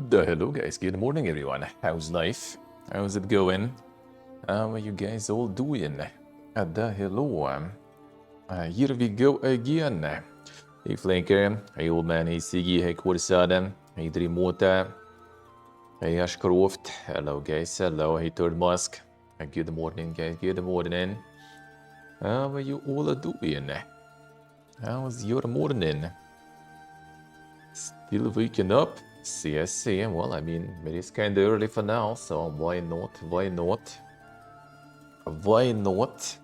Hello guys, good morning everyone. How's life? How's it going? How are you guys all doing? Hello. Here we go again. Hey Flanker, hey Old Man, hey Siggy, hey Korsada, hey Drimota, hey Ashcroft. Hello guys, hello, hey Third Mask. Good morning guys, good morning. How are you all doing? How's your morning? Still waking up? CSC, well, I mean, it is kind of early for now, so why not? Why not? Why not?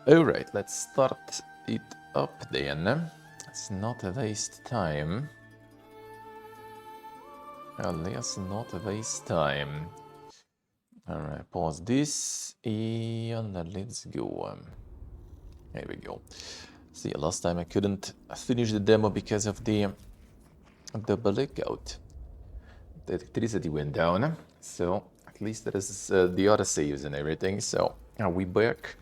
Alright, let's start it up then. Let's not waste time. Let's not waste time. Alright, pause this and let's go. Here we go. See, last time I couldn't finish the demo because of the blackout. The electricity went down, so at least there is the other saves and everything. So we back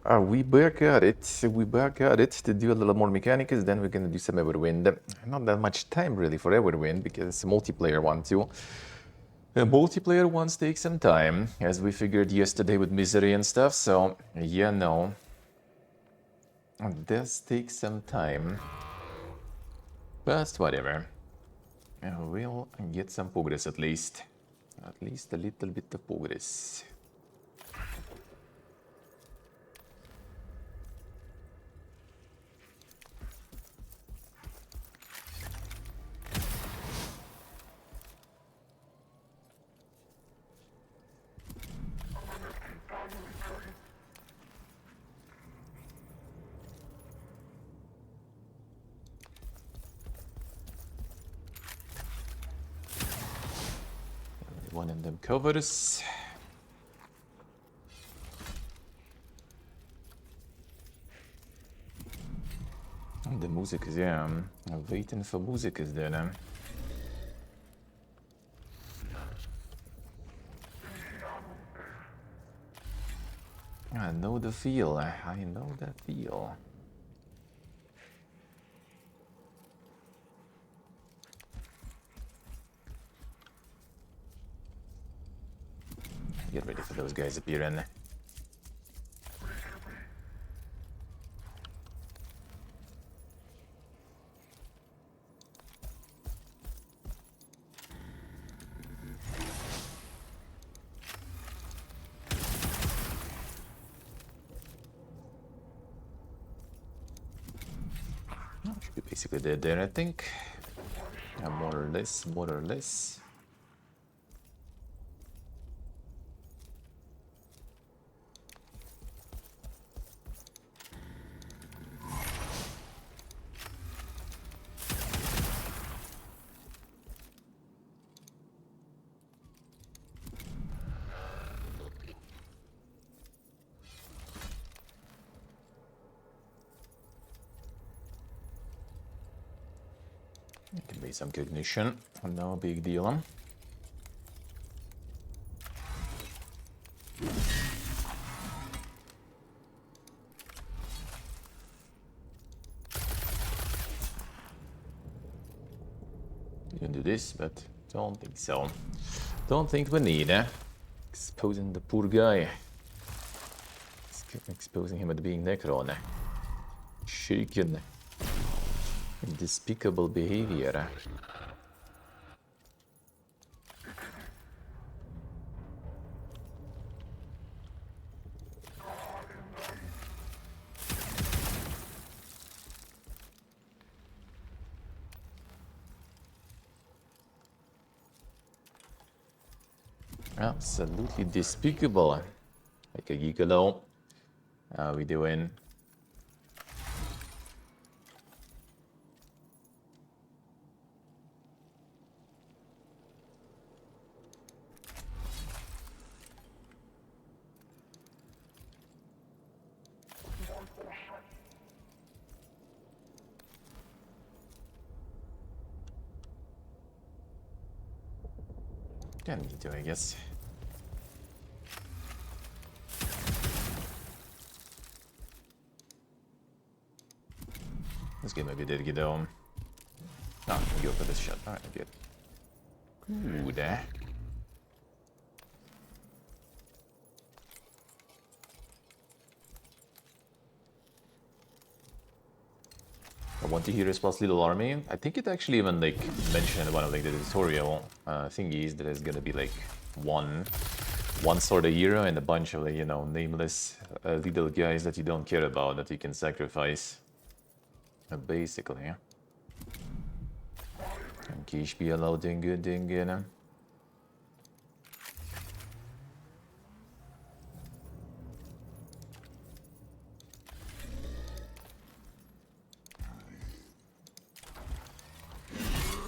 at it. We back at it to do a little more mechanics. Then we're gonna do some Everwind. Not that much time really for Everwind because it's a multiplayer one too. The multiplayer ones take some time, as we figured yesterday with Misery and stuff. So yeah, no, it does take some time, but whatever. We'll get some progress at least. At least a little bit of progress. One of them covers. The music is, yeah, I'm waiting for music is there. I know the feel, I know that feel. Get ready for those guys appearing. Should be basically dead there, I think. More or less, more or less. It can be some cognition, no big deal. You can do this, but don't think so. Don't think we need, exposing the poor guy. Exposing him as being Necron. Shaken. Despicable behavior. Absolutely despicable. Like a gigolo. How we doing? Can me too, I guess. This game might be dead, though. No, I can go for this shot. Alright, good. Good. I want to hear response little army. I think it actually even like mentioned in one of like the tutorial thingies that is gonna be like one sort of hero and a bunch of like, you know, nameless little guys that you don't care about that you can sacrifice. Basically. En kispélel dingen.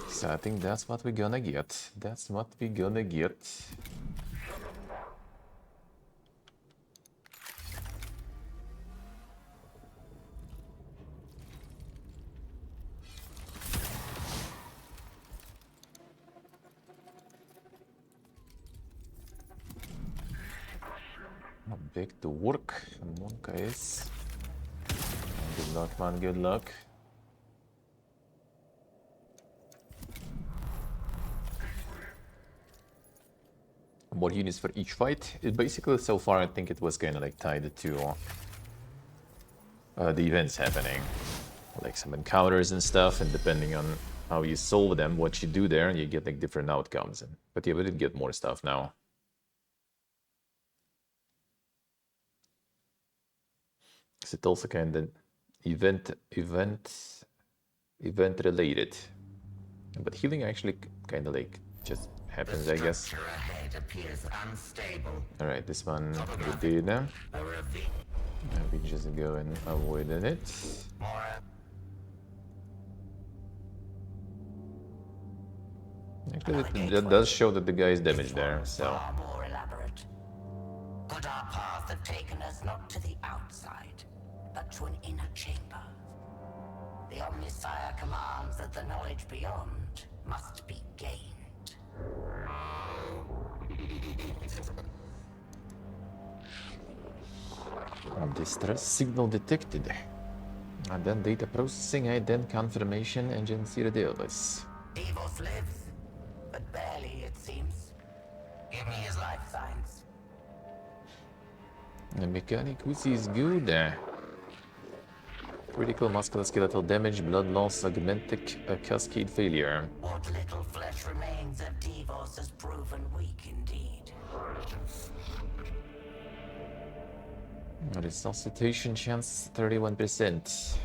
So I think that's what we're gonna get. That's what we're gonna get. Back to work. Come on, guys. Good luck, man. Good luck. More units for each fight. It basically, so far, I think it was kind of like tied to the events happening, like some encounters and stuff, and depending on how you solve them, what you do there, you get like different outcomes. But yeah, we did get more stuff now. It also kind of event related, but healing actually kind of like just happens, I guess. All right, this one we did. We just go and avoid it. Actually, that does show that the guy is damaged there, so. But our paths have taken us not to the outside, but to an inner chamber. The Omnisire commands that the knowledge beyond must be gained. Distress signal detected. And then data processing, and then confirmation engine Cyrodiilus. Devos lives, but barely, it seems. Give me his life signs. The mechanic which is good. Critical musculoskeletal damage, blood loss, augmentic cascade failure. What little flesh remains of Devos has proven weak indeed. Resuscitation chance 31%.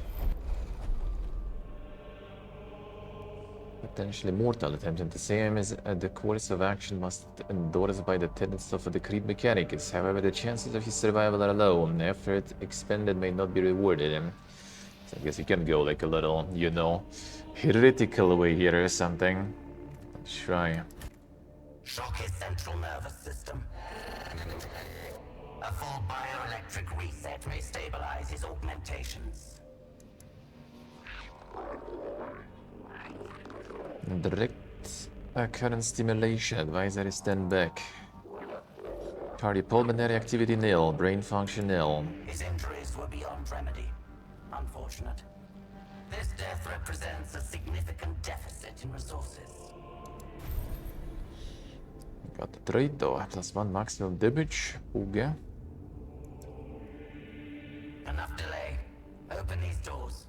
Potentially mortal attempting the same as the course of action must endorsed by the tenets of a decreed mechanicus. However, the chances of his survival are low. Effort expended may not be rewarded. So I guess you can go like a little, you know, heretical way here or something. Let's try. Shock his central nervous system. A full bioelectric reset may stabilize his augmentations. Direct current stimulation. Advisory stand back. Cardiopulmonary activity nil. Brain function nil. His injuries were beyond remedy. Unfortunate. This death represents a significant deficit in resources. Got the trade though. +1 maximum damage. Okay. Enough delay. Open these doors.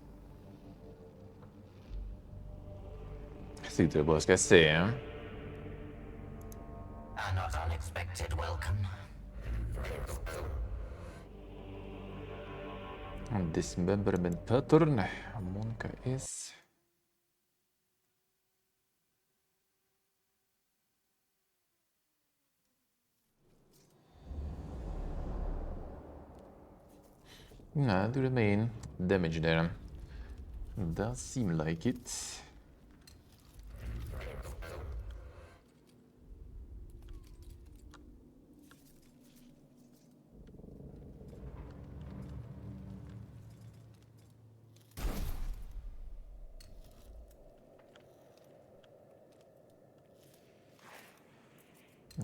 Sì, te lo puedo scassare, A not unexpected welcome. Dismemberment pattern. Monka is. No, do remain damage there. Does seem like it.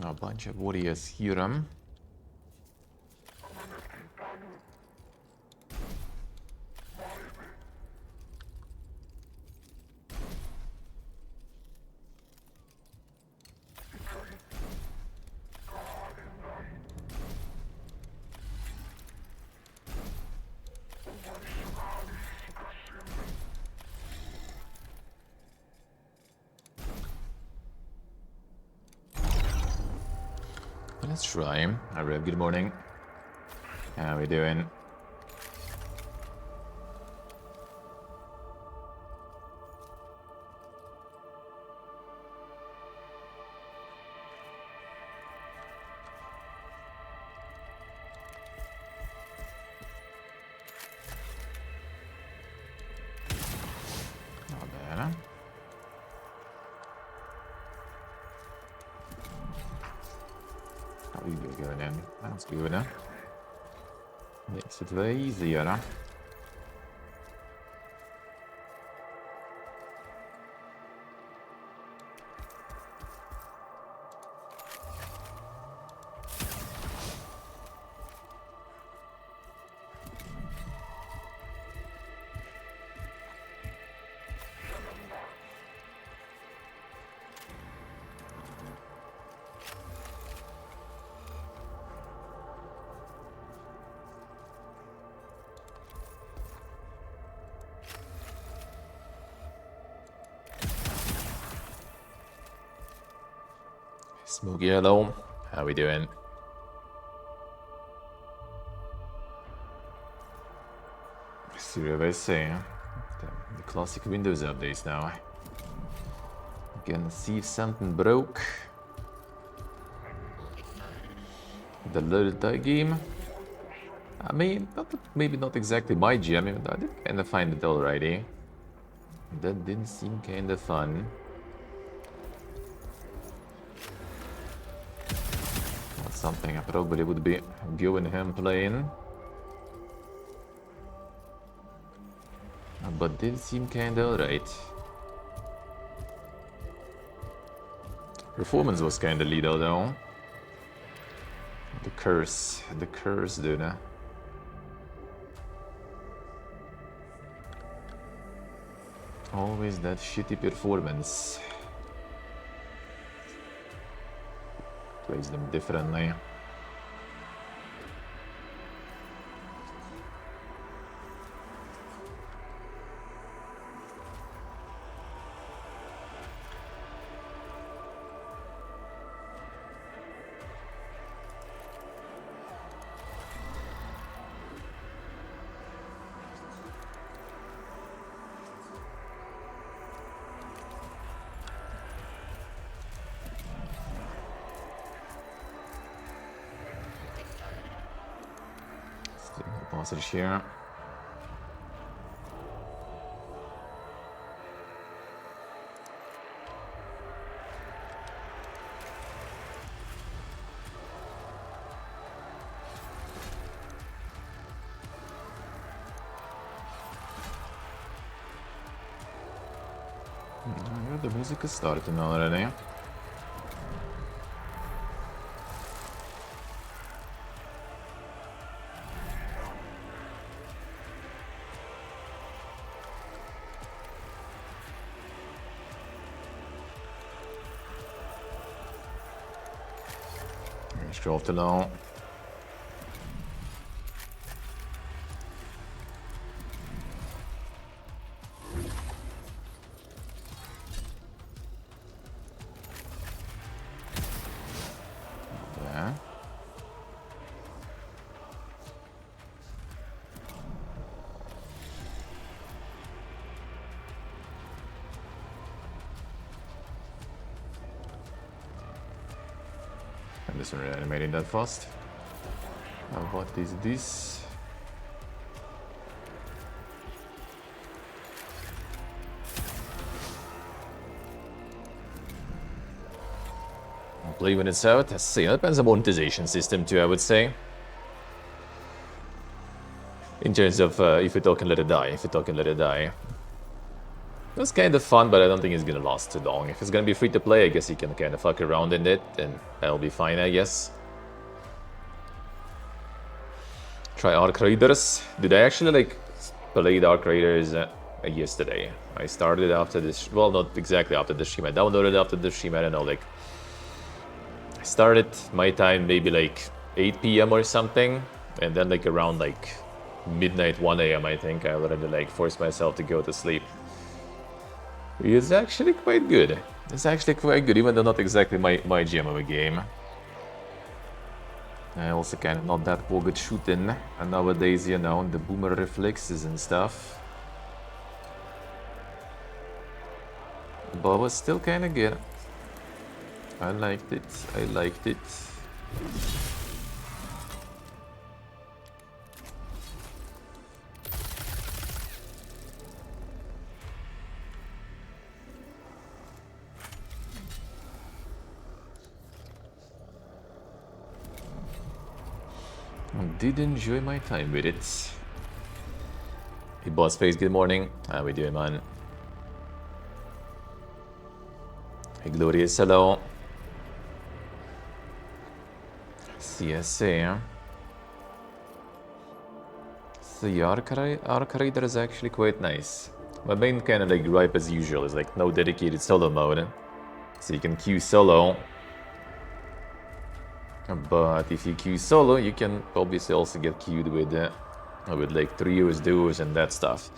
A bunch of warriors here. Let's try. Alright, good morning. How we doing? Not bad, huh? How are you going in? That's good, huh? Makes it way easier, huh? Smoke yellow. How we doing? See what I say, huh? The classic Windows updates now. Gonna see if something broke. The little die game. I mean, maybe not exactly my gem, but I did kinda find it already. That did seem kinda fun. That's something I probably would be going him playing. But did seem kinda alright. Performance was kinda lethal though. The curse, dude. Always that shitty performance. Plays them differently. Passage here. Yeah, the music is starting already. Drove too low. There. And this one reanimating that fast. Now what is this? I'll play when it's out. Let's see. It depends on monetization system too, I would say. In terms of if it all can let it die, It was kind of fun, but I don't think it's gonna last too long. If it's gonna be free to play, I guess you can kind of fuck around in it, and that'll be fine, I guess. Try Arc Raiders. Did I actually like play the Arc Raiders yesterday? I started after this. Well, not exactly after the stream. I downloaded it after the stream. I don't know, like I started my time maybe like 8 p.m. or something, and then like around like midnight 1 a.m. I think I already like forced myself to go to sleep. It's actually quite good. It's actually quite good, even though not exactly my jam of a game. I also kind of not that good shooting. And nowadays, you know, the boomer reflexes and stuff. But was still kind of good. I liked it. I liked it. Did enjoy my time with it. Hey, boss face, good morning. How we doing, man? Hey, Glorious, hello. CSA. So the Arc Raider is actually quite nice. My main kind of like gripe as usual is like no dedicated solo mode. So you can queue solo. But if you queue solo, you can obviously also get queued with like trios, duos, and that stuff.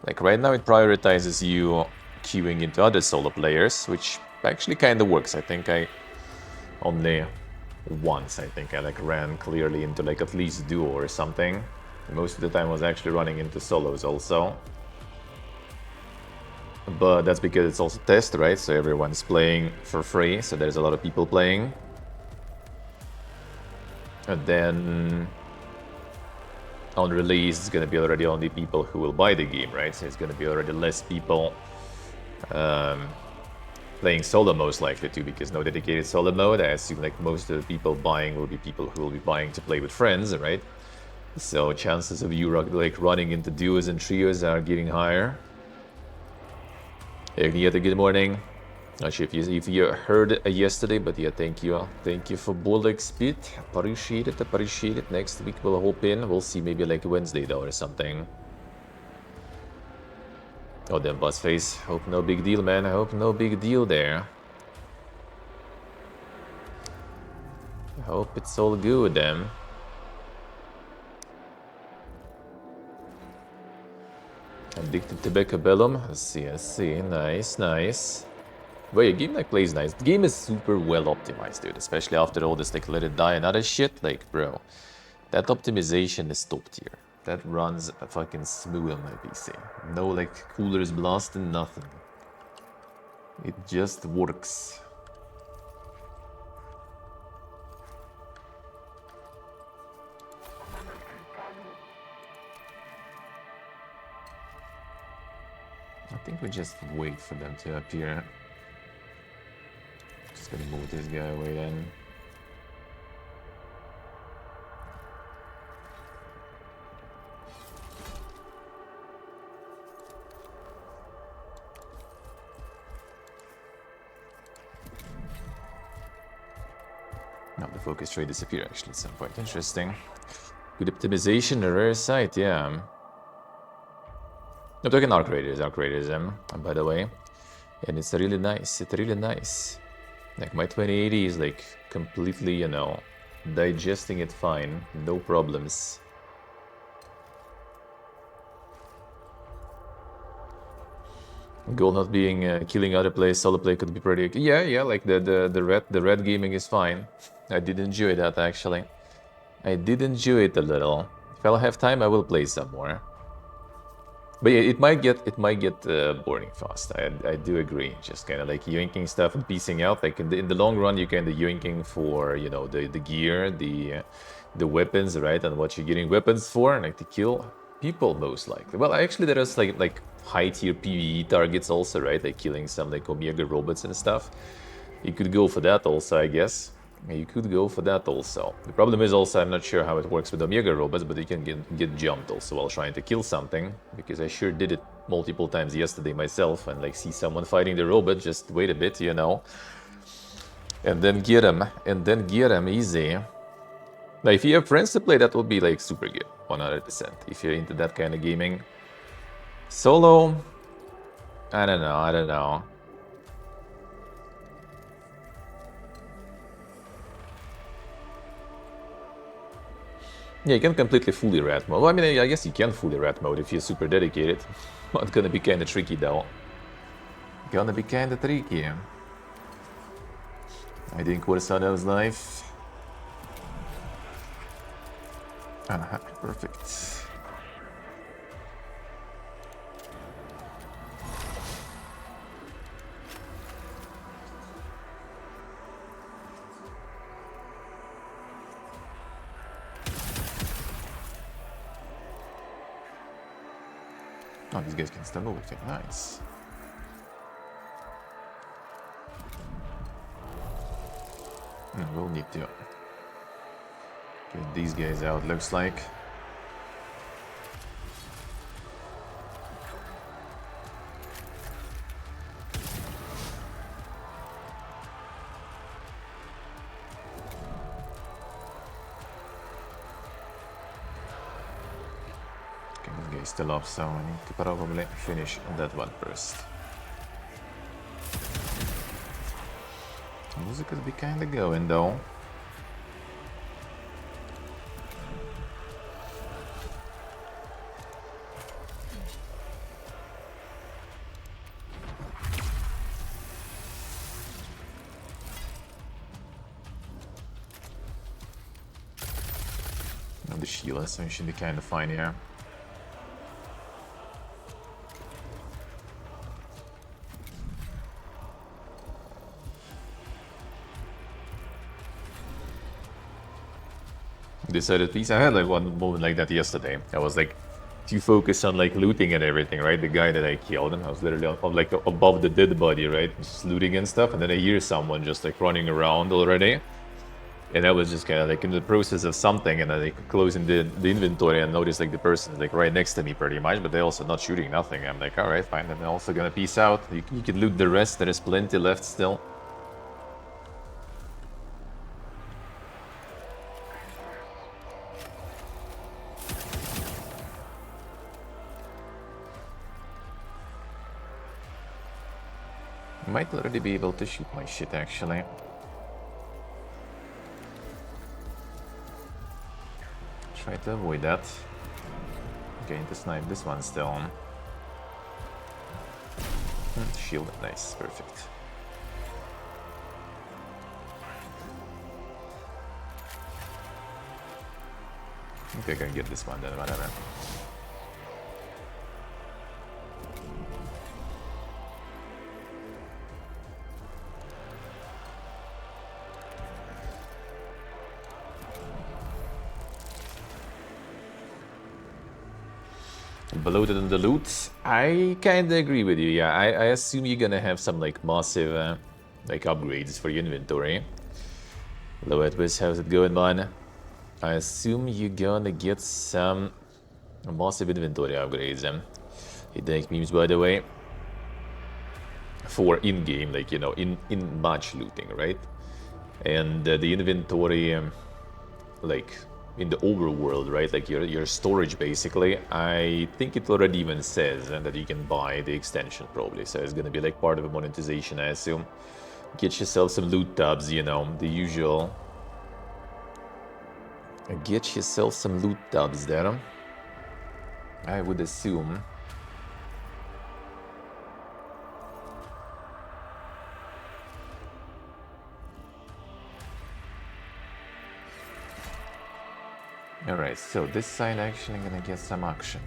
Like right now, it prioritizes you queuing into other solo players, which actually kind of works. I think I only once, I think I like ran clearly into like at least duo or something. Most of the time I was actually running into solos also. But that's because it's also test, right? So everyone's playing for free, so there's a lot of people playing. And then on release, it's gonna be already only people who will buy the game, right? So it's gonna be already less people playing solo most likely too, because no dedicated solo mode. I assume like most of the people buying will be people who will be buying to play with friends, right? So chances of you like running into duos and trios are getting higher. Agnieta, good morning. Not sure if you heard yesterday, but yeah, thank you for bullet speed. Appreciate it. Next week we'll hope in. We'll see, maybe like Wednesday though or something. Oh, damn, boss face. Hope no big deal, man. I hope no big deal there. I hope it's all good then. Addicted to Becabellum. Let's see. Nice. But yeah, game like plays nice. The game is super well optimized, dude. Especially after all this like let it die and other shit. Like, bro, that optimization is top tier. That runs fucking smooth on my PC. No like coolers blasting, nothing. It just works. I think we just wait for them to appear. Just gonna move this guy away then. Now the focus trade disappear actually at some point. Interesting. Good optimization, a rare sight, yeah. I'm talking Arc Raiders, by the way. And it's really nice. Like my 2080 is like completely, you know, digesting it fine, no problems. Goal not being killing other players, solo play could be pretty. Yeah, like the red gaming is fine. I did enjoy that actually. I did enjoy it a little. If I'll have time, I will play some more. But yeah, it might get boring fast. I do agree. Just kind of like yoinking stuff and piecing out. Like in the long run, you're kind of yoinking for, you know, the gear, the weapons, right? And what you're getting weapons for, like to kill people most likely. Well, actually, there is like high tier PvE targets also, right? Like killing some like Omega robots and stuff. You could go for that also, I guess. You could go for that also. The problem is also, I'm not sure how it works with Omega robots, but you can get jumped also while trying to kill something, because I sure did it multiple times yesterday myself, and like see someone fighting the robot, just wait a bit, you know, and then get him easy. Now, if you have friends to play, that will be like super good, 100%. If you're into that kind of gaming. Solo, I don't know. Yeah, you can completely fully rat mode. Well, I mean, I guess you can fully rat mode if you're super dedicated. But gonna be kinda tricky though. Gonna be kinda tricky. I think Corsano's life. Perfect. Oh, these guys can still move. Okay, nice. We'll need to get these guys out, looks like. Okay, this guy's still up, so I need to probably finish that one first. Music could be kinda going though. The shield, so it should be kind of fine here. Decided piece. I had like one moment like that yesterday. I was like too focused on like looting and everything, right? The guy that I killed, and I was literally on like above the dead body, right? Just looting and stuff, and then I hear someone just like running around already. And I was just kind of like in the process of something, and I like closing the inventory and noticed like the person is like right next to me pretty much, but they're also not shooting nothing. I'm like, all right, fine. Then I'm also gonna peace out. You can loot the rest. There is plenty left still. Might already be able to shoot my shit actually. Try to avoid that. Going to snipe this one still. Shield, nice, perfect. Okay, I can get this one then, whatever. Bloated on the loot. I kinda agree with you, yeah. I assume you're gonna have some like massive like upgrades for your inventory. Hello Edwis, how's it going, man? I assume you're gonna get some massive inventory upgrades. Hey, thank memes by the way. For in-game, like, you know, in match looting, right? And the inventory, like in the overworld, right? Like your storage, basically. I think it already even says that you can buy the extension, probably. So it's gonna be like part of a monetization, I assume. Get yourself some loot tabs, you know, the usual. Get yourself some loot tabs there. I would assume. Alright, so this side actually gonna get some action.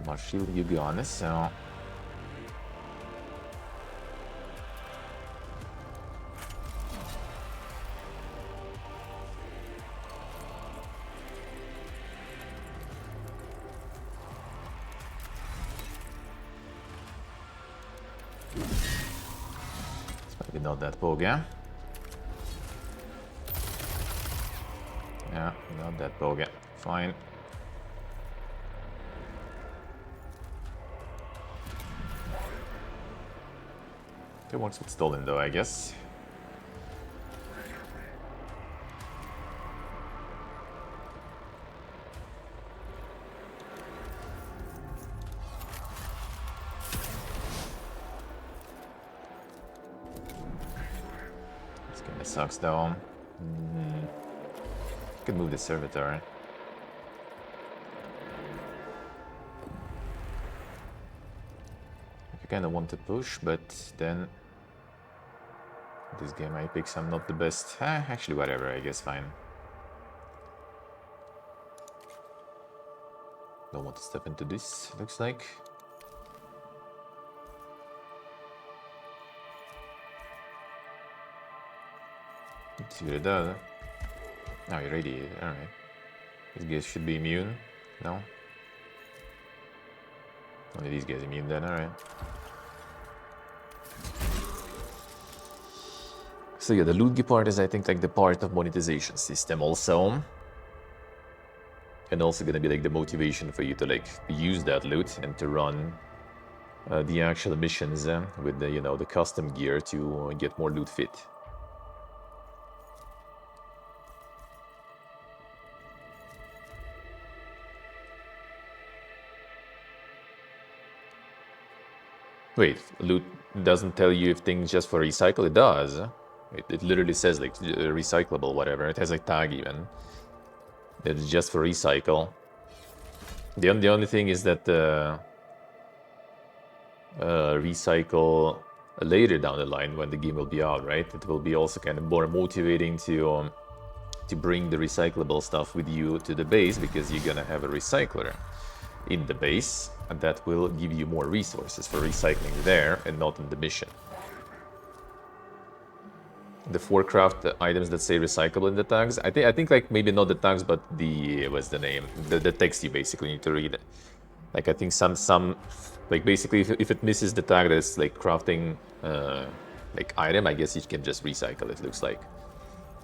More shield you gone, so... Maybe not that poke, yeah? Yeah, not that poke, yeah. Fine. Okay, once it's stolen though, I guess. This kinda sucks though. You can move the servitor. I kind of want to push, but then this game I pick some not the best. Actually, whatever, I guess fine. Don't want to step into this, looks like. Let's see what it does. Oh, you're radiated, alright. These guys should be immune. No? Only these guys immune then, alright. So yeah, the loot part is I think like the part of monetization system also. And also gonna be like the motivation for you to like use that loot and to run the actual missions with the, you know, the custom gear to get more loot fit. Wait, loot doesn't tell you if things just for recycle? It does. It literally says like recyclable, whatever. It has a tag even. It's just for recycle. The only thing is that recycle later down the line when the game will be out, right? It will be also kind of more motivating to bring the recyclable stuff with you to the base because you're gonna have a recycler in the base, and that will give you more resources for recycling there and not in the mission. The 4 craft items that say recyclable in the tags, I think like maybe not the tags, but the what's the name? The text you basically need to read. Like I think some like basically if it misses the tag that's like crafting like item, I guess you can just recycle it. Looks like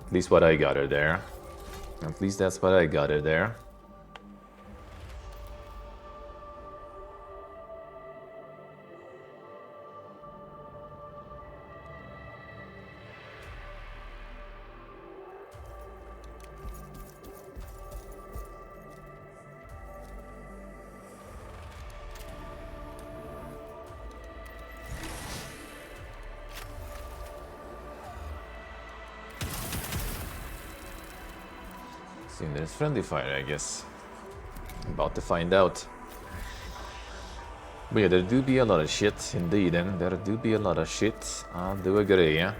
at least what I got her there. At least that's what I got her there. There's friendly fire, I guess. About to find out. But yeah, there do be a lot of shit, indeed, and there do be a lot of shit. I do agree, yeah.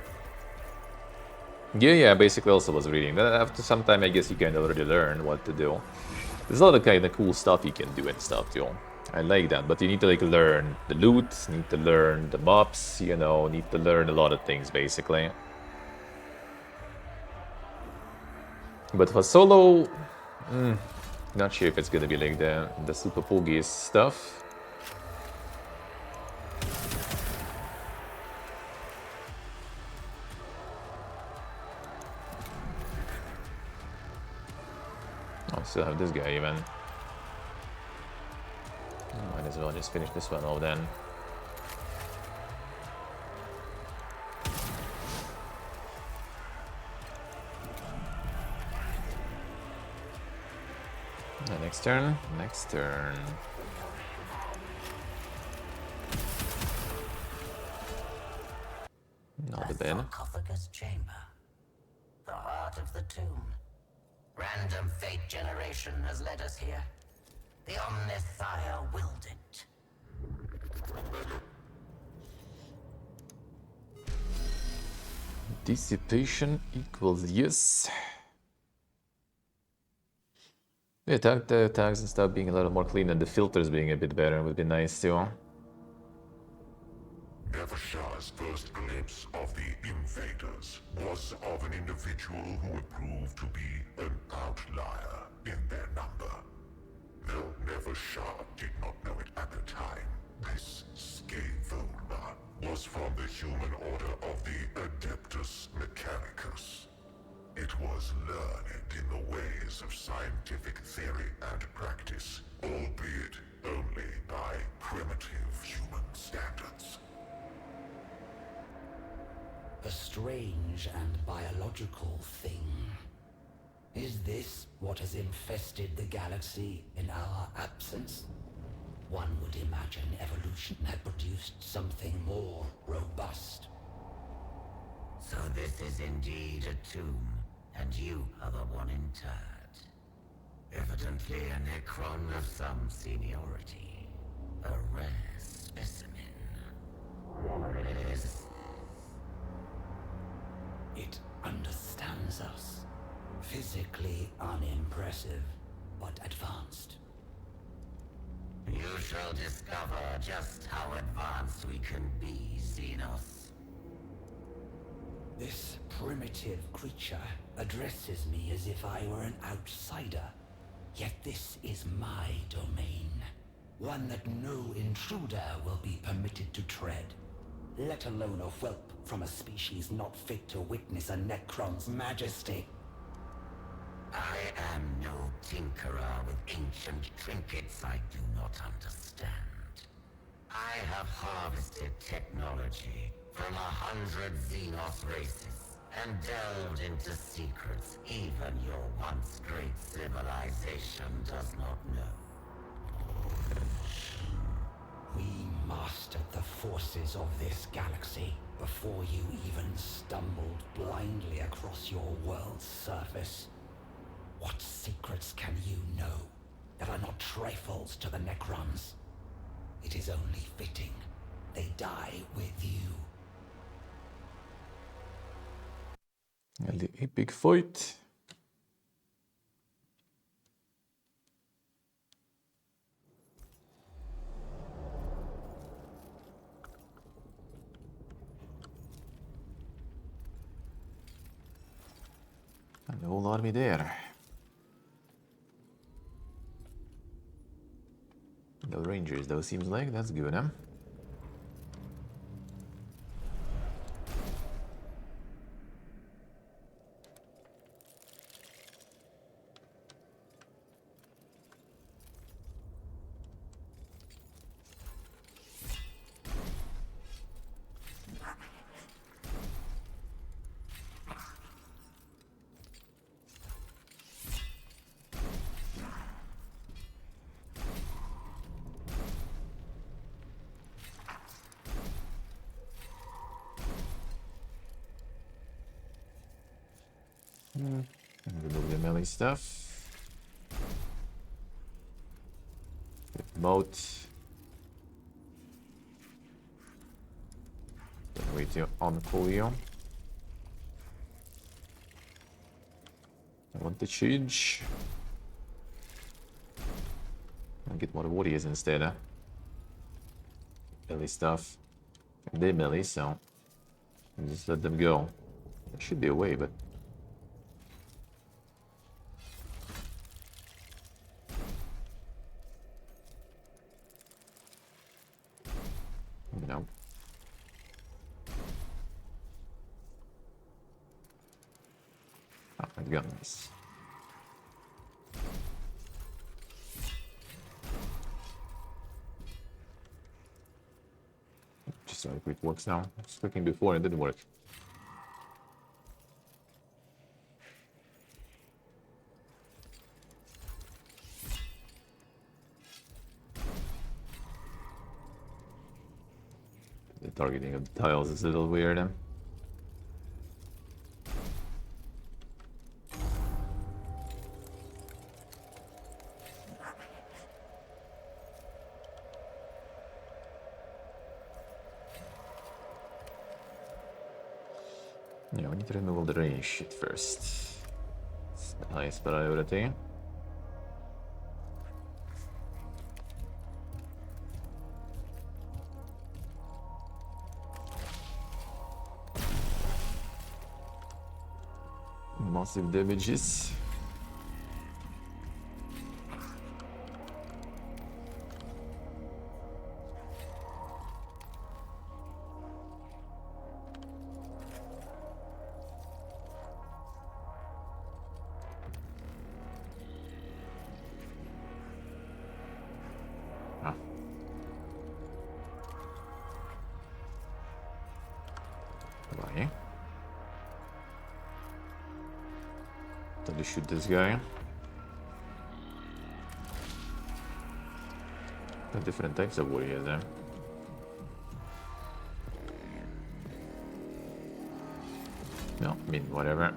Yeah, basically also was reading. That after some time, I guess you can already learn what to do. There's a lot of kind of cool stuff you can do and stuff, too. I like that, but you need to like learn the loot, need to learn the mobs, you know, need to learn a lot of things, basically. But for solo, not sure if it's gonna be like the super pogiest stuff. I still have this guy even. Might as well just finish this one off then. Next turn, next turn. Not the bad. Sarcophagus chamber. The heart of the tomb. Random fate generation has led us here. The Omnissiah willed it. Dissipation equals yes. Yeah, the tags and stuff being a little more clean and the filters being a bit better would be nice too. Nevershah's first glimpse of the invaders was of an individual who would prove to be an outlier in their number. Though Nevershah did not know it at the time, this Scatholma was from the human order of the Adeptus Mechanicus. It was learned in the ways of scientific theory and practice, albeit only by primitive human standards. A strange and biological thing. Is this what has infested the galaxy in our absence? One would imagine evolution had produced something more robust. So this is indeed a tomb, and you are the one interred. Evidently a Necron of some seniority. A rare specimen. basically unimpressive, but advanced. You shall discover just how advanced we can be, Xenos. This primitive creature addresses me as if I were an outsider. Yet this is my domain. One that no intruder will be permitted to tread. Let alone a whelp from a species not fit to witness a Necron's majesty. I am no tinkerer with ancient trinkets I do not understand. I have harvested technology from 100 Xenos races and delved into secrets even your once great civilization does not know. We mastered the forces of this galaxy before you even stumbled blindly across your world's surface. What secrets can you know that are not trifles to the Necrons? It is only fitting they die with you. The epic fight. And the whole army there. The Rangers, though, seems like that's good, huh? Remove the melee stuff. Moat. Then wait to uncool you. I want the change. I'll get more warriors instead, huh? Melee stuff. They melee, so I'll just let them go. There should be a way, but no. Oh, I've got this. Just how quick works now. I was clicking before and it didn't work. The targeting of the tiles is a little weird. Yeah, we need to remove all the range shit first. It's the highest priority. Massive damages. Ah. Bye. Time to shoot this guy. Different types of warriors there. No, I mean, whatever.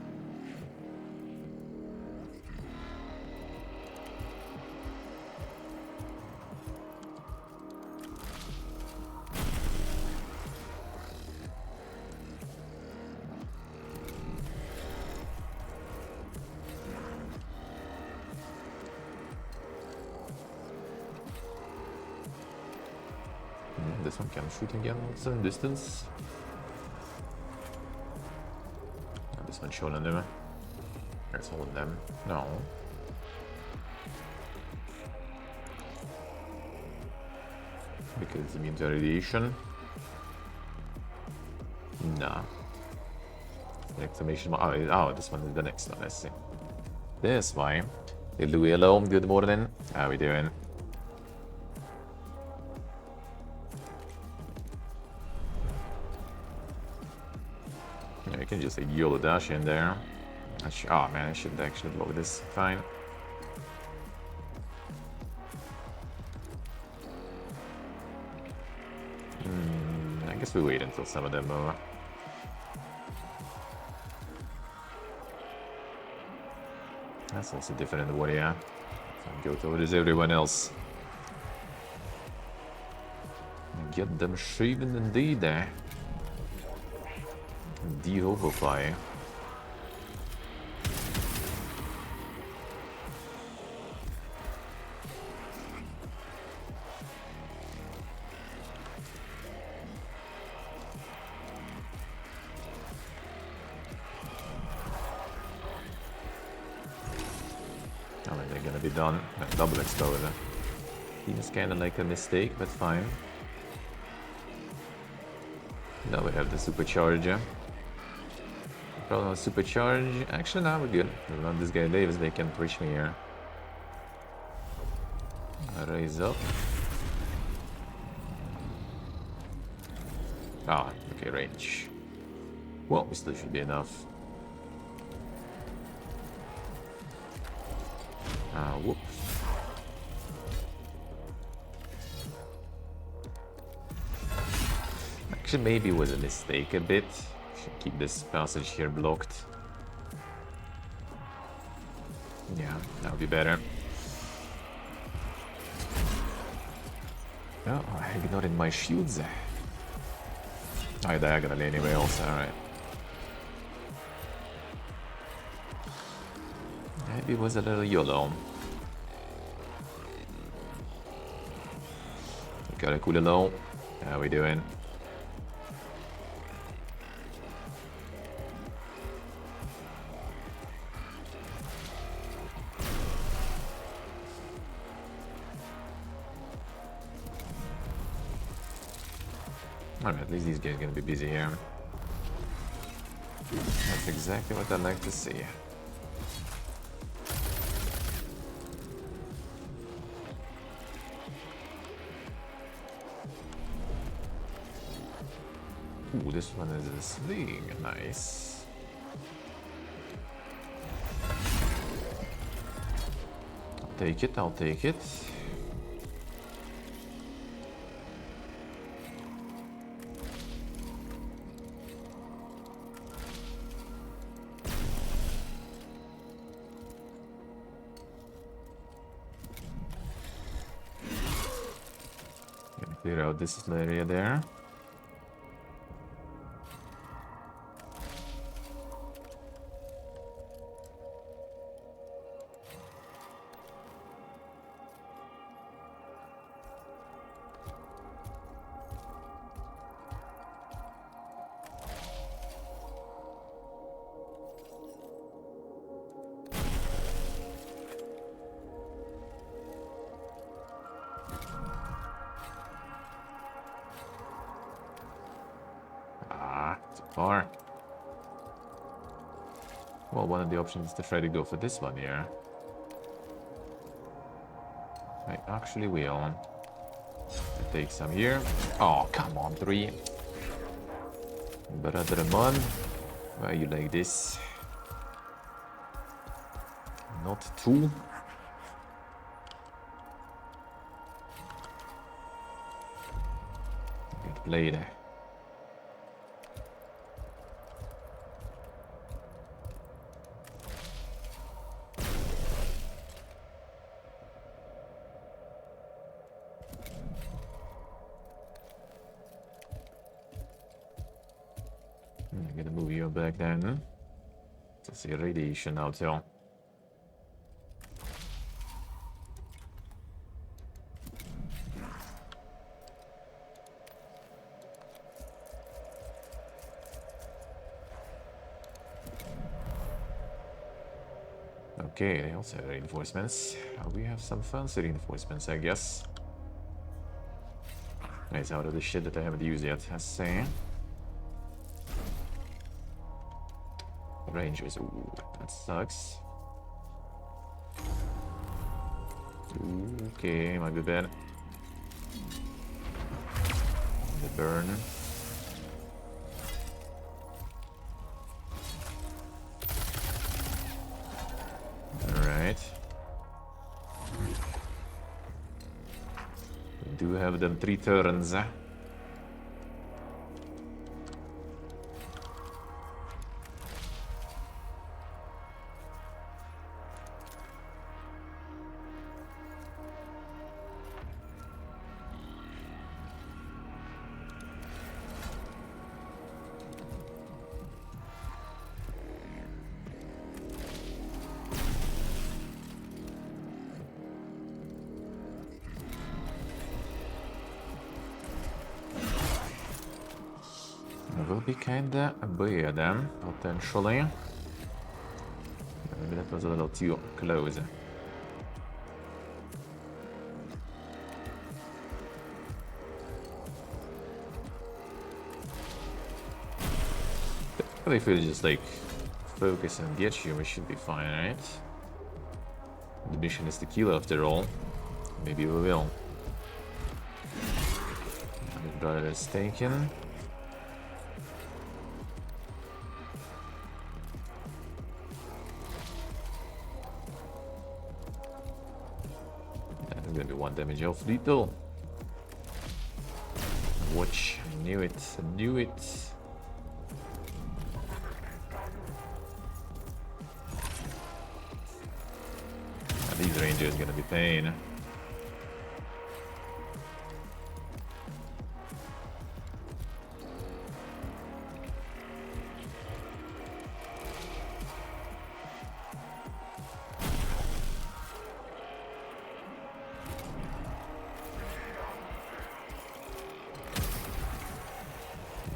This one can shoot again at some distance. Oh, this one's shooting them. It's holding them. No. Because it means radiation. Nah. Exclamation mark. Oh, this one is the next one. Let's see. This one. Hello, good morning. How we doing? Yeah, you can just like YOLO dash in there. Oh man, I should actually block this. Fine. I guess we wait until some of them are. That's also different in the way, yeah. So go towards everyone else. Get them shaven indeed there. De-overfly. I mean, they're gonna be done. Double exposure. Seems kinda like a mistake, but fine. Now we have the supercharger. Problem with supercharge. Actually, now we're good. As long as this guy Davis, they can push me here. Raise up. Ah, okay, range. Well, we still should be enough. Whoops. Actually, maybe it was a mistake a bit. Should keep this passage here blocked. Yeah, that'll be better. Oh, I ignored my shields. Oh, diagonally anyway, also, alright. Maybe it was a little YOLO. Got a cool low. How we doing? Alright, at least these guys are gonna be busy here. That's exactly what I'd like to see. Ooh, this one is a sling. Nice. I'll take it, I'll take it. Gonna clear out this area there. Far. Well, one of the options is to try to go for this one here. I actually will. Take some here. Oh, come on, 3. Brother man, why are you like this? Not 2. Good play there. I'm gonna move you back then. To see radiation out here. Okay, they also have reinforcements. We have some fancy reinforcements, I guess. It's out of the shit that I haven't used yet, I say. Rangers, ooh, that sucks. Ooh, okay, might be bad. The burn. Alright. We do have them 3 turns. Will be kinda bad, potentially. Maybe that was a little too close. But if we just like focus and get you, we should be fine, right? The mission is to kill after all. Maybe we will. The brother is taken. That's gonna be 1 damage off lethal. Watch, I knew it, I knew it. These rangers gonna be pain.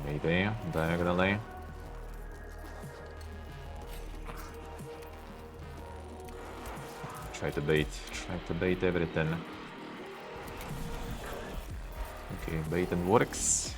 Maybe diagonally. Try to bait everything. Okay, baiting works.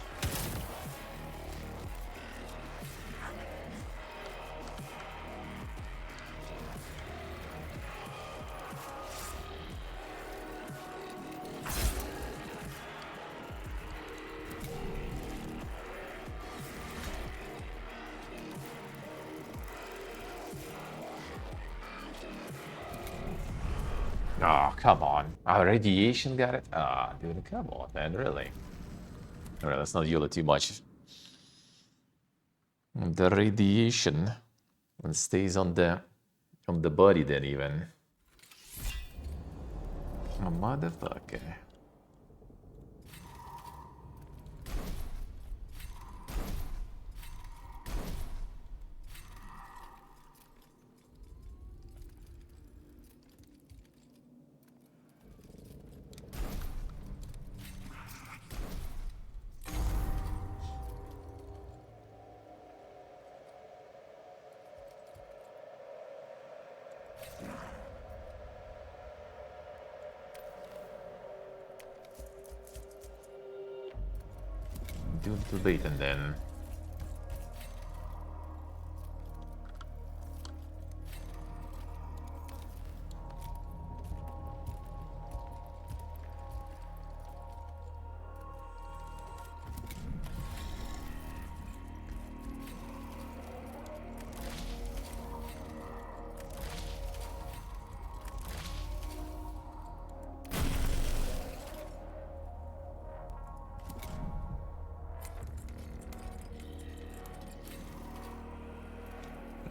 Oh, come on. Our radiation got it? Ah, dude, come on, man, really? Alright, let's not yell it too much. The radiation stays on the body then even. Oh, motherfucker. Do a little bait and then.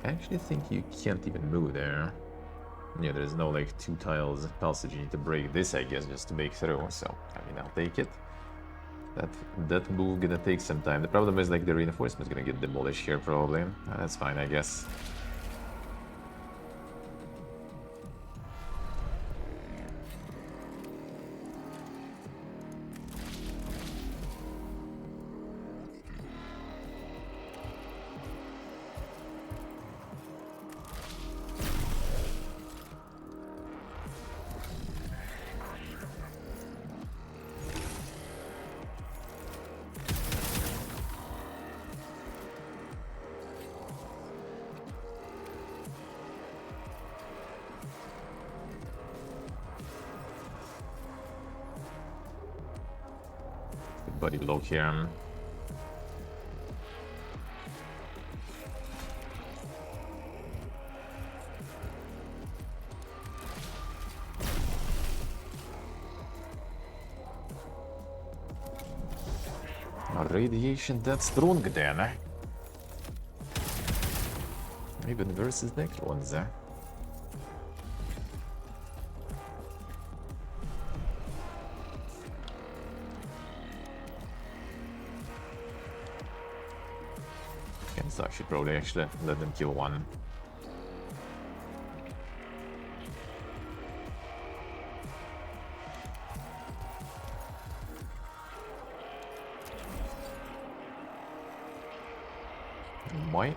I actually think you can't even move there. Yeah, there's no like 2 tiles passage you need to break this, I guess, just to make through. So, I mean, I'll take it. That move gonna take some time. The problem is like the reinforcement's gonna get demolished here probably. That's fine, I guess. body block here. Radiation that strong then, eh? Even versus next ones, eh? So I should probably actually let them kill one. Might.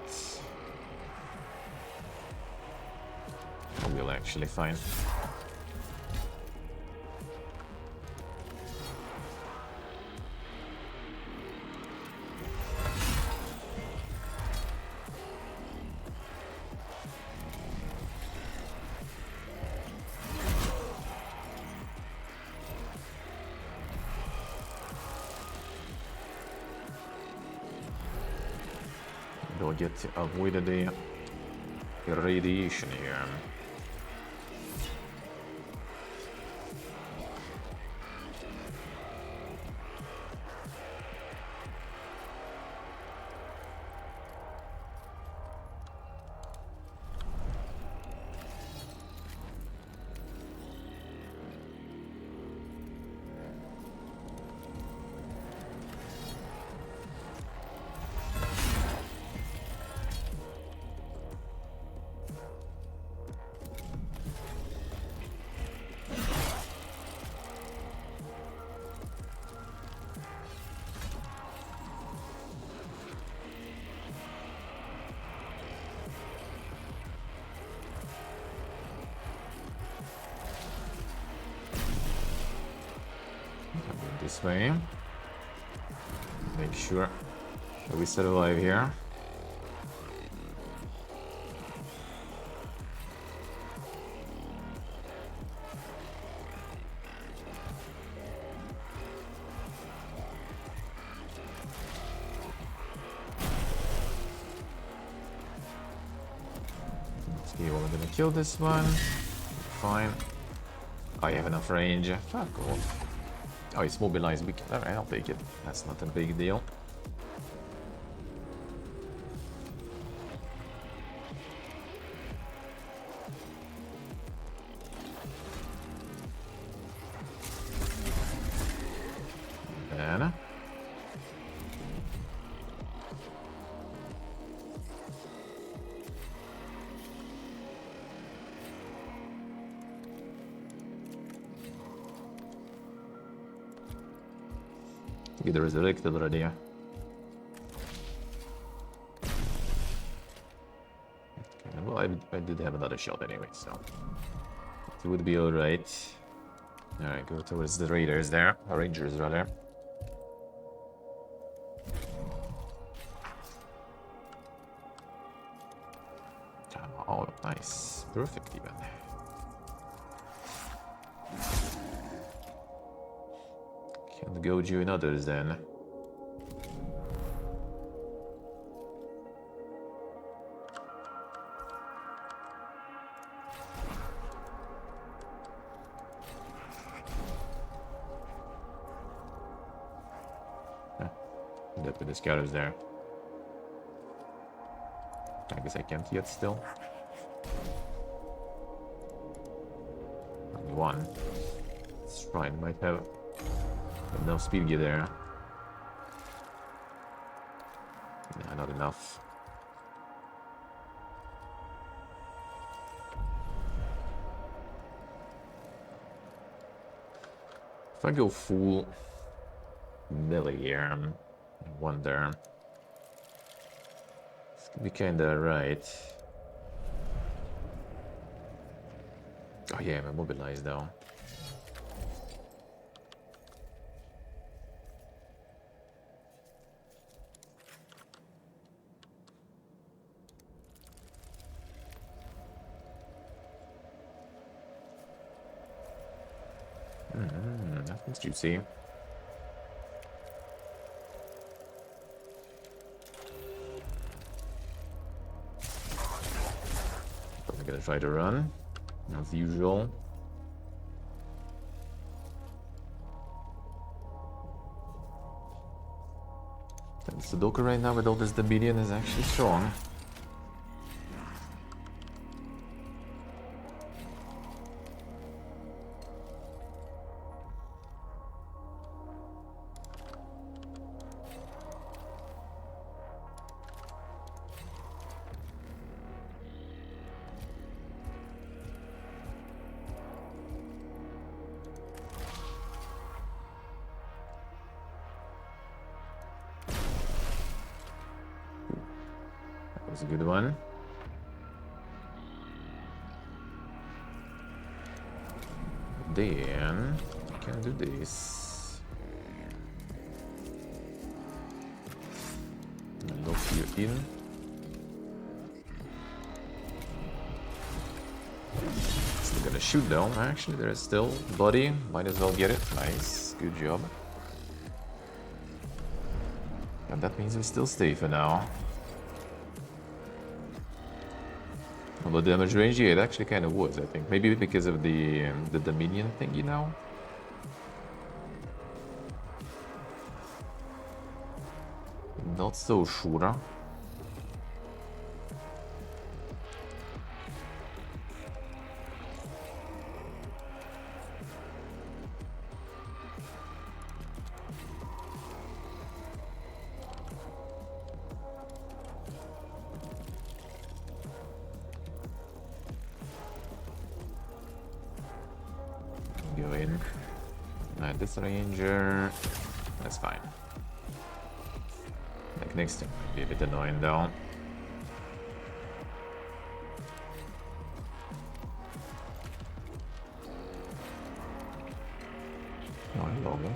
We'll actually fine. Don't get avoided the irradiation here. This way. Make sure that we stay alive here. Okay, well, I'm gonna kill this one. Fine. I have enough range. Fuck off. Oh, it's mobilized. Alright, I'll take it. That's not a big deal. Then get resurrected already. Okay, well, I did have another shot anyway, so it would be alright. Alright, go towards the raiders there, or rangers rather. Oh, nice. Perfect even. Can't goad you in others then. Look at the scouters there. I guess I can't yet still. Only one. This shrine might have no speed gear there. Nah, not enough. If I go full melee here, I wonder. This could be kinda right. Oh yeah, I'm immobilized though. Nothing's juicy. gonna try to run, as usual. And Sudoku right now with all this Dominion is actually strong. That was a good one. Then I can do this. Lock you in. Still gonna shoot though. Actually, there is still body. Might as well get it. Nice, good job. And that means we still stay for now. Although damage range, yeah, it actually kind of was, I think. Maybe because of the Dominion thingy now. Not so sure. Go in. Not this ranger. That's fine. Like next time might be a bit annoying though. No longer.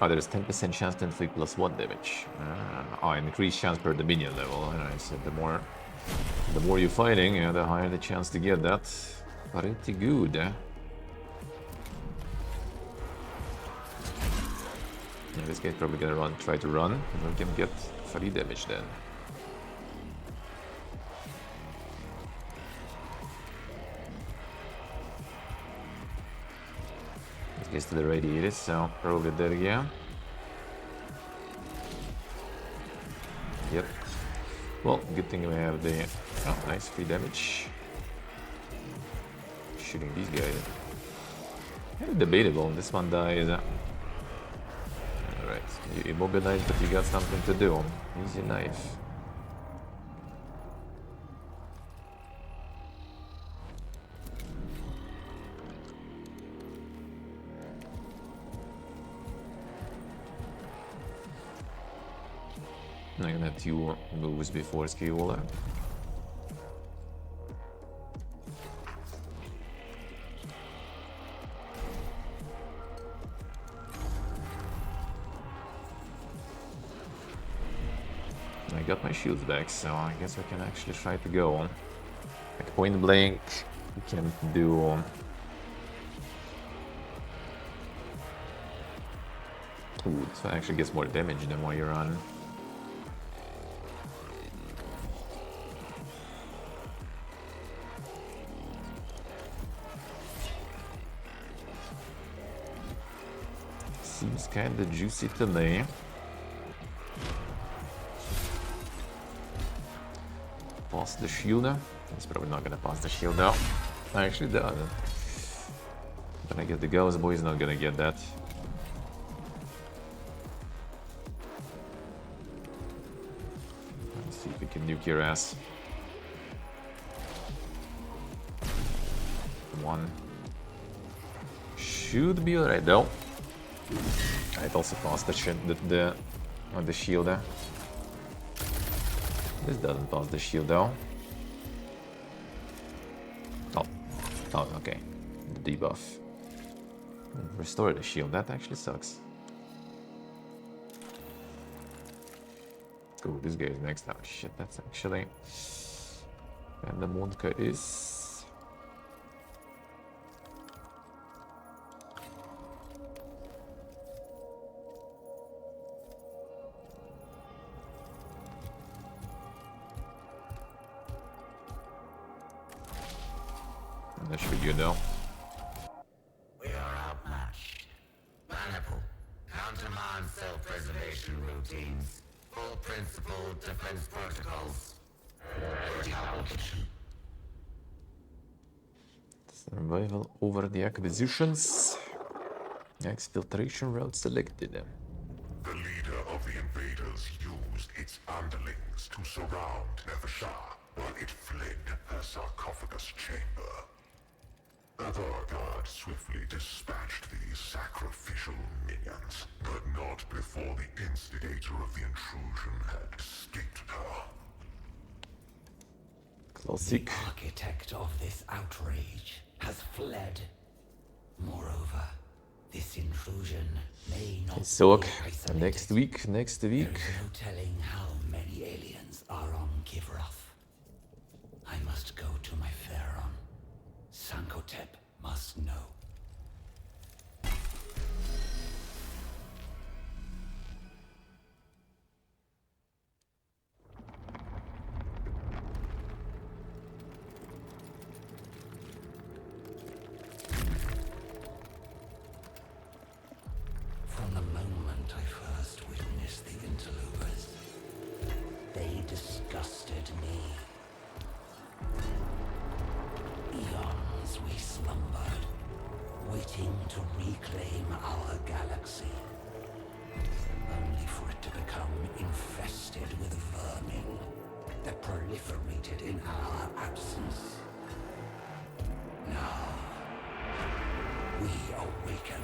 Oh, there's 10% chance to inflict +1 damage. Oh, increased chance per Dominion level. And I said the more you're fighting, yeah, the higher the chance to get that. Pretty good. Yeah, this guy's probably gonna try to run, and we can get 3 damage then. This guy's to the radiator, so probably there again. Yep. Well, good thing we have the... Oh, nice, 3 damage. Shooting these guys. Kind of debatable, this one dies. Alright, you immobilize, but you got something to do. Use your knife. I'm gonna have 2 moves before Skiola. I got my shields back, so I guess I can actually try to go on. Like point blank, you can do... Ooh, this one actually gets more damage than while you're on. Seems kinda juicy to me. Pass the shield. He's probably not gonna pass the shield now. Actually does. But I get the ghost boy, he's not gonna get that. Let's see if we can nuke your ass. 1. Should be alright though. I'd also pass the shield. This doesn't pass the shield though. Oh, okay. The debuff. Restore the shield, that actually sucks. Cool, this guy is next. Oh shit, that's actually... And the Monka is... I'm sure you know. We are outmatched. Maniple, countermine self-preservation routines, full principle defense protocols. Retaliation. Survival over the acquisitions. Exfiltration route selected. The leader of the invaders used its underlings to surround Nevershah while it fled her sarcophagus chamber. Other guards swiftly dispatched these sacrificial minions, but not before the instigator of the intrusion had escaped her. Classic. The architect of this outrage has fled. Moreover, this intrusion may not So, be isolated. next week. There is no telling how many aliens are on Kivroth. I must go to my Pharaon. Sankotep must know. From the moment I first witnessed the interlopers, they disgusted me. Eons we slumbered, waiting to reclaim our galaxy, only for it to become infested with vermin that proliferated in our absence. Now, we awaken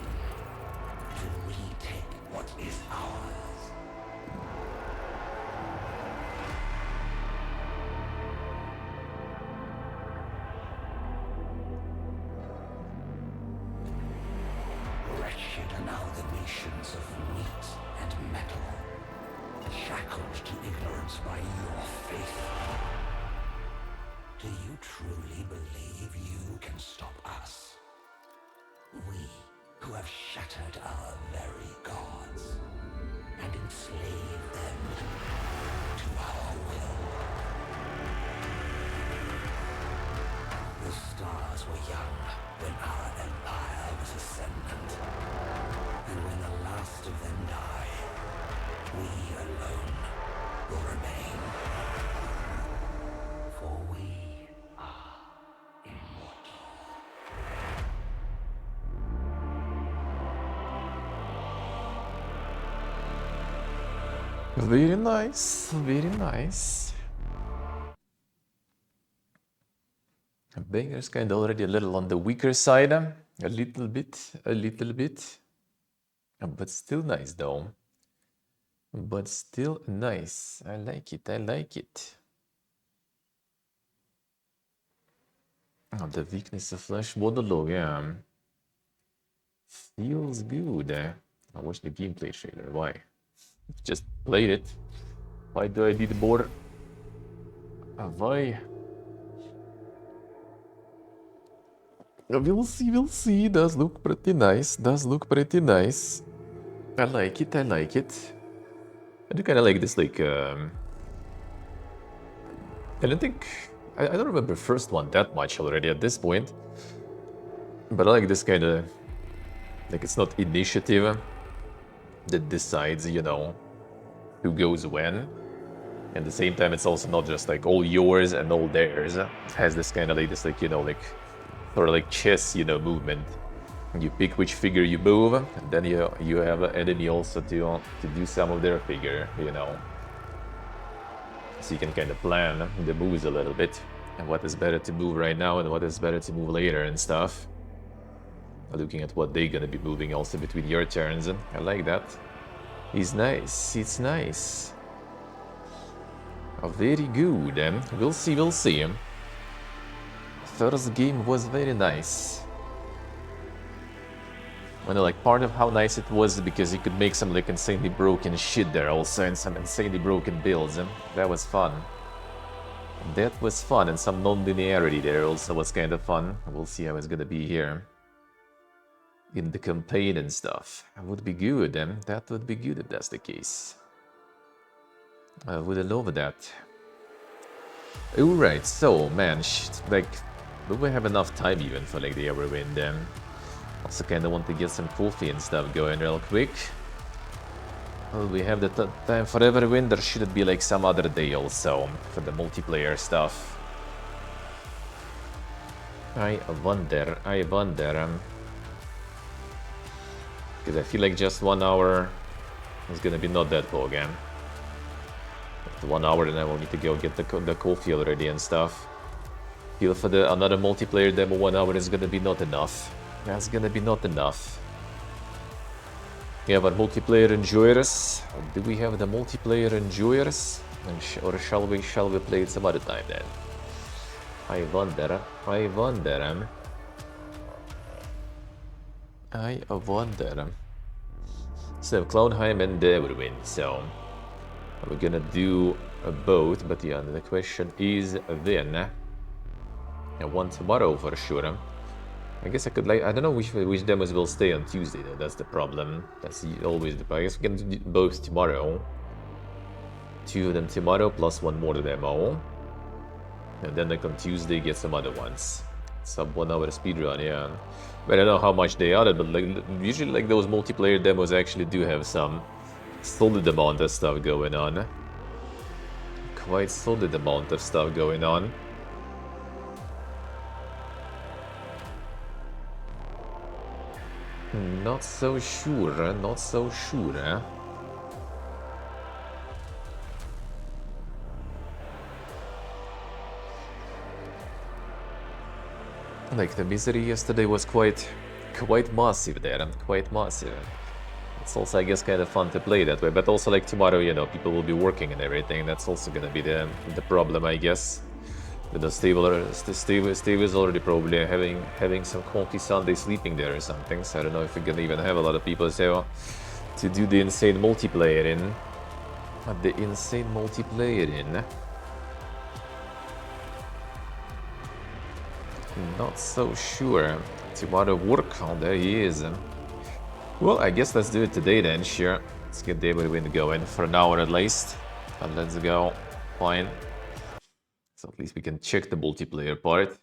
to retake what is ours. Wretched amalgamations of meat and metal, shackled to ignorance by your faith. Do you truly believe you can stop us? We, who have shattered our very gods and enslaved them to our will. The stars were young when our empire was ascendant, and when the last of them die, we alone will remain. For we are immortal. Very nice, very nice. Banger's kind of already a little on the weaker side, a little bit, but still nice though. But still nice. I like it, I like it. Oh, the weakness of flesh monologue, yeah. Feels good. I watched the gameplay trailer. Why? Just played it. Why do I need more? Why? We'll see. Does look pretty nice. I like it, I do kind of like this, like, I don't think... I don't remember the first one that much already at this point. But I like this kind of... Like, it's not initiative that decides, you know, who goes when. At the same time, it's also not just, like, all yours and all theirs. It has this kind of, like, this, like, you know, like... Sort of like chess, you know, movement. You pick which figure you move, and then you have an enemy also to do some of their figure, you know. So you can kind of plan the moves a little bit, and what is better to move right now and what is better to move later and stuff. Looking at what they're gonna be moving also between your turns. I like that. It's nice. Oh, very good. We'll see. First game was very nice. And like part of how nice it was because you could make some like insanely broken shit there also, and some insanely broken builds, and that was fun. And some non-linearity there also was kind of fun. We'll see how it's gonna be here in the campaign and stuff. That would be good, that would be good if that's the case. I would love that. Alright, so man, like Do we have enough time even for like the Everwind then? Also kinda want to get some coffee and stuff going real quick. Well, we have the time for Everwind. There should be like some other day also for the multiplayer stuff. I wonder. Because I feel like just 1 hour is gonna be not that long again. After 1 hour, then I will need to go get the coffee already and stuff. Feel for the another multiplayer demo 1 hour is gonna be not enough. That's gonna be not enough. Yeah, but multiplayer enjoyers. Do we have the multiplayer enjoyers? Or shall we play it some other time then? I wonder. So Cloudheim and Everwind. So we're gonna do both, but yeah, the question is when. I want tomorrow for sure. I guess I could like, I don't know which demos will stay on Tuesday though, that's the problem. That's always the problem. I guess we can do both tomorrow. 2 of them tomorrow plus 1 more demo. And then like on Tuesday get some other ones. Sub 1 hour speedrun, yeah. But I don't know how much they are, but like usually like those multiplayer demos actually do have some solid amount of stuff going on. Quite solid amount of stuff going on. Not so sure, not so sure. Like the misery yesterday was quite massive there, and quite massive. It's also, I guess, kind of fun to play that way, but also like tomorrow, you know, people will be working and everything. That's also gonna be the problem, I guess. Steve is already probably having some quality Sunday sleeping there or something, so I don't know if we're gonna even have a lot of people so to do the insane multiplayer in. Not so sure. Tomorrow work. Oh, there he is. Well, I guess let's do it today then, sure. Let's get the Everwind going for an hour at least. And let's go. Fine. So at least we can check the multiplayer part.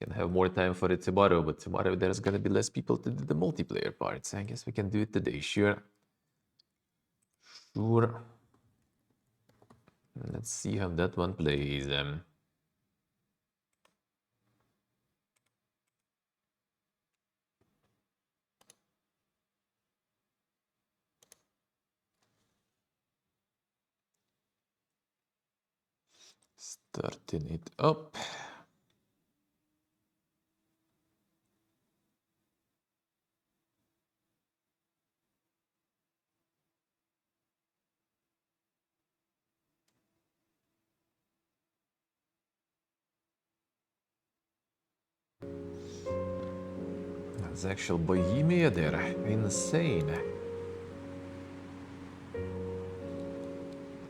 Can have more time for it tomorrow, but tomorrow there's gonna be less people to do the multiplayer part. So I guess we can do it today, sure. Sure. Let's see how that one plays. Starting it up. That's actual Bohemia there. Insane.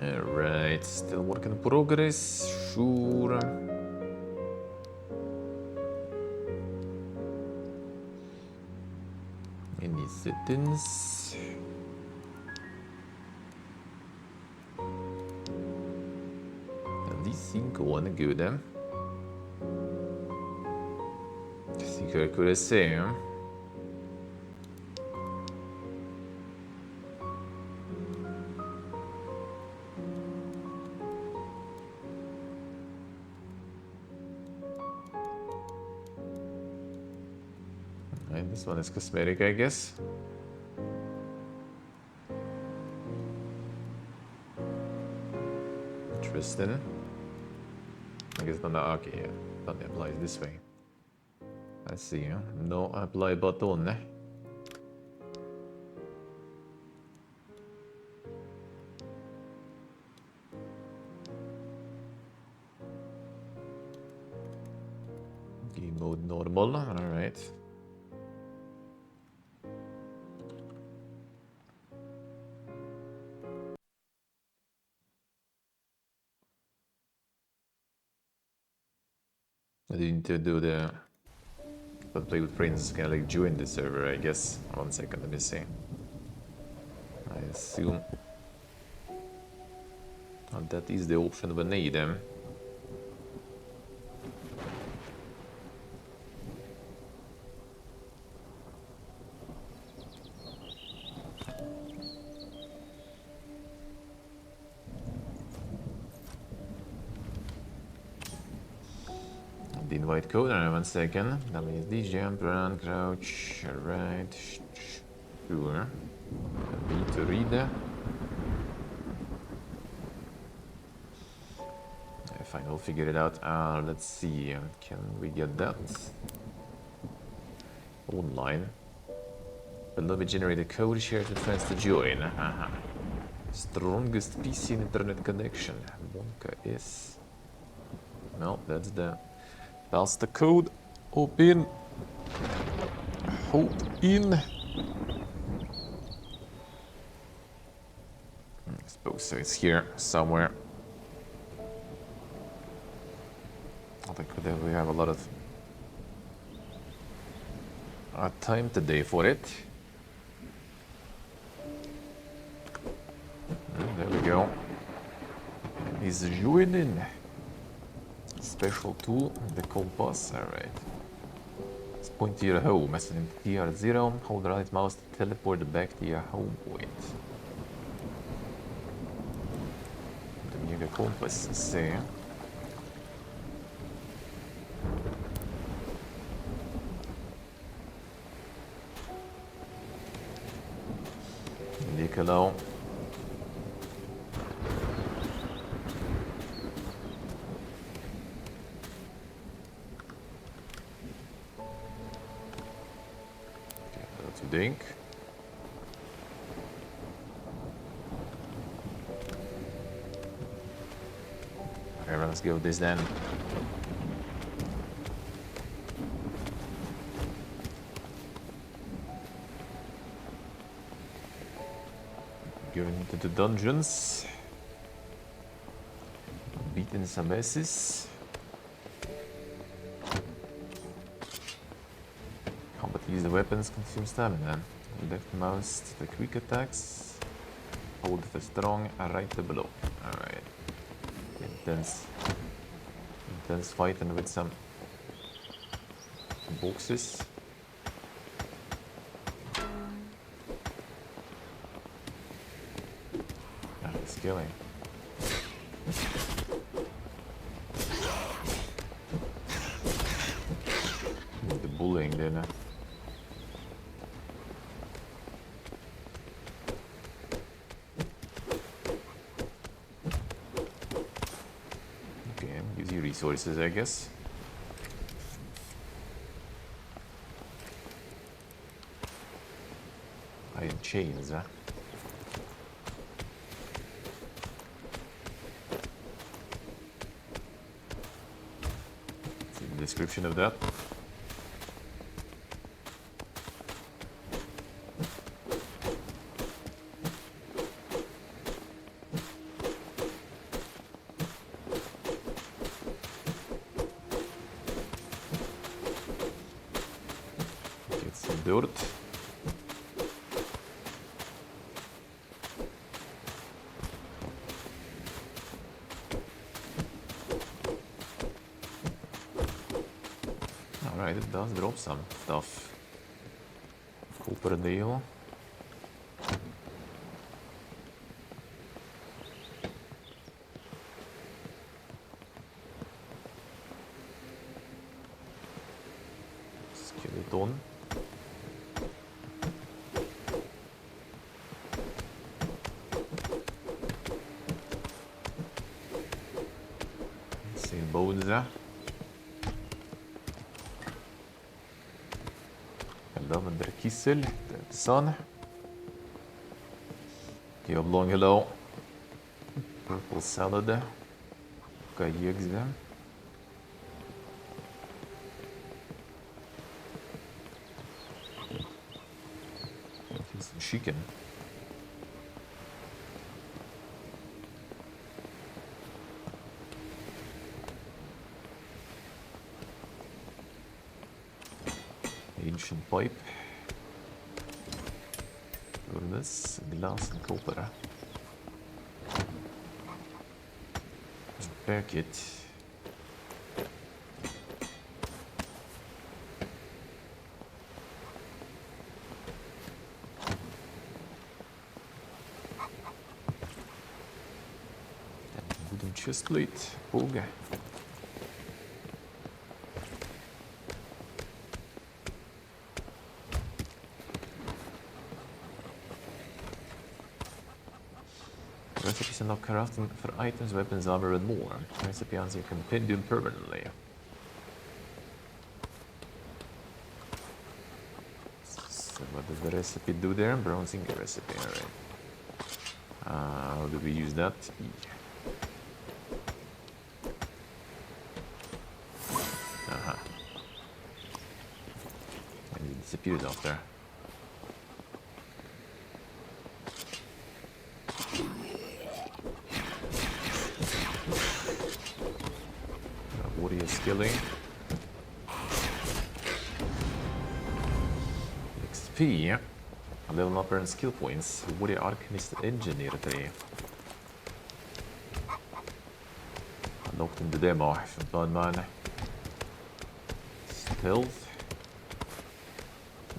Alright, still work in progress. Sure. Any settings? At least think one good. Think accuracy. And this one is cosmetic, I guess. Interesting. I guess not okay, yeah. That applies this way. I see, no apply button. Game mode normal, alright. I didn't do the... But play with friends can like join the server, I guess. 1 second, let me see. I assume that is the option we need them. invite code. Alright, 1 second. WSD, jump, run, crouch. Alright. Sure. I need to read that. Fine, we'll figure it out. Let's see. Can we get that? Online. Below generated code, share to friends to join. Strongest PC internet connection. Wonka is. No, that's the code. Open. Hold in. I suppose so. It's here somewhere. I think we have a lot of time today for it. There we go. He's joining. Special tool, the compass. Alright. Let's point to your home. As in TR0, hold the right mouse to teleport back to your home point. The mega compass, see. Nicolau. Dink. Okay, let's go with this then. Going into the dungeons. Beating some asses. Use the weapons, consume stamina. Left mouse to the quick attacks. Hold the strong, right to blow. Alright. Intense fighting with some boxes. It's killing. The bullying then. Resources, I guess. Iron chains, huh? See the description of that. Dirt. Alright, it does drop some stuff. Copper deal. Skeleton. Bones där. Hello, använder kissel. Sun. The oblong hello. Purple salad. Got eggs there. Some chicken. Ancient pipe. Furnace, glass and copper. Repair kit. And wooden chest plate. Boga. Recipes unlock crafting for items, weapons, armor, and more. Recipe answer your compendium permanently. So what does the recipe do there? Bronzing recipe, alright. How do we use that? E. Aha. And it disappears after. Warrior skilling. XP. Level up and skill points. Warrior Alchemist Engineer 3. Unlocked in the demo. Blind Man. Stealth.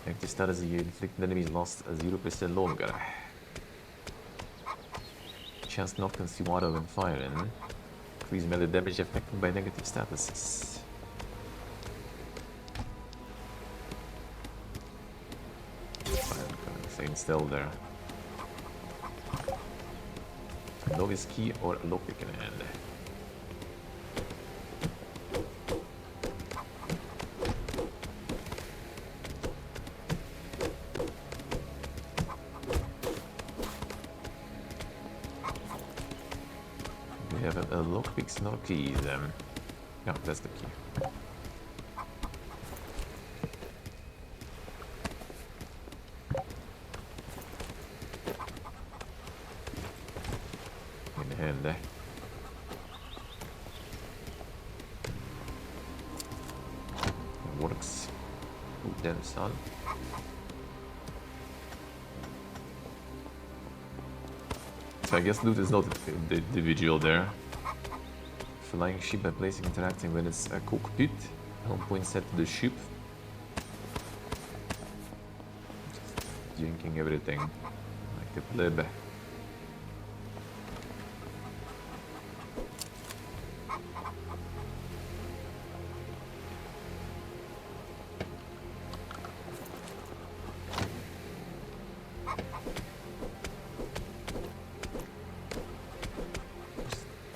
Active status, you inflict enemies last 0% longer. Chance to not consume water when firing. Increase melee damage affected by negative statuses. Same still there. Novice key or lockpick in hand. We have a lockpicks, no keys. No, that's the key. In hand. It works. Oh, damn son. So I guess loot is not the individual there. Flying ship by placing interacting when it's a cockpit. Home point set to the ship. Just yanking everything like a pleb.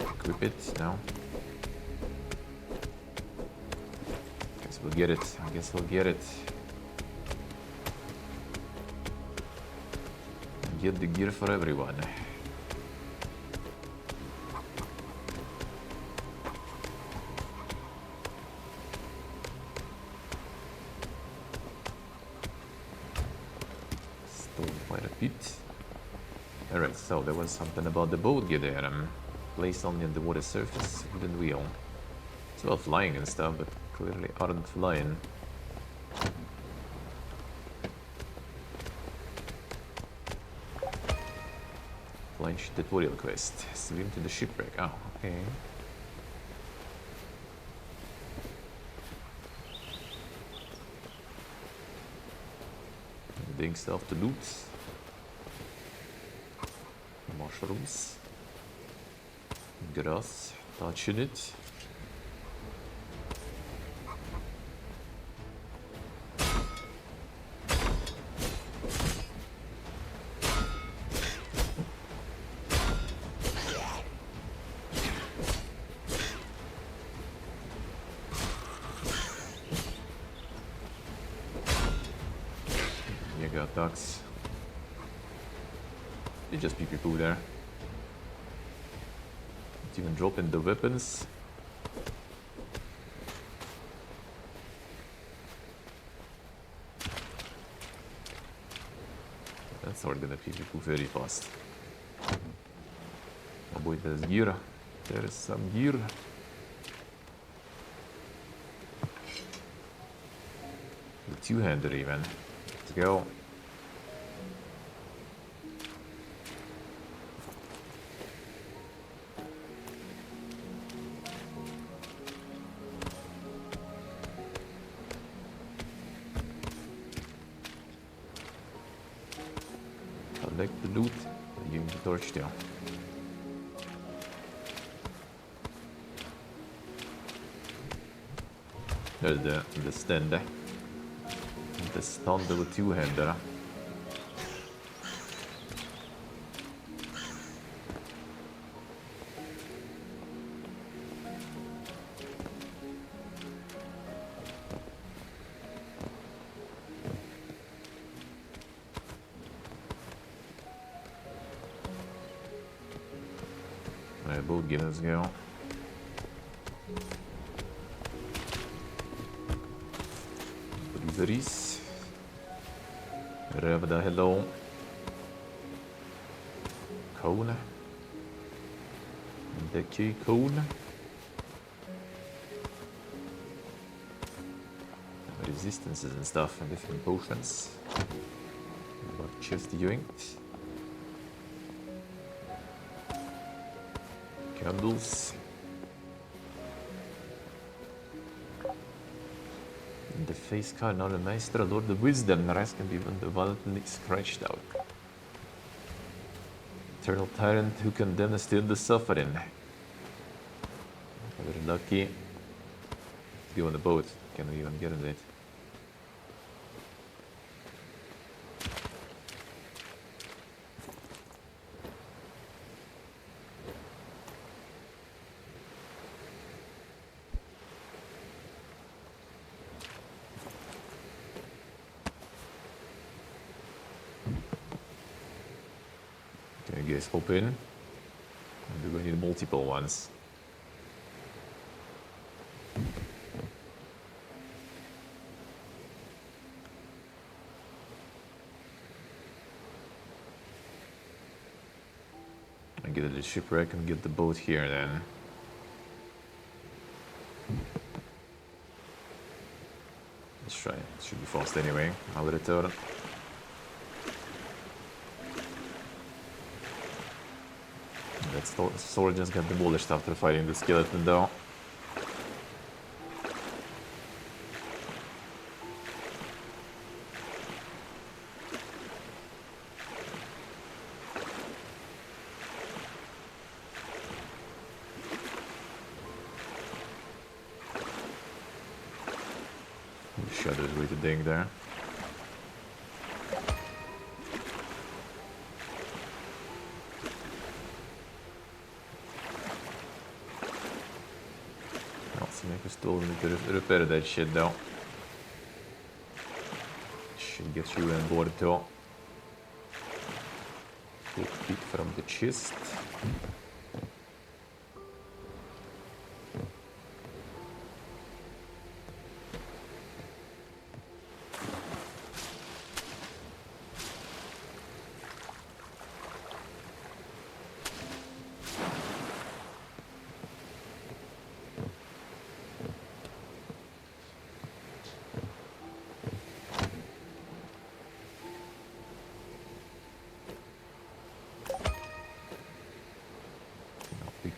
Equip it now. Guess we'll get it. I guess we'll get it. Get the gear for everyone. Stole quite a bit. Alright, so there was something about the boat gear there. Placed only on the water surface, wooden wheel. It's well flying and stuff, but clearly aren't flying. Flying ship tutorial quest. Swim to the shipwreck. Oh, okay. Doing stuff to loot. Mushrooms. Grass. Touching it. You got ducks. You just pee poo there. Not even dropping the weapons. That's already gonna pee poo very fast. Oh boy, there's gear. There is some gear. The two-hander even. Let's go. Collect the loot. Give me the torch still. There's the stand. The stand with two-hander. Alright, boat gear, let's go. Deliveries. Rövda, hello. Cool. The key, cool. Resistances and stuff and different potions. What chest yoinked. Candles. The face card, now the Maestro, Lord of Wisdom, the rest can be violently scratched out. Eternal Tyrant who condemns still the suffering. Very lucky. Let's go on the boat. Can we even get on it? Can you guys hop in? Do we need multiple ones? I get the shipwreck and get the boat here then. Let's try. It should be fast anyway. I'll return. That sword just got demolished after fighting the skeleton though. Shadows way to ding there. We still need to repair that shit though. Should get you on board too. Take a peek from the chest.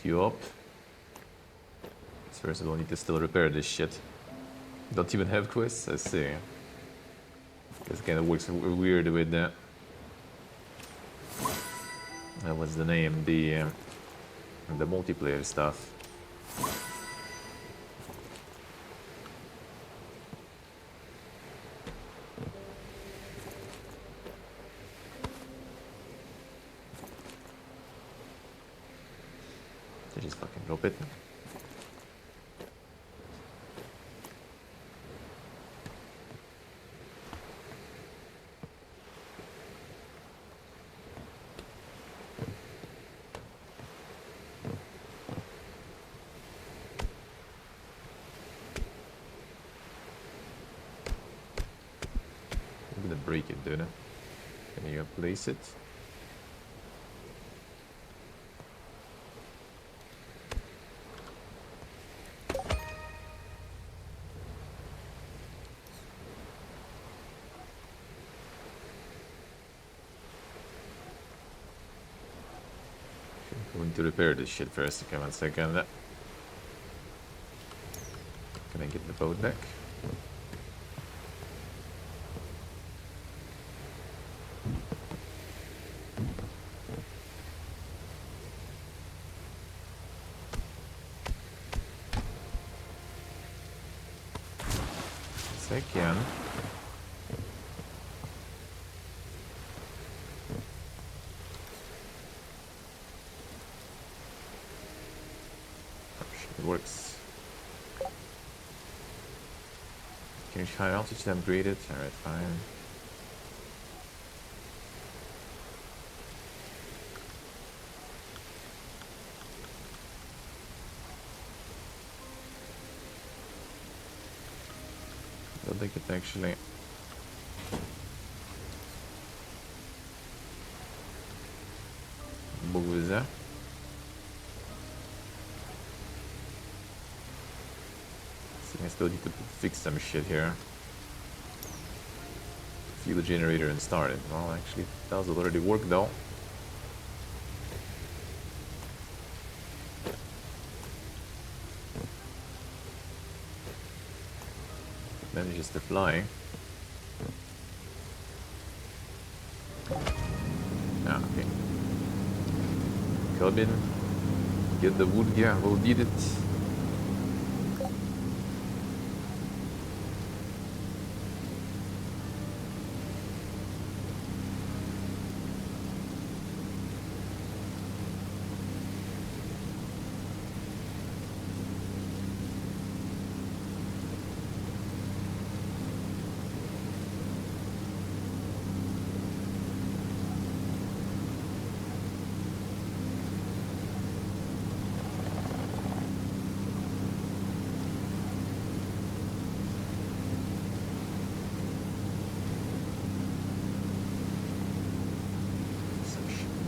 You up. First of all, need to still repair this shit. Don't even have quests? I see. This kind of works weird with the... what's the name? The multiplayer stuff. Just fucking drop it. I'm gonna break it, dude. Can you place it? Going to repair this shit first. Okay, 1 second. Can I get the boat back? Yes, I can. It works. Can you try altitude and upgrade it? Alright, fine. think it actually... moves, I think I still need to fix some shit here. Fuel the generator and start it. Well, actually, it does already work though. Manages to fly. Ah, okay. Come in. Get the wood gear, we'll need it.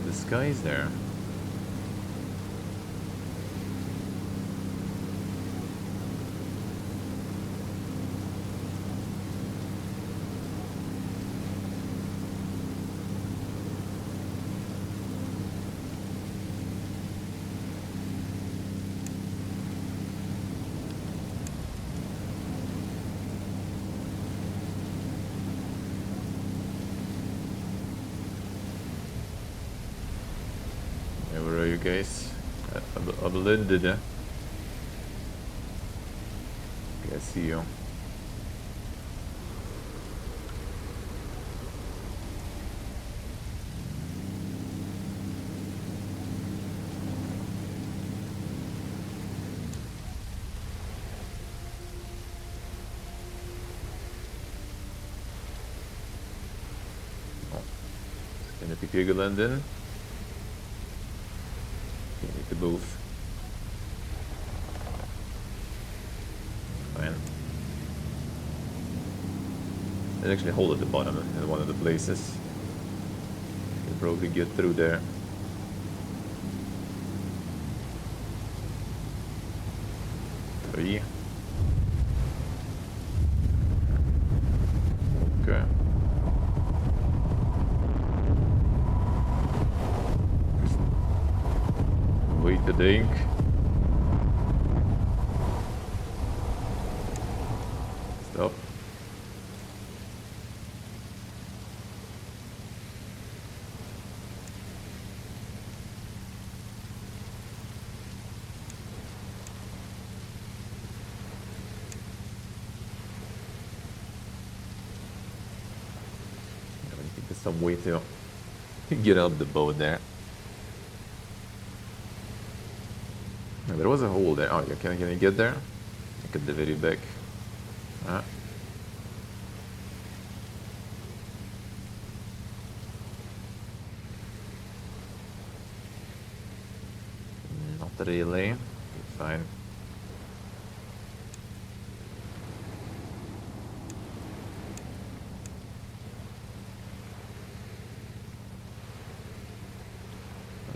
This guy's there. Hey, where are you guys? I blended. Okay, I see you. Oh, gonna pick you, London. You need to move. Fine. They actually hold at the bottom in one of the places. You can probably get through there. Three. Okay. Wait the ink. Stop. I think there's some way to get out the boat there. There was a hole there. Oh, can I get there? Look at the video back. Not really. Fine.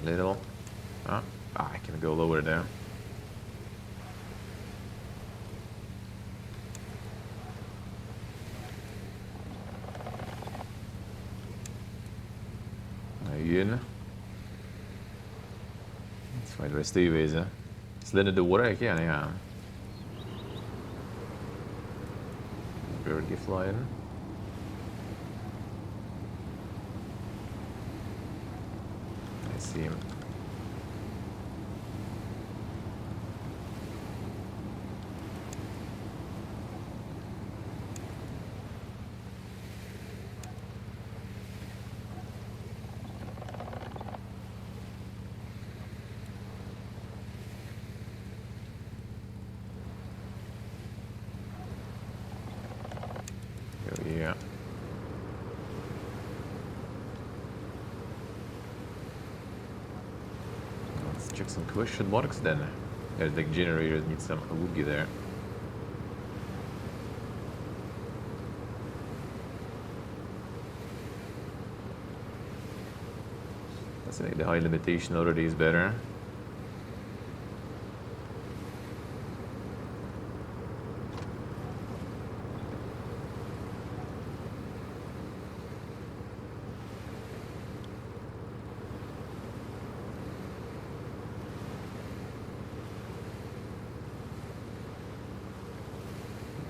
A little. I can go lower there. Ayun. Let's find where Steve is. Slid into water again, yeah. Birdie flying. I see him. Yeah. Let's check some question marks then. There's like generators need some woogie there. I think the high limitation already is better.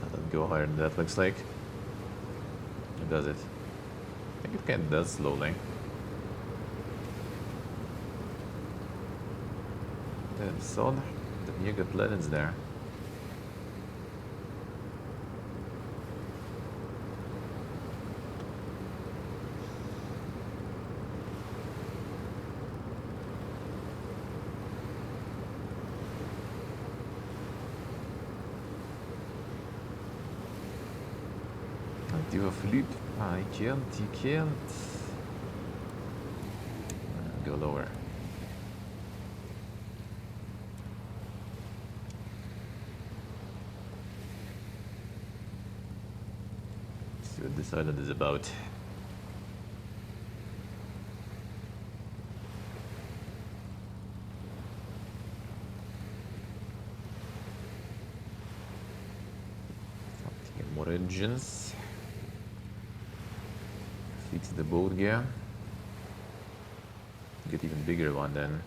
Doesn't go higher than that, looks like. It does it. I think it kind of does slowly. That's odd. The new good planets there. Do a flip. I can't, you can't. Go lower. See what this island is about. Get more engines. Fix the boat gear. Get even bigger one then.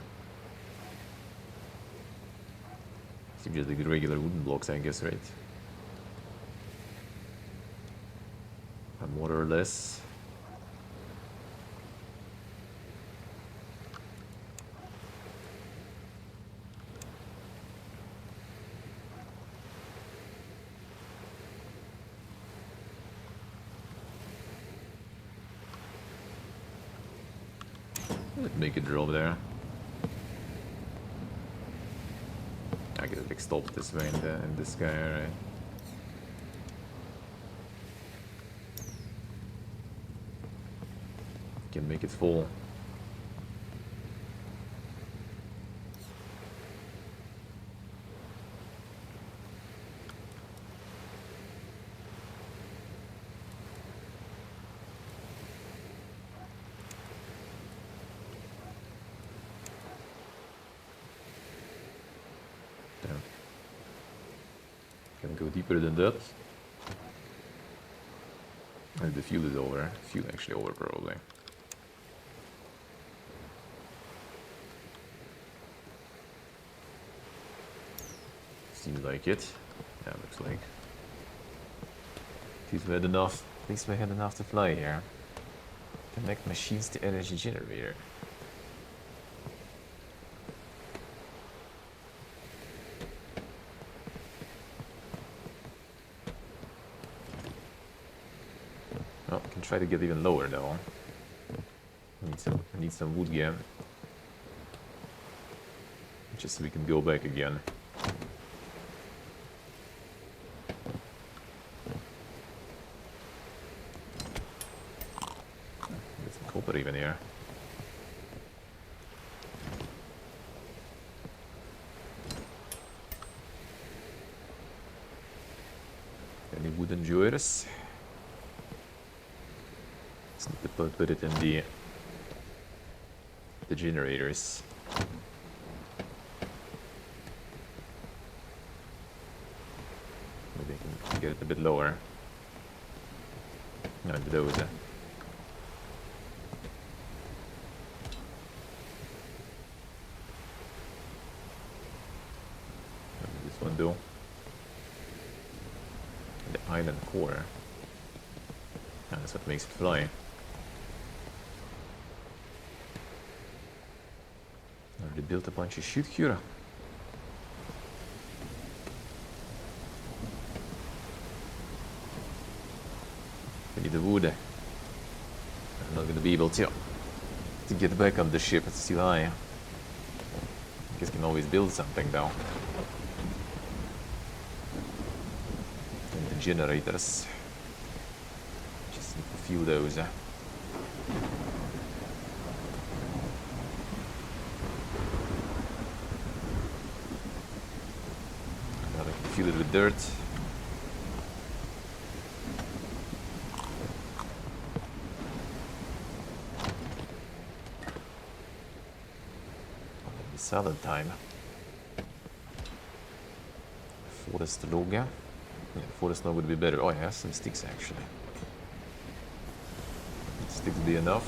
It's just the regular wooden blocks, I guess, right? More or less. Let's make it drop there. I guess like stop this way in the sky, right? Can make it full. Damn. Can go deeper than that. And the fuel is over. Fuel actually over probably. Seems like it. Yeah, looks like. At least we had enough. At least we had enough to fly here. Connect machines to energy generator. Well, we can try to get even lower though. Need some wood gear. Just so we can go back again. Copper even here. Any wooden joyers? Let's need to put it in the generators. Maybe I can get it a bit lower. No, into those. One do. The island core. That's what makes it fly. Already built a bunch of shit here. I need the wood. I'm not gonna be able to get back on the ship. It's too high. I guess I can always build something though. Generators. Just need a few of those. Now I can fill it with dirt. salad time. Forest log. Yeah, forest log would be better. Oh, I have some sticks actually. Sticks be enough.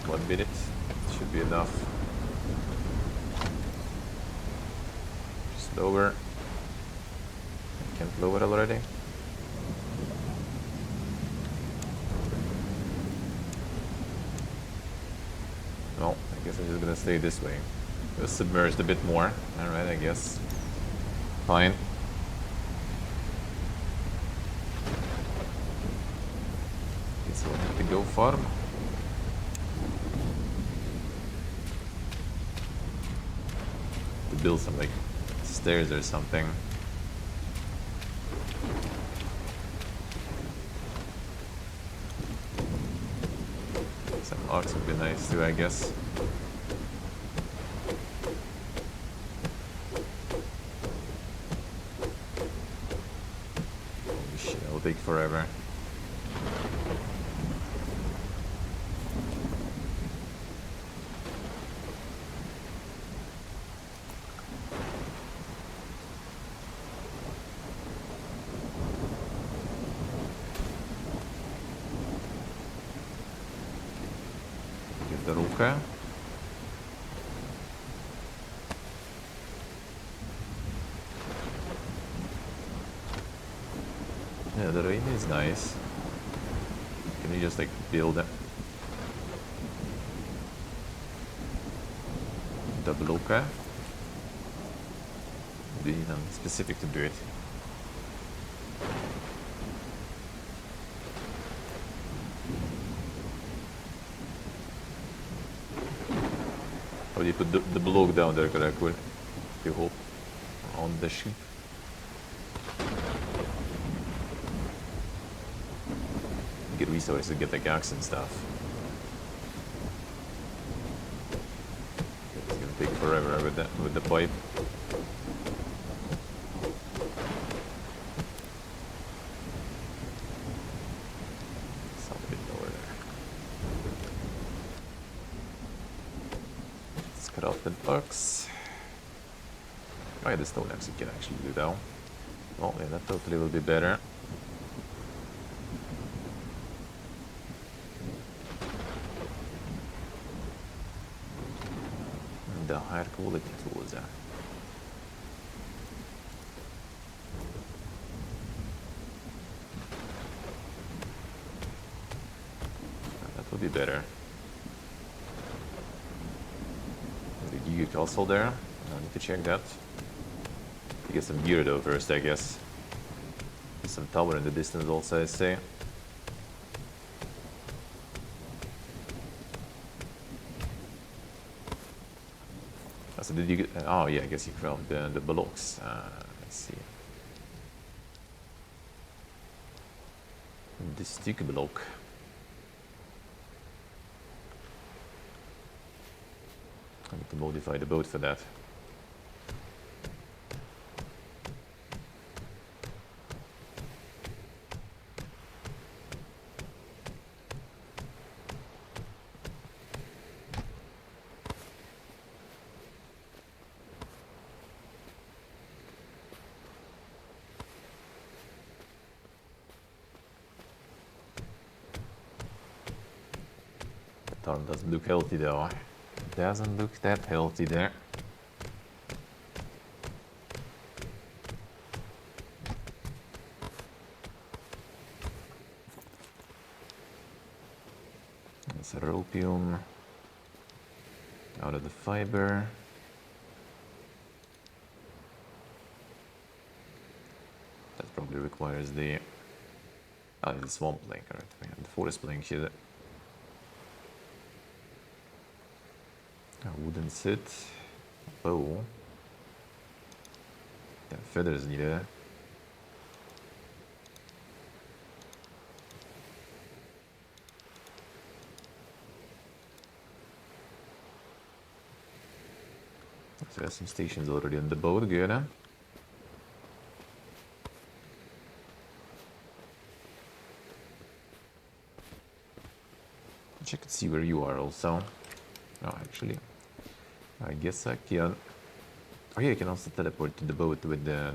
1 minute should be enough. Just lower. Can't lower already. Well, I guess I'm just gonna stay this way. Just submerged a bit more. Alright, I guess. Fine. Guess we'll have to go farm. To build some like stairs or something. Some ox would be nice too, I guess. Holy shit, it'll take forever. Get the ruka. Yeah, the rain is nice. Can you just like build it? Double ruka. Be specific to do it. How do you put the block down there correctly? You hope on the ship. Get resources to get the axe and stuff. It's gonna take forever with the pipe. Some bit lower there. Let's cut off the box. Oh yeah, the stone axe you can actually do that. Oh yeah, that totally will be better. The higher quality tools are. That would be better. The gear castle there. I need to check that. Get some gear though first, I guess. Some tower in the distance also, I say. So did you get? Oh yeah, I guess you craft the blocks. Let's see. The stick block. I need to modify the boat for that. Tarn doesn't look healthy though. Doesn't look that healthy there. It's a ropium out of the fiber. That probably requires the the swamp plank, right? We have the forest plank here. A wooden sit, bow. The feathers needed. So there's some stations already on the boat, good. Huh? Check and see where you are also. Oh, actually, I guess I can. Oh yeah, you can also teleport to the boat with the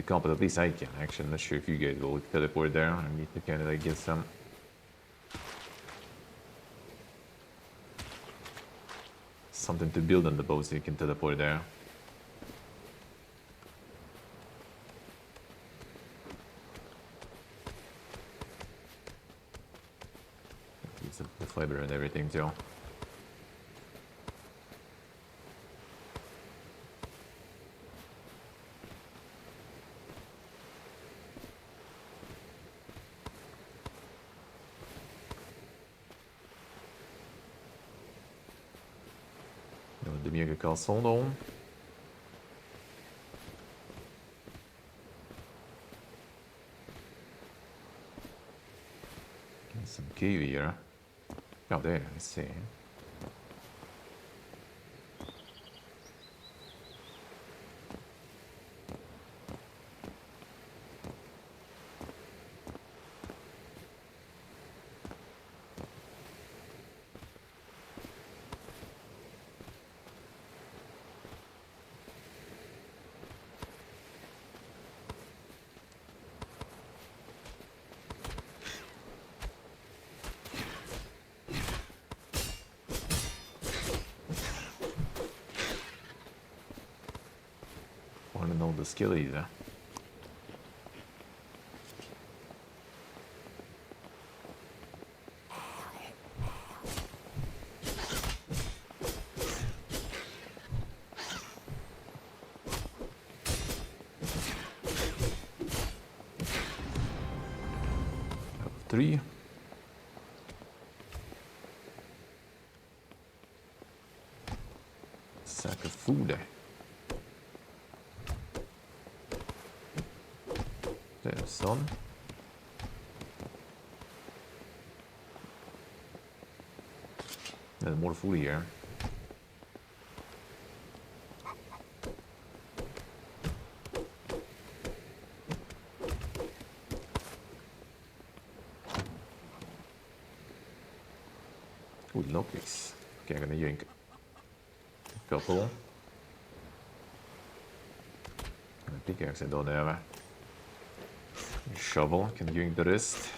compass. At least I can. Actually, I'm not sure if you guys will teleport there. I need to kind of like get some. Something to build on the boat so you can teleport there. Use the fiber and everything too. Demi-heure caleçon though. Some kiwi here. Oh, there, I see. Want to know the skill either. Level 3. Sack of food. There's some. There's more food here. Ooh, lockpicks. Okay, I'm gonna yank a couple. And a pickaxe I don't have. Shovel, can you the rest?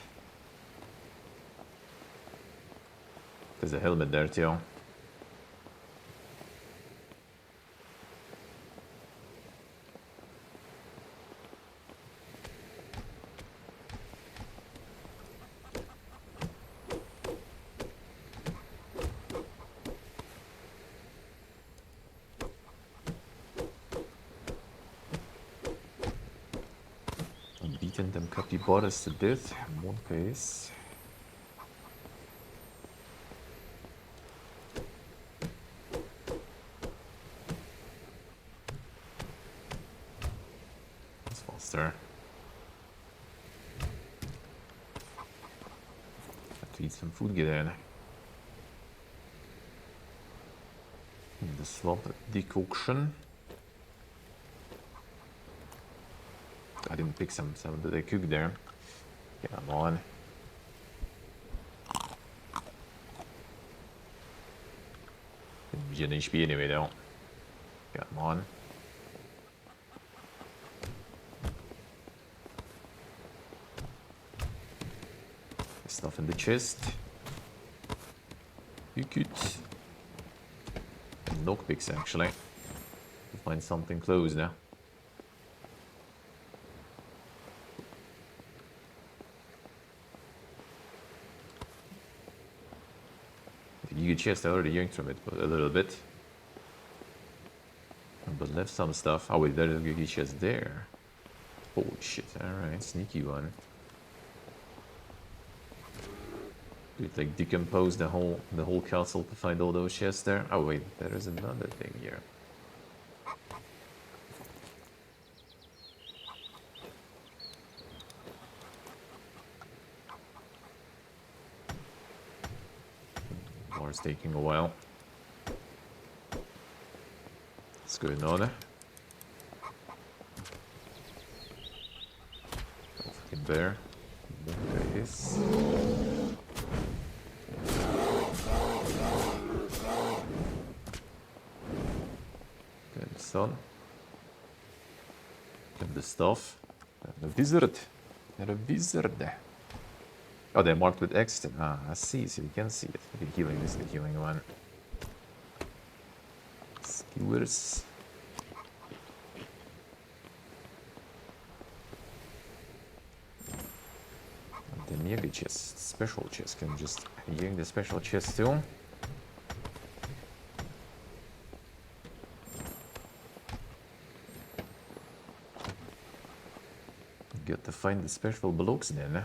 There's a helmet there too. I'm beating them capybaras to death in one pace. That's faster. Have to eat some food, get in. The swamp decoction. I didn't pick some that they cooked there. Come on. Didn't HP anyway though. Come on. Stuff in the chest. You could. And lockpicks actually. To find something close now. You chest, I already yanked from it a little bit. But left some stuff. Oh wait, there's a Yugi chest there. Holy shit, alright, sneaky one. Dude, like decompose the whole castle to find all those chests there. Oh wait, there is another thing here. War's taking a while. What's going on? Oh, fucking bear. There it is. son. Get the stuff. And a wizard. And a wizard. Oh, they're marked with X. Ah, I see. So you can see it. The healing. This is the healing one. Skewers. The mega chest, special chest. Can just yank the special chest too. Got to find the special blocks then.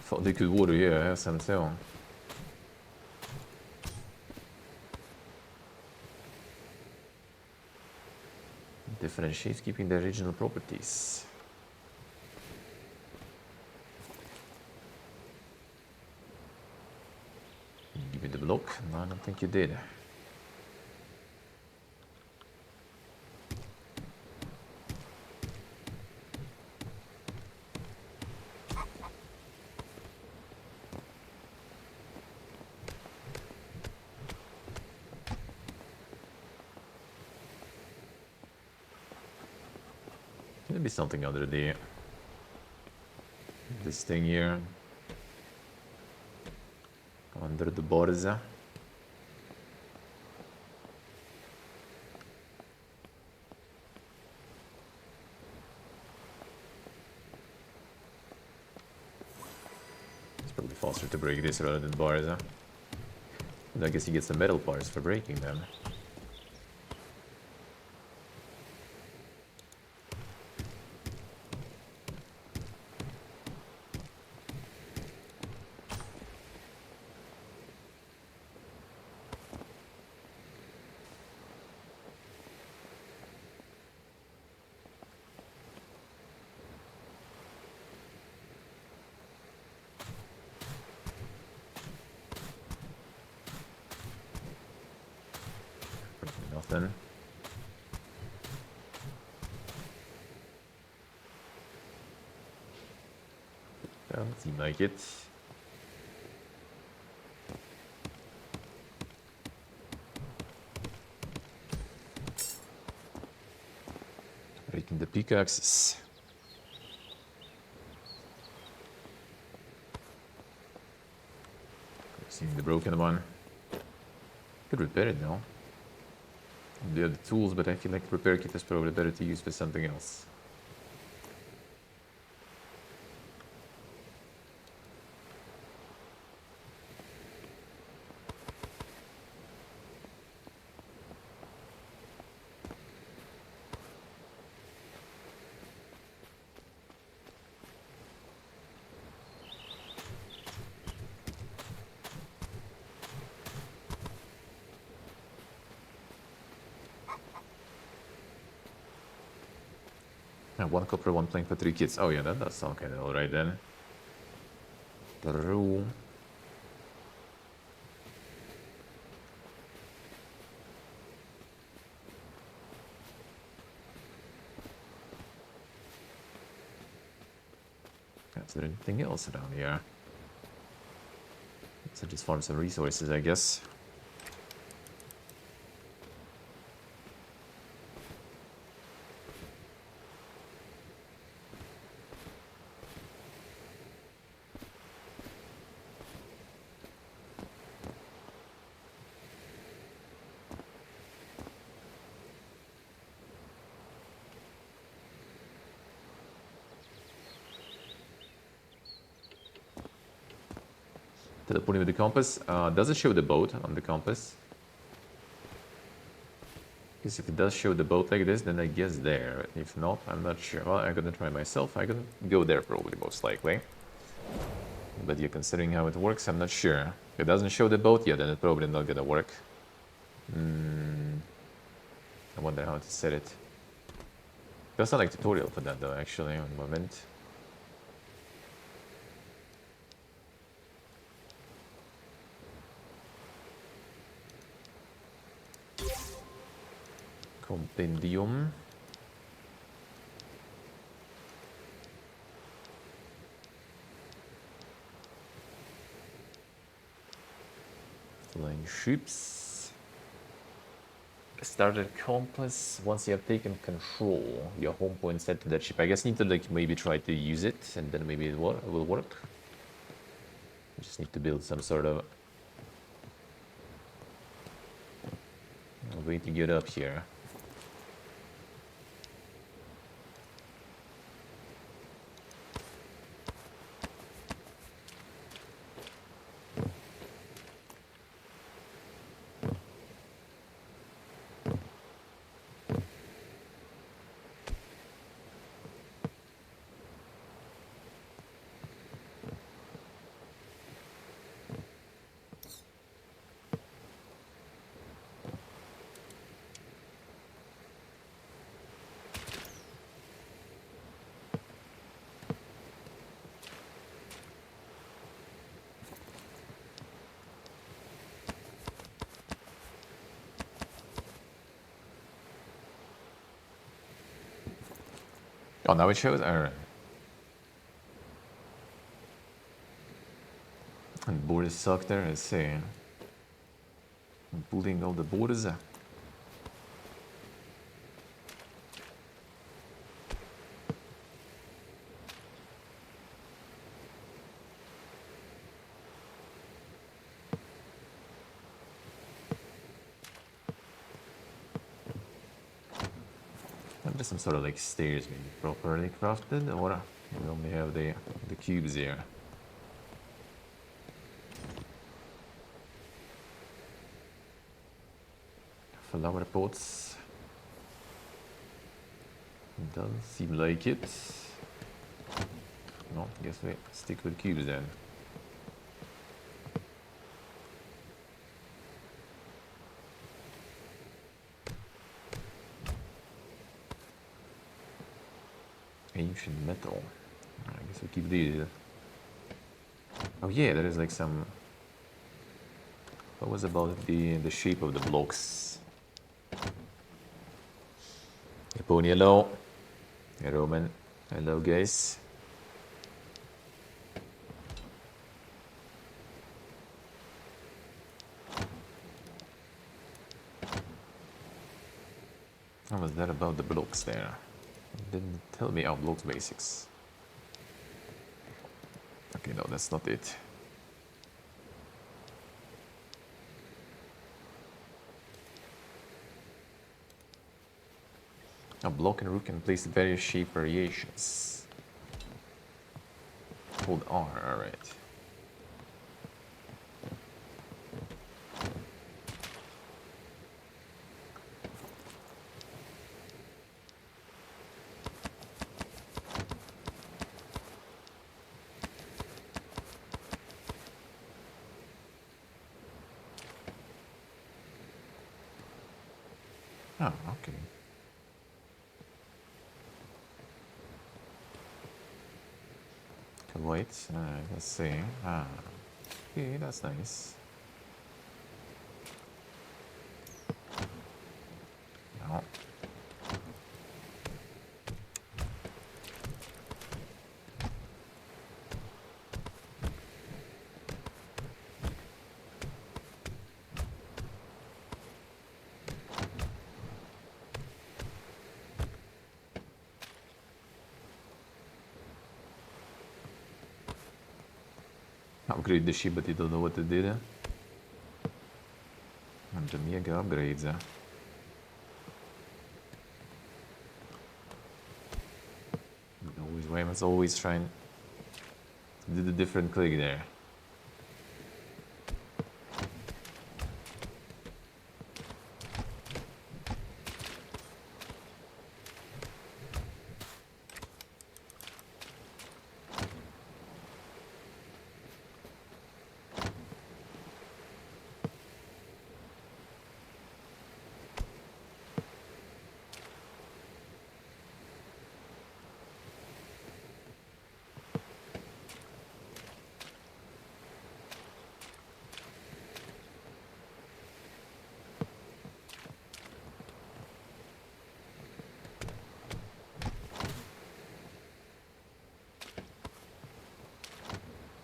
Thought they could water, yeah, I have some too. Differentiate, keeping the original properties. Give me the block? No, I don't think you did. Maybe something under this thing here. Under the borza. It's probably faster to break this rather than borza. And I guess you get some metal parts for breaking them. Nothing. Doesn't seem like it. Breaking the pickaxes. Seeing the broken one. Could repair it now. They have the tools, but I feel like the repair kit is probably better to use for something else. Yeah, 1 copper, 1 plank for 3 kits. Oh yeah, that does sound kind of alright then. True. Is there anything else around here? So just farm some resources, I guess. Teleporting with the compass. Does it show the boat on the compass? Because if it does show the boat like this, then I guess there. If not, I'm not sure. Well, I'm gonna try myself. I'm gonna go there probably, most likely. But yeah, considering how it works, I'm not sure. If it doesn't show the boat, yeah, then it's probably not gonna work. I wonder how to set it. There's not like tutorial for that though, actually, one moment. Compendium. ships. Started compass. Once you have taken control, your home point set to that ship. I guess need to like maybe try to use it, and then maybe it will work. Just need to build some sort of way to get up here. Oh, now it shows? Alright. And borders suck there, I see. I'm pulling all the borders. There's some sort of like stairs maybe properly crafted, or we only have the cubes here. Flower pots. Doesn't seem like it. No, guess we stick with cubes then. Ancient metal. I guess we keep these. Oh yeah, there is like some. What was about the shape of the blocks? Pony, hello. Hey, Roman. Hello, guys. What was that about the blocks there? Didn't tell me. Oh, blocks basics. Okay, no, that's not it. A block and rook can place various shape variations. Hold R, alright. Oh, okay. Wait, let's see. Ah, okay, that's nice. No. Upgrade the ship, but you don't know what to do there. And the mega upgrades. Always, why must always trying to do the different click there.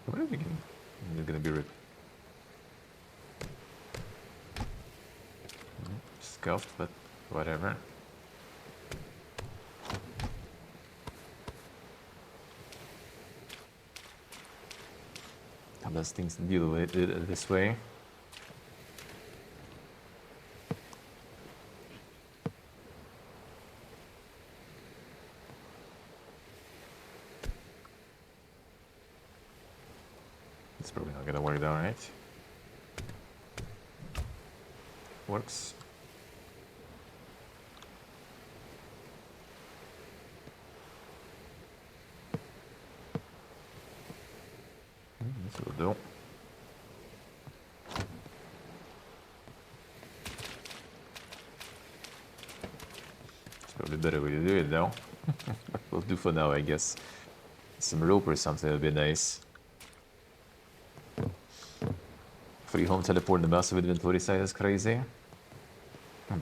What are we getting? They're gonna be ripped. scuffed, but whatever. How does things deal with it this way? It's probably not gonna work though, right? Works. This will do. It's probably a better way to do it though. We'll do for now, I guess. Some rope or something would be nice. Free home teleport in the massive inventory side is crazy.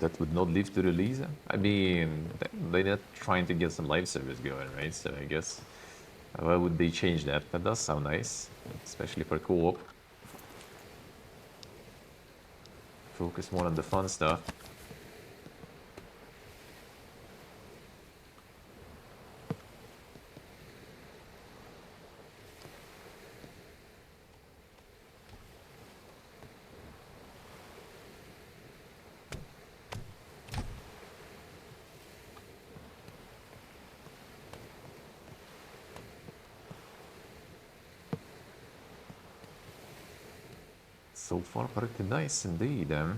That would not leave to release. I mean, they're not trying to get some live service going, right? So I guess, why would they change that? That does sound nice, especially for co-op. Focus more on the fun stuff. So far, pretty nice indeed. Ah.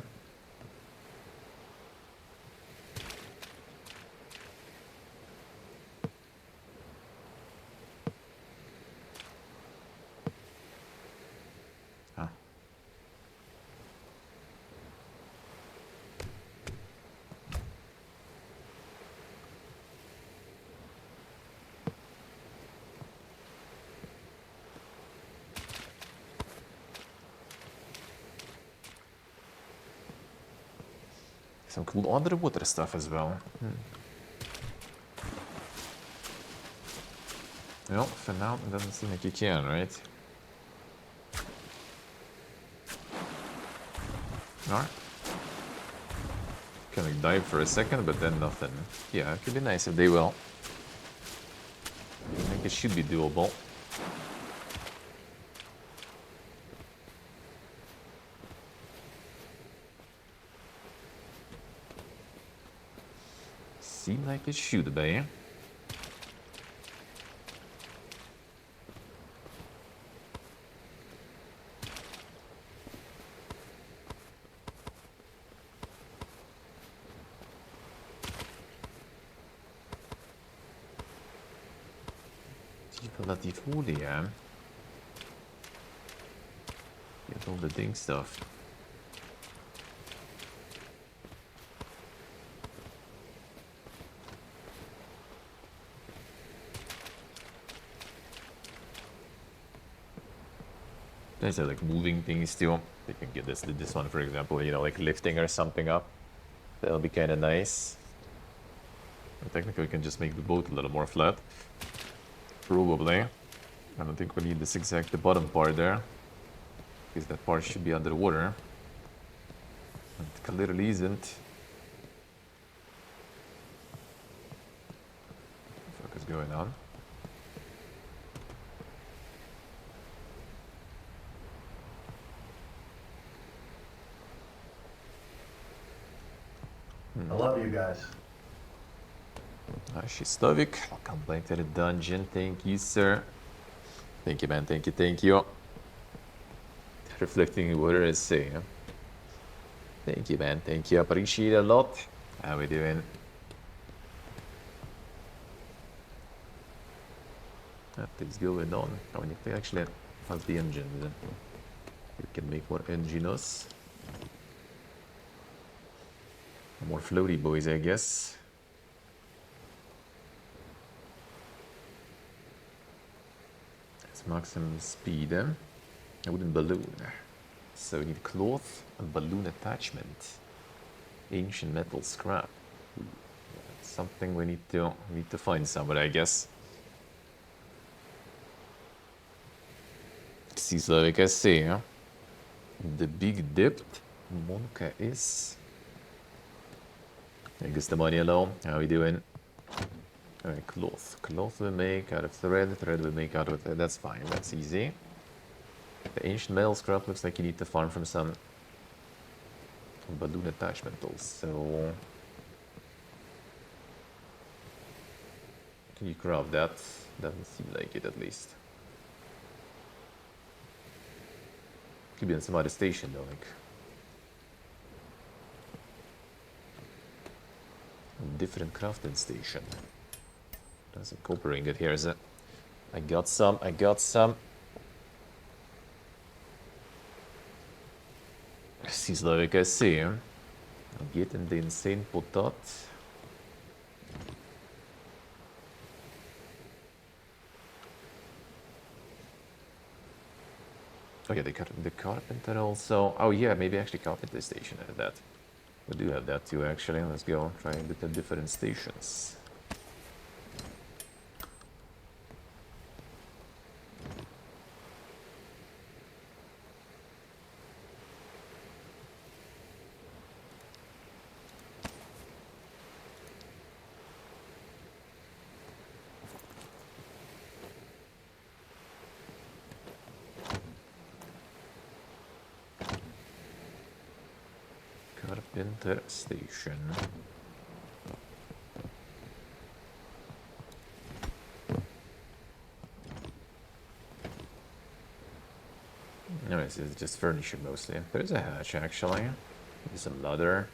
Some cool underwater stuff as well. Well, for now, it doesn't seem like you can, right? Alright. Kind of dive for a second, but then nothing. Yeah, it could be nice if they will. I think it should be doable. Seem like it should be. Relativ folie. Get all the ding stuff. There's like moving things too. You can get this one, for example, you know, like lifting or something up. That'll be kind of nice. And technically, we can just make the boat a little more flat. Probably. I don't think we need this exact the bottom part there, because that part should be underwater. It clearly isn't. What the fuck is going on? I love you guys. Shistovik, welcome back to the dungeon. Thank you, sir. Thank you, man. Thank you, thank you. Reflecting water is saying. Huh? Thank you, man. Thank you. Appreciate it a lot. How we doing? Nothing's going on. I mean, if they actually have the engine, then you can make more engineers. More floaty boys, I guess. That's maximum speed. A wooden balloon. So we need cloth and balloon attachment. Ancient metal scrap. That's something we need to find somewhere, I guess. Seems like I say, huh? The big depth. Monka is I guess the money alone. How we doing? Alright, cloth. Cloth we make out of thread. Thread we make out of... That's fine. That's easy. The ancient metal scrap looks like you need to farm from some balloon attachment tools. So... Can you craft that? Doesn't seem like it, at least. Could be in some other station, though, like... Different crafting station. There's a copper ingot here, is it? I got some. Seems like I see. I'm getting the insane potat. Okay, the carpenter also. Oh yeah, maybe actually carpenter station had that. We do have that too, actually. Let's go try the different stations. Carpenter station. No, it's just furniture mostly. There's a hatch actually. There's some ladder.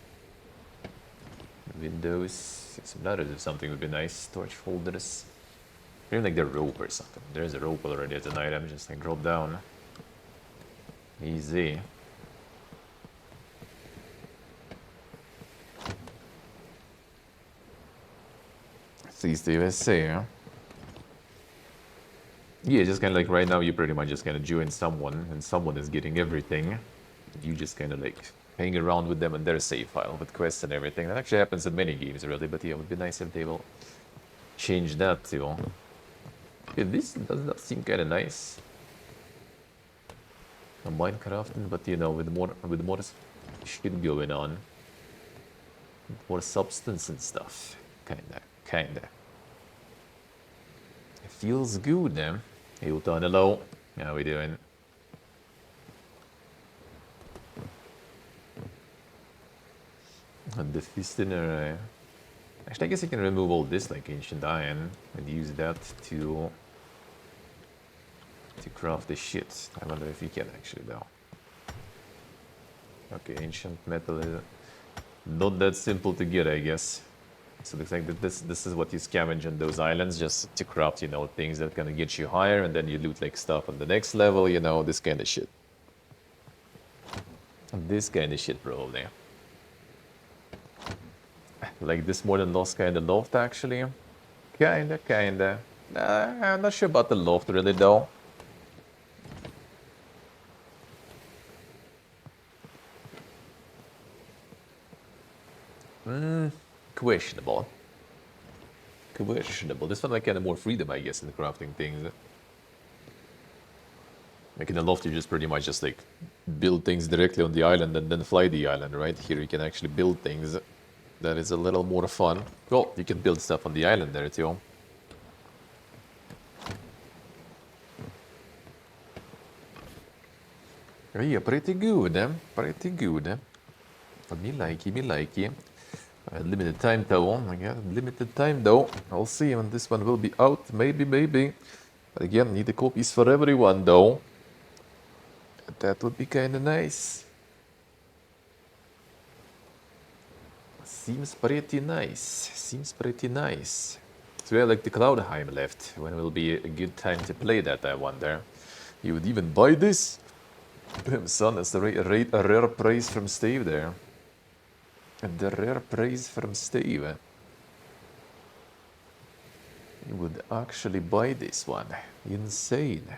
Windows. Some ladders or something would be nice. Storage folders. Even like the rope or something. There's a rope already as an item. Just like drop down. Easy. Sees the USA, huh? Yeah, just kind of like right now you pretty much just kind of join someone and someone is getting everything. You just kind of like hang around with them and their save file with quests and everything. That actually happens in many games really, but yeah, it would be nice if they will change that too. Yeah, this does not seem kind of nice. A Minecrafting, but you know, with more shit going on. More substance and stuff. Kinda. It feels good, then. Hey, hello. How we doing? And the Fistiner. Actually, I guess I can remove all this like ancient iron and use that to craft the shit. I wonder if we can actually though. Okay, ancient metal is not that simple to get, I guess. So it looks like that this is what you scavenge on those islands just to craft, you know, things that gonna get you higher, and then you loot like stuff on the next level, you know, this kind of shit. This kind of shit, probably. Like this more than Lost kind of loft, actually. Kinda. I'm not sure about the loft, really, though. Questionable. This one, like, kind of more freedom, I guess, in crafting things. Like in the loft, you just pretty much just like build things directly on the island and then fly the island, right? Here you can actually build things. That is a little more fun. Well, you can build stuff on the island there too. Yeah, pretty good, eh? Pretty good, eh? Me likey. Limited time though. Oh my god, limited time though. I'll see when this one will be out. Maybe. But again, need the copies for everyone though. That would be kinda nice. Seems pretty nice. So yeah, like the Cloudheim left. When will be a good time to play that, I wonder. You would even buy this? Damn son, that's a rare praise from Steve there. The rare praise from Steve. You would actually buy this one. Insane.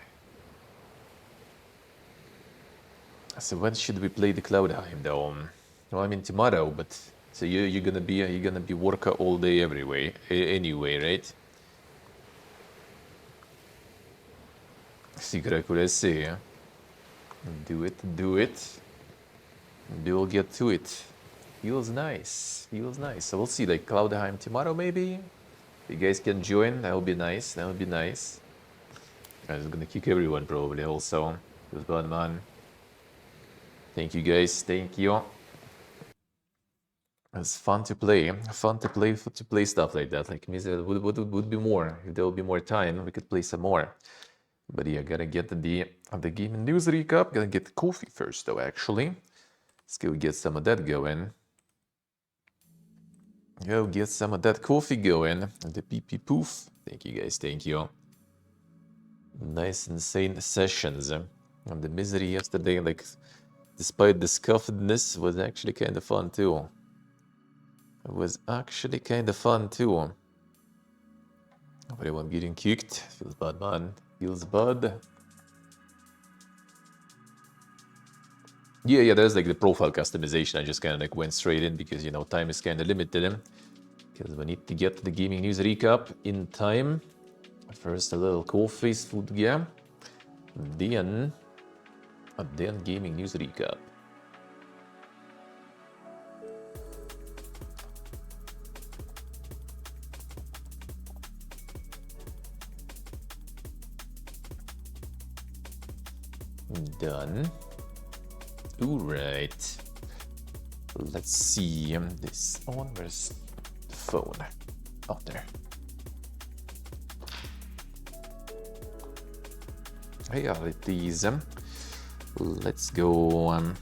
So when should we play the Cloudheim though? Well, I mean tomorrow, but so you're gonna be worker all day anyway, right? Secret accuracy. Do it. We will get to it. Feels nice. Feels nice. So we'll see, like, Cloudheim tomorrow, maybe? If you guys can join, that would be nice. That would be nice. I'm just gonna kick everyone, probably, also. Feels bad, man. Thank you, guys. Thank you. It's fun to play. Fun to play stuff like that. Like, would be more. If there would be more time, we could play some more. But yeah, gotta get the game news recap. Gotta get coffee first, though, actually. Let's go get some of that going. Go get some of that coffee going. The pee poof. Thank you, guys. Thank you. Nice, insane sessions. And the misery yesterday, like, despite the scuffedness, was actually kind of fun, too. It was actually kind of fun, too. Everyone getting kicked. Feels bad, man. Feels bad. Yeah, there's like the profile customization. I just kind of like went straight in because, you know, time is kind of limited. Because we need to get the gaming news recap in time. First, a little coffee, food, yeah. Then gaming news recap. Done. Alright. Let's see this on. Where's the phone? Out there. Hey, these. Let's go.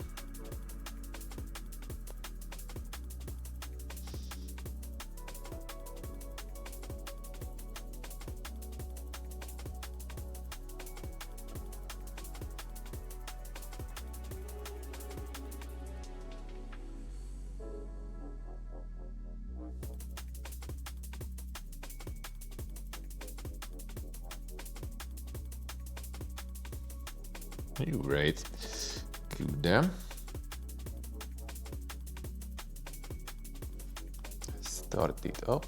Right. Good. Start it up.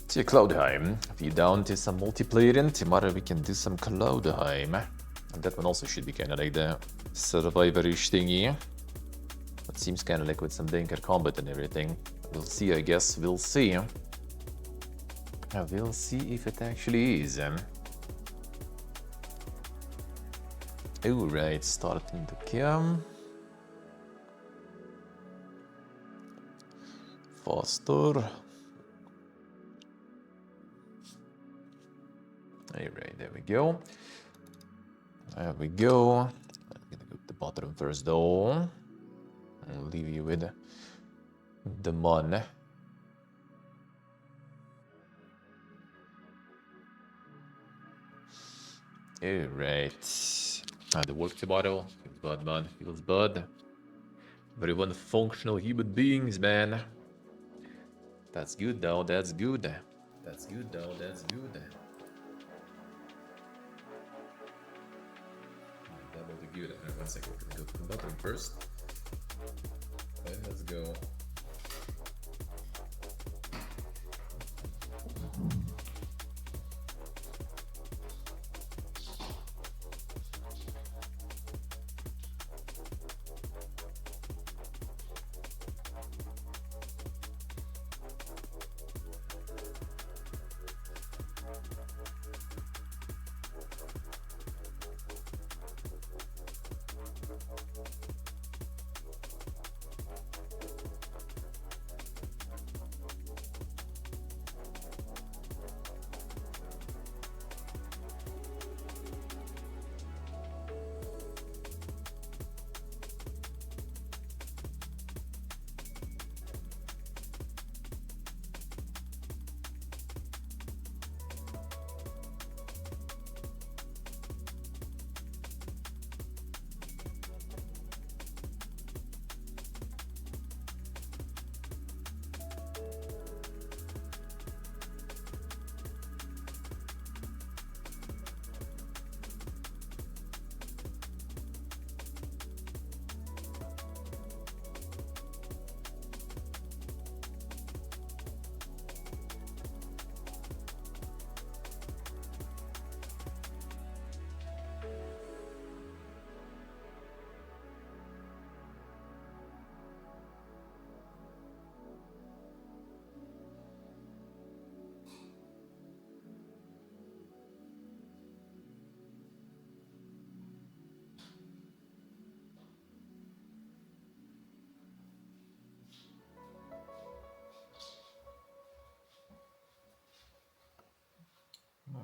To Cloudheim. If you're down to some multiplayer, and tomorrow we can do some Cloudheim. And that one also should be kind of like the survivor-ish thingy. It seems kind of like with some Dinker combat and everything. We'll see, I guess. We'll see. We'll see if it actually is. Alright, starting the cam. Faster. Alright, there we go. There we go. I'm gonna go to the bottom first though. I'll leave you with the mon. Alright. The work tomorrow. Feels bad, man. Feels bad. Everyone functional human beings, man. That's good though. That's good. That's good though. That's good. Double the good. Alright, 1 second. We're gonna go to the bottom first. Then let's go.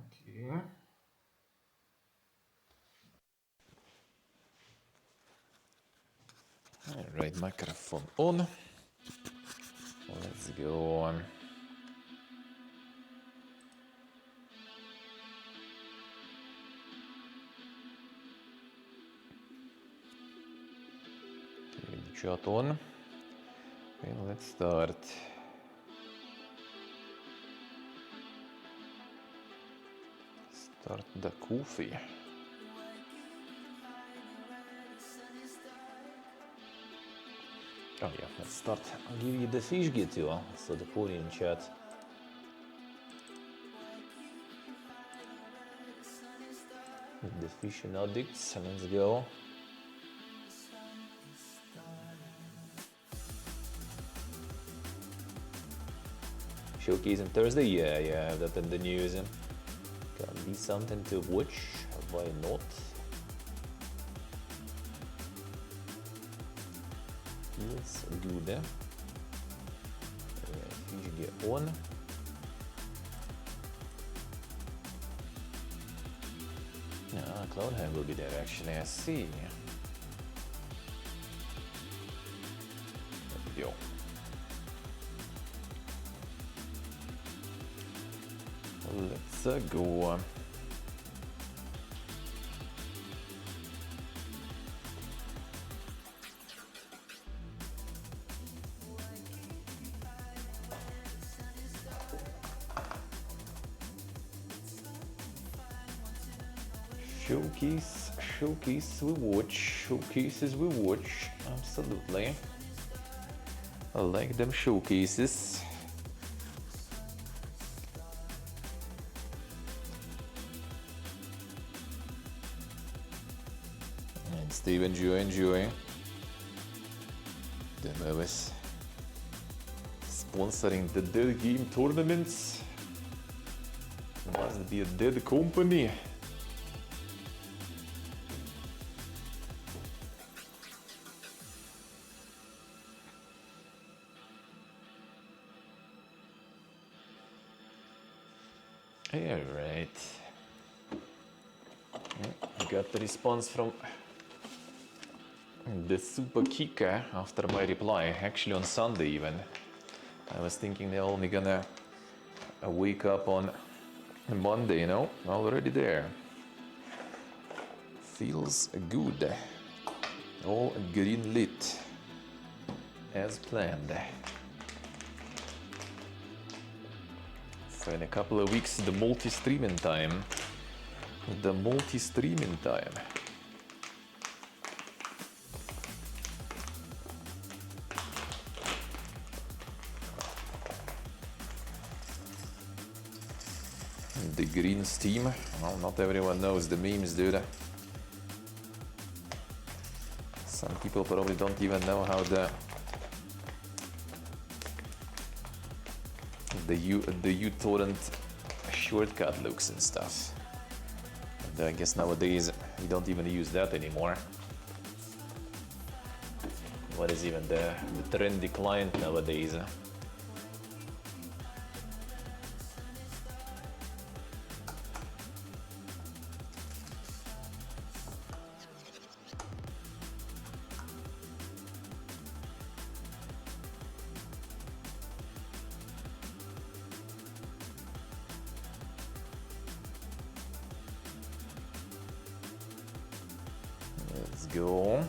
Okay. Alright, microphone on. Let's go on. Chat on. Okay, let's start. Start the coffee. Oh yeah, let's start. I'll give you the fish too, so the Korean chat. The fish and addicts, let's go. Showcase on Thursday? Yeah, I have that in the news. Can be something to watch, why not? Feels good, eh? Fish get on. Yeah, Cloudheim will be there actually, I see. There we go. Let's go. Showcase we watch, showcases we watch, absolutely. I like them showcases. And Steve, enjoy. Them was sponsoring the dead game tournaments. Must be a dead company. Alright. I got the response from the Super Kika after my reply, actually on Sunday even. I was thinking they're only gonna wake up on Monday, you know, already there. Feels good. All green lit as planned. So in a couple of weeks, the multi-streaming time. The multi-streaming time. The green steam. Well, not everyone knows the memes, dude. Some people probably don't even know how the uTorrent shortcut looks and stuff. And I guess nowadays we don't even use that anymore. What is even the trendy client nowadays? Let's go.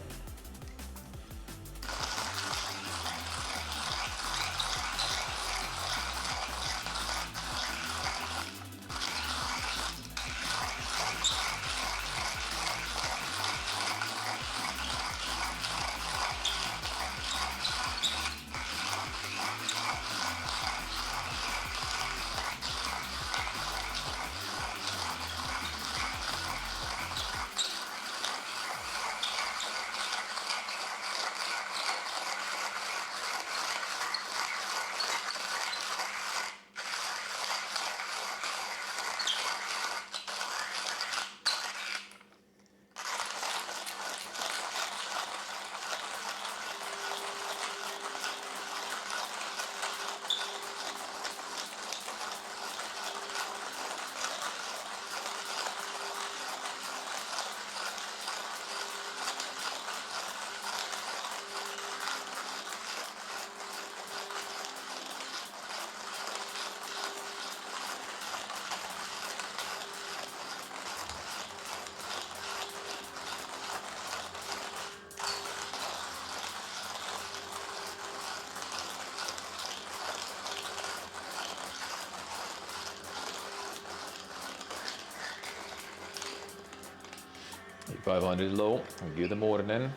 500 low. Good morning.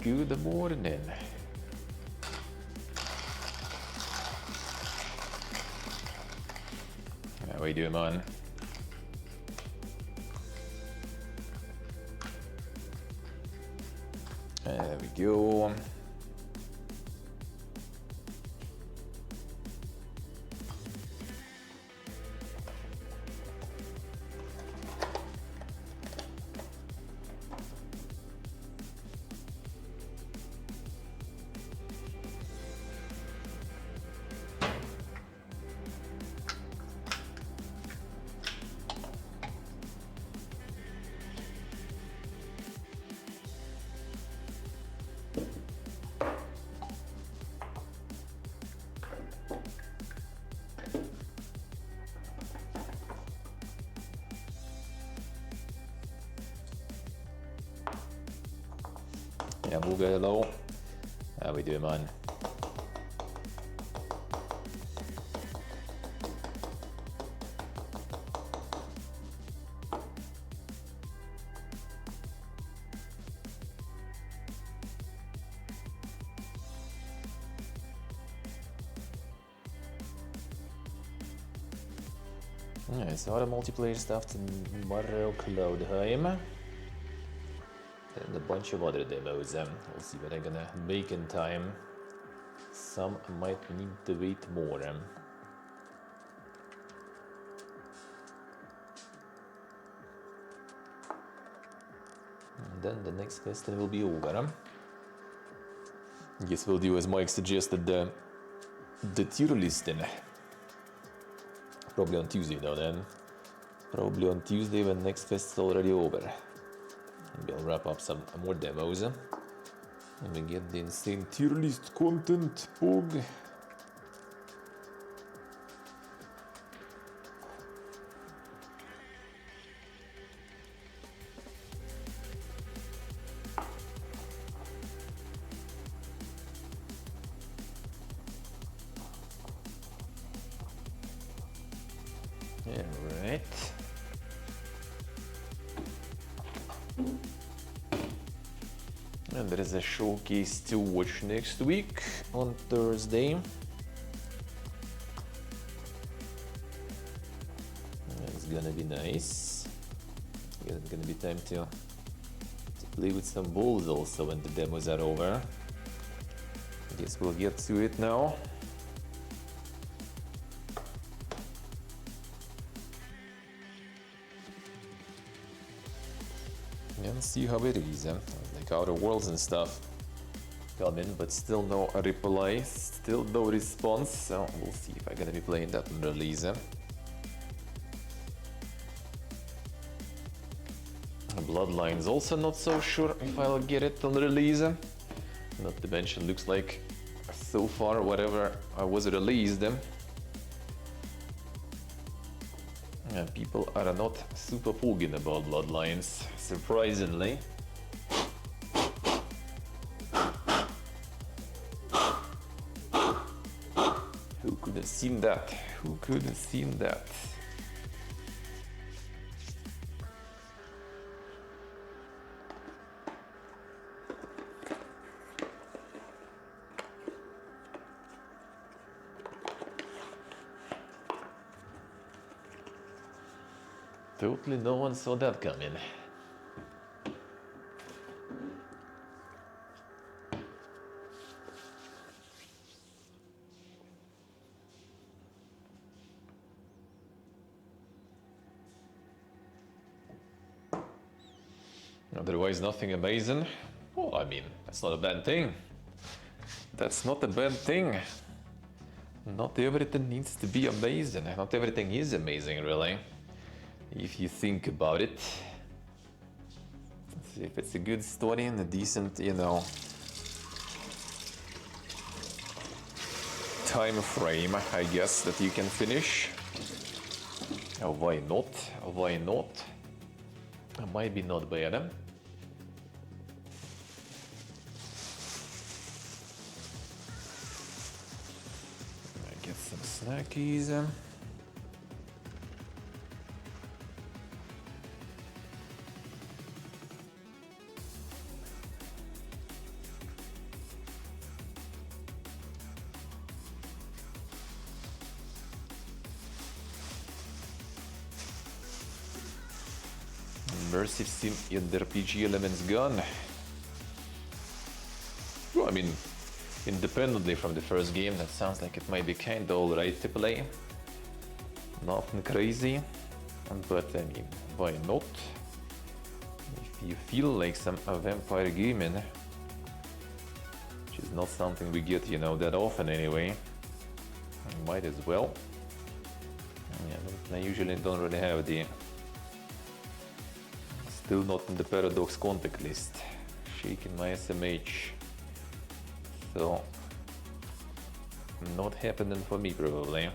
Good morning. How we doing, man? There we go. Yeah, we'll go low. How we doing, man? Yeah, so the multiplayer stuff tomorrow, Cloudheim. And a bunch of other demos. We'll see what I'm gonna make in time. Some might need to wait more. And then the next festival will be over. Guess we'll do as Mike suggested, the tier listing. Probably on Tuesday though then. Probably on Tuesday when Next Fest is already over. Maybe I'll wrap up some more demos. And we get the insane tier list content. Pog. Alright. And there is a showcase to watch next week on Thursday. It's gonna be nice. It's gonna be time to play with some balls also when the demos are over. I guess we'll get to it now. And see how it is. Like Outer Worlds and stuff come in, but still no reply, still no response. So we'll see if I'm gonna be playing that on release. Bloodlines also not so sure if I'll get it on release. Not to mention, looks like so far whatever was released, people are not super pogging about Bloodlines, surprisingly. Who could have seen that? Who could have seen that? Totally no one saw that coming. Otherwise, nothing amazing. Well, I mean, that's not a bad thing. That's not a bad thing. Not everything needs to be amazing. Not everything is amazing, really. If you think about it. See if it's a good story and a decent, you know, time frame, I guess, that you can finish. Oh, why not? Why not? It might be not bad. Get some snackies. immersive sim and RPG elements gone. Well, I mean, independently from the first game, that sounds like it might be kinda alright to play. Nothing crazy, but I mean, why not? If you feel like some vampire gaming, which is not something we get, you know, that often anyway, might as well. Yeah, I usually don't really have the... Still not in the Paradox contact list. Shaking my SMH. So, not happening for me probably.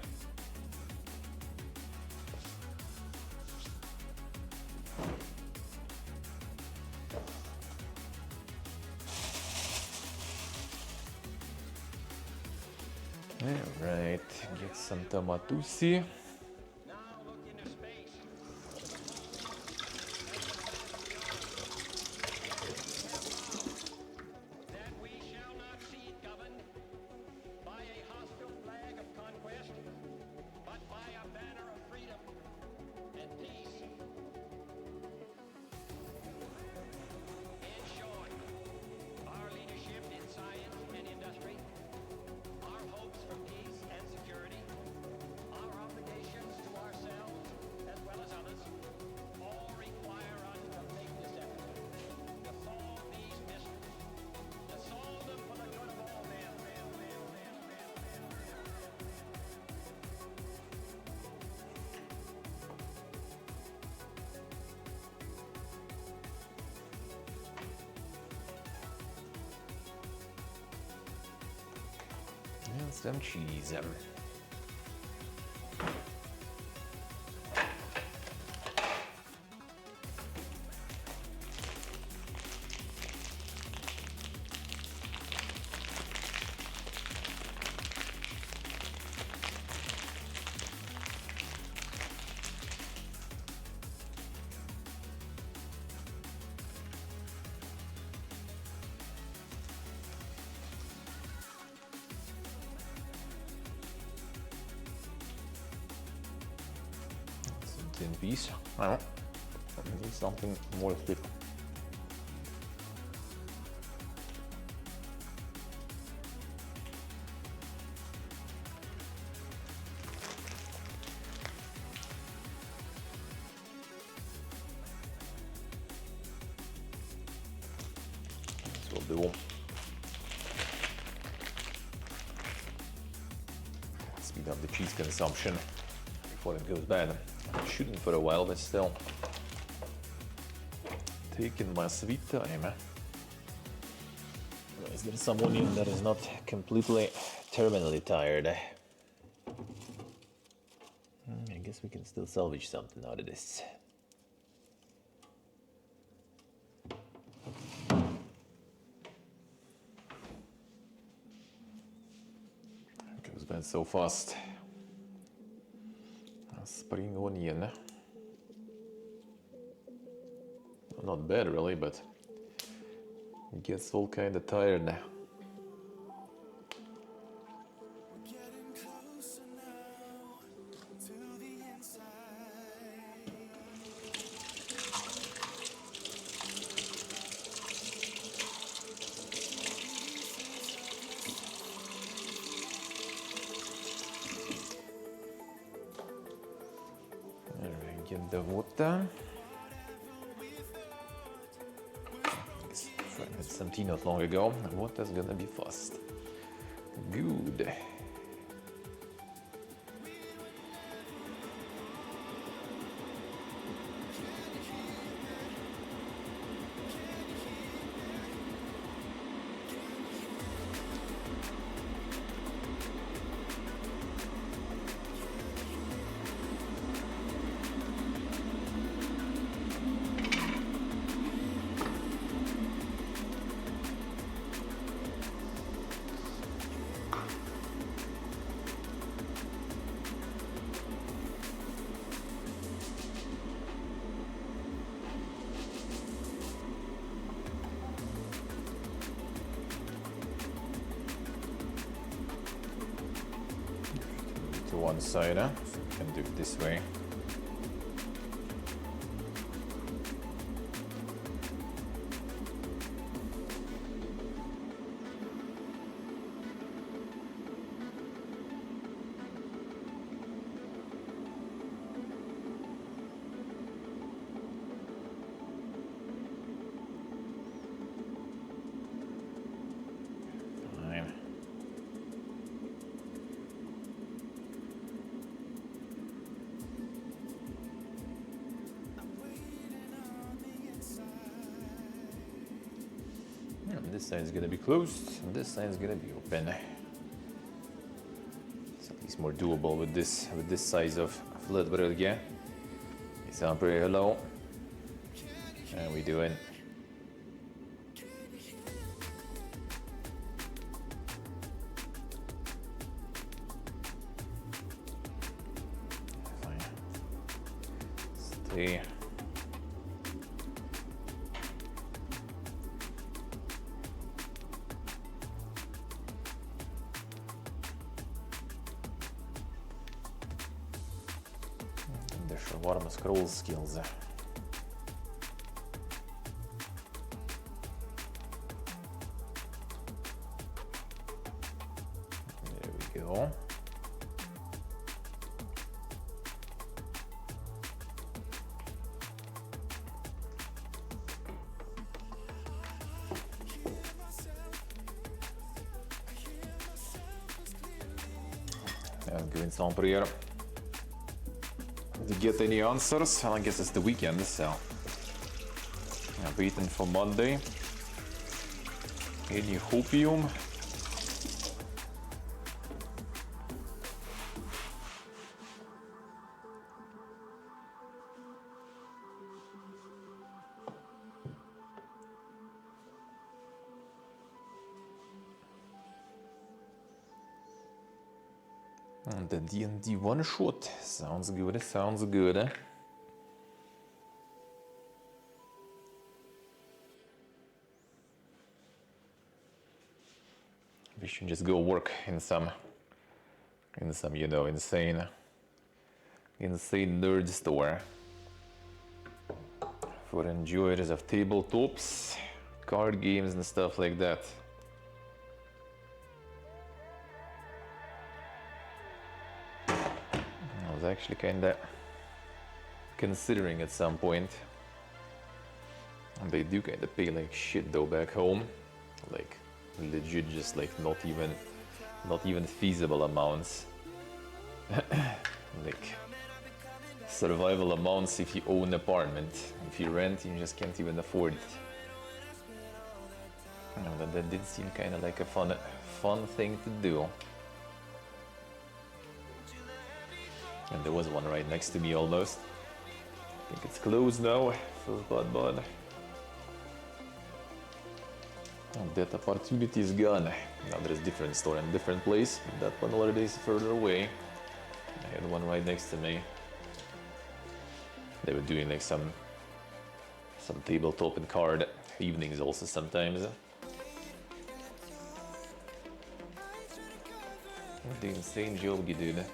Alright, get some Tamatusi. And some cheese. In peace. I need something more thick. This will do. Speed up the cheese consumption before it goes bad. Shooting for a while, but still taking my sweet time. Is there some onion that is not completely terminally tired? I guess we can still salvage something out of this. It goes bad so fast. Spring onion. Not bad really, but it gets all kind of tired now. Get the water. I had some tea not long ago. The water's gonna be fast. Good. To one side, so we can do it this way. this side is gonna be closed, and this side is gonna be open. It's at least more doable with this size of flat brilliant. It's on pretty low. How we doing? Fine. Stay. Warm scroll skills. There we go. And going some prayer. To get any answers, and I guess it's the weekend, so I'm waiting for Monday. Any hopium? And the D&D one shot. Sounds good, sounds good. We should just go work in some, you know, insane nerd store for enjoyers of tabletops, card games and stuff like that. I was actually kinda considering at some point. And they do kinda pay like shit though back home. Like legit just like not even feasible amounts. Like survival amounts if you own an apartment. If you rent, you just can't even afford it. That did seem kind of like a fun thing to do. And there was one right next to me almost. I think it's closed now. Feels bad. And that opportunity is gone. Now there's a different store in a different place. That one already is further away. I had one right next to me. They were doing like some tabletop and card evenings also sometimes. The insane job you did.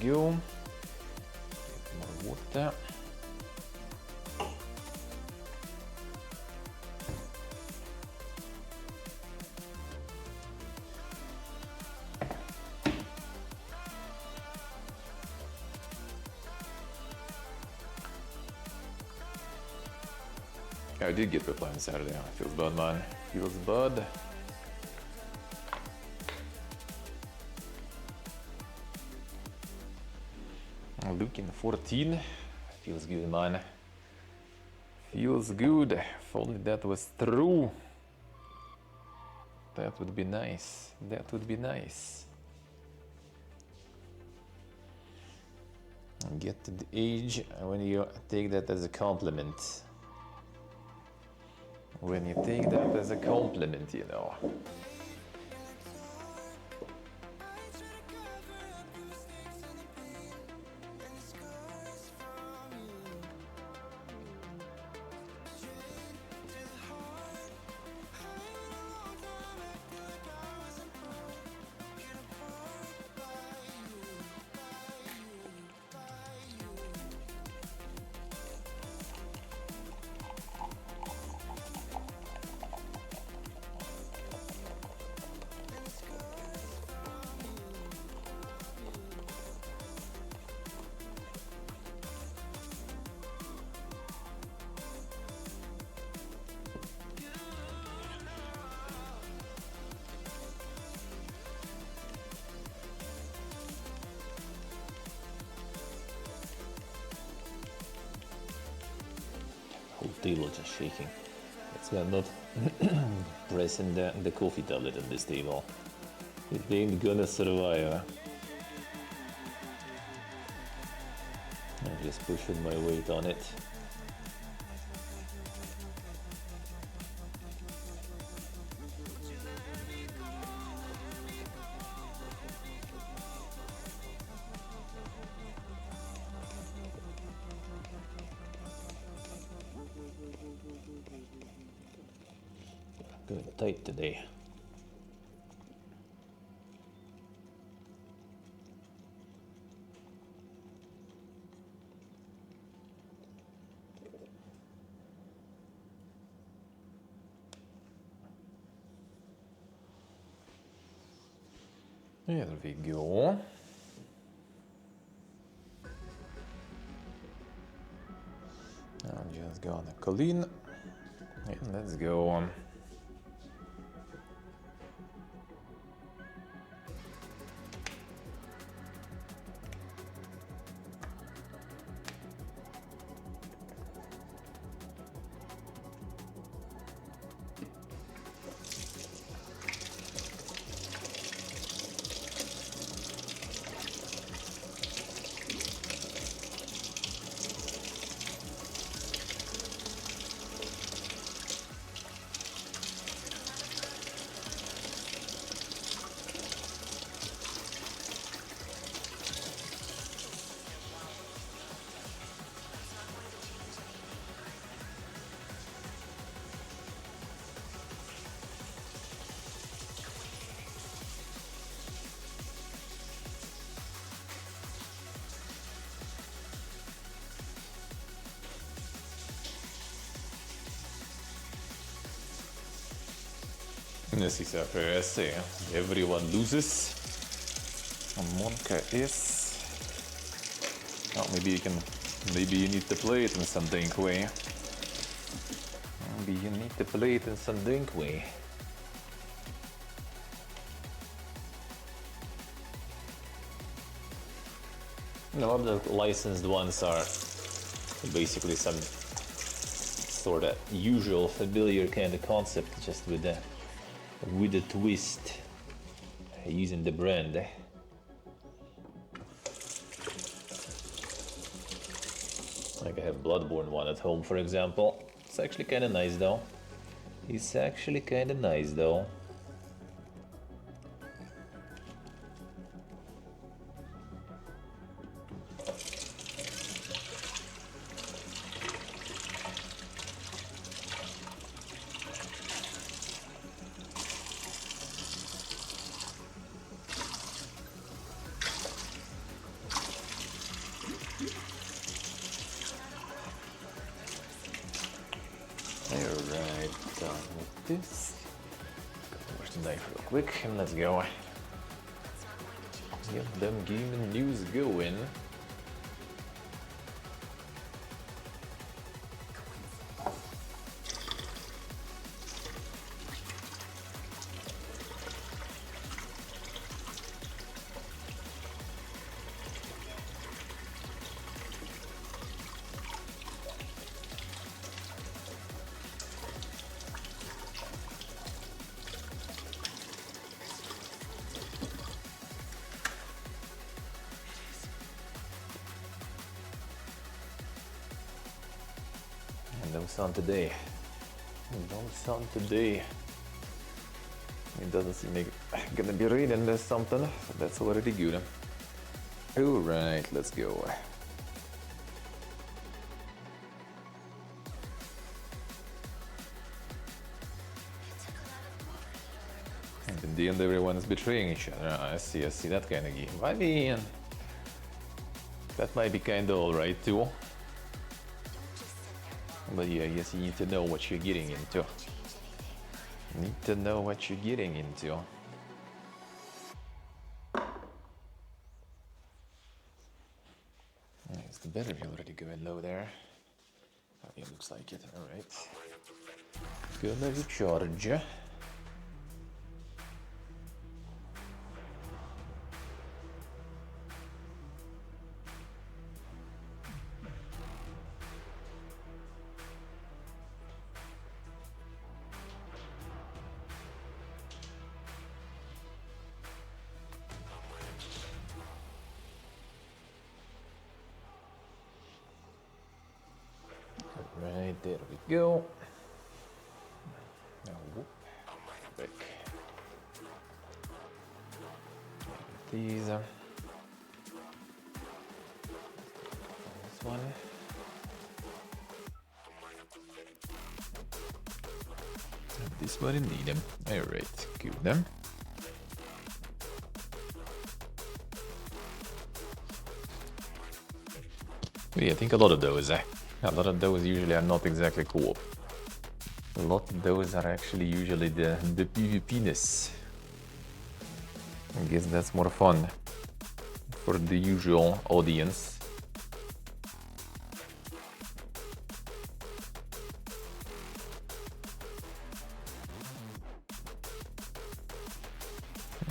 Go. More water. I did get reply on Saturday. Feels bad, man. Feels bad. Looking 14. Feels good, man. Feels good. If only that was true. That would be nice. That would be nice. Get to the age when you take that as a compliment. When you take that as a compliment, you know. table just shaking. It's not pressing the coffee tablet on this table. It ain't gonna survive. I'm just pushing my weight on it. Doing tight today. There we go. I'm just gonna clean and let's go. This is after I say everyone loses. Monka is. Oh, maybe you need to play it in some dink way. Maybe you need to play it in some dink way. A lot of the licensed ones are basically some sort of usual familiar kind of concept, just with a twist, using the brand. Like I have Bloodborne one at home, for example. It's actually kind of nice though. Alright, done with this. Wash the knife real quick and let's go. Get them gaming news going. No sun today. No sun today. It doesn't seem like it's gonna be raining or something, so that's already good. Alright, let's go. And in the end, everyone's betraying each other. I see that kind of game. I mean, that might be kind of alright too. But yeah, I guess you need to know what you're getting into. Is the battery already going low there? Oh, yeah, looks like it. Alright. Gonna recharge. There we go. Now, whoop, back. These. This one. This one indeed. Alright, good. Yeah, I think a lot of those usually are not exactly co-op. A lot of those are actually usually the PvP-ness. I guess that's more fun for the usual audience.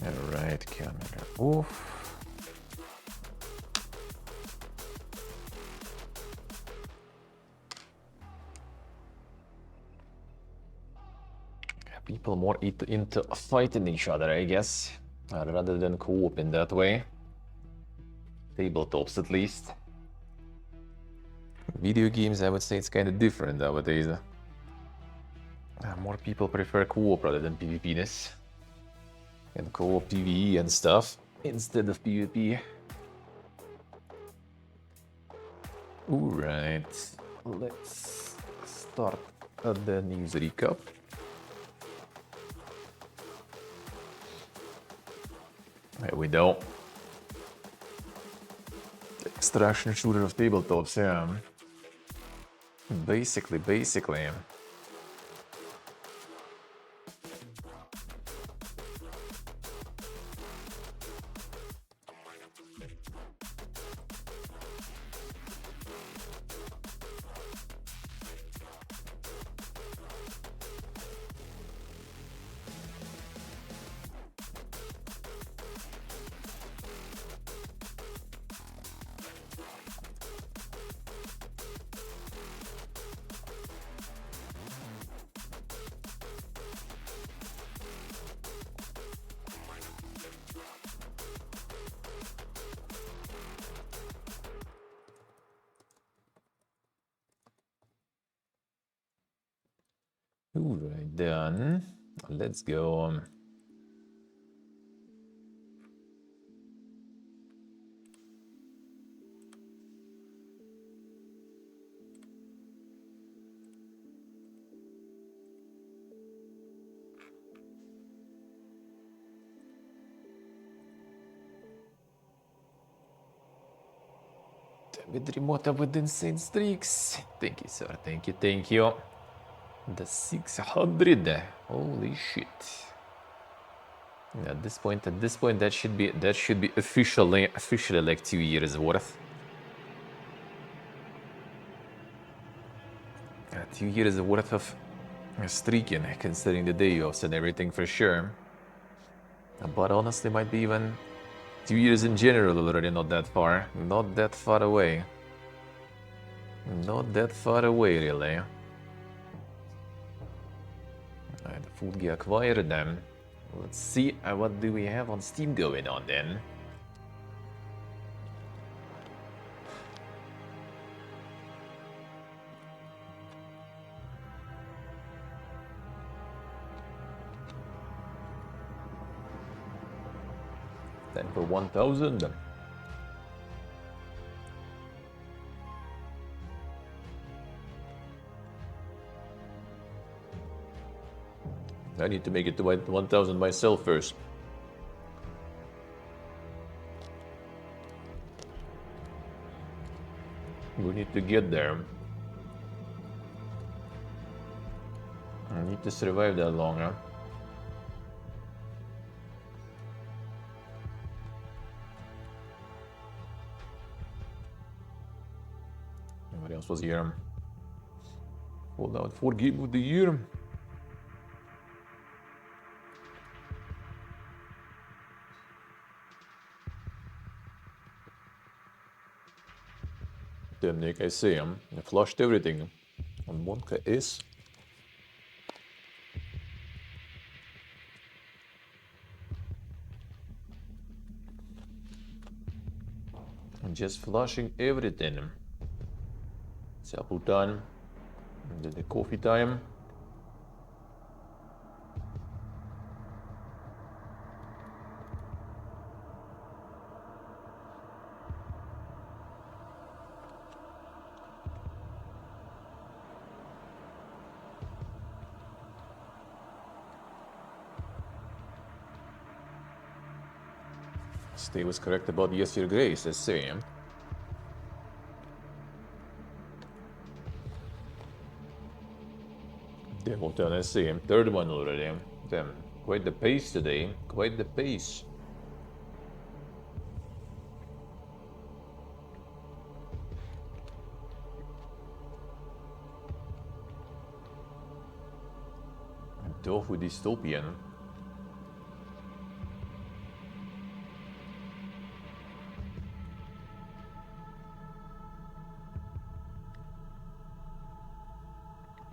Alright, camera off. People more into fighting each other, I guess, rather than co-op in that way. Tabletops, at least. Video games, I would say it's kind of different nowadays. More people prefer co-op rather than PvP-ness. And co-op PvE and stuff instead of PvP. Alright, let's start the news recap. Here we go. Extraction shooter of tabletops, yeah. Basically. Alright then, let's go. With remote with insane streaks. Thank you, sir. Thank you. The 600. Holy shit. At this point, that should be officially like 2 years worth. 2 years worth of streaking, considering the day offs and everything for sure. But honestly, might be even 2 years in general already. Not that far away. Not that far away, really. The food gear acquired them. Let's see what do we have on Steam going on then. Time for 1000. I need to make it to 1000 myself first. We need to get there. I need to survive that long, huh? What else was here? Fallout 4 Game of the Year. Then like I say, I flushed everything on Monka S. I'm just flushing everything. Saputan, The coffee time. Stay was correct about yes, your grace, let's see. Demo turn, let's see. Third one already. Damn, quite the pace today. Quite the pace. Tofu dystopian.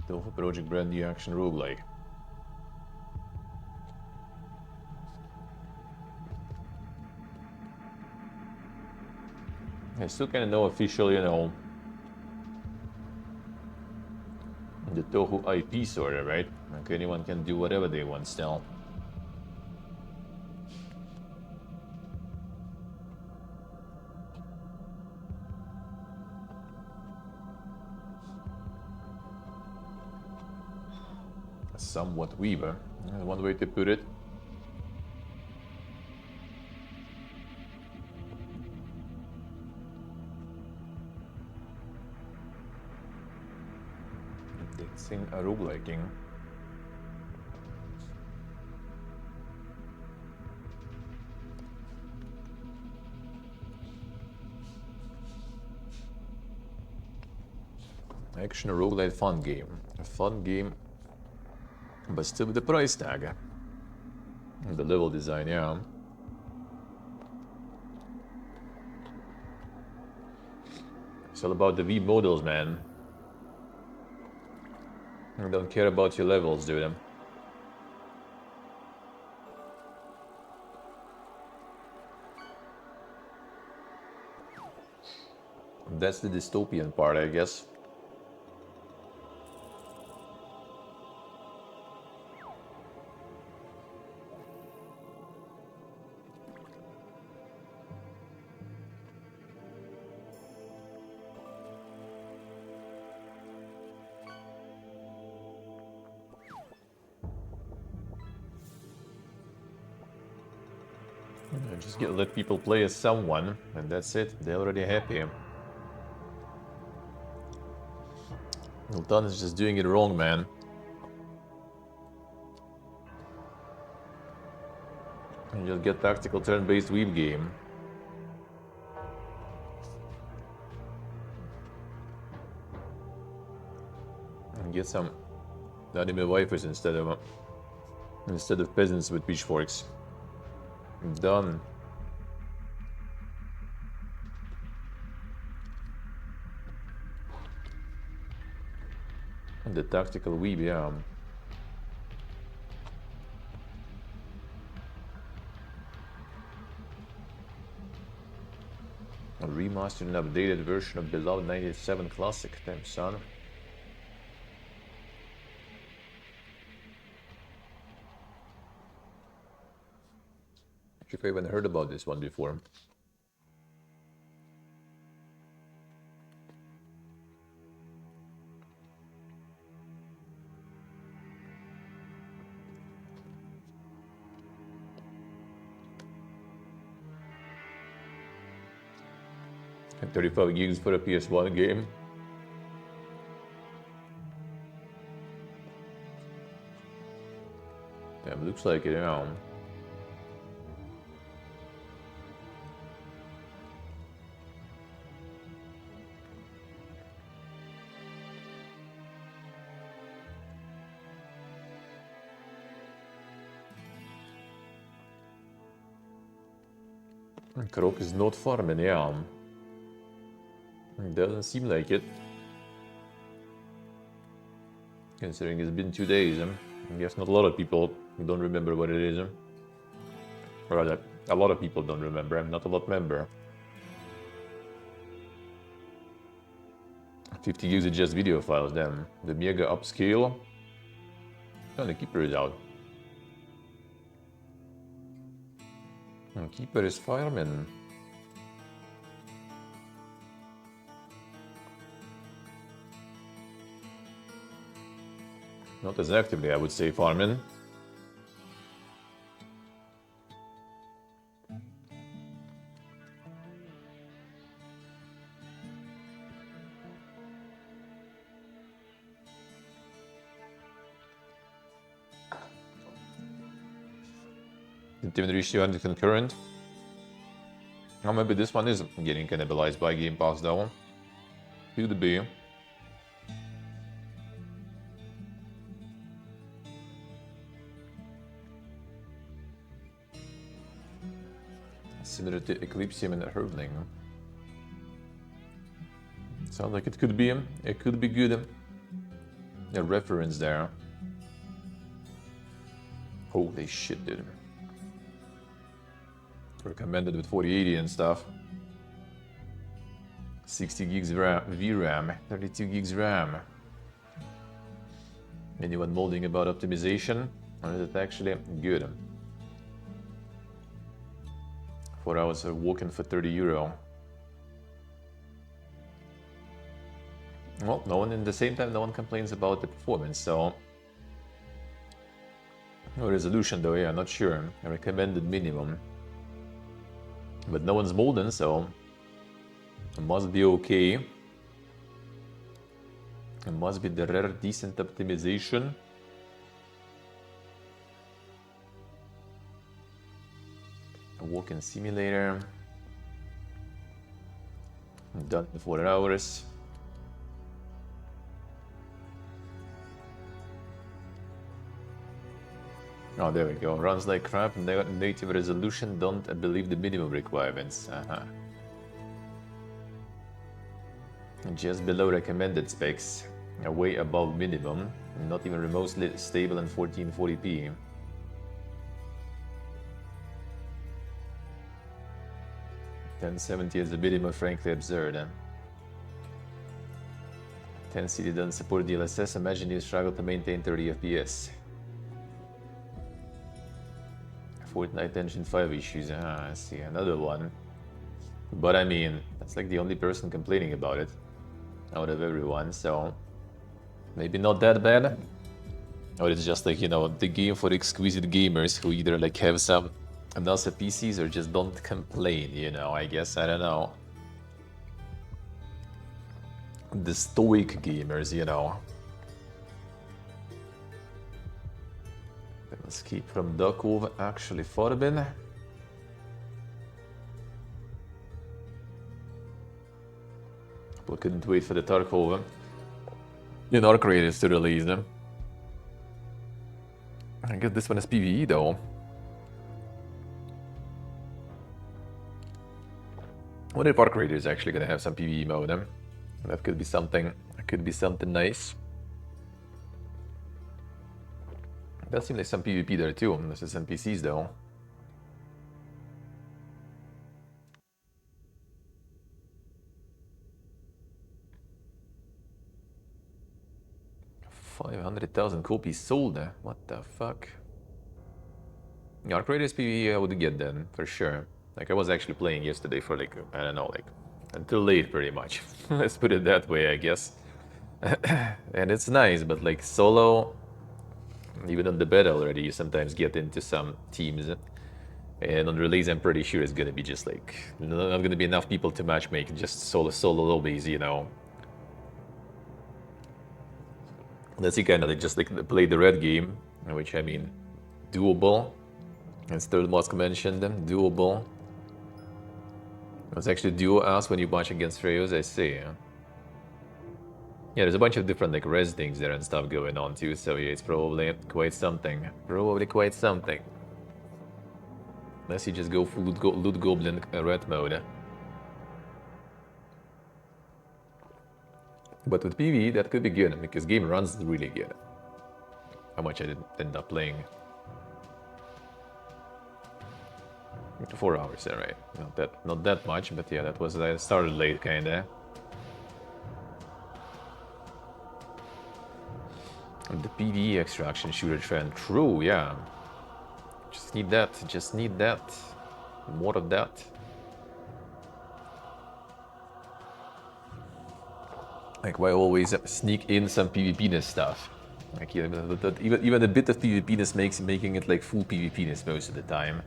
Tofu Project brand new action roguelike. I still kind of know official, you know, the Tohu IP sort of, right? Like anyone can do whatever they want still. Somewhat Weaver, one way to put it. Dancing a rogueliking. Action roguelite fun game. A fun game, but still with the price tag. And the level design, yeah. It's all about the V models, man. I don't care about your levels, dude. That's the dystopian part, I guess. Just let people play as someone, and that's it. They're already happy. Ultan is just doing it wrong, man. And you'll get tactical turn-based weave game. And get some anime waifus instead of peasants with pitchforks. Done. And the tactical weeb, yeah. A remastered and updated version of beloved 97 classic, damn son. If I even heard about this one before. And 35 gigs for a PS1 game. Damn, looks like it, yeah. Krok is not farming, yeah. It doesn't seem like it. Considering it's been 2 days, I guess not a lot of people don't remember what it is. Or rather, a lot of people don't remember, not a lot remember. 50 gigs of just video files, then the mega upscale. Oh, the keeper is out. And keeper is fireman. Not as actively, I would say, fireman. Didn't even reach 200 concurrent. Or maybe this one is getting cannibalized by Game Pass though. Could be. Similar to Eclipsium and Hurling. Sounds like it could be. It could be good. A reference there. Holy shit, dude. Recommended with 4080 and stuff. 60 gigs VRAM, 32 gigs RAM. Anyone molding about optimization? Or is it actually good? 4 hours of walking for 30 euro. Well, no one in the same time, no one complains about the performance, so. No resolution though, yeah, not sure. A recommended minimum. But no one's molding, so it must be okay. It must be the rare decent optimization. A walking simulator. Done in 4 hours. Oh, there we go. Runs like crap, native resolution, don't believe the minimum requirements. Just below recommended specs, way above minimum, not even remotely stable in 1440p. $1070 is a minimum, frankly absurd. 10CD doesn't support DLSS, imagine you struggle to maintain 30 FPS. Fortnite Engine 5 issues, I see another one. But I mean, that's like the only person complaining about it out of everyone, so maybe not that bad. Or it's just like, you know, the game for exquisite gamers who either like have some NASA PCs or just don't complain, you know, I guess, I don't know. The stoic gamers, you know. Let's keep from Duckov actually Forbin. People couldn't wait for the Tarkov in our creators to release them. I guess this one is PvE though. What if our creator is actually gonna have some PvE mode? That could be something. That could be something nice. Does seem like some PvP there too. This is NPCs though. $500,000 copies sold. What the fuck? Yeah, Creators PvE I would get then for sure. Like I was actually playing yesterday for like I don't know, like until late pretty much. Let's put it that way, I guess. And it's nice, but like solo. Even on the beta already, you sometimes get into some teams. And on release, I'm pretty sure it's gonna be just like, not gonna be enough people to matchmake, just solo lobbies, you know. Let's see, kind of like just like play the red game, which I mean, doable. As Third Mosque mentioned, doable. It was actually duo ass when you match against Freyos, I see. Yeah, there's a bunch of different like res things there and stuff going on too, so yeah, it's probably quite something. Probably quite something. Unless you just go full loot goblin red mode. But with PvE, that could be good, because game runs really good. How much I did end up playing? 4 hours, yeah, right. Not that much, but yeah, that was I started late, kinda. PvE extraction shooter trend. True, yeah. Just need that. Just need that. More of that. Like, why always sneak in some PvP-ness stuff? Like, even a bit of PvP-ness makes making it like full PvP-ness most of the time.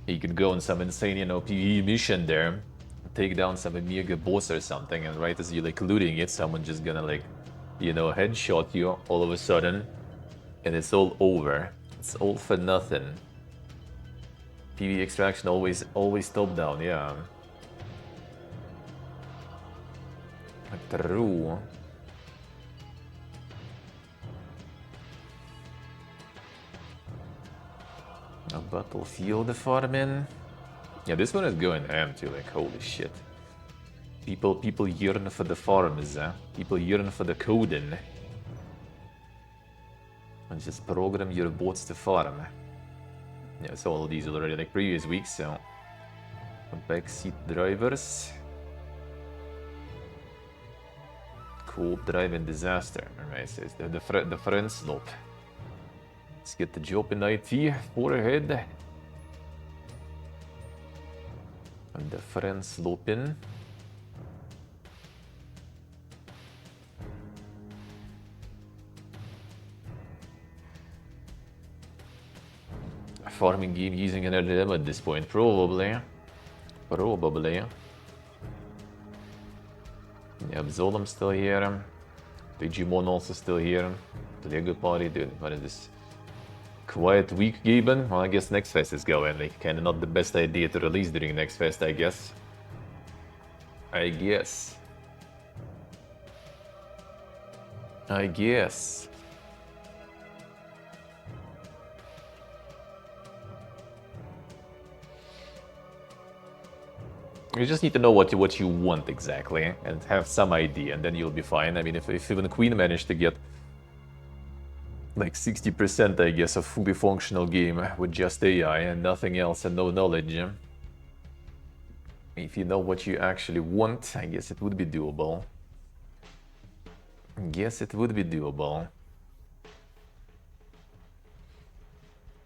You could go on some insane, you know, PvE mission there, take down some mega boss or something, and right as you're like looting it, someone just gonna like, you know, headshot you all of a sudden, and it's all over. It's all for nothing. PvE extraction always top down, yeah. True. A battlefield farming. Yeah, this one is going ham too, like holy shit. People yearn for the farms, people yearn for the coding. And just program your bots to farm. Yeah, so all of these already like previous weeks, so backseat drivers. Co-op driving disaster. Alright, so it's the front slope. Let's get the job in IT, forehead. And the front slope in. A farming game using an LLM at this point, probably. Probably. Yeah, Zolem's still here. Digimon also still here. The Lego party, dude. What is this? Quiet week, Gaben? Well, I guess Next Fest is going. Like, kinda not the best idea to release during Next Fest, I guess. I guess. You just need to know what you want exactly, and have some idea, and then you'll be fine. I mean, if even Queen managed to get like 60%, I guess, a fully functional game with just AI and nothing else and no knowledge. If you know what you actually want, I guess it would be doable.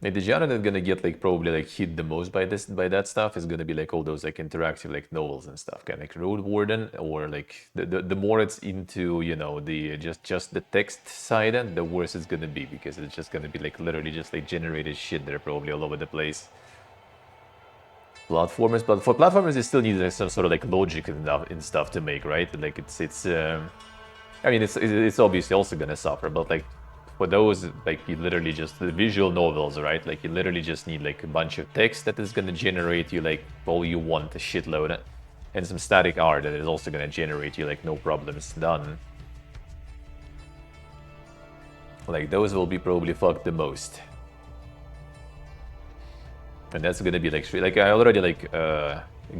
Like, the genre that's gonna get like probably like hit the most by that stuff is gonna be like all those like interactive like novels and stuff, kind of like Road Warden, or like the more it's into, you know, the just the text side, and the worse it's gonna be, because it's just gonna be like literally just like generated shit there probably all over the place. Platformers, but for platformers you still need like, some sort of like logic and stuff to make, right? Like it's I mean it's obviously also gonna suffer, but like for those, like, you literally just the visual novels, right? Like, you literally just need like a bunch of text that is gonna generate you like all you want, a shitload, and some static art that is also gonna generate you like no problems done. Like, those will be probably fucked the most. And that's gonna be like I already like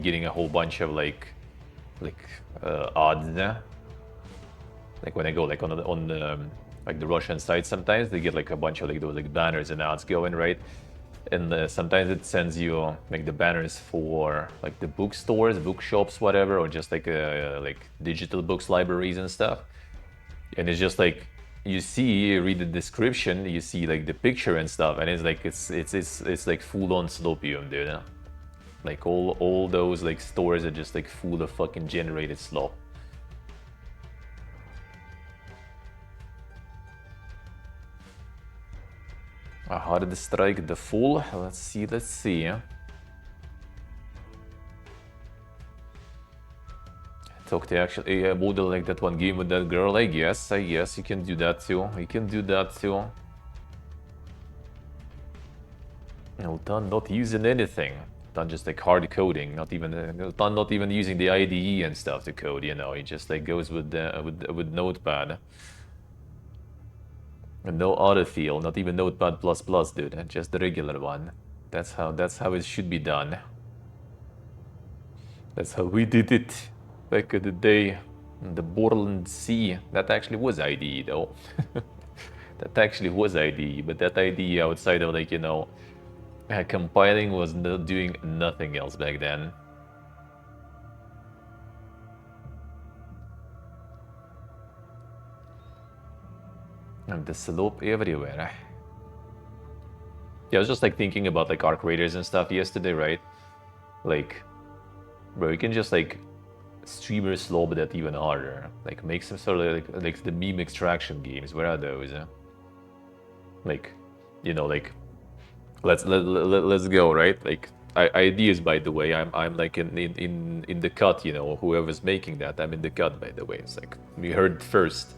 getting a whole bunch of like odds. Like when I go like on the like the Russian site, sometimes they get like a bunch of like those like banners and ads going, right? And sometimes it sends you like the banners for like the bookstores, bookshops, whatever, or just like digital books libraries and stuff. And it's just like you read the description, you see like the picture and stuff, and it's like it's like full on slopium, dude. You know? Like all those like stores are just like full of fucking generated slop. A hard strike the full. Let's see. Talk to actually AI model like that one game with that girl. I guess you can do that too. Ultan not using anything. Ultan just like hard coding. Not even using the IDE and stuff to code. You know, he just like goes with Notepad. And no autofill, not even Notepad++, dude. Just the regular one. That's how it should be done. That's how we did it back in the day. In the Borland Sea. That actually was IDE though. That actually was IDE, but that IDE outside of like, you know, compiling was doing nothing else back then. And the slope everywhere. Yeah, I was just like thinking about like arc raiders and stuff yesterday, right? Like, bro, you can just like streamer slope that even harder. Like make some sort of like the meme extraction games. Where are those? Like, you know, like let's go, right? Like ideas, by the way. I'm like in the cut, you know. Whoever's making that, I'm in the cut, by the way. It's like we heard first.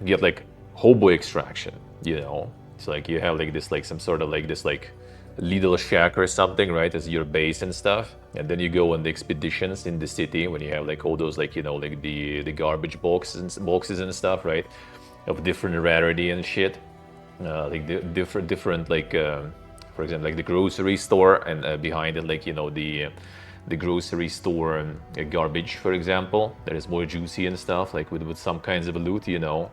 Get like hobo extraction, you know. It's like you have like this like some sort of like this like little shack or something, right, as your base and stuff, and then you go on the expeditions in the city when you have like all those like, you know, like the garbage boxes and stuff, right, of different rarity and shit, like the different like for example like the grocery store, and behind it like, you know, the grocery store garbage, for example, that is more juicy and stuff, like with some kinds of loot, you know.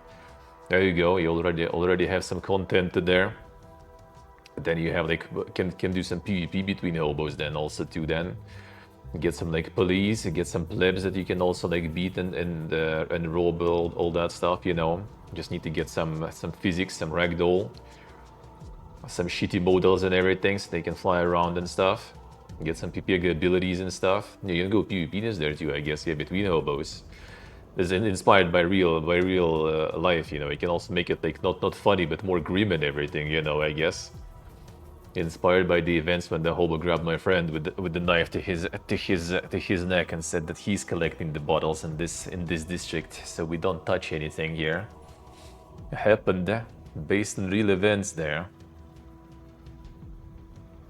There you go, you already have some content there. But then you have like can do some PvP between hobos then also too, then get some like police, get some plebs that you can also like beat and roll build, all that stuff, you know. Just need to get some physics, some ragdoll, some shitty models and everything so they can fly around and stuff. Get some PvP abilities and stuff. Yeah, you can go PvP there too, I guess, yeah, between hobos. It's inspired by real life, you know. You can also make it like not funny but more grim and everything, you know, I guess. Inspired by the events when the hobo grabbed my friend with the knife to his neck and said that he's collecting the bottles in this district, so we don't touch anything here. It happened based on real events there.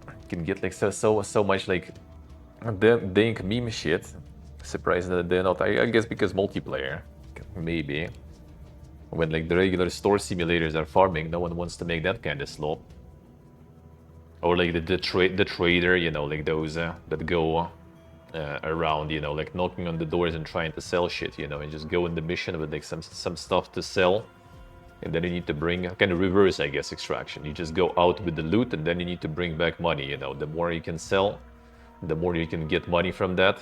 You can get like so much like dank meme shit. Surprised that they're not. I guess because multiplayer, maybe. When like the regular store simulators are farming, no one wants to make that kind of slope. Or like the trader, you know, like those that go around, you know, like knocking on the doors and trying to sell shit, you know, and just go in the mission with like some stuff to sell, and then you need to bring kind of reverse, I guess, extraction. You just go out with the loot, and then you need to bring back money. You know, the more you can sell, the more you can get money from that.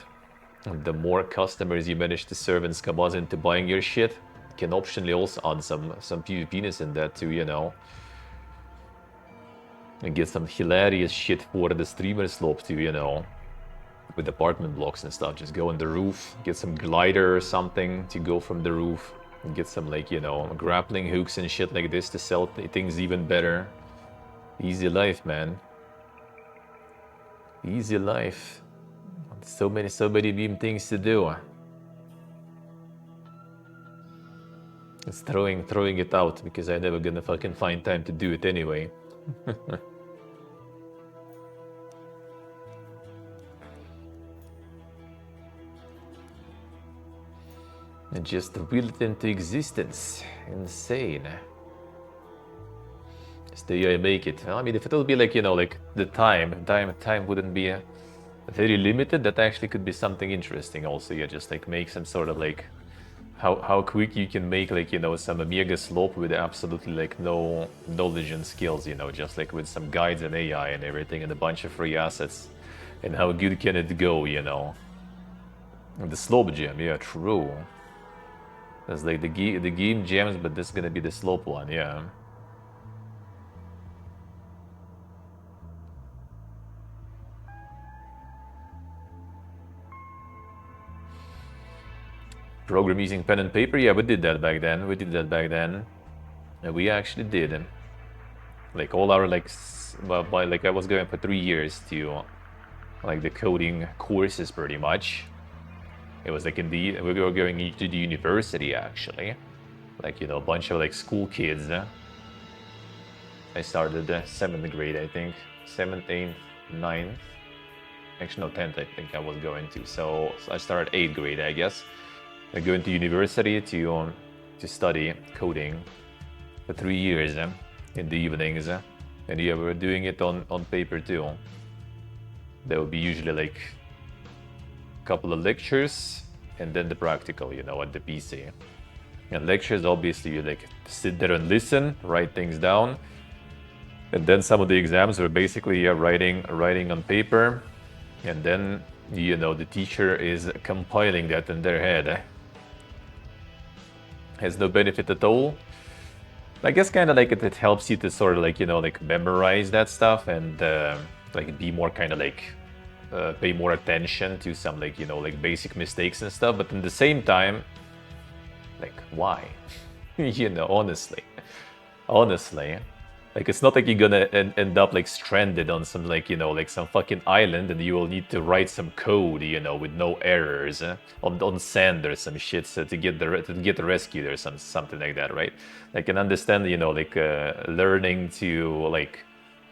And the more customers you manage to serve and scam us into buying your shit, can optionally also add some PvPness in that too, you know. And get some hilarious shit for the streamer slope too, you know. With apartment blocks and stuff. Just go on the roof, get some glider or something to go from the roof. And get some like, you know, grappling hooks and shit like this to sell things even better. Easy life, man. Easy life. So many beam things to do. It's throwing it out because I'm never gonna fucking find time to do it anyway. And just will it into existence. Insane. Just the way I make it. I mean, if it'll be like, you know, like the time wouldn't be very limited, that actually could be something interesting also. Yeah, just like make some sort of like how quick you can make like, you know, some Omega slope with absolutely like no knowledge and skills, you know, just like with some guides and AI and everything and a bunch of free assets. And how good can it go, you know? And the slope gem, yeah, true. That's like the game gems, but this is gonna be the slope one, yeah. Program using pen and paper, yeah, we did that back then. And we actually did. Like all our like, like I was going for 3 years to like the coding courses pretty much. It was like we were going to the university actually, like, you know, a bunch of like school kids. I started 7th grade, I think, 7th, 8th, 9th. Actually, no, 10th. I think I was going to. So I started 8th grade, I guess. I going to university to study coding for 3 years in the evenings, and yeah, we were doing it on paper too. There would be usually like couple of lectures and then the practical, you know, at the PC. And lectures, obviously, you like sit there and listen, write things down, and then some of the exams were basically writing on paper, and then, you know, the teacher is compiling that in their head. Has no benefit at all. I guess kind of like it helps you to sort of like, you know, like memorize that stuff and like be more kind of like pay more attention to some like, you know, like basic mistakes and stuff. But at the same time, like why? You know, honestly, like it's not like you're gonna end up like stranded on some like, you know, like some fucking island and you will need to write some code, you know, with no errors on sand or some shit so to get the rescued or something like that, right? I can understand, you know, like learning to like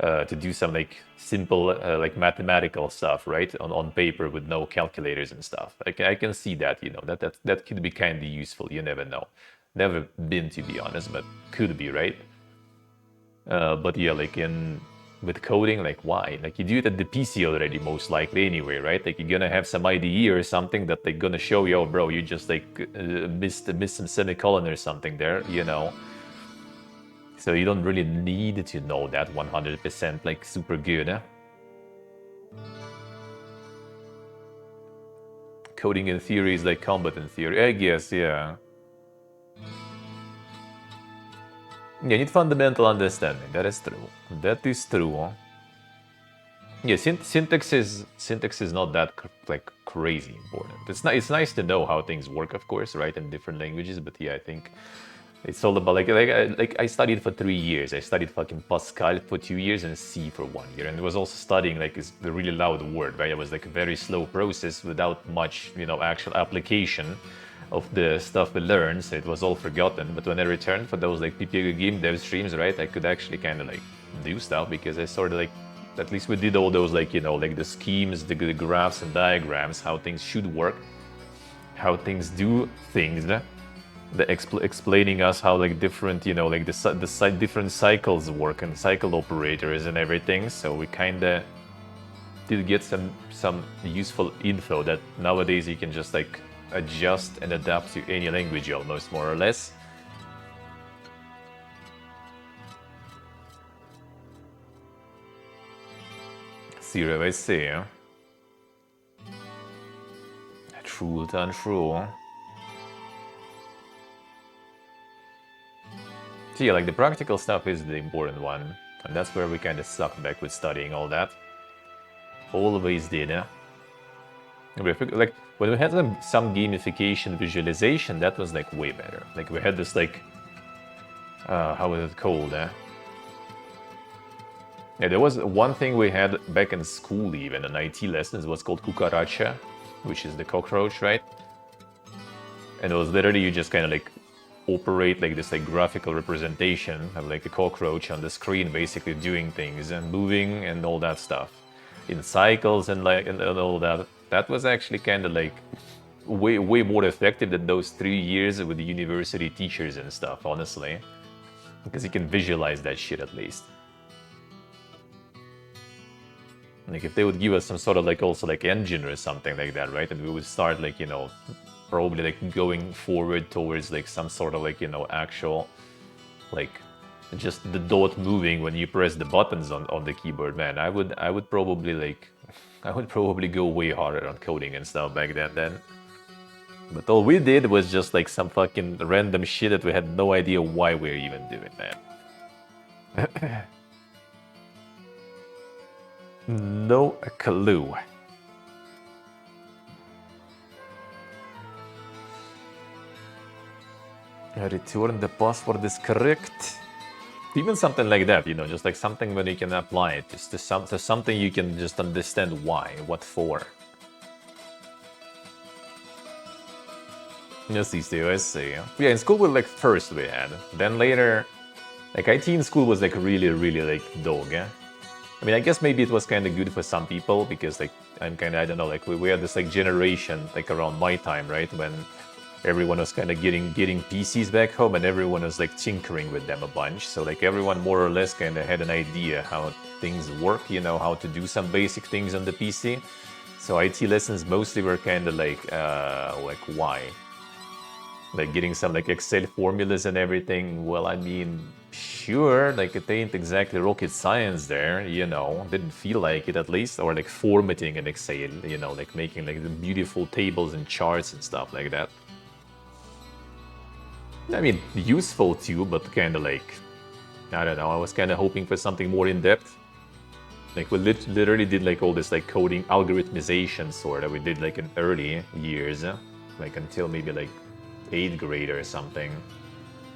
to do some like simple like mathematical stuff, right, on paper with no calculators and stuff. I can see that, you know, that could be kind of useful. You never know. Never been, to be honest, but could be, right? But yeah, like with coding, like why? Like you do it at the PC already, most likely anyway, right? Like you're gonna have some IDE or something that they're gonna show you, oh, bro, you just like missed some semicolon or something there, you know. So you don't really need to know that 100% like super good. Eh? Coding in theory is like combat in theory, I guess, yeah. Yeah, you need fundamental understanding. That is true. That is true. Yeah, syntax is not that like crazy important. It's nice to know how things work, of course, right, in different languages. But yeah, I think it's all about like I studied for 3 years. I studied fucking Pascal for 2 years and C for 1 year, and I was also studying like it's a really loud word, right? It was like a very slow process without much, you know, actual application of the stuff we learned, so it was all forgotten. But when I returned for those like PPG game dev streams, right, I could actually kind of like do stuff because I sort of like, at least we did all those like, you know, like the schemes, the graphs and diagrams, how things should work, how things do things, explaining us how like different, you know, like the different cycles work and cycle operators and everything. So we kind of did get some useful info that nowadays you can just like adjust and adapt to any language almost, more or less. Zero, I see. True to untrue. So yeah, like the practical stuff is the important one, and that's where we kind of suck back with studying all that. Always did, eh? Like when we had some gamification visualization, that was like way better. Like we had this like, how was it called? Yeah, there was one thing we had back in school, even in IT lessons, was called cucaracha, which is the cockroach, right? And it was literally you just kind of like operate like this like graphical representation of like a cockroach on the screen, basically doing things and moving and all that stuff in cycles and like and all that. That was actually kind of like way more effective than those 3 years with the university teachers and stuff, honestly, because you can visualize that shit at least. Like if they would give us some sort of like also like engine or something like that, right? And we would start like, you know, probably like going forward towards like some sort of like, you know, actual like just the dot moving when you press the buttons on the keyboard, man. I would probably like I would probably go way harder on coding and stuff back then. But all we did was just like some fucking random shit that we had no idea why we were even doing, man. No clue. Return the password is correct. Even something like that, you know, just like something when you can apply it, just to something you can just understand why, what for. Yes, these two, I see. Yeah, in school we like first we had, then later, like IT in school was like really like dog, eh? I mean, I guess maybe it was kind of good for some people because like I'm kind of, I don't know, like we had this like generation like around my time, right, when everyone was kind of getting PCs back home and everyone was like tinkering with them a bunch. So like everyone more or less kind of had an idea how things work, you know, how to do some basic things on the PC. So IT lessons mostly were kind of like why? Like getting some like Excel formulas and everything. Well, I mean, sure, like it ain't exactly rocket science there, you know, didn't feel like it at least, or like formatting in Excel, you know, like making like the beautiful tables and charts and stuff like that. I mean, useful too, but kind of like, I don't know, I was kind of hoping for something more in-depth. Like, we literally did like all this like coding algorithmization sort of, we did like in early years, like until maybe like 8th grade or something.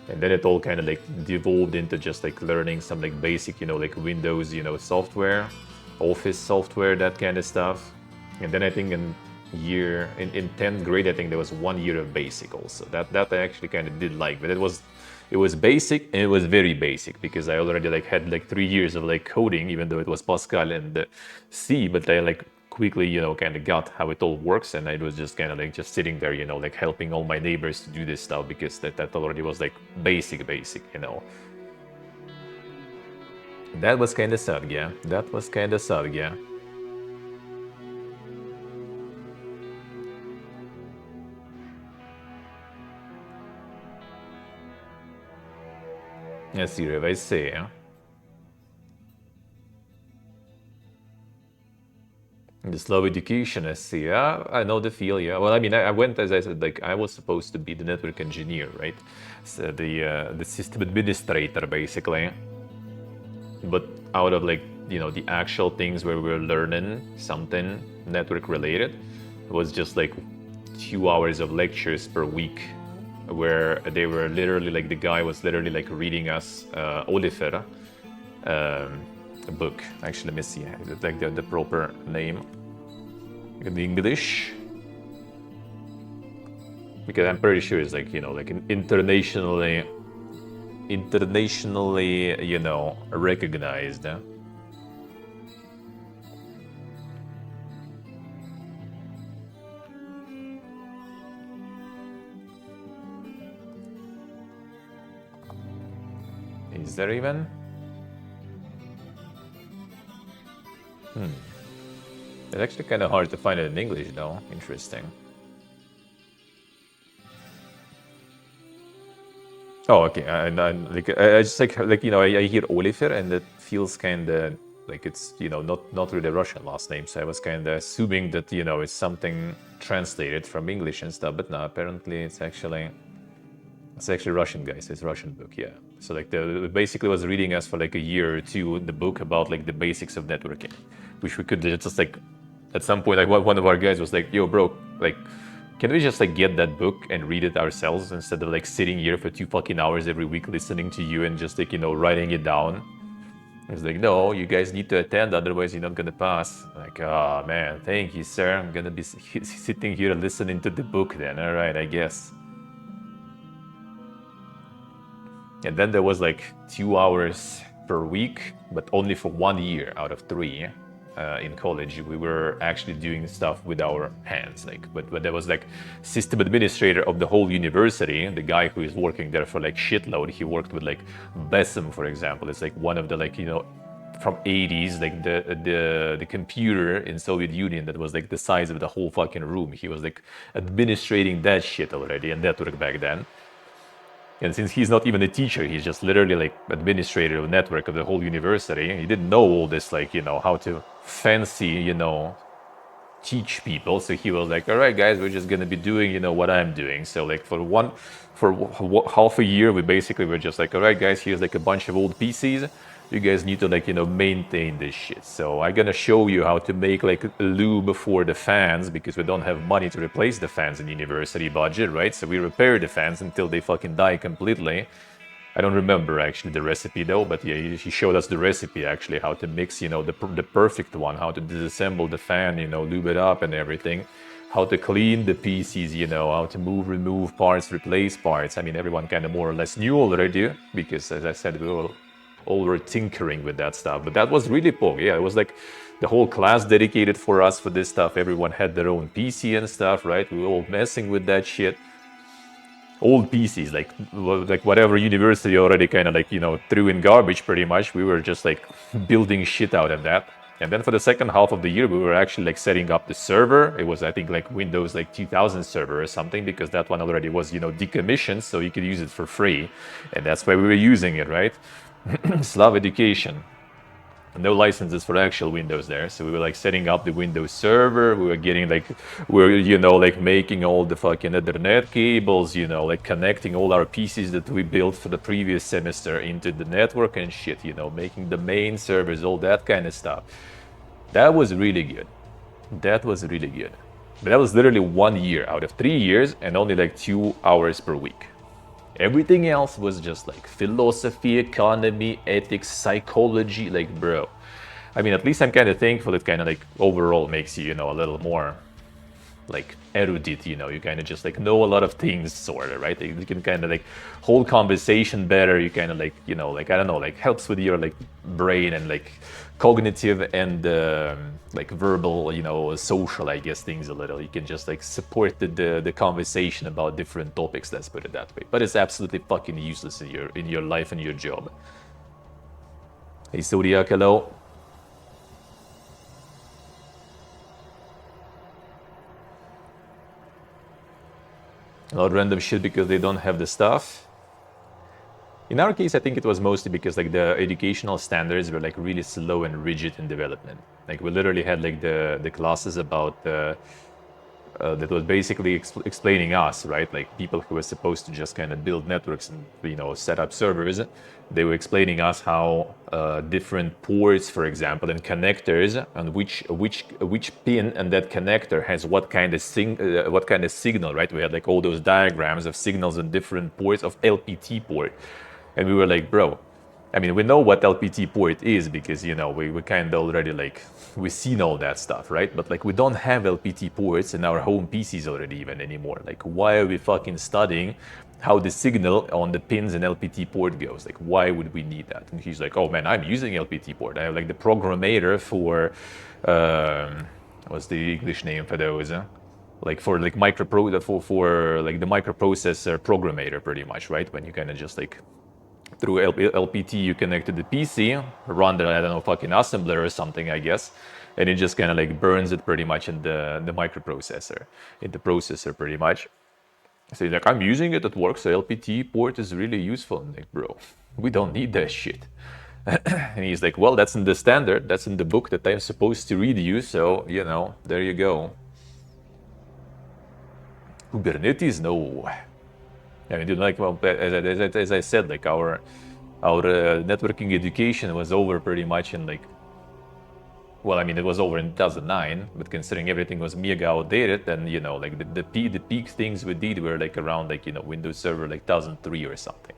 And then it all kind of like devolved into just like learning some like basic, like Windows, software, Office software, that kind of stuff. And then I think in 10th grade, I think there was 1 year of basic also. That I actually kind of did like, but it was basic, and it was very basic because I already like had like 3 years of like coding, even though it was Pascal and C, but I like quickly, kind of got how it all works, and I was just kind of like just sitting there, like helping all my neighbors to do this stuff because that already was like basic. That was kind of sad, yeah. That was kind of sad, yeah. Let's see if I say, yeah. The Slav education, I see. Yeah, I know the feel. Yeah. Well, I mean, I went, as I said, like I was supposed to be the network engineer, right? So the system administrator, basically. But out of like the actual things where we were learning something network related, it was just like 2 hours of lectures per week, where they were literally like the guy was literally like reading us Oliver. A book. Actually, let me see. Like the proper name in the English, because I'm pretty sure it's like like an internationally recognized. Is there even? It's actually kind of hard to find it in English, though. Interesting. Oh, okay. I just like I hear Oliver, and it feels kind of like it's not really a Russian last name. So I was kind of assuming that it's something translated from English and stuff, but no. Apparently, it's actually Russian, guys. It's a Russian book, yeah. So like basically was reading us for like a year or two the book about like the basics of networking, which we could just like at some point, like one of our guys was like, yo bro, like can we just like get that book and read it ourselves instead of like sitting here for 2 fucking hours every week listening to you and just like writing it down? It's like, no, you guys need to attend, otherwise you're not gonna pass. Like, oh man, thank you, sir. I'm gonna be sitting here listening to the book then. All right, I guess. And then there was like 2 hours per week, but only for 1 year out of 3 in college. We were actually doing stuff with our hands. But there was like system administrator of the whole university, the guy who is working there for like shitload. He worked with like Besem, for example. It's like one of the like from 80s, like the computer in Soviet Union that was like the size of the whole fucking room. He was like administrating that shit already, and network back then. And since he's not even a teacher, he's just literally like administrator of network of the whole university. He didn't know all this, like, how to fancy, teach people. So he was like, all right, guys, we're just going to be doing, what I'm doing. So like for half a year, we basically were just like, all right, guys, here's like a bunch of old PCs. You guys need to like, maintain this shit. So I'm going to show you how to make like lube for the fans, because we don't have money to replace the fans in university budget, right? So we repair the fans until they fucking die completely. I don't remember actually the recipe though, but yeah, he showed us the recipe actually, how to mix, the perfect one, how to disassemble the fan, lube it up and everything, how to clean the PCs, how to remove parts, replace parts. I mean, everyone kind of more or less knew already, because as I said, we all were tinkering with that stuff. But that was really cool. Yeah, it was like the whole class dedicated for us for this stuff. Everyone had their own PC and stuff, right? We were all messing with that shit. Old PCs, like whatever university already kind of like, threw in garbage pretty much. We were just like building shit out of that. And then for the second half of the year, we were actually like setting up the server. It was, I think, like Windows like 2000 server or something, because that one already was, decommissioned, so you could use it for free. And that's why we were using it, right? Slav education. no licenses for actual Windows there. So we were like setting up the Windows server. We were getting like, you know, like making all the fucking Ethernet cables, you know, like connecting all our PCs that we built for the previous semester into the network and shit, you know, making the main servers, all that kind of stuff. That was really good. That was really good. But that was literally 1 year out of 3 years and only like 2 hours per week. Everything else was just like philosophy, economy, ethics, psychology, like bro. I mean, at least I'm kind of thankful it kind of like overall makes you, you know, a little more like erudite, you know, you kind of just like know a lot of things sort of, right? You can kind of like hold conversation better. You kind of like, you know, like, I don't know, like helps with your like brain and like cognitive and like verbal, you know, social, I guess, things a little. You can just like support the conversation about different topics, let's put it that way. But it's absolutely fucking useless in your life and your job. Hey Zodiac, hello. A lot of random shit because they don't have the stuff. In our case, I think it was mostly because like the educational standards were like really slow and rigid in development. Like we literally had like the classes about that was basically explaining us, right? Like people who were supposed to just kind of build networks and, you know, set up servers. They were explaining us how different ports, for example, and connectors, and which pin and that connector has what kind of signal, right? We had like all those diagrams of signals on different ports of LPT port, and we were like, bro, I mean, we know what LPT port is because, you know, we kind of already like, we've seen all that stuff, right? But like, we don't have LPT ports in our home PCs already even anymore. Like, why are we fucking studying how the signal on the pins in LPT port goes? Like, why would we need that? And he's like, oh man, I'm using LPT port. I have like the programmer for, what's the English name for those? Like for like for like the microprocessor programmer pretty much, right? When you kind of just like, through LPT, you connect to the PC, run the, I don't know, fucking assembler or something, I guess, and it just kind of like burns it pretty much in the microprocessor, in the processor pretty much. So he's like, I'm using it, it works, so LPT port is really useful. I'm like, bro, we don't need that shit. And he's like, well, that's in the standard, that's in the book that I'm supposed to read you, so, you know, there you go. Kubernetes, no. I mean, like, well, as I said, like our networking education was over pretty much in like, well, I mean, it was over in 2009, but considering everything was mega outdated, then, you know, like the peak things we did were like around like, you know, Windows Server like 2003 or something.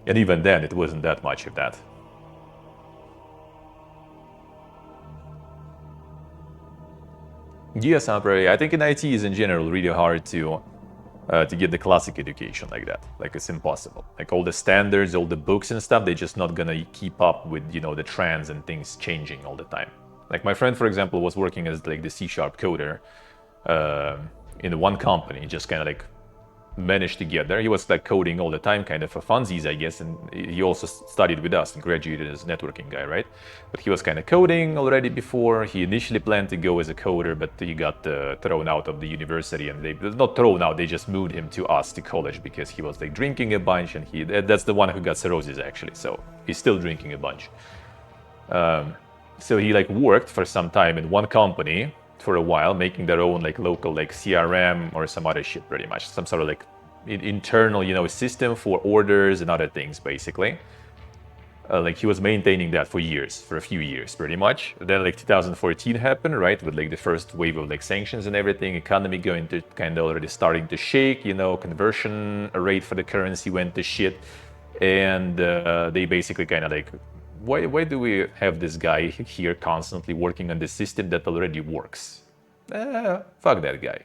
And even then, it wasn't that much of that. Yes, I think in IT is in general really hard to get the classic education like that. Like it's impossible. Like all the standards, all the books and stuff, they're just not gonna keep up with, you know, the trends and things changing all the time. Like my friend, for example, was working as like the C# coder in one company, just kind of like managed to get there. He was like coding all the time, kind of for funsies, I guess, and he also studied with us and graduated as a networking guy, right? But he was kind of coding already before. He initially planned to go as a coder, but he got thrown out of the university, and they not thrown out, they just moved him to us, to college, because he was like drinking a bunch, and that's the one who got cirrhosis actually, so he's still drinking a bunch. So he like worked for some time in one company for a while, making their own like local like CRM or some other shit, pretty much some sort of like internal, you know, system for orders and other things, basically. Like he was maintaining that for years, for a few years, pretty much. Then like 2014 happened, right, with like the first wave of like sanctions and everything, economy going to kind of already starting to shake, you know, conversion rate for the currency went to shit, and they basically kind of like, why do we have this guy here constantly working on the system that already works? Fuck that guy.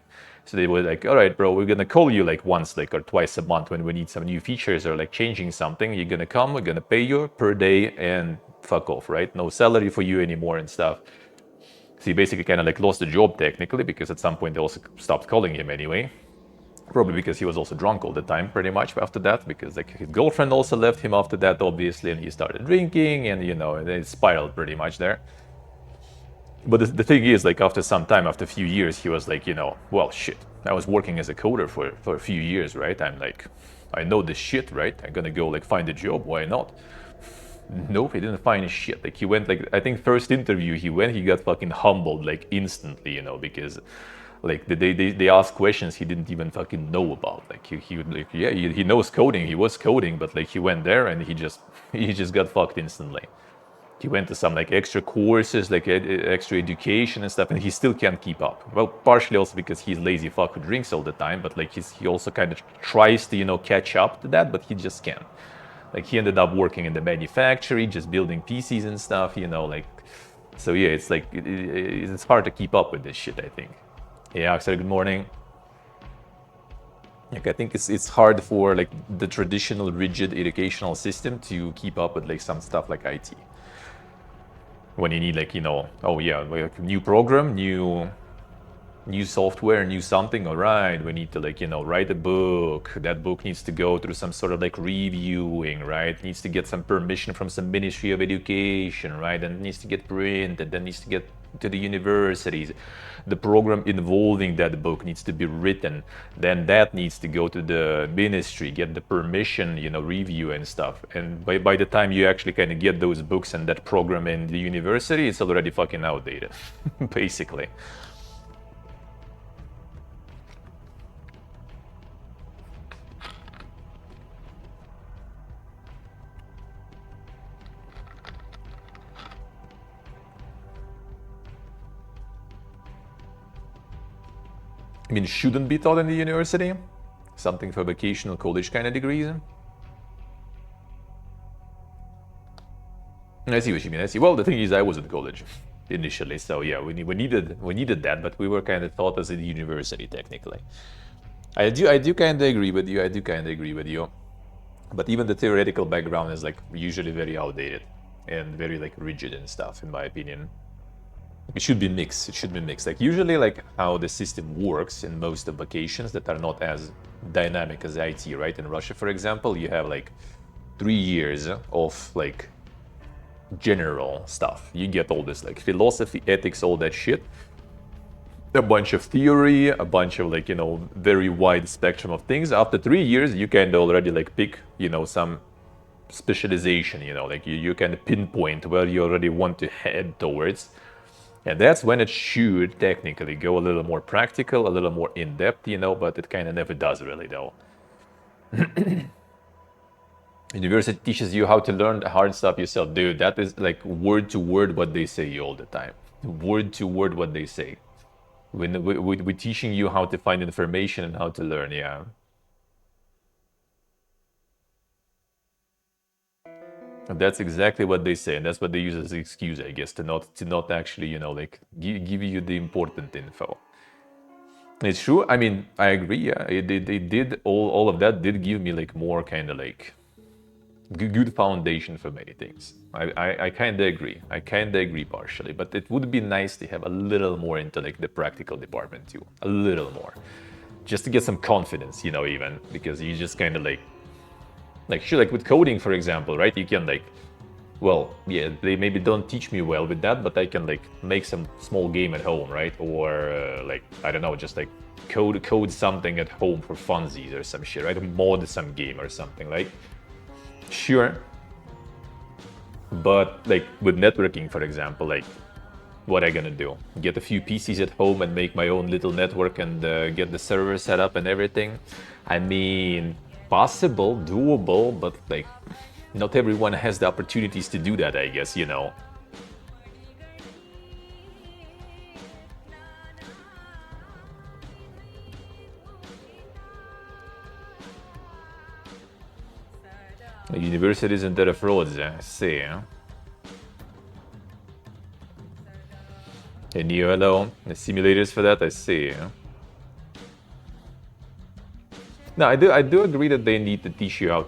So they were like, all right, bro, we're gonna call you like once like or twice a month when we need some new features or like changing something. You're gonna come, we're gonna pay you per day and fuck off, right? No salary for you anymore and stuff. So he basically kind of like lost the job technically, because at some point they also stopped calling him anyway. Probably because he was also drunk all the time, pretty much after that, because like his girlfriend also left him after that, obviously, and he started drinking, and you know, it spiraled pretty much there. But the thing is, like after some time, after a few years, he was like, you know, well, shit, I was working as a coder for a few years, right? I'm like, I know this shit, right? I'm gonna go like find a job, why not? Nope, he didn't find shit. Like he went like I think first interview he went, he got fucking humbled like instantly, you know, because like they asked questions he didn't even fucking know about. Like he would like yeah he knows coding, he was coding, but like he went there and he just he just got fucked instantly. He went to some like extra courses, like extra education and stuff, and he still can't keep up. Well, partially also because he's lazy fuck who drinks all the time, but like he also kind of tries to, you know, catch up to that, but he just can't. Like he ended up working in the manufacturing, just building PCs and stuff, you know, like, so yeah, it's like, it's hard to keep up with this shit, I think. Yeah, Axel, good morning. Like I think it's hard for like the traditional rigid educational system to keep up with like some stuff like IT. When you need like, you know, oh yeah, like new program, new software, new something, all right, we need to like, you know, write a book. That book needs to go through some sort of like reviewing, right? Needs to get some permission from some Ministry of Education, right? And it needs to get printed, then needs to get to the universities. The program involving that book needs to be written. Then that needs to go to the ministry, get the permission, you know, review and stuff. And by the time you actually kind of get those books and that program in the university, it's already fucking outdated, basically. I mean, shouldn't be taught in the university. Something for vocational college kind of degrees. I see what you mean. I see. Well, the thing is, I was at college initially, so yeah, we needed that, but we were kind of taught as a university technically. I do kind of agree with you. But even the theoretical background is like usually very outdated and very like rigid and stuff, in my opinion. It should be mixed. It should be mixed. Like usually, like how the system works in most of vacations that are not as dynamic as IT, right? In Russia, for example, you have like 3 years of like general stuff. You get all this like philosophy, ethics, all that shit. A bunch of theory, a bunch of like, you know, very wide spectrum of things. After 3 years, you can already like pick, you know, some specialization, you know, like you can pinpoint where you already want to head towards. And that's when it should technically go a little more practical, a little more in-depth, you know, but it kind of never does really, though. University teaches you how to learn the hard stuff yourself. Dude, that is like word to word what they say all the time. Word to word what they say. We're teaching you how to find information and how to learn, yeah. That's exactly what they say, and that's what they use as an excuse, I guess, to not actually, you know, like give you the important info. It's true. I mean, I agree. Yeah, it did all of that did give me like more kind of like good foundation for many things. I kind of agree. I kind of agree partially, but it would be nice to have a little more into like the practical department too, a little more, just to get some confidence, you know, even because you just kind of like sure, like with coding, for example, right? You can like, well, yeah, they maybe don't teach me well with that, but I can like make some small game at home, right? Or like, I don't know, just like code something at home for funsies or some shit, right? Mod some game or something, like, sure. But like with networking, for example, like what I gonna do? Get a few PCs at home and make my own little network and get the server set up and everything? I mean, possible, doable, but like not everyone has the opportunities to do that, I guess, you know. Universities and data frauds, I see. And Neo, hello. The simulators for that, I see. No, I do agree that they need to teach you how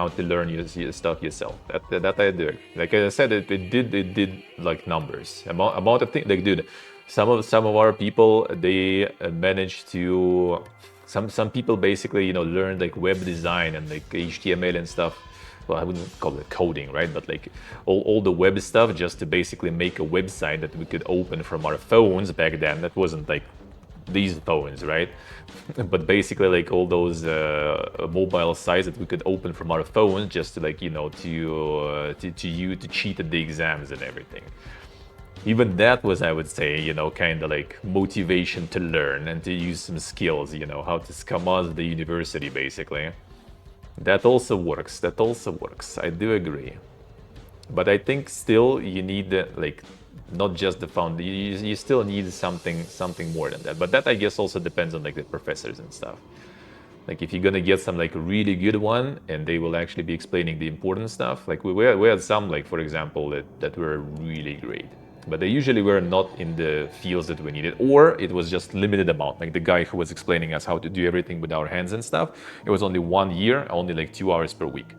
to learn your stuff yourself. That I do. Like I said, it did like numbers amount of things. Like dude, some of our people they managed to some people basically, you know, learned like web design and like HTML and stuff. Well, I wouldn't call it coding, right? But like all the web stuff just to basically make a website that we could open from our phones back then. That wasn't like these phones, right? But basically, like all those mobile sites that we could open from our phones just to like, you know, to cheat at the exams and everything. Even that was, I would say, you know, kind of like motivation to learn and to use some skills, you know, how to scam the university, basically. That also works. That also works. I do agree. But I think still you need like not just the found. You still need something more than that. But that I guess also depends on like the professors and stuff. Like if you're gonna get some like really good one and they will actually be explaining the important stuff. Like we had some like for example that were really great. But they usually were not in the fields that we needed, or it was just limited amount. Like the guy who was explaining us how to do everything with our hands and stuff, it was only 1 year, only like 2 hours per week.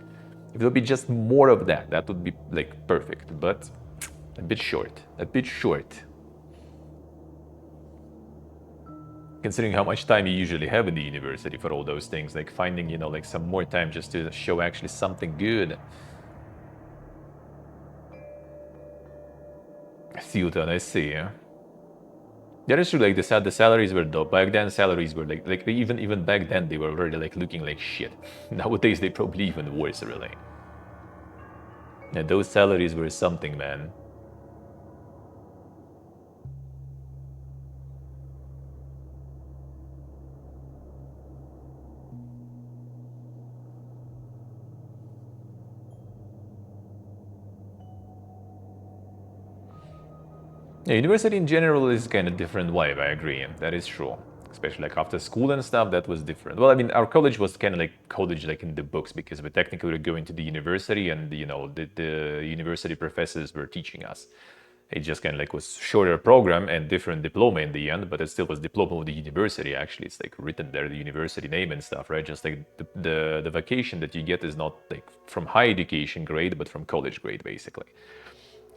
If it would be just more of that, that would be like perfect, but a bit short, a bit short. Considering how much time you usually have in the university for all those things, like finding, you know, like some more time just to show actually something good. Theater, I see. Yeah, that is true. Like the salaries were dope. Back then, salaries were like even back then they were already like looking like shit. Nowadays they probably even worse, really. And those salaries were something, man. Yeah, university in general is kind of different vibe, I agree. That is true. Especially like after school and stuff, that was different. Well, I mean, our college was kind of like college like in the books because we technically were going to the university and, you know, the university professors were teaching us. It just kind of like was shorter program and different diploma in the end, but it still was diploma of the university. Actually, it's like written there, the university name and stuff, right? Just like the vacation that you get is not like from high education grade, but from college grade, basically.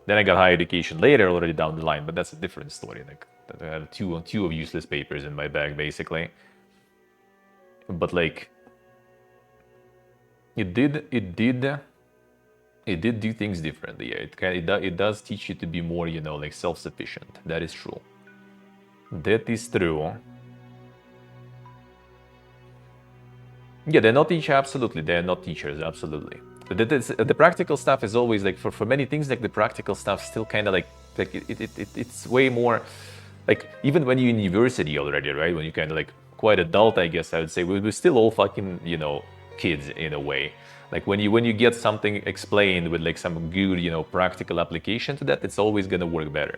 Then I got higher education later, already down the line, but that's a different story. Like I had two of useless papers in my bag, basically. But like, it did do things differently. Yeah. It does teach you to be more, you know, like self-sufficient. That is true. That is true. Yeah, they're not teachers. Absolutely, they're not teachers. Absolutely. The practical stuff is always like for many things like the practical stuff still kind of like it's way more like even when you're in university already, right? When you're kind of like quite adult, I guess I would say we're still all fucking, you know, kids in a way. Like when you get something explained with like some good, you know, practical application to that, it's always gonna work better.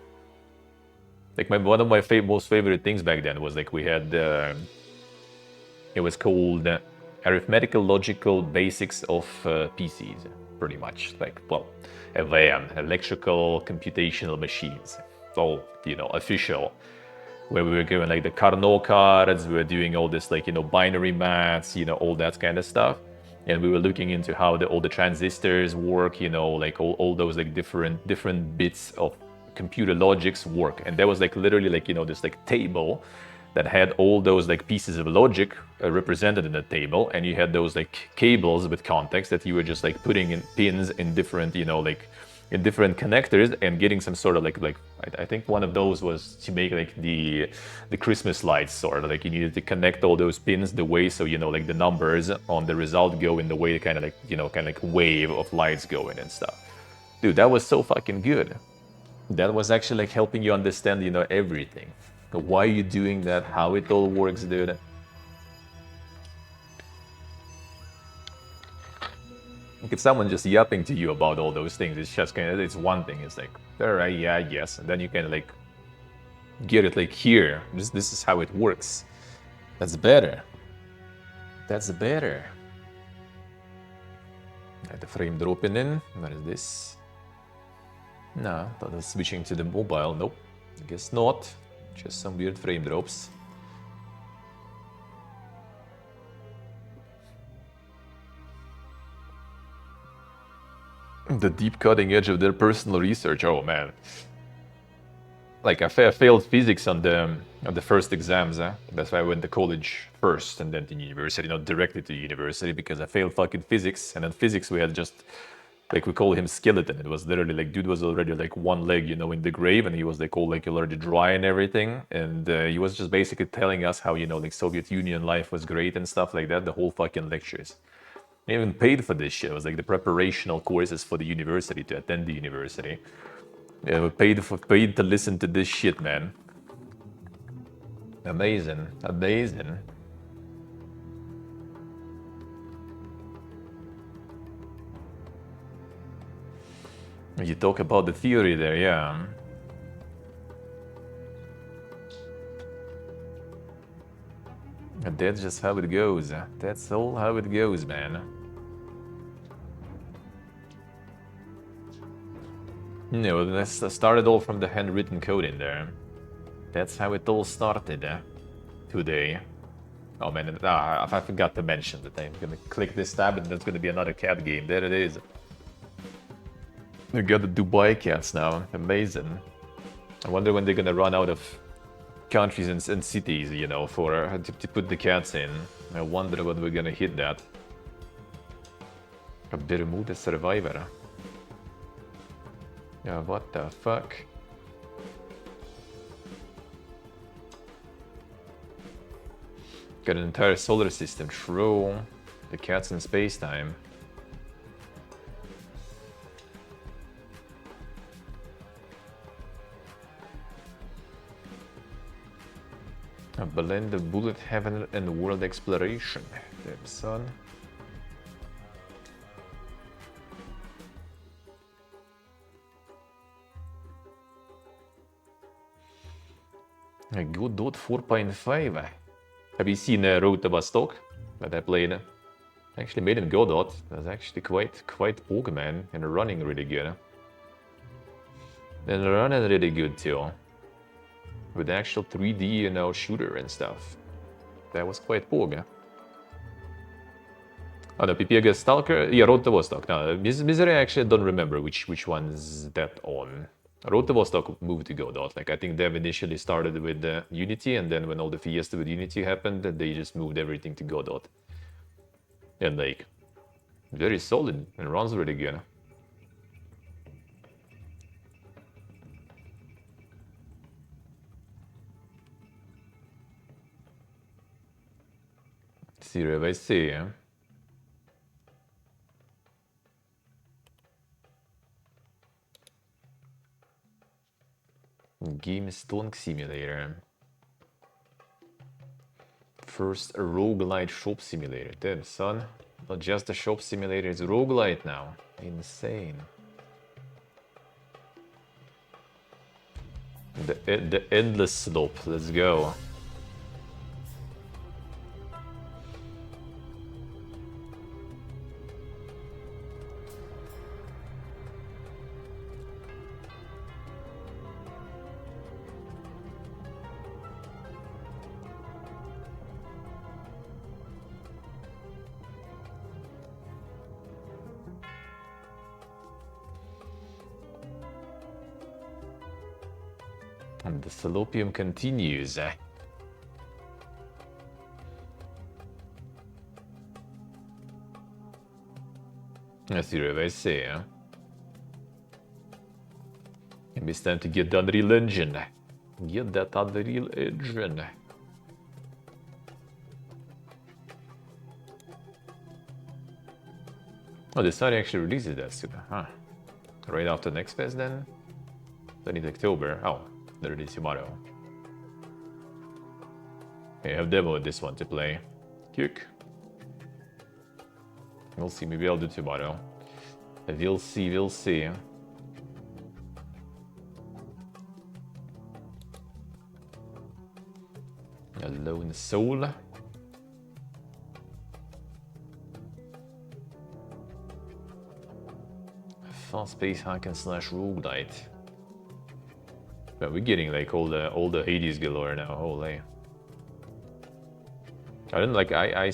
Like one of my most favorite things back then was like we had it was called Arithmetical Logical Basics of PCs, pretty much. Like, well, EVM, Electrical Computational Machines. It's all, you know, official. Where we were given like the Carnot cards, we were doing all this like, you know, binary maths, you know, all that kind of stuff. And we were looking into how all the transistors work, you know, like all those like different bits of computer logics work. And there was like literally like, you know, this like table that had all those like pieces of logic represented in the table, and you had those like cables with contacts that you were just like putting in pins in different, you know, like in different connectors and getting some sort of like I think one of those was to make like the Christmas lights, sort of like you needed to connect all those pins the way so, you know, like the numbers on the result go in the way kind of like, you know, kind of like wave of lights going and stuff. Dude, that was so fucking good. That was actually like helping you understand, you know, everything. Why you're doing that, how it all works, dude. If someone just yapping to you about all those things, it's just kind of, it's one thing. It's like, all right, yeah, yes. And then you kind of like get it like here. This is how it works. That's better. That's better. The frame dropping in. What is this? No, thought I was switching to the mobile. Nope, I guess not. Just some weird frame drops. The deep cutting edge of their personal research. Oh man. Like I failed physics on the first exams. That's why I went to college first and then to university, not directly to university, because I failed fucking physics. And then physics we had just Like, we call him Skeleton. It was literally like, dude was already like one leg, you know, in the grave, and he was like all like already dry and everything. And he was just basically telling us how, you know, like Soviet Union life was great and stuff like that. The whole fucking lectures. I even paid for this shit. It was like the preparational courses for the university, to attend the university. Yeah, we paid to listen to this shit, man. Amazing, amazing. You talk about the theory there, yeah. And that's just how it goes. That's all how it goes, man. No, this started all from the handwritten code in there. That's how it all started today. Oh man, I forgot to mention that I'm gonna click this tab and there's gonna be another cat game. There it is. We got the Dubai cats now. Amazing. I wonder when they're gonna run out of countries and cities, you know, for to put the cats in. I wonder when we're gonna hit that. A Bermuda Survivor. Yeah, what the fuck? Got an entire solar system. True. The cats in space-time. A blend of bullet heaven and world exploration. Damn son. A good dot 4.5. Have you seen Road to Vostok that I played? I actually made him Godot. That's actually quite bog, man, and running really good. And running really good too. With the actual 3D, you know, shooter and stuff. That was quite bog. Oh no, PPG Stalker, yeah, Road to Vostok. No, Misery, I actually don't remember which one's that on. Road to Vostok moved to Godot. Like, I think dev initially started with Unity, and then when all the Fiesta with Unity happened, they just moved everything to Godot. And like, very solid and runs really good. See, I see. Game Stonk Simulator. First roguelite shop simulator. Damn, son. Not just a shop simulator, it's roguelite now. Insane. The endless slope. Let's go. And the Salopium continues. That's the I say, huh? Maybe it's time to get the Unreal Engine. Get that Unreal Engine. Oh, the Sony actually releases that soon, huh? Right after Next Fest then? Then in October. Oh, the release tomorrow. Okay, I have demoed this one to play. Kick. We'll see, maybe I'll do tomorrow. We'll see, we'll see. A Lone Soul. Fast-paced hack and slash roguelite. But we're getting like all the Hades galore now. Holy! I don't like I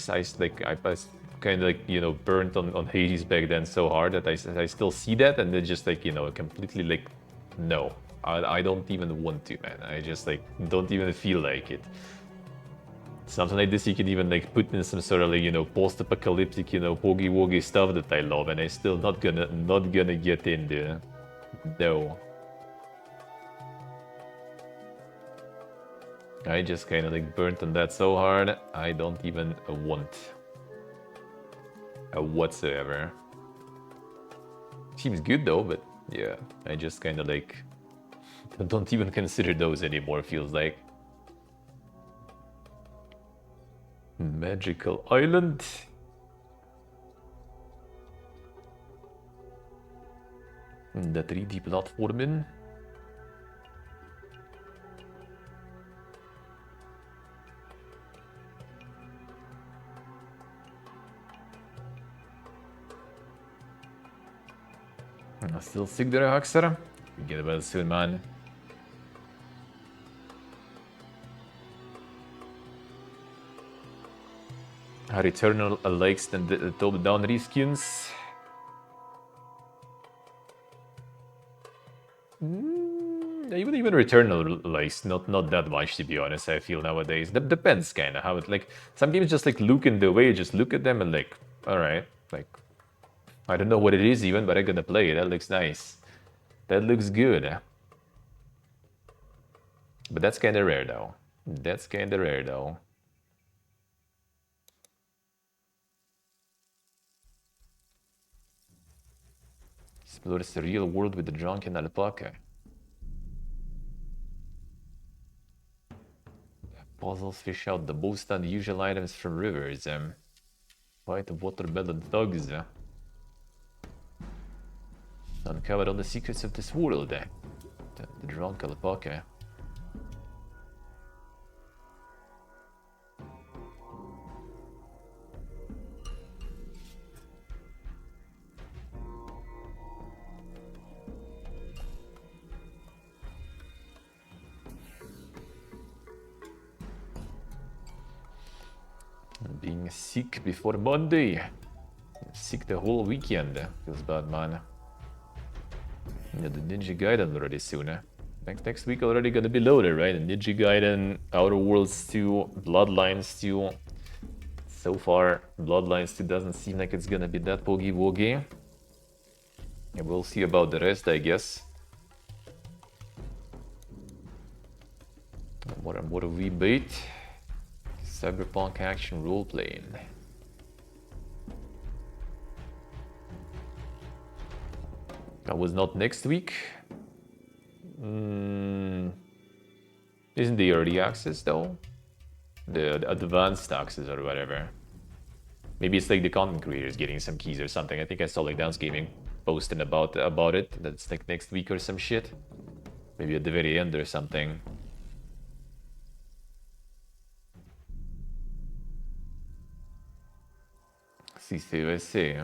kind of like, you know, burnt on Hades back then so hard that I still see that and then just like, you know, completely like no, I don't even want to, man. I just like don't even feel like it. Something like this you can even like put in some sort of like, you know, post-apocalyptic, you know, poggy-woggy stuff that I love, and I still not gonna get in there. No. I just kind of like burnt on that so hard, I don't even want whatsoever. Seems good though, but yeah, I just kind of like don't even consider those anymore, feels like. Magical Island. The 3D platforming. I'm still sick there, Huxer. Get well soon, man. Our Eternal likes the top-down reskins. Even Returnal likes not that much, to be honest. I feel nowadays depends kind of how it like. Some games just like look in the way, you just look at them and like, all right, like I don't know what it is even, but I'm gonna play it. That looks nice. That looks good. But that's kind of rare though. That's kind of rare though. Explores the real world with the drunken alpaca. Puzzles fish out the most unusual items from rivers. Fight watermelon thugs. Uncover all the secrets of this world. The drunk alpaca. Being sick before Monday. Sick the whole weekend. Feels bad, man. Yeah, the Ninja Gaiden already soon. Next week already gonna be loaded, right? The Ninja Gaiden, Outer Worlds 2, Bloodlines 2. So far, Bloodlines 2 doesn't seem like it's gonna be that boogie-woogie. And we'll see about the rest, I guess. What do we bait? Cyberpunk action role-playing. That was not next week. Isn't the early access though? The advanced access or whatever. Maybe it's like the content creators getting some keys or something. I think I saw like Dance Gaming posting about it. That's like next week or some shit. Maybe at the very end or something. I see.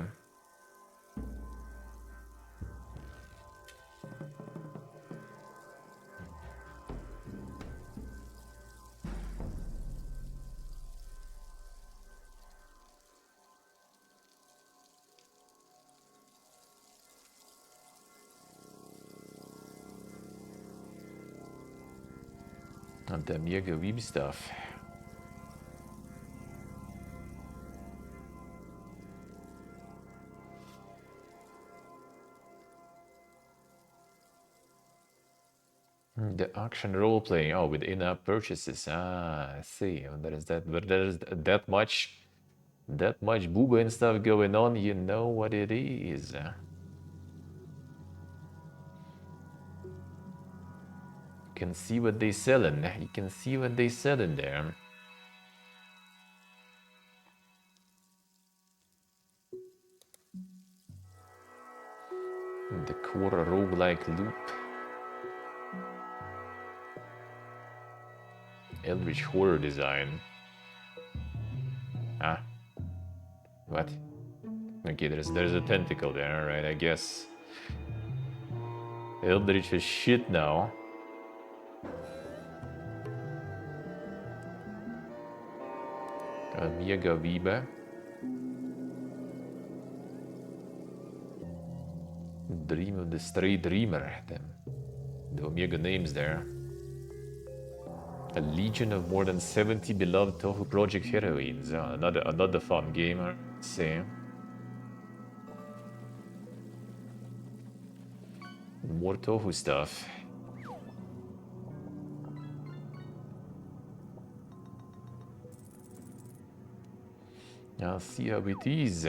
And the mega weeb stuff. The action role playing. Oh, with in-app purchases. Ah, I see. There is that, but there is that much booba and stuff going on. You know what it is. You can see what they selling. You can see what they selling there. The core roguelike loop. Eldritch horror design. Ah. What? Okay, there's a tentacle there, alright, I guess. Eldritch is shit now. Mega Vibe. Dream of the Stray Dreamer. The Omega names there. A legion of more than 70 beloved Tofu Project heroines. Another fun game, let's see. More Tofu stuff. I'll see how it is.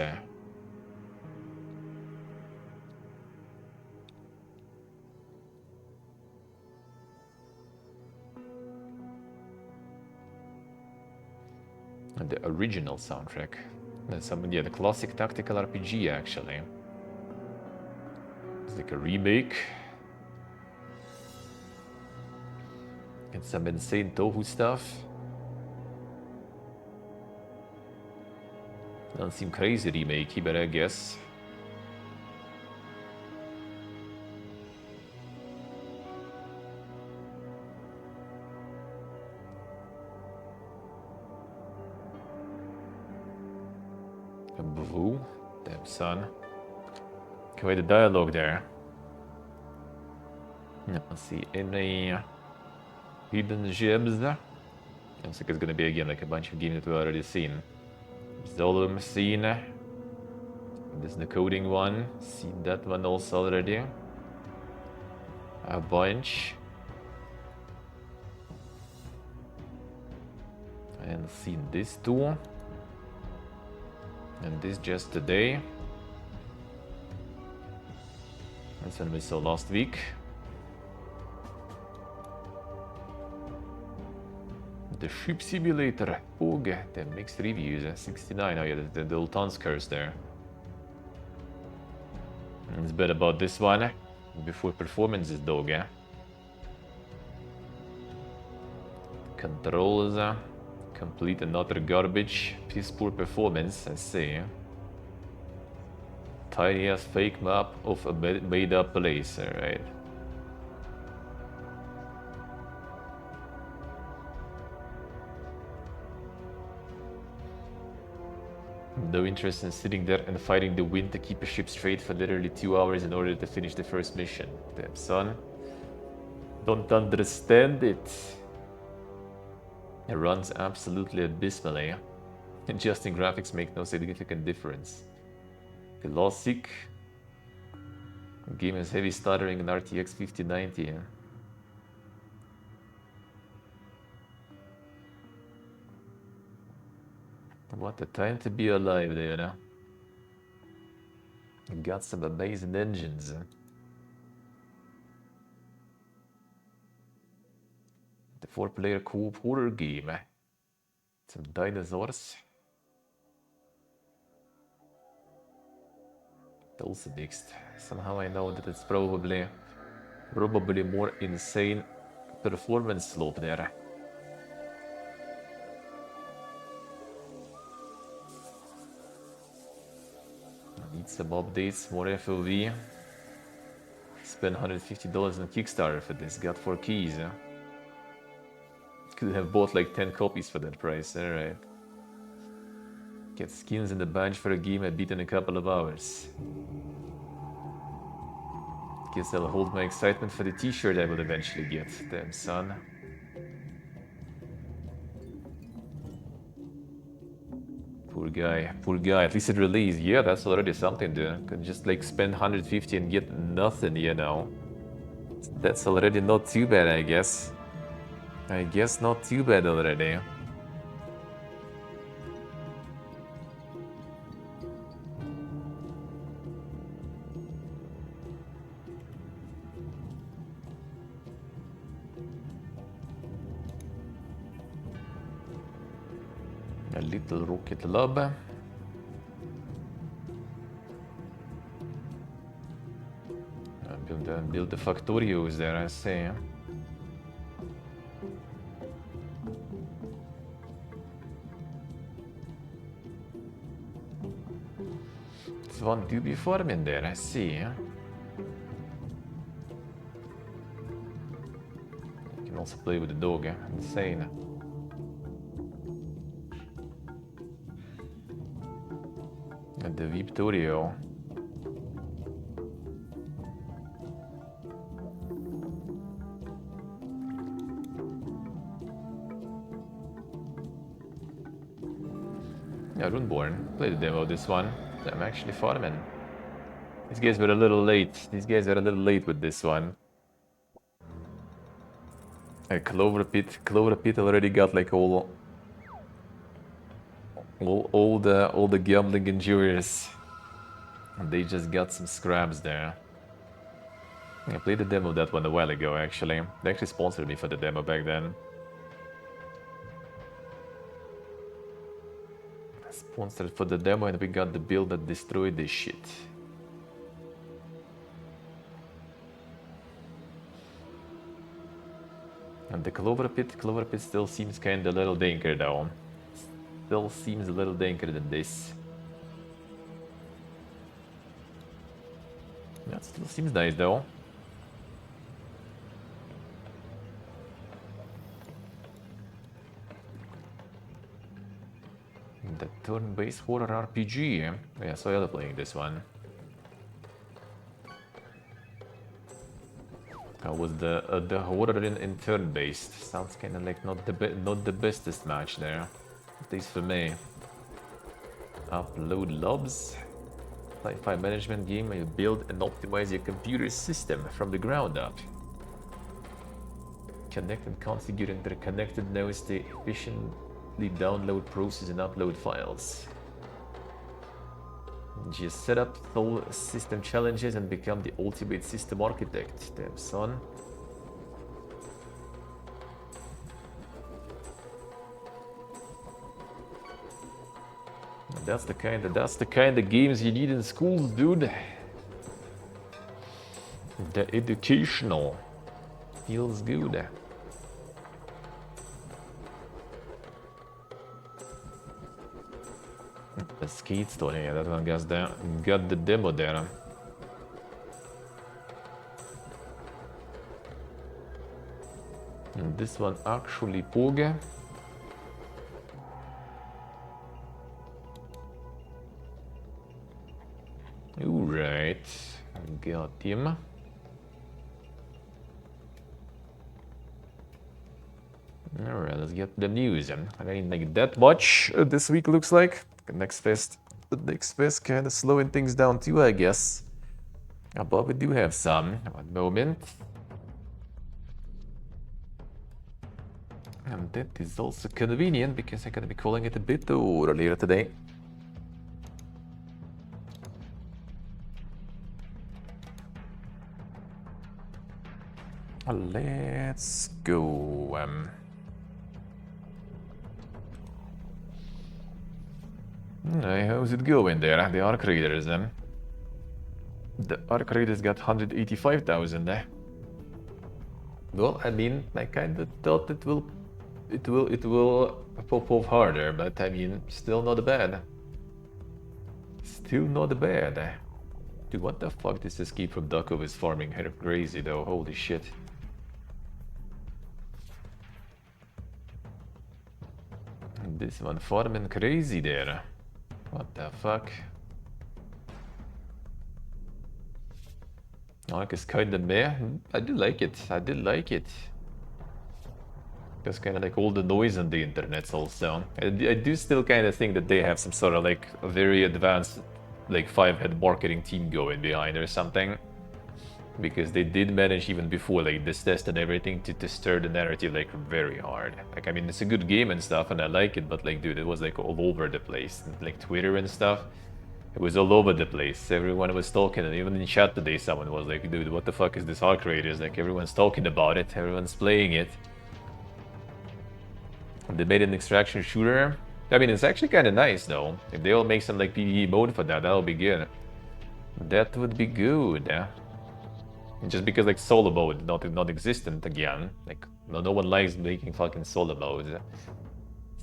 And the original soundtrack. Yeah, the classic tactical RPG actually. It's like a remake. And some insane Tofu stuff. Doesn't seem crazy remakey, but I guess. A boo. Damn son. Okay, wait, the dialogue there. Let's see, any hidden gems? Looks like it's gonna be again like a bunch of games that we've already seen. Zolum seen. This is the coding one. Seen that one also already. A bunch. And seen this too. And this just today. That's one we saw last week. The ship simulator. Pog. The mixed reviews. 69. Oh yeah, the old Tons curse there. And it's bad about this one. Before performances dog. Controls. Complete and utter garbage. Piss poor performance, I see. Tiny ass fake map of a made up place, alright. No interest in sitting there and fighting the wind to keep a ship straight for literally 2 hours in order to finish the first mission. Damn son. Don't understand it. It runs absolutely abysmally. Adjusting graphics make no significant difference. Classic. Game has heavy stuttering in RTX 5090. What a time to be alive there, you know? Got some amazing engines. The 4-player co-op horror game. Some dinosaurs. Also mixed. Somehow I know that it's probably more insane performance slope there. Need some updates, more FOV. Spend $150 on Kickstarter for this. Got 4 keys. Could have bought like 10 copies for that price. Alright. Get skins in the bunch for a game I beat in a couple of hours. Guess I'll hold my excitement for the t-shirt I will eventually get. Damn son. Poor guy, poor guy. At least it released. Yeah, that's already something, dude. Could just like spend 150 and get nothing, you know. That's already not too bad, I guess. I guess not too bad already. A little rocket lab. Build the factorios there, I see. It's one to be farming there, I see. You can also play with the dog, insane. And the Victorio. Yeah, Runeborn. Play the demo of this one. I'm actually farming. These guys were a little late. These guys are a little late with this one. Clover Pit. Clover Pit already got like all the gambling endurers. And they just got some scraps there. I played the demo of that one a while ago, actually. They actually sponsored me for the demo back then. Sponsored for the demo, and we got the build that destroyed this shit. And the Clover Pit still seems kinda a little danker though. Still seems a little danker than this. That still seems nice though. The turn-based horror RPG. Yeah, so you're playing this one. How was the horror in turn-based? Sounds kind of like not the bestest match there, at least for me. Upload lobs. Sci-fi management game where you build and optimize your computer system from the ground up. Connect and configure interconnected nodes to efficiently download, process, and upload files. Just set up, solve system challenges, and become the ultimate system architect. Damn, son. That's the kind of games you need in schools, dude. The educational feels good. The skate story, yeah, that one got the demo there. And this one actually Poge. Alright, got him. Alright, let's get the news. I didn't make that much this week, looks like. The Next Fest kind of slowing things down too, I guess. But we do have some. One moment. And that is also convenient because I'm gonna be calling it a bit earlier today. Let's go. How's it going there? The Arc Raiders then. The Arc Raiders got 185,000 eh? Well, I mean, I kinda thought it will pop off harder, but I mean, still not bad. Still not bad. Dude, what the fuck this escape from Duckov is farming her crazy though, holy shit. This one farming crazy there. What the fuck? Arc is kinda meh. I did like it. I did like it. Just kind of like all the noise on the internet also. I do still kind of think that they have some sort of like a very advanced like 5-head marketing team going behind or something. Because they did manage even before like this test and everything to stir the narrative like very hard. Like I mean it's a good game and stuff and I like it, but like dude, it was like all over the place. Like Twitter and stuff. It was all over the place. Everyone was talking, and even in chat today someone was like, dude, what the fuck is this Arc Raiders? Like everyone's talking about it, everyone's playing it. They made an extraction shooter. I mean, it's actually kind of nice though. If they all make some like PvE mode for that, that'll be good. That would be good. Just because like solo mode not existent again. Like no one likes making fucking solo modes.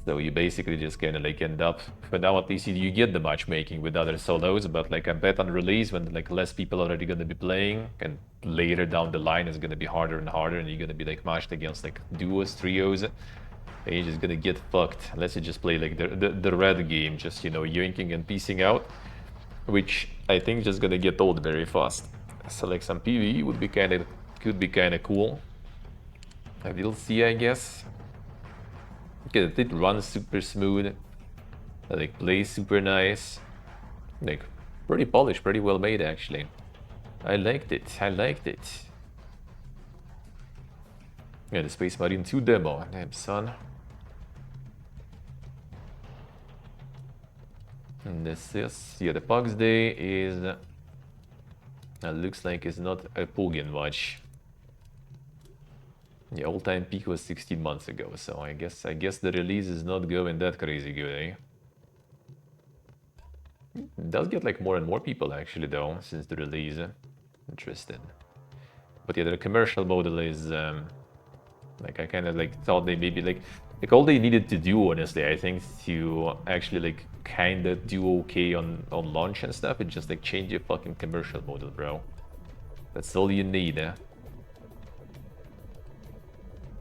So you basically just kind of like end up, for now at least you get the matchmaking with other solos, but like I bet on release when like less people are already gonna be playing, and later down the line it's gonna be harder and harder, and you're gonna be like matched against like duos, trios. And you're just gonna get fucked unless you just play like the red game, just you know yoinking and piecing out, which I think just gonna get old very fast. So like some PvE would be could be kind of cool. A DLC, I guess. Because it runs super smooth. Like plays super nice. Like pretty polished, pretty well made actually. I liked it. I liked it. Yeah, the Space Marine 2 demo. Damn son. And this is the Pugs Day is looks like it's not a Pogian much. The all-time peak was 16 months ago, so I guess the release is not going that crazy good, eh? It does get like more and more people actually though since the release. Interesting. But yeah, the commercial model is like I kind of like thought they maybe like all they needed to do honestly I think to actually like kind of do okay on launch and stuff, it's just like change your fucking commercial model, bro. That's all you need, eh?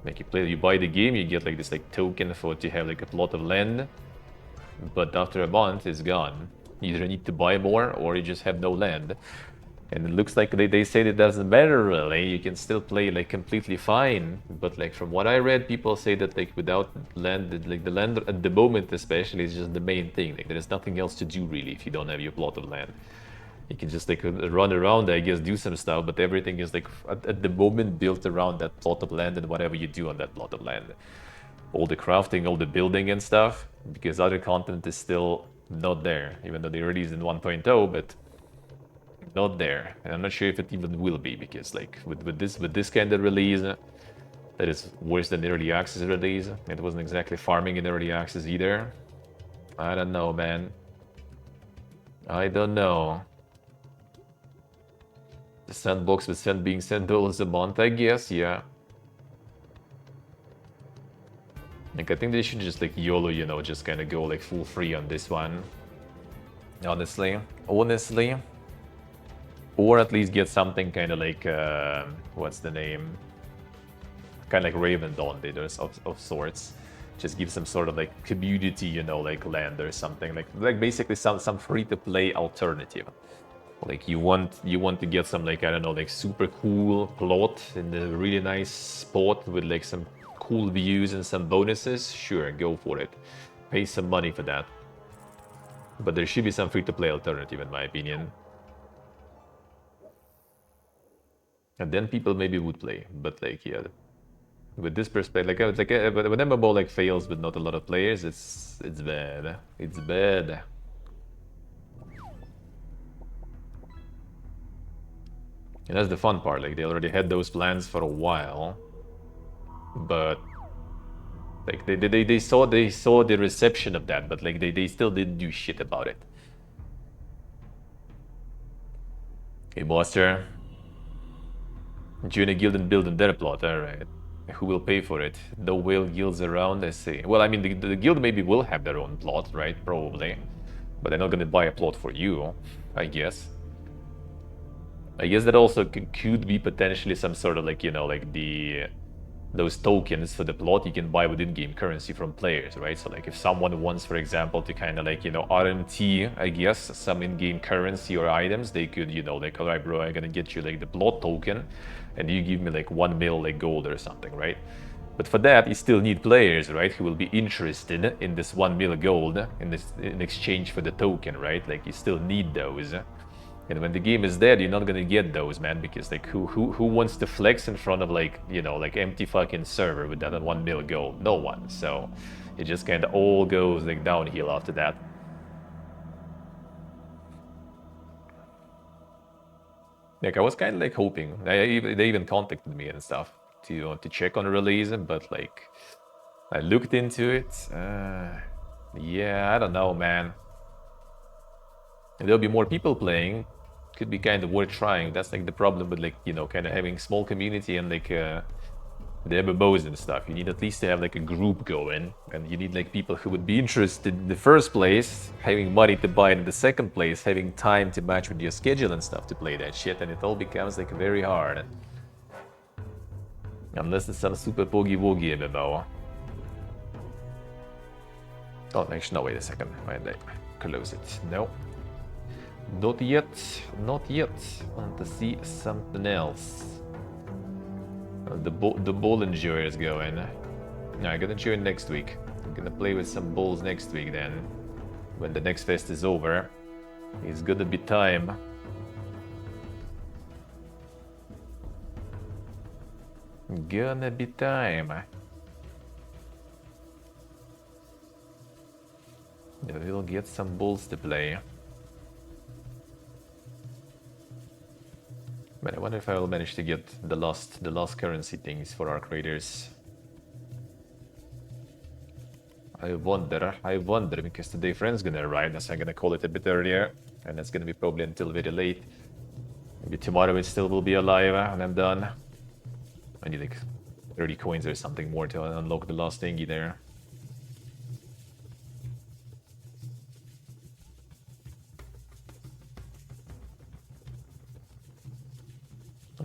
Like you buy the game, you get like this like token for to have like a plot of land, but after a month it's gone. You either need to buy more or you just have no land. And it looks like they say that doesn't matter really, you can still play like completely fine, but like from what I read, people say that like without land, like the land at the moment especially is just the main thing, like there's nothing else to do really if you don't have your plot of land. You can just like run around, I guess, do some stuff, but everything is like at the moment built around that plot of land and whatever you do on that plot of land. All the crafting, all the building and stuff, because other content is still not there, even though they released in 1.0, but not there. And I'm not sure if it even will be, because like with this kind of release, that is worse than the early access release. It wasn't exactly farming in early access either. I don't know, man. I don't know. The sandbox with being $10 a month, I guess, yeah. Like I think they should just like YOLO, you know, just kind of go like full free on this one. Honestly. Or at least get something kind of like, what's the name? Kind of like Raven Dawn did of sorts. Just give some sort of like community, you know, like land or something. Like basically some free-to-play alternative. Like you want to get some like, I don't know, like super cool plot in a really nice spot with like some cool views and some bonuses, sure, go for it. Pay some money for that. But there should be some free-to-play alternative in my opinion. And then people maybe would play, but like yeah, with this perspective, like when MMO like fails with not a lot of players, it's bad. It's bad. And that's the fun part. Like they already had those plans for a while, but like they saw the reception of that, but like they still didn't do shit about it. Hey, Monster. Join a guild and build on their plot, alright. Who will pay for it? No whale guilds around, I see. Well, I mean, the guild maybe will have their own plot, right? Probably. But they're not gonna buy a plot for you, I guess. I guess that also could be potentially some sort of like, you know, like those tokens for the plot you can buy with in-game currency from players, right? So like if someone wants, for example, to kind of like, you know, RMT, I guess, some in-game currency or items, they could, you know, like, all right, bro, I'm gonna get you like the plot token and you give me like 1 mil like gold or something, right? But for that, you still need players, right, who will be interested in this 1 mil gold in exchange for the token, right? Like you still need those. And when the game is dead, you're not gonna get those, man, because like who wants to flex in front of like, you know, like empty fucking server with that 1 mil gold? No one. So it just kind of all goes like downhill after that. Like I was kind of like hoping, they even contacted me and stuff to check on the release, but like I looked into it. Yeah, I don't know, man. And there'll be more people playing. Could be kind of worth trying. That's like the problem with like, you know, kind of having small community and like the MMOs and stuff. You need at least to have like a group going, and you need like people who would be interested in the first place, having money to buy it in the second place, having time to match with your schedule and stuff to play that shit, and it all becomes like very hard. Unless it's some super boogie-woogie MMO. Oh, actually, no, wait a second. Why did I close it? No. Not yet. Not yet. I want to see something else. The ball enjoyer is going. No, I'm gonna join next week. I'm gonna play with some balls next week then. when the next fest is over, it's gonna be time. Gonna be time. We'll get some balls to play. But I wonder if I will manage to get the lost currency things for our creators. I wonder, because today friend's gonna arrive, so I'm gonna call it a bit earlier, and it's gonna be probably until very late. Maybe tomorrow it still will be alive, and I'm done. I need like 30 coins or something more to unlock the last thingy there.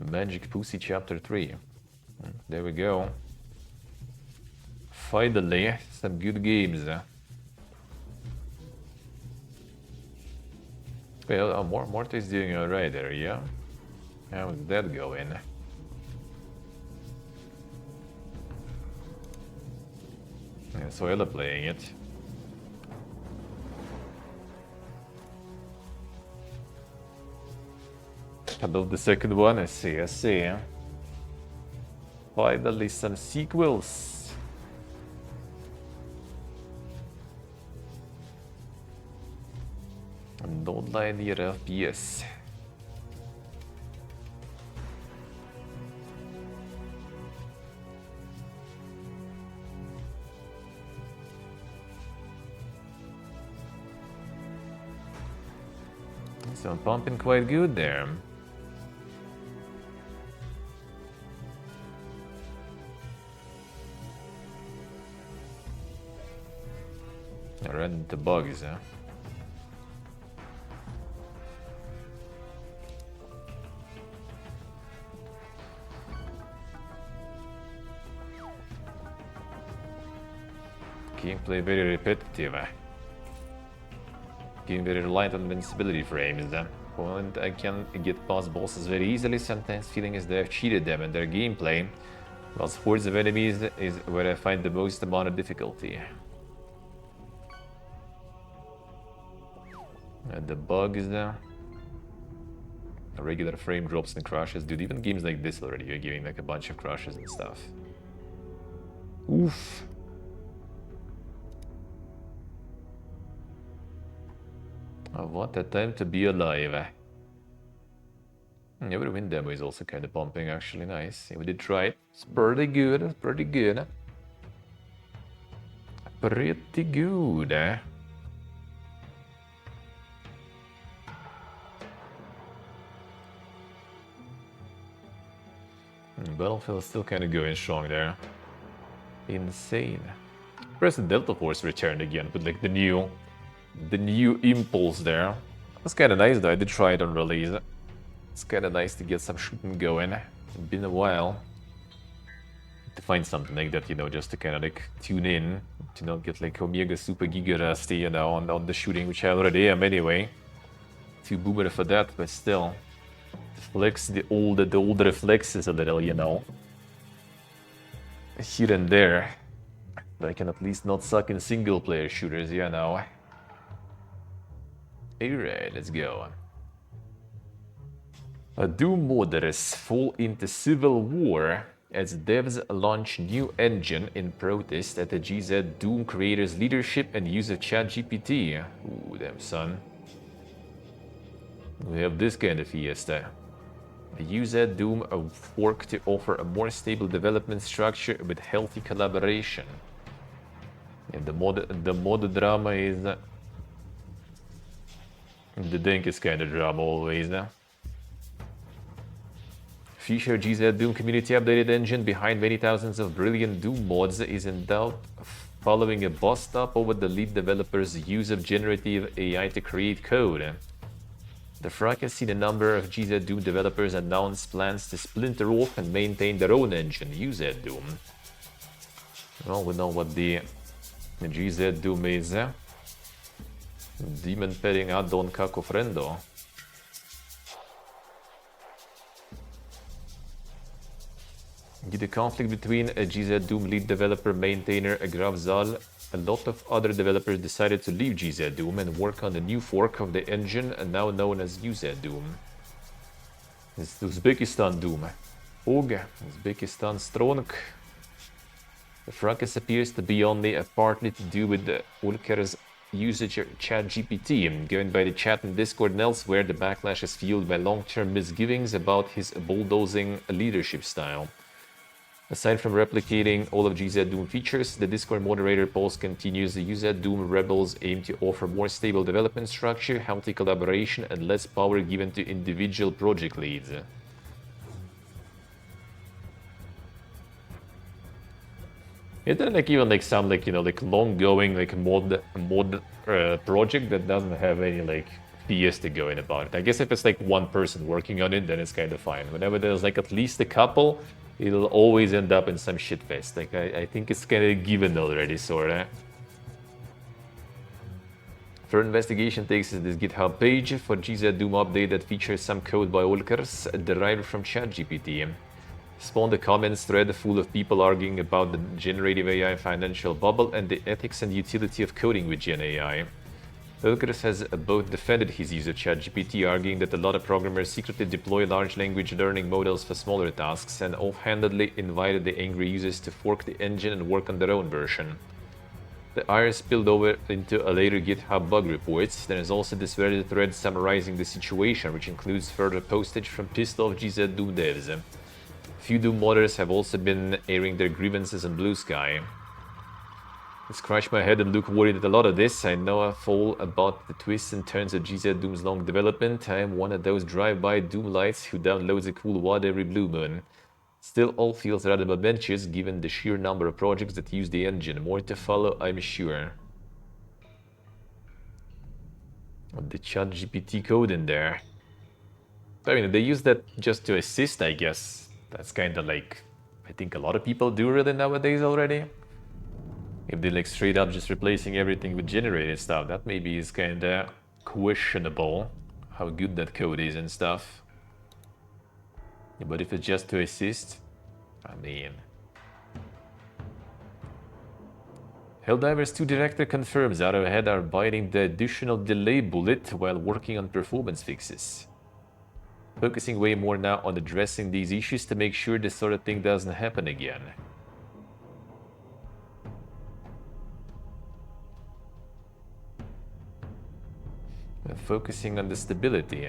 Magic Pussy Chapter 3. There we go. Finally, some good games. Well, Morta is doing alright there, yeah? How's that going? Yeah, so Ella playing it. I love the second one, I see. Finally some sequels. Non-linear FPS. So I'm pumping quite good there. I ran into bugs, huh? Gameplay very repetitive. Game very reliant on invincibility frames. Opponent I can get past bosses very easily, sometimes feeling as though I've cheated them in their gameplay, while hordes of enemies is where I find the most amount of difficulty. And the bugs, regular frame drops and crashes. Dude, even games like this already, you're giving like a bunch of crashes and stuff. Oof. Oh, what a time to be alive. Every win demo is also kind of pumping, actually. Nice. We did try it. It's pretty good. Pretty good. Pretty good. Battlefield is still kind of going strong there. Insane. President Delta Force returned again with like the new impulse there. That's kind of nice though. I did try it on release. It's kind of nice to get some shooting going. It's been a while to find something like that, you know, just to kind of like tune in, to not get like Omega Super Giga Rusty, you know, on the shooting, which I already am anyway. Too boomer for that, but still. Flex the old reflexes a little, you know. Here and there. But I can at least not suck in single player shooters, you know. Alright, let's go. Doom modders fall into civil war as devs launch new engine in protest at the GZ Doom creators' leadership and use of ChatGPT. Ooh, damn son. We have this kind of fiesta. Use Doom a fork to offer a more stable development structure with healthy collaboration. And the mod drama is the dankest kind of drama always. Feature GZ Doom community updated engine behind many thousands of brilliant Doom mods is in doubt following a bust up over the lead developer's use of generative AI to create code. The frag has seen a number of GZ Doom developers announce plans to splinter off and maintain their own engine, UZ Doom. Well, we know what the GZ Doom is. Demon petting add-on Caco Friendo. Due to conflict between a GZ Doom lead developer maintainer Agraf Zal, a lot of other developers decided to leave GZ Doom and work on the new fork of the engine, now known as UZ Doom. It's Uzbekistan Doom. Og, Uzbekistan Stronk. The fracas appears to be only partly to do with the Ulker's usage of ChatGPT. Going by the chat in Discord and elsewhere, the backlash is fueled by long-term misgivings about his bulldozing leadership style. Aside from replicating all of GZ Doom features, the Discord moderator post continues: the UZ Doom rebels aim to offer more stable development structure, healthy collaboration, and less power given to individual project leads. It doesn't even sound like long-going mod project that doesn't have any fiesta going about it. I guess if it's one person working on it, then it's kind of fine. Whenever there's at least a couple, it'll always end up in some shitfest. I think it's kind of given already, sorta. Further investigation takes us to this GitHub page for GZ Doom update that features some code by Ulkers derived from ChatGPT. Spawned a comments thread full of people arguing about the generative AI financial bubble and the ethics and utility of coding with Gen AI. Ulkers has both defended his use of ChatGPT, arguing that a lot of programmers secretly deploy large language learning models for smaller tasks, and offhandedly invited the angry users to fork the engine and work on their own version. The ire spilled over into a later GitHub bug report. There is also this Reddit thread summarizing the situation, which includes further postage from pissed off GZ Doom devs. Few Doom modders have also been airing their grievances on Blue Sky. I scratch my head and look worried at a lot of this. I know a full about the twists and turns of GZ Doom's long development. I am one of those drive-by Doom lights who downloads a cool WAD every blue moon. Still, all feels rather momentous given the sheer number of projects that use the engine. More to follow, I'm sure. The ChatGPT code in there. I mean, they use that just to assist, I guess. That's kind of I think a lot of people do really nowadays already. If they're straight up just replacing everything with generated stuff, that maybe is kind of questionable how good that code is and stuff. But if it's just to assist, I mean... Helldivers 2 director confirms Arrowhead are biting the additional delay bullet while working on performance fixes. Focusing way more now on addressing these issues to make sure this sort of thing doesn't happen again. Focusing on the stability,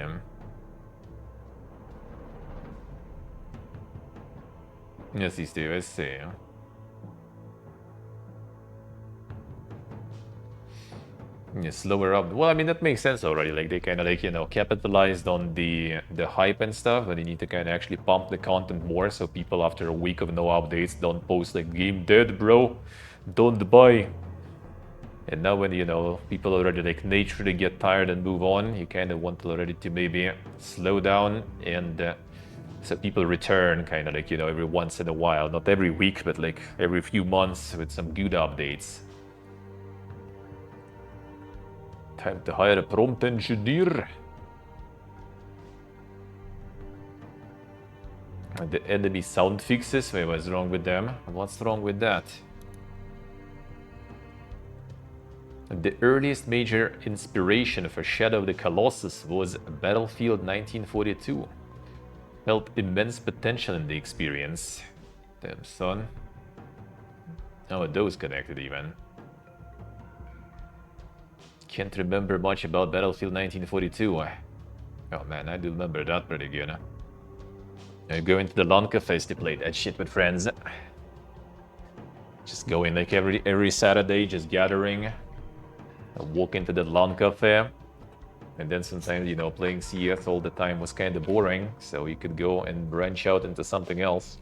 Yes, I see. Yeah, slower up. Well, I mean, that makes sense already. They kind of capitalized on the hype and stuff, but they need to kind of actually pump the content more so people after a week of no updates don't post game dead, bro. Don't buy. And now when, people already naturally get tired and move on, you kind of want already to maybe slow down and so people return kind of every once in a while. Not every week, but every few months with some good updates. Time to hire a prompt engineer. And the enemy sound fixes. Wait, what's wrong with them? What's wrong with that? The earliest major inspiration for Shadow of the Colossus was Battlefield 1942. Felt immense potential in the experience. Damn, son. How are those connected even? Can't remember much about Battlefield 1942. Oh man, I do remember that pretty good. I go into the LAN cafes to play that shit with friends. Just go in every Saturday, just gathering. I walk into the LAN cafe. And then sometimes, playing CS all the time was kind of boring, so you could go and branch out into something else.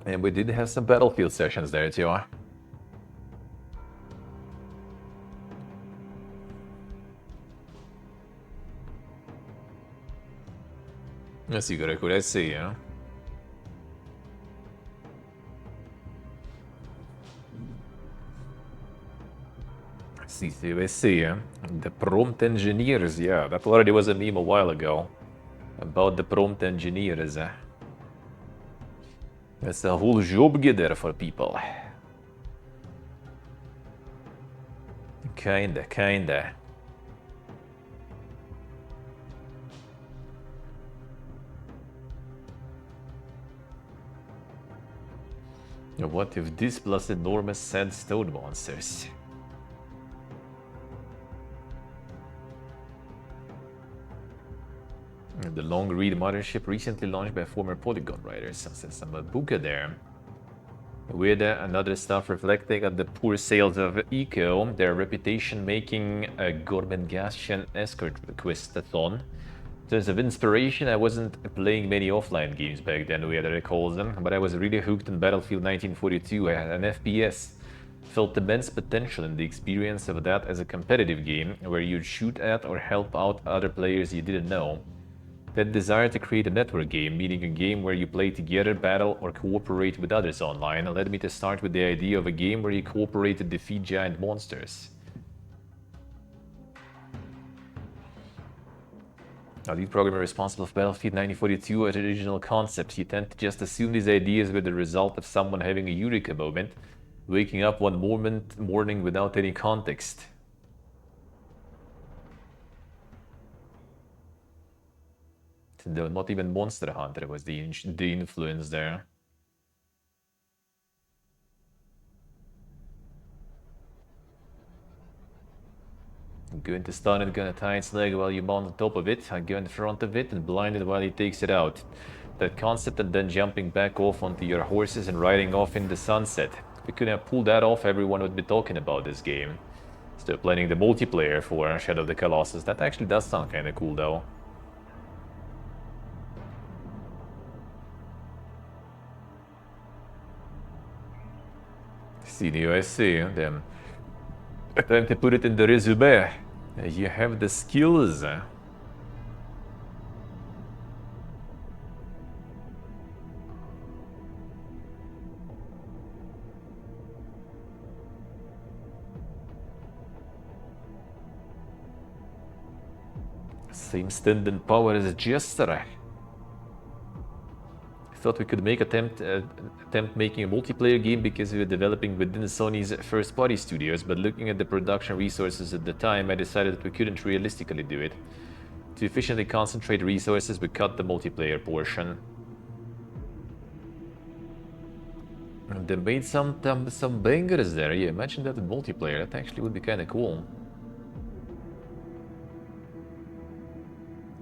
And we did have some Battlefield sessions there too. Let's see, See, the prompt engineers, yeah, that already was a meme a while ago. About the prompt engineers. It's a whole job there for people. Kinda. What if this plus enormous sandstone monsters? The long-read mothership recently launched by former Polygon writers, says some Buka there. With another stuff reflecting on the poor sales of Eco, their reputation making a Gormengashian escort quest-a-thon. In terms of inspiration, I wasn't playing many offline games back then, the way that I call them, but I was really hooked on Battlefield 1942, an FPS. Felt immense potential in the experience of that as a competitive game, where you'd shoot at or help out other players you didn't know. That desire to create a network game, meaning a game where you play together, battle, or cooperate with others online, led me to start with the idea of a game where you cooperate to defeat giant monsters. Now, lead programmer responsible for Battlefield 1942 as original concept. You tend to just assume these ideas were the result of someone having a eureka moment, waking up one morning without any context. Not even Monster Hunter was the influence there. I'm going to stun it, gonna tie its leg while you mount on top of it. I go in front of it and blind it while he takes it out. That concept, and then jumping back off onto your horses and riding off in the sunset. If we could have pulled that off, everyone would be talking about this game. Still planning the multiplayer for Shadow of the Colossus. That actually does sound kinda cool though. I see. Then time to put it in the resume. You have the skills. Same stand and power as Jester. Thought we could make attempt making a multiplayer game because we were developing within Sony's first-party studios, but looking at the production resources at the time, I decided that we couldn't realistically do it. To efficiently concentrate resources, we cut the multiplayer portion. And they made some bangers there. Yeah, imagine that in multiplayer. That actually would be kind of cool.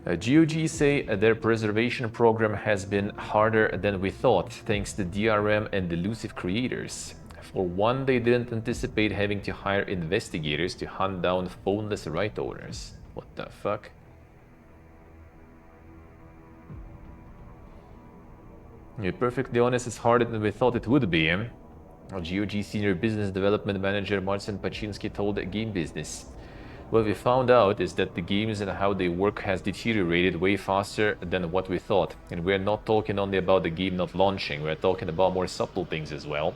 GOG say their preservation program has been harder than we thought, thanks to DRM and elusive creators. For one, they didn't anticipate having to hire investigators to hunt down phoneless right owners. What the fuck? To be perfectly honest, it's harder than we thought it would be. GOG Senior Business Development Manager Marcin Paczynski told Game Business. What we found out is that the games and how they work has deteriorated way faster than what we thought. And we're not talking only about the game not launching, we're talking about more subtle things as well.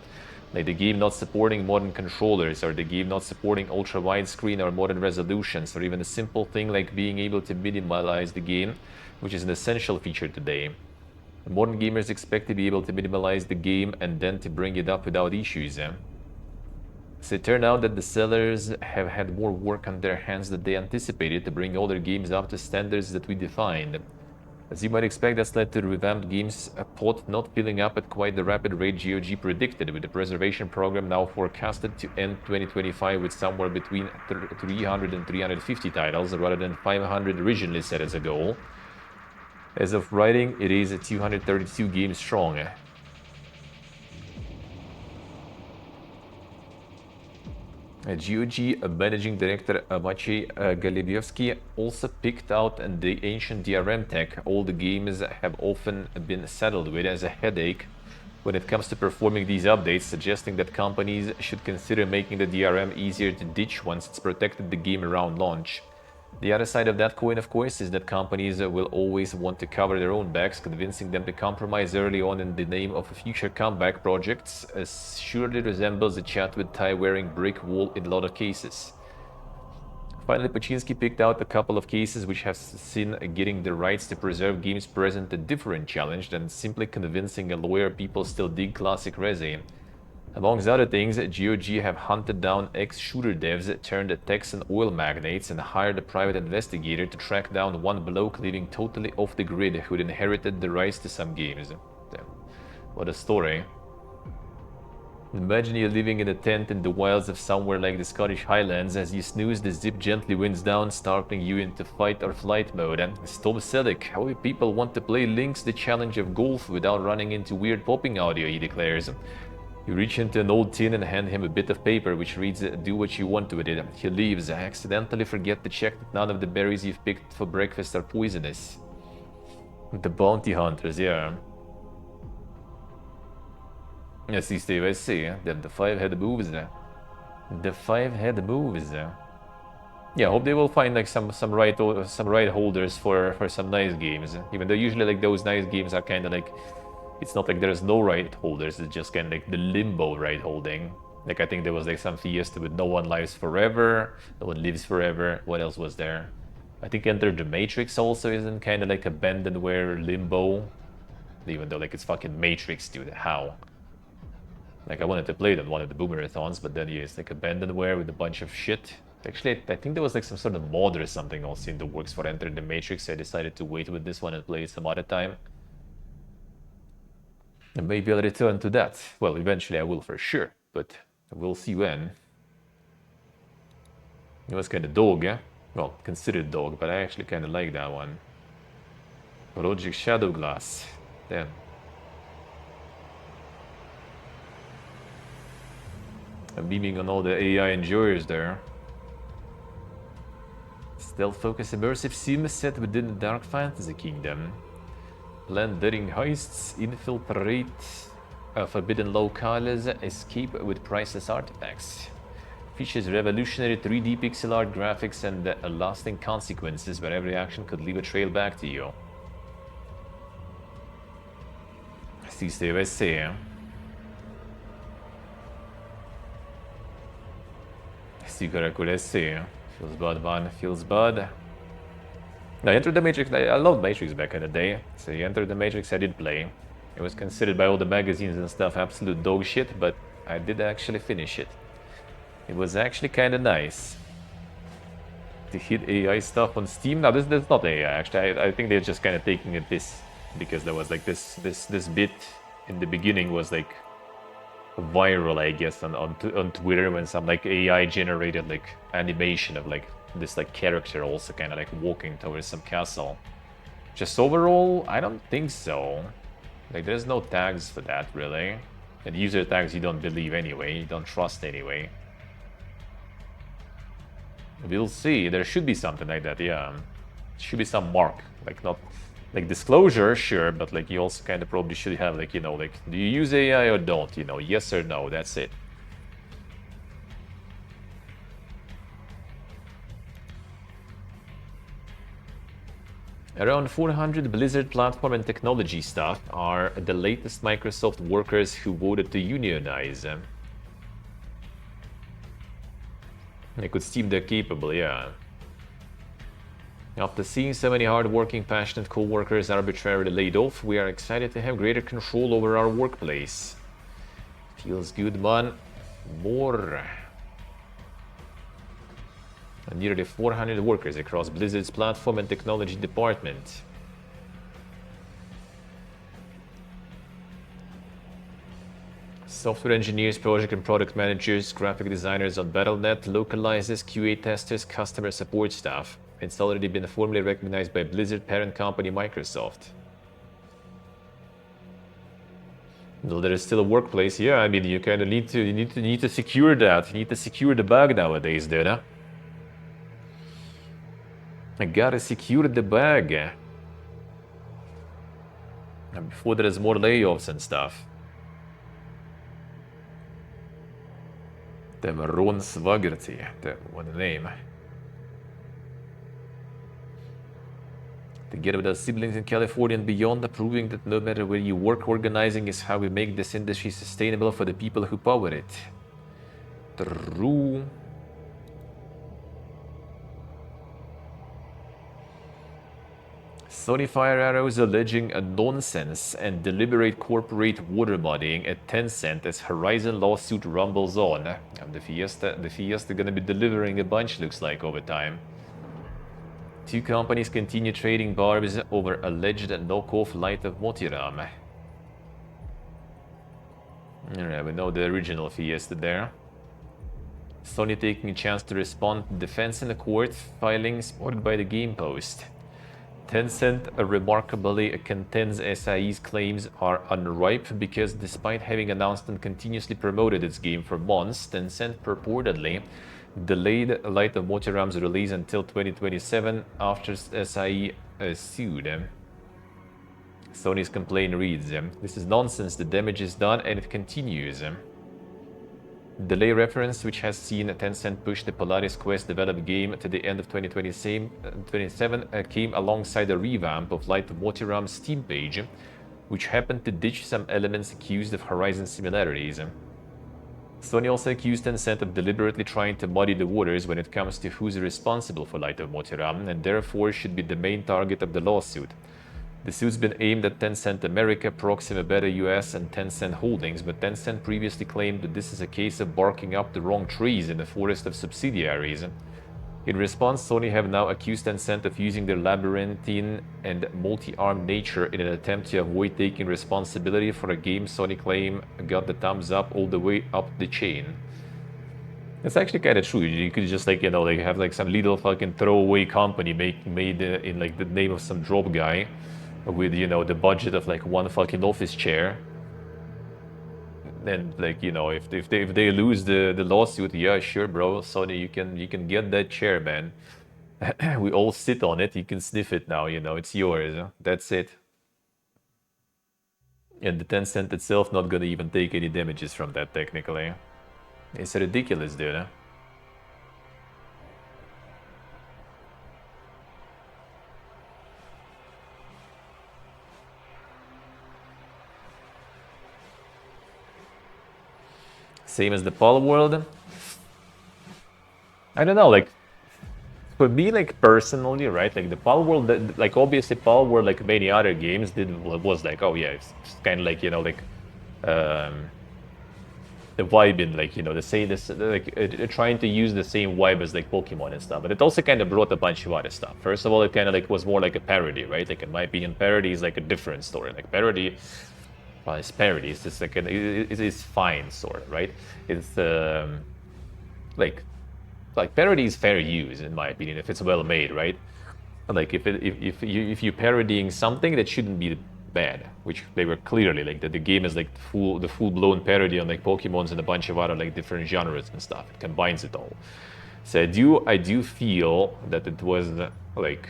Like the game not supporting modern controllers, or the game not supporting ultra widescreen or modern resolutions, or even a simple thing like being able to minimalize the game, which is an essential feature today. Modern gamers expect to be able to minimalize the game and then to bring it up without issues. So it turned out that the sellers have had more work on their hands than they anticipated to bring all their games up to standards that we defined. As you might expect, that's led to the revamped games pot not filling up at quite the rapid rate GOG predicted, with the preservation program now forecasted to end 2025 with somewhere between 300 and 350 titles, rather than 500 originally set as a goal. As of writing, it is 232 games strong. GOG Managing Director Maciej Galibiowski also picked out the ancient DRM tech all the games have often been saddled with as a headache when it comes to performing these updates, suggesting that companies should consider making the DRM easier to ditch once it's protected the game around launch. The other side of that coin, of course, is that companies will always want to cover their own backs, convincing them to compromise early on in the name of future comeback projects, surely resembles a chat with tie-wearing brick wall in a lot of cases. Finally, Pachinski picked out a couple of cases which have seen getting the rights to preserve games present a different challenge than simply convincing a lawyer people still dig classic Resi. Amongst other things, GOG have hunted down ex-shooter devs, turned Texan oil magnates, and hired a private investigator to track down one bloke living totally off the grid who'd inherited the rights to some games. Damn. What a story. Imagine you're living in a tent in the wilds of somewhere like the Scottish Highlands. As you snooze, the zip gently winds down, startling you into fight or flight mode. Tom Selleck, how do people want to play Link's The Challenge of Golf without running into weird popping audio, he declares. You reach into an old tin and hand him a bit of paper which reads, do what you want with it. He leaves. I accidentally forget to check that none of the berries you've picked for breakfast are poisonous. The bounty hunters, yeah. Yes, Steve, I see. The five-head moves. The five-head moves. Yeah, I hope they will find like some right holders for some nice games. Even though usually like those nice games are kind of like, it's not like there's no right holders. It's just kind of like the limbo right holding. Like I think there was like some Fiesta with no one lives forever, no one lives forever. What else was there? I think Enter the Matrix also isn't kind of like abandonware limbo. Even though like it's fucking Matrix, dude. How? Like I wanted to play it on one of the Boomerathons, but then it's like abandonware with a bunch of shit. Actually, I think there was like some sort of mod or something also in the works for Enter the Matrix. So I decided to wait with this one and play it some other time. And maybe I'll return to that. Well, eventually I will for sure, but we'll see when. It was kind of dog, yeah? Well, considered dog, but I actually kind of like that one. Project Shadow Glass. Damn. I'm beaming on all the AI enjoyers there. Stealth-focused immersive sim set within the Dark Fantasy Kingdom. Plan daring heists, infiltrate forbidden locales, escape with priceless artifacts. Features revolutionary 3D pixel art graphics and lasting consequences where every action could leave a trail back to you. Si deve essere. Sicura sì. Feels bad, man. Feels bad. I entered the Matrix. I loved Matrix back in the day. So you entered the Matrix, I did play. It was considered by all the magazines and stuff absolute dog shit, but I did actually finish it. It was actually kind of nice to hit AI stuff on Steam. Now, this is not AI, actually. I think they're just kind of taking it this because there was like this bit in the beginning was like viral, I guess, on Twitter when some like AI generated like animation of like this like character also kind of like walking towards some castle. Just overall, I don't think so. Like there's no tags for that really, and user tags you don't believe anyway, you don't trust anyway. We'll see. There should be something like that, yeah. Should be some mark, like not like disclosure, sure, but like you also kind of probably should have like, you know, like do you use AI or don't, you know, yes or no, that's it. Around 400 Blizzard platform and technology staff are the latest Microsoft workers who voted to unionize. They could seem they're capable, yeah. After seeing so many hard-working, passionate co-workers arbitrarily laid off, we are excited to have greater control over our workplace. Feels good, man. More. Nearly 400 workers across Blizzard's platform and technology department. Software engineers, project and product managers, graphic designers on Battle.net, localizers, QA testers, customer support staff. It's already been formally recognized by Blizzard parent company Microsoft. Though there is still a workplace, yeah, I mean you kind of need to secure that. You need to secure the bag nowadays, dude. Huh? I gotta secure the bag. And before there's more layoffs and stuff. Them Ron Svagerty, what a name. Together with our siblings in California and beyond, proving that no matter where you work, organizing is how we make this industry sustainable for the people who power it. True. Sony Fire Arrows alleging a nonsense and deliberate corporate waterboarding at Tencent as Horizon lawsuit rumbles on. And the Fiesta gonna be delivering a bunch, looks like, over time. Two companies continue trading barbs over alleged knockoff Light of Motiram. Alright, we know the original Fiesta there. Sony taking a chance to respond to defense in the court filing spotted by the Game Post. Tencent remarkably contends SIE's claims are unripe because despite having announced and continuously promoted its game for months, Tencent purportedly delayed Light of Motiram's release until 2027 after SIE sued. Sony's complaint reads, "This is nonsense, the damage is done and it continues." Delay reference, which has seen Tencent push the Polaris Quest developed game to the end of 2027, came alongside a revamp of Light of Motiram's Steam page, which happened to ditch some elements accused of Horizon similarities. Sony also accused Tencent of deliberately trying to muddy the waters when it comes to who's responsible for Light of Motiram, and therefore should be the main target of the lawsuit. The suit's been aimed at Tencent America, Proxima Beta US, and Tencent Holdings, but Tencent previously claimed that this is a case of barking up the wrong trees in the forest of subsidiaries. In response, Sony have now accused Tencent of using their labyrinthine and multi-armed nature in an attempt to avoid taking responsibility for a game Sony claim got the thumbs up all the way up the chain. It's actually kind of true. You could just like, like have like some little fucking throwaway company made in like the name of some drop guy, with the budget of like one fucking office chair, and like if they lose the lawsuit, yeah, sure, bro, Sony, you can get that chair, man. We all sit on it. You can sniff it now. It's yours. Huh? That's it. And the Tencent itself not gonna even take any damages from that technically. It's ridiculous, dude. Huh? Same as the Pal World. I don't know, like, for me, like, personally, right, like, the Pal World, like, obviously, Pal World, like many other games, was like, oh, yeah, it's kind of like, like, the vibe in, like, they say this, like, trying to use the same vibe as, like, Pokemon and stuff, but it also kind of brought a bunch of other stuff. First of all, it kind of, like, was more like a parody, right? Like, in my opinion, parody is, like, a different story. Like, parody... Well, it's parody. It's just like it's fine, sort of, right? It's like parody is fair use, in my opinion, if it's well made, right? Like if you're parodying something, that shouldn't be bad, which they were clearly like that. The game is like the full blown parody on like Pokemon's and a bunch of other like different genres and stuff. It combines it all. So I do feel that it was like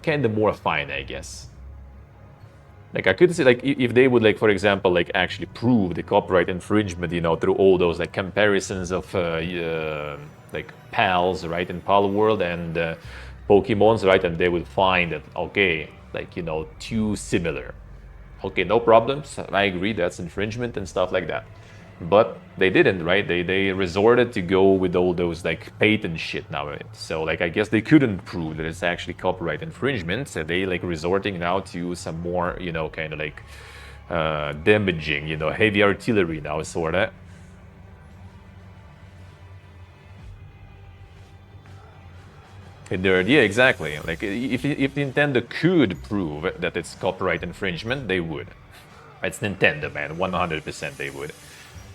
kind of more fine, I guess. Like I could see, like if they would, like for example, like actually prove the copyright infringement, through all those like comparisons of like PALs, right, in Pal World and Pokemon's, right, and they would find that okay, like too similar. Okay, no problems. I agree, that's infringement and stuff like that. But they didn't, right? They resorted to go with all those like patent shit now. So like I guess they couldn't prove that it's actually copyright infringement. So they like resorting now to some more, kind of like damaging, heavy artillery now, sorta. Yeah, exactly. Like if Nintendo could prove that it's copyright infringement, they would. It's Nintendo, man. 100% they would.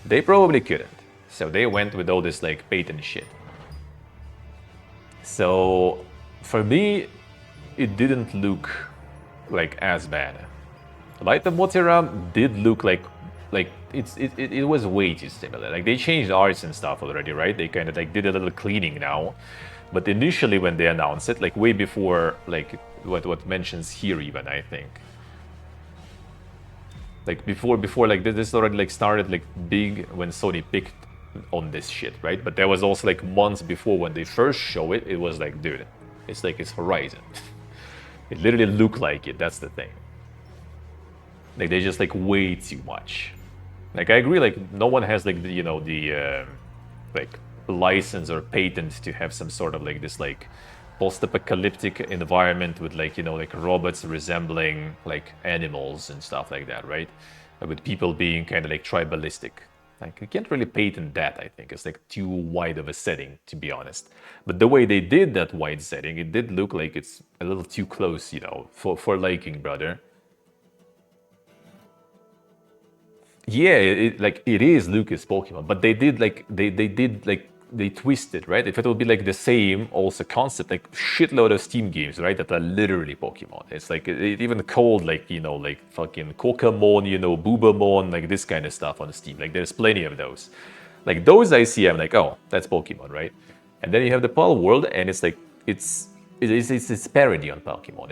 They probably couldn't, so they went with all this like patent shit. So for me, it didn't look like as bad. Light of Motiram did look like it was way too similar. Like they changed arts and stuff already, right? They kind of like did a little cleaning now, but initially when they announced it, like way before like what mentions here even, I think. Like before like this already like started like big when Sony picked on this shit, right? But there was also like months before when they first show it, it was like, dude, it's like it's Horizon. It literally looked like it, that's the thing. Like they just like way too much. Like I agree, like no one has like the like license or patent to have some sort of like this like post-apocalyptic environment with like, you know, like robots resembling like animals and stuff like that, right? With people being kind of like tribalistic. Like, you can't really patent that, I think. It's like too wide of a setting, to be honest. But the way they did that wide setting, it did look like it's a little too close, you know, for liking, brother. Yeah, like it is Lucas Pokemon, but they did like they twisted, right? If it would be like the same also concept, like shitload of Steam games, right, that are literally Pokemon. It's like it even called like, you know, like fucking Kokamon, you know, Boobamon, like this kind of stuff on Steam. Like there's plenty of those. Like those I see, I'm like, oh, that's Pokemon, right? And then you have the Pal World, and it's like it's parody on Pokemon.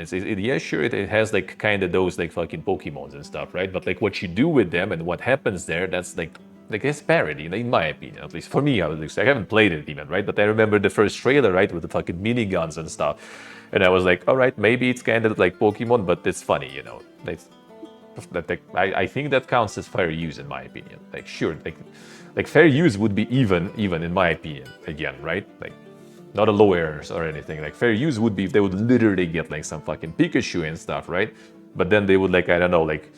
Yeah, sure, it has like kind of those like fucking Pokemons and stuff, right? But like what you do with them and what happens there, that's like it's parody, in my opinion, at least for me. At least I haven't played it even, right? But I remember the first trailer, right, with the fucking miniguns and stuff, and I was like, all right, maybe it's kind of like Pokemon, but it's funny, you know. I think that counts as fair use in my opinion. Like sure, like fair use would be even in my opinion again, right? Like not a lawyers or anything. Like fair use would be if they would literally get like some fucking Pikachu and stuff, right? But then they would like, I don't know, like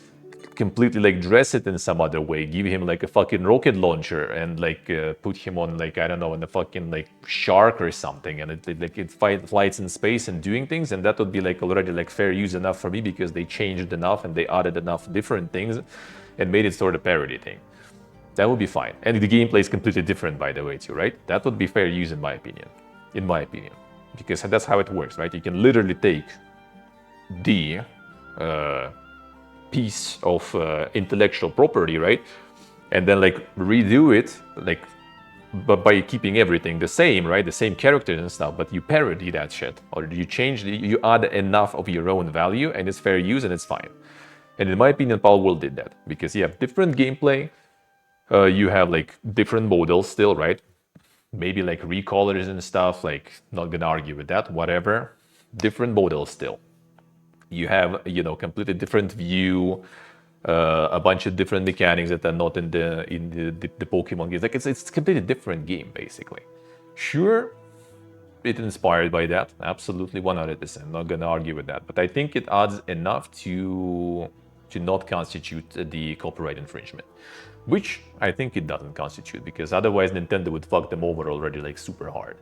completely like dress it in some other way, give him like a fucking rocket launcher and like put him on like, I don't know, in a fucking like shark or something, and it flies in space and doing things, and that would be like already like fair use enough for me because they changed enough and they added enough different things and made it sort of parody thing. That would be fine. And the gameplay is completely different, by the way, too, right? That would be fair use in my opinion. Because that's how it works, right? You can literally take the piece of intellectual property, right, and then like redo it, like, but by keeping everything the same, right, the same characters and stuff, but you parody that shit, or you change, you add enough of your own value, and it's fair use and it's fine. And in my opinion, Pal World did that because you have different gameplay, you have like different models still, right? Maybe like recolors and stuff, like not gonna argue with that, whatever. Different models still. You have, you know, completely different view, a bunch of different mechanics that are not in the Pokemon games. Like it's a completely different game, basically. Sure, it's inspired by that, absolutely 100%. Not gonna argue with that, but I think it adds enough to not constitute the copyright infringement. Which I think it doesn't constitute, because otherwise Nintendo would fuck them over already like super hard.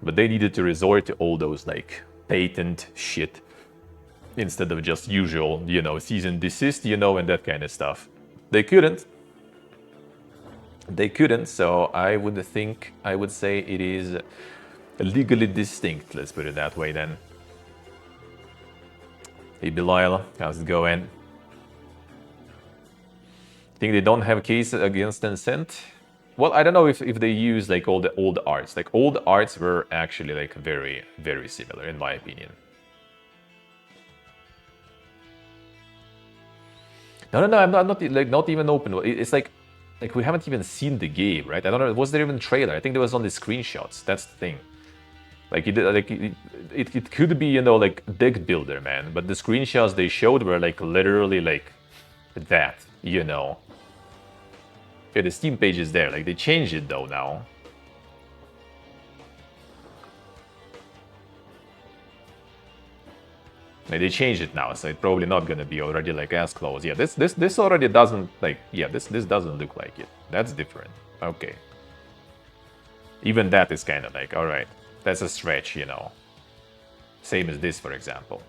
But they needed to resort to all those like patent shit instead of just usual, you know, cease and desist, you know, and that kind of stuff. They couldn't, so I would say it is legally distinct, let's put it that way then. Hey Belial, how's it going? Think they don't have a case against Tencent? Well, I don't know if they use like all the old arts. Like old arts were actually like very, very similar in my opinion. No, I'm not even open. It's like we haven't even seen the game, right? I don't know. Was there even a trailer? I think there was only screenshots. That's the thing. Like it could be, you know, like deck builder, man. But the screenshots they showed were like literally like that, you know. Yeah, the Steam page is there. Like they changed it though now. Like, they changed it now, so it's probably not gonna be already like as close. Yeah, this already doesn't like. Yeah, this doesn't look like it. That's different. Okay. Even that is kind of like, all right, that's a stretch, you know. Same as this, for example.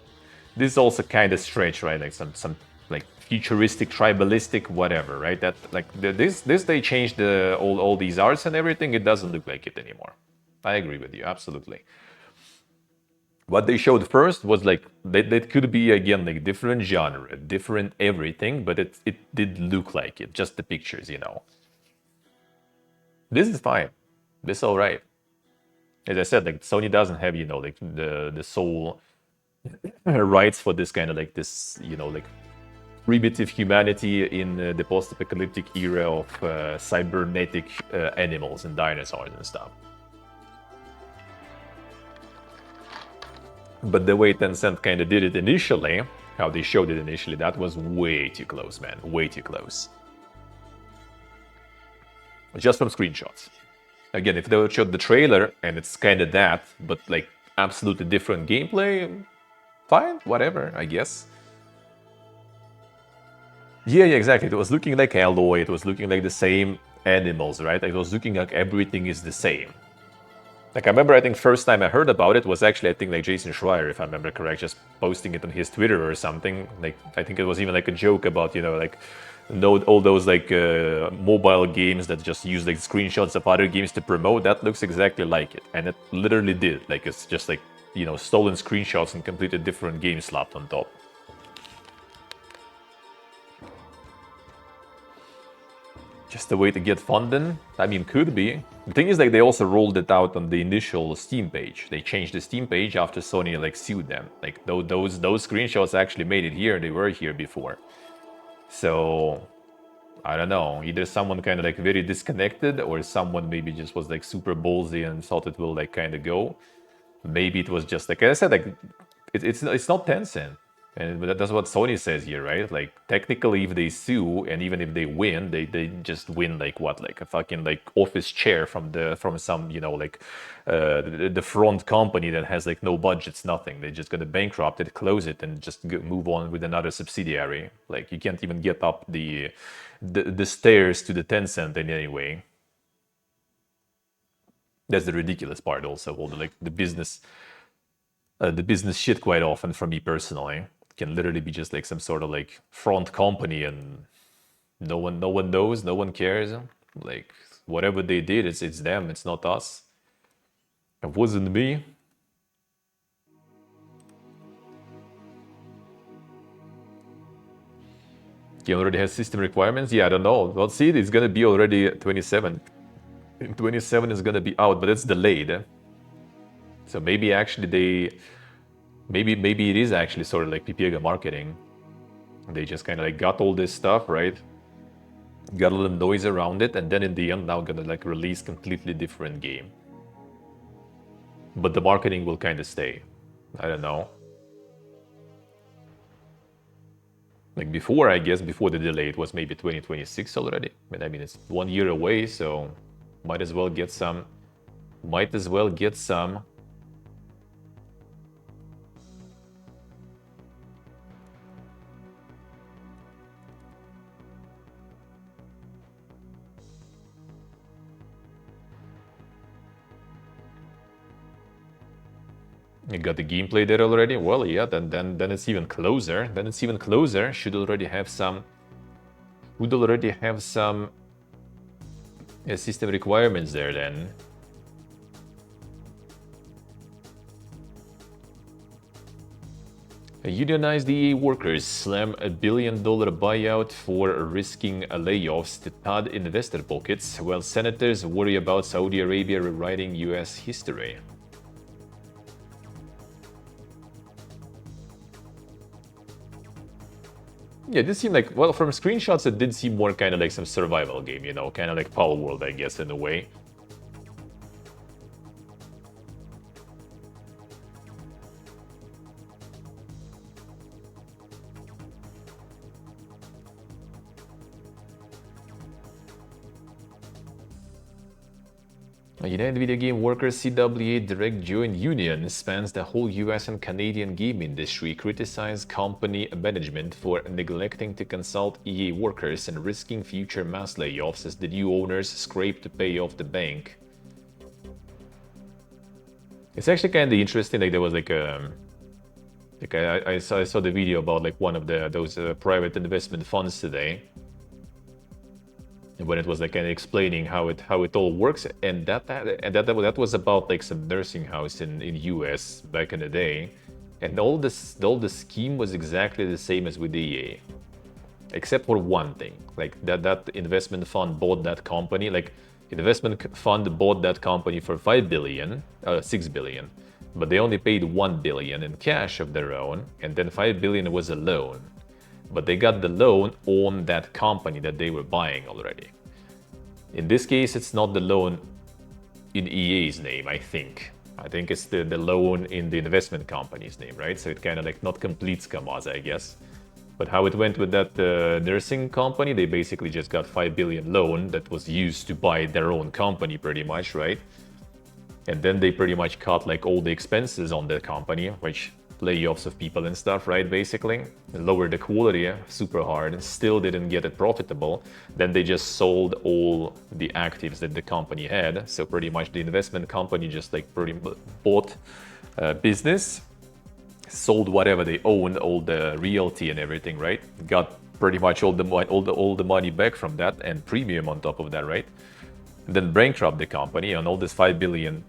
This is also kind of stretch, right? Like some like futuristic, tribalistic, whatever, right? That like this they changed all these arts and everything. It doesn't look like it anymore. I agree with you, absolutely. What they showed first was like that could be again like different genre, different everything, but it did look like it. Just the pictures, you know. This is fine. This is all right. As I said, like Sony doesn't have, you know, like the sole rights for this kind of like this, you know, like primitive humanity in the post-apocalyptic era of cybernetic animals and dinosaurs and stuff. But the way Tencent kind of did it initially, how they showed it initially, that was way too close, man. Way too close. Just from screenshots. Again, if they would show the trailer and it's kind of that, but like absolutely different gameplay, fine, whatever, I guess. Yeah, exactly. It was looking like Alloy, it was looking like the same animals, right? It was looking like everything is the same. Like, I remember, I think first time I heard about it was actually, I think, like Jason Schreier, if I remember correct, just posting it on his Twitter or something. Like, I think it was even like a joke about, you know, like, all those like mobile games that just use like screenshots of other games to promote. That looks exactly like it, and it literally did. Like, it's just like, you know, stolen screenshots and completely different games slapped on top. Just a way to get funding? I mean, could be. The thing is, like, they also rolled it out on the initial Steam page. They changed the Steam page after Sony like sued them. Like, those screenshots actually made it here. They were here before. So I don't know. Either someone kind of like very disconnected, or someone maybe just was like super ballsy and thought it will like kind of go. Maybe it was just like I said, like it's not Tencent. And that's what Sony says here, right? Like, technically, if they sue and even if they win, they just win like what, like a fucking like office chair from some, you know, like the front company that has like no budgets, nothing. They're just gonna bankrupt it, close it, and just move on with another subsidiary. Like, you can't even get up the stairs to the Tencent in any way. That's the ridiculous part. Also, all the like the business shit quite often for me personally can literally be just like some sort of like front company, and no one knows, no one cares. Like, whatever they did, it's them, it's not us. It wasn't me. Game already has system requirements? Yeah, I don't know. Well, see, it's gonna be already 27. 27 is gonna be out, but it's delayed. So maybe actually maybe it is actually sort of like Pipiega marketing. They just kind of like got all this stuff, right? Got a little noise around it, and then in the end now gonna like release completely different game. But the marketing will kind of stay. I don't know. Like before, I guess, before the delay, it was maybe 2026 already. But I mean, it's 1 year away, so might as well get some. Might as well get some. You got the gameplay there already? Well, yeah, then it's even closer. Then it's even closer. Should already have some. Would already have some system requirements there then. Unionized EA workers slam $1 billion buyout for risking layoffs to pad investor pockets, while senators worry about Saudi Arabia rewriting US history. Yeah, it did seem like, well, from screenshots, it did seem more kind of like some survival game, you know, kind of like Power World, I guess, in a way. A United Video Game Workers CWA Direct Joint Union spans the whole US and Canadian game industry, criticized company management for neglecting to consult EA workers and risking future mass layoffs as the new owners scrape to pay off the bank. It's actually kind of interesting. Like, there was like a, I saw the video about like one of those private investment funds today. When it was like kind of explaining how it all works, and that was about like some nursing house in US back in the day, and all the scheme was exactly the same as with the EA, except for one thing. Like that investment fund bought that company. Like, investment fund bought that company for 6 billion, but they only paid 1 billion in cash of their own, and then 5 billion was a loan. But they got the loan on that company that they were buying already. In this case, it's not the loan in EA's name, I think. I think it's the loan in the investment company's name, right? So it kind of like not complete Skamaz, I guess. But how it went with that nursing company, they basically just got 5 billion loan that was used to buy their own company pretty much, right? And then they pretty much cut like all the expenses on the company, which layoffs of people and stuff, right? Basically, lowered the quality super hard and still didn't get it profitable. Then they just sold all the actives that the company had. So pretty much the investment company just like bought business, sold whatever they owned, all the realty and everything, right? Got pretty much all the money back from that and premium on top of that, right? Then bankrupt the company, and all this 5 billion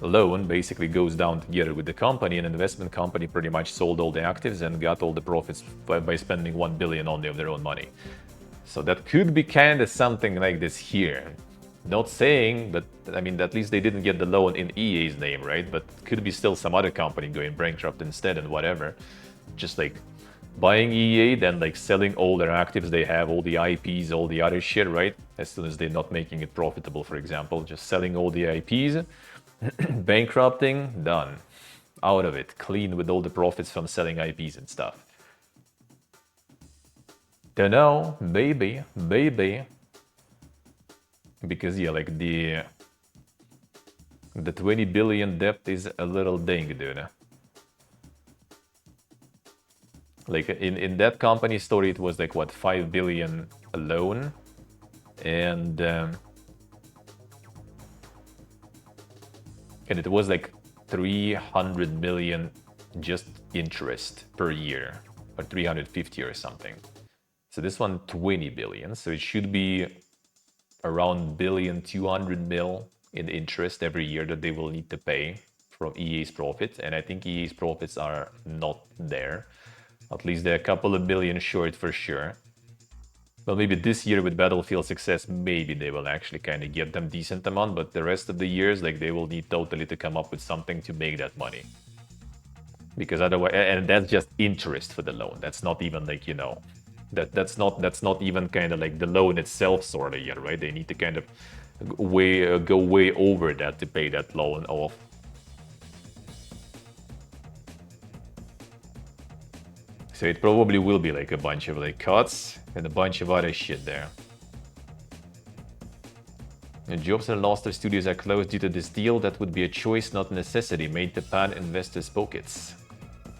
loan basically goes down together with the company, and investment company pretty much sold all the actives and got all the profits by spending 1 billion only of their own money. So that could be kind of something like this here. Not saying, but I mean, at least they didn't get the loan in EA's name, right? But could be still some other company going bankrupt instead and whatever. Just like buying EA, then like selling all their actives they have, all the IPs, all the other shit, right? As soon as they're not making it profitable, for example, just selling all the IPs, bankrupting, done. Out of it, clean with all the profits from selling IPs and stuff. Don't know, maybe. Because yeah, like the 20 billion debt is a little ding, dude. Like in that company story, it was like what, 5 billion alone, and it was like 300 million just interest per year, or 350 or something. So this one 20 billion, so it should be around 1,200 million in interest every year that they will need to pay from EA's profit, and I think EA's profits are not there. At least they're a couple of billion short for sure. Well, maybe this year with Battlefield success, maybe they will actually kind of get them decent amount, but the rest of the years, like they will need totally to come up with something to make that money. Because otherwise, and that's just interest for the loan. That's not even like, you know, that's not even kind of like the loan itself sort of yet, right? They need to kind of go way over that to pay that loan off. So it probably will be like a bunch of like cuts and a bunch of other shit there. The jobs and Loster studios are closed due to this deal. That would be a choice, not necessity, made to pan investors' pockets.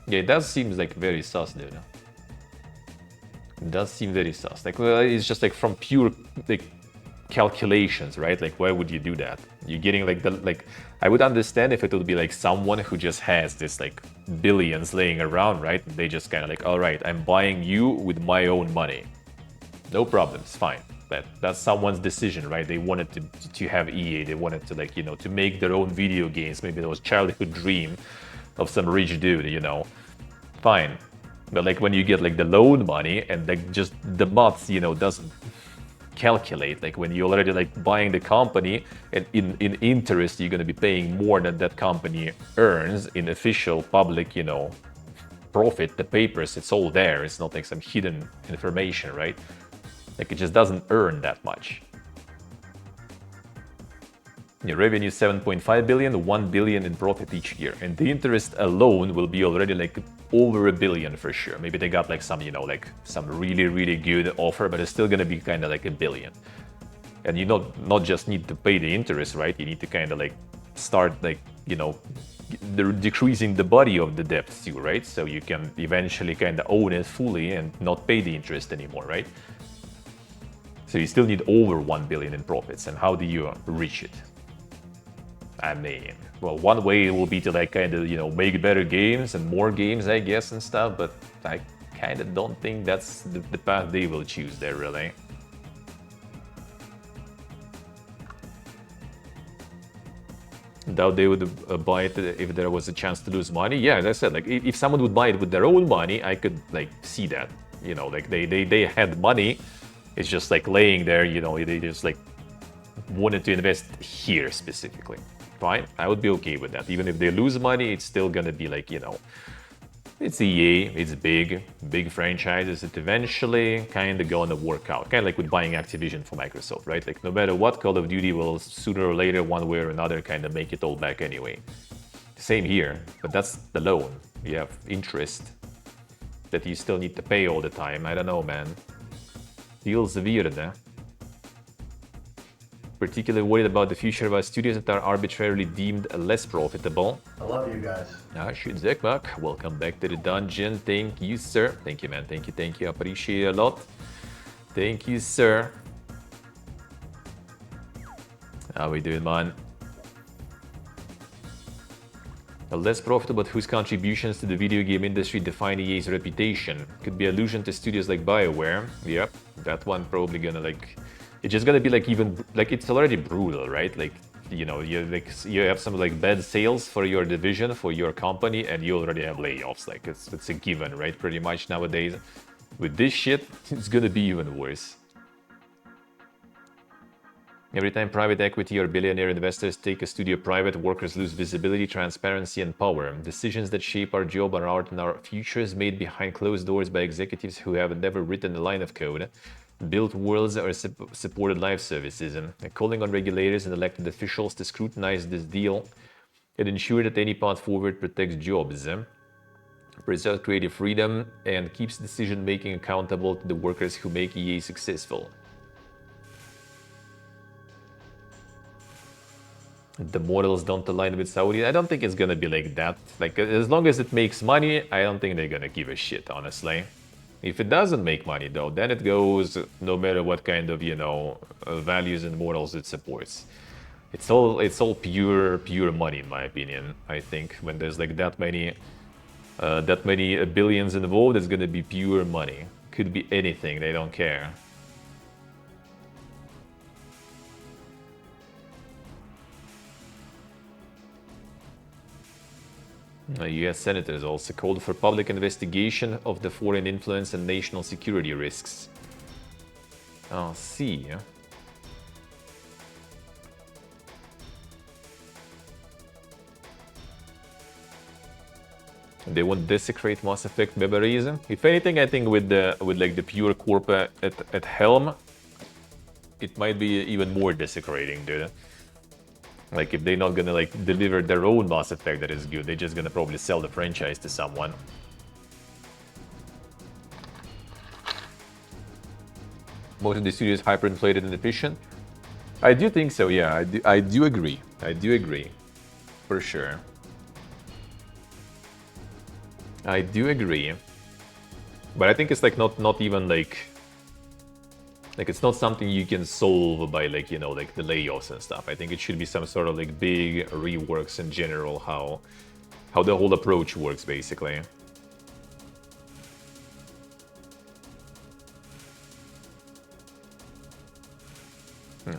Yeah, it does seem like very sus, dude. It does seem very sus. Like, well, it's just like from pure like calculations, right? Like, why would you do that? You're getting like I would understand if it would be like someone who just has this like billions laying around, right? They just kind of like, all right, I'm buying you with my own money. No problems, fine. But that's someone's decision, right? They wanted to have EA. They wanted to like, you know, to make their own video games. Maybe that was childhood dream of some rich dude, you know. Fine. But like when you get like the loan money and like just the maths, you know, doesn't calculate. Like when you're already like buying the company and in interest, you're going to be paying more than that company earns in official public, you know, profit. The papers, it's all there. It's not like some hidden information, right? Like it just doesn't earn that much. Your revenue 7.5 billion, 1 billion in profit each year. And the interest alone will be already like over 1 billion for sure. Maybe they got like some, you know, like some really good offer, but it's still gonna be kind of like 1 billion. And you not just need to pay the interest, right? You need to kind of like start like, you know, decreasing the body of the debt too, right? So you can eventually kind of own it fully and not pay the interest anymore, right? So you still need over 1 billion in profits. And how do you reach it? I mean, well, one way will be to like kind of, you know, make better games and more games, I guess, and stuff, but I kind of don't think that's the path they will choose there, really. Doubt they would buy it if there was a chance to lose money. Yeah, as I said, like if someone would buy it with their own money, I could like see that, you know, like they had money. It's just like laying there, you know, they just like wanted to invest here specifically. Fine, I would be okay with that. Even if they lose money, it's still gonna be like, you know, it's EA, it's big franchises. It eventually kind of gonna work out. Kind of like with buying Activision for Microsoft, right? Like no matter what, Call of Duty will sooner or later, one way or another, kind of make it all back anyway. Same here, but that's the loan. You have interest that you still need to pay all the time. I don't know, man. Feels weird, eh? particularly worried about the future of our studios that are arbitrarily deemed less profitable. I love you guys. Shoot Zekmak, welcome back to the dungeon. Thank you, sir. Thank you, man. Thank you. Appreciate it a lot. Thank you, sir. How we doing, man? Less profitable, but whose contributions to the video game industry define EA's reputation? Could be allusion to studios like BioWare. Yep, that one probably gonna like... It's just gonna be like even... Like, it's already brutal, right? Like, you know, you have some like bad sales for your division, for your company, and you already have layoffs. Like, it's a given, right? Pretty much nowadays. With this shit, it's gonna be even worse. Every time private equity or billionaire investors take a studio private, workers lose visibility, transparency, and power. Decisions that shape our job, our art, and our futures made behind closed doors by executives who have never written a line of code, built worlds, or supported live services. Calling on regulators and elected officials to scrutinize this deal and ensure that any path forward protects jobs, preserves creative freedom, and keeps decision-making accountable to the workers who make EA successful. The models don't align with Saudi. I don't think it's gonna be like that. Like, as long as it makes money, I don't think they're gonna give a shit, honestly. If it doesn't make money, though, then it goes no matter what kind of, you know, values and morals it supports. It's all pure money, in my opinion. I think when there's like that many billions involved, it's gonna be pure money. Could be anything. They don't care. US senators also called for public investigation of the foreign influence and national security risks. I'll see. They won't desecrate Mass Effect memories. If anything, I think with like the pure corp at helm, it might be even more desecrating, dude. Like, if they're not gonna like deliver their own Mass Effect that is good, they're just gonna probably sell the franchise to someone. Most of the studios hyperinflated and efficient. I do think so, yeah. I do agree. I do agree, for sure. I do agree, but I think it's like not even like it's not something you can solve by like, you know, like the layoffs and stuff. I think it should be some sort of like big reworks in general, how the whole approach works, basically.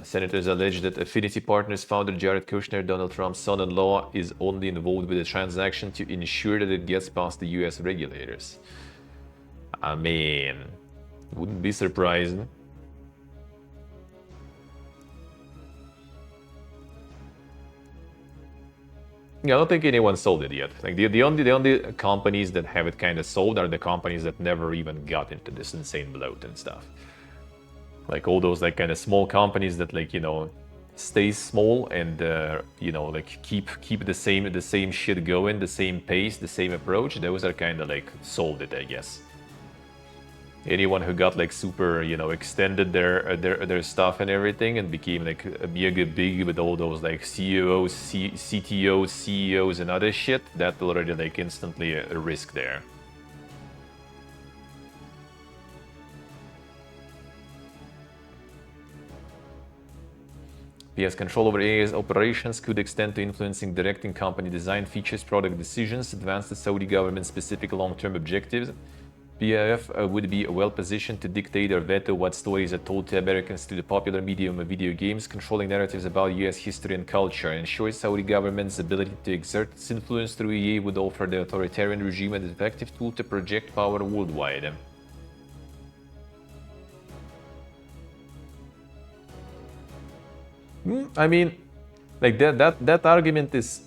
Senators allege that Affinity Partners founder Jared Kushner, Donald Trump's son-in-law, is only involved with the transaction to ensure that it gets past the US regulators. I mean, wouldn't be surprised. Yeah, I don't think anyone sold it yet. Like the only companies that have it kind of sold are the companies that never even got into this insane bloat and stuff. Like all those like kind of small companies that like, you know, stay small and you know, like keep the same shit going, the same pace, the same approach. Those are kind of like sold it, I guess. Anyone who got like super, you know, extended their stuff and everything and became like big with all those like CEOs, CTOs, CEOs and other shit, that already like instantly a risk there. PS control over AI's operations could extend to influencing directing company design, features, product decisions, advance the Saudi government's specific long-term objectives. PIF would be well positioned to dictate or veto what stories are told to Americans through the popular medium of video games, controlling narratives about US history and culture. Ensure Saudi government's ability to exert its influence through EA would offer the authoritarian regime an effective tool to project power worldwide. I mean, like that argument is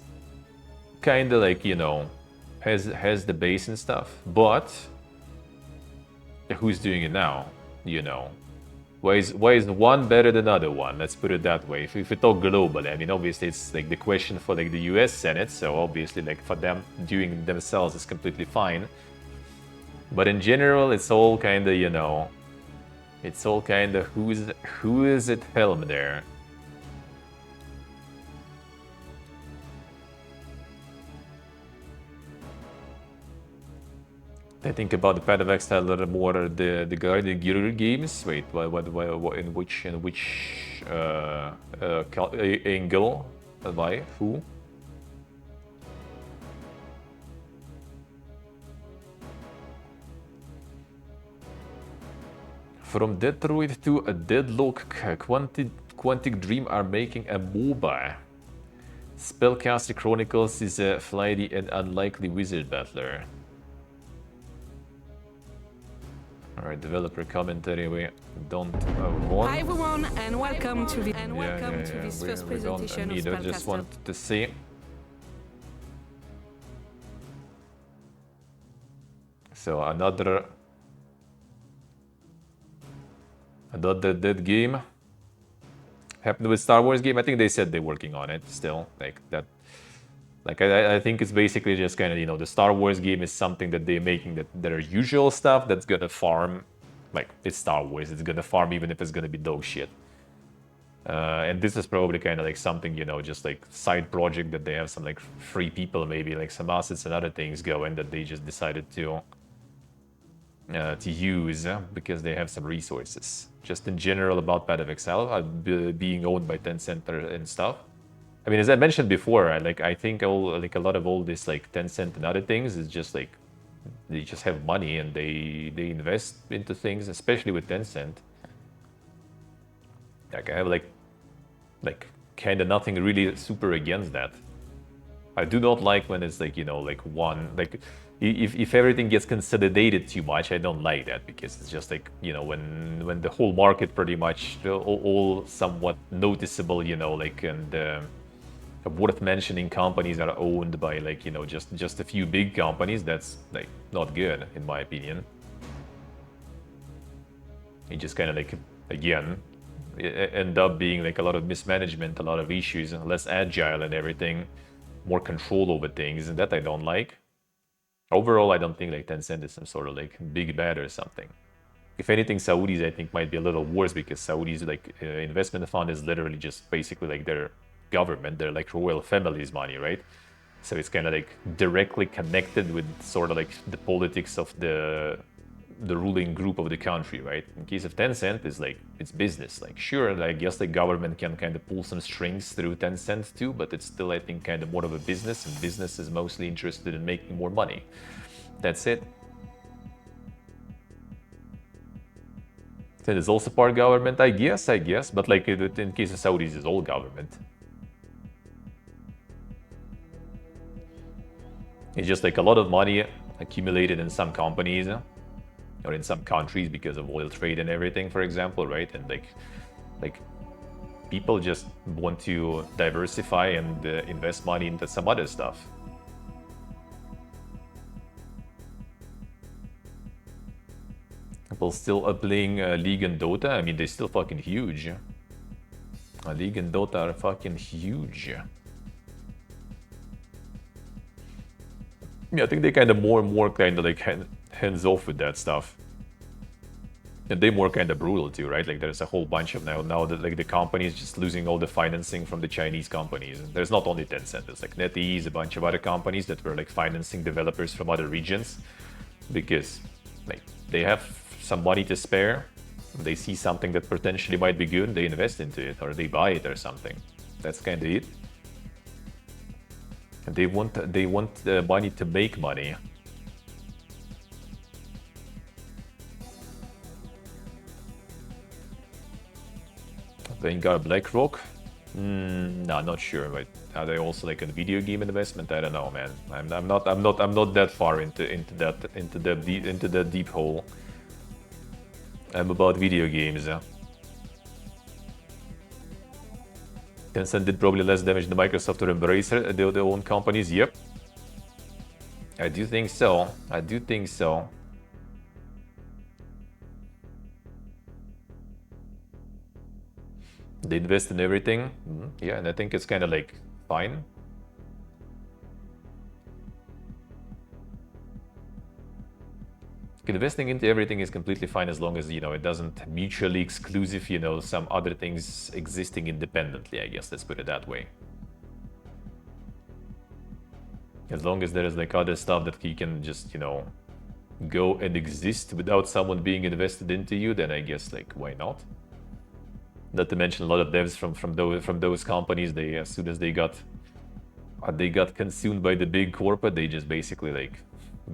kind of like, you know, has the base and stuff, but who's doing it now, you know? Why is one better than the other one? Let's put it that way. If we talk globally, I mean, obviously it's like the question for like the US Senate, so obviously like for them doing themselves is completely fine. But in general, it's all kind of, you know, it's all kind of who is at helm there. I think about the Path of Exile a little more the Guardian Gear games. Wait, what in which angle? Why? Who? From Detroit to a Deadlock, Quantic Dream are making a MOBA. Spellcaster Chronicles is a flighty and unlikely wizard battler. Alright, developer commentary, we don't want. Hi everyone, and welcome to this first presentation of I just Spellcaster. want to see. So another dead game. Happened with Star Wars game. I think they said they're working on it still. Like that. Like I think it's basically just kind of, you know, the Star Wars game is something that they're making that their usual stuff that's gonna farm. Like it's Star Wars. It's gonna farm even if it's gonna be dog shit. And this is probably kind of like something, you know, just like side project that they have some like free people, maybe like some assets and other things going that they just decided to use because they have some resources. Just in general about Path of Exile being owned by Tencent and stuff. I mean, as I mentioned before, I think a lot of all this like Tencent and other things is just like they just have money and they invest into things, especially with Tencent. Like I have like kind of nothing really super against that. I do not like when it's like, you know, like one like if everything gets consolidated too much. I don't like that because it's just like, you know, when the whole market pretty much all somewhat noticeable, you know, like and worth mentioning companies are owned by like, you know, just a few big companies. That's like not good in my opinion. It just kind of like again end up being like a lot of mismanagement, a lot of issues, and less agile and everything, more control over things, and that I don't like. Overall, I don't think like Tencent is some sort of like big bad or something. If anything, Saudis I think might be a little worse because Saudis like investment fund is literally just basically like their government, their like royal family's money, right? So it's kind of like directly connected with sort of like the politics of the ruling group of the country, right? In case of Tencent, it's like it's business. Like sure, I guess the government can kind of pull some strings through Tencent too, but it's still I think kind of more of a business, and business is mostly interested in making more money. That's it. It is also part government, I guess, but like in case of Saudis, it's all government. It's just like a lot of money accumulated in some companies or in some countries because of oil trade and everything, for example, right? And like people just want to diversify and invest money into some other stuff. People still are playing League and Dota. I mean, they're still fucking huge. League and Dota are fucking huge. Yeah, I think they kind of more and more kind of like hands off with that stuff. And they're more kind of brutal too, right? Like there's a whole bunch of now that like the companies just losing all the financing from the Chinese companies. And there's not only Tencent, there's like NetEase, a bunch of other companies that were like financing developers from other regions because like they have some money to spare. They see something that potentially might be good, they invest into it or they buy it or something. That's kind of it. And they want the money to make money. Vanguard BlackRock? No, not sure. But are they also like a video game investment? I don't know, man. I'm not that far into the deep hole. I'm about video games. Tencent did probably less damage than Microsoft or Embracer, their own companies. Yep. I do think so. They invest in everything. Yeah, and I think it's kind of like fine. Investing into everything is completely fine as long as, you know, it doesn't mutually exclusive, you know, some other things existing independently, I guess, let's put it that way. As long as there is like other stuff that you can just, you know, go and exist without someone being invested into you, then I guess like why not? Not to mention a lot of devs from those companies, they as soon as they got consumed by the big corporate, they just basically like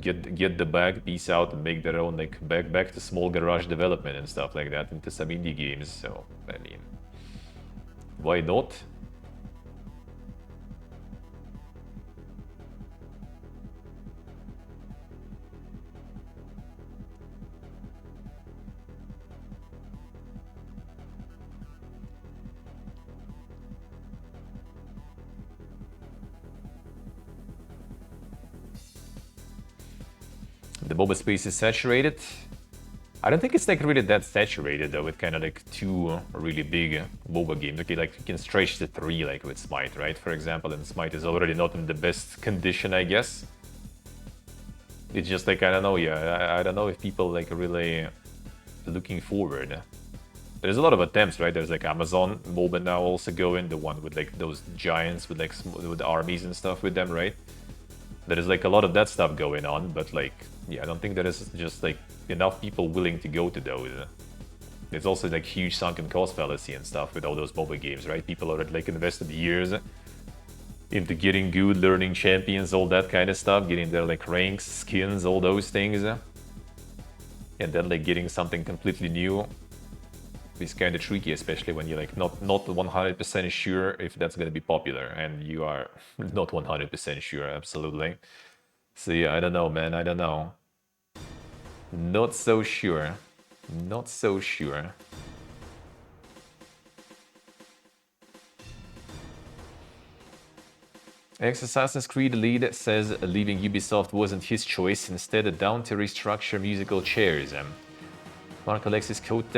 get the bag, peace out, and make their own like back to small garage development and stuff like that into some indie games. So I mean, why not? The MOBA space is saturated. I don't think it's like really that saturated though, with kind of like two really big MOBA games. Okay, like you can stretch to 3 like with Smite, right? For example, and Smite is already not in the best condition, I guess. It's just like, I don't know, yeah, I don't know if people like really looking forward. There's a lot of attempts, right? There's like Amazon MOBA now also going, the one with like those giants with like with armies and stuff with them, right? There is like a lot of that stuff going on, but like, yeah, I don't think there is just like enough people willing to go to those. There's also like huge sunken cost fallacy and stuff with all those MOBA games, right? People already like invested years into getting good, learning champions, all that kind of stuff, getting their like ranks, skins, all those things. And then like getting something completely new is kind of tricky, especially when you're like not 100% sure if that's going to be popular, and you are not 100% sure, absolutely. So yeah, I don't know, man, I don't know. Not so sure. Not so sure. Ex-Assassin's Creed lead says leaving Ubisoft wasn't his choice, instead down to restructure musical chairs. Mark Alexis Cote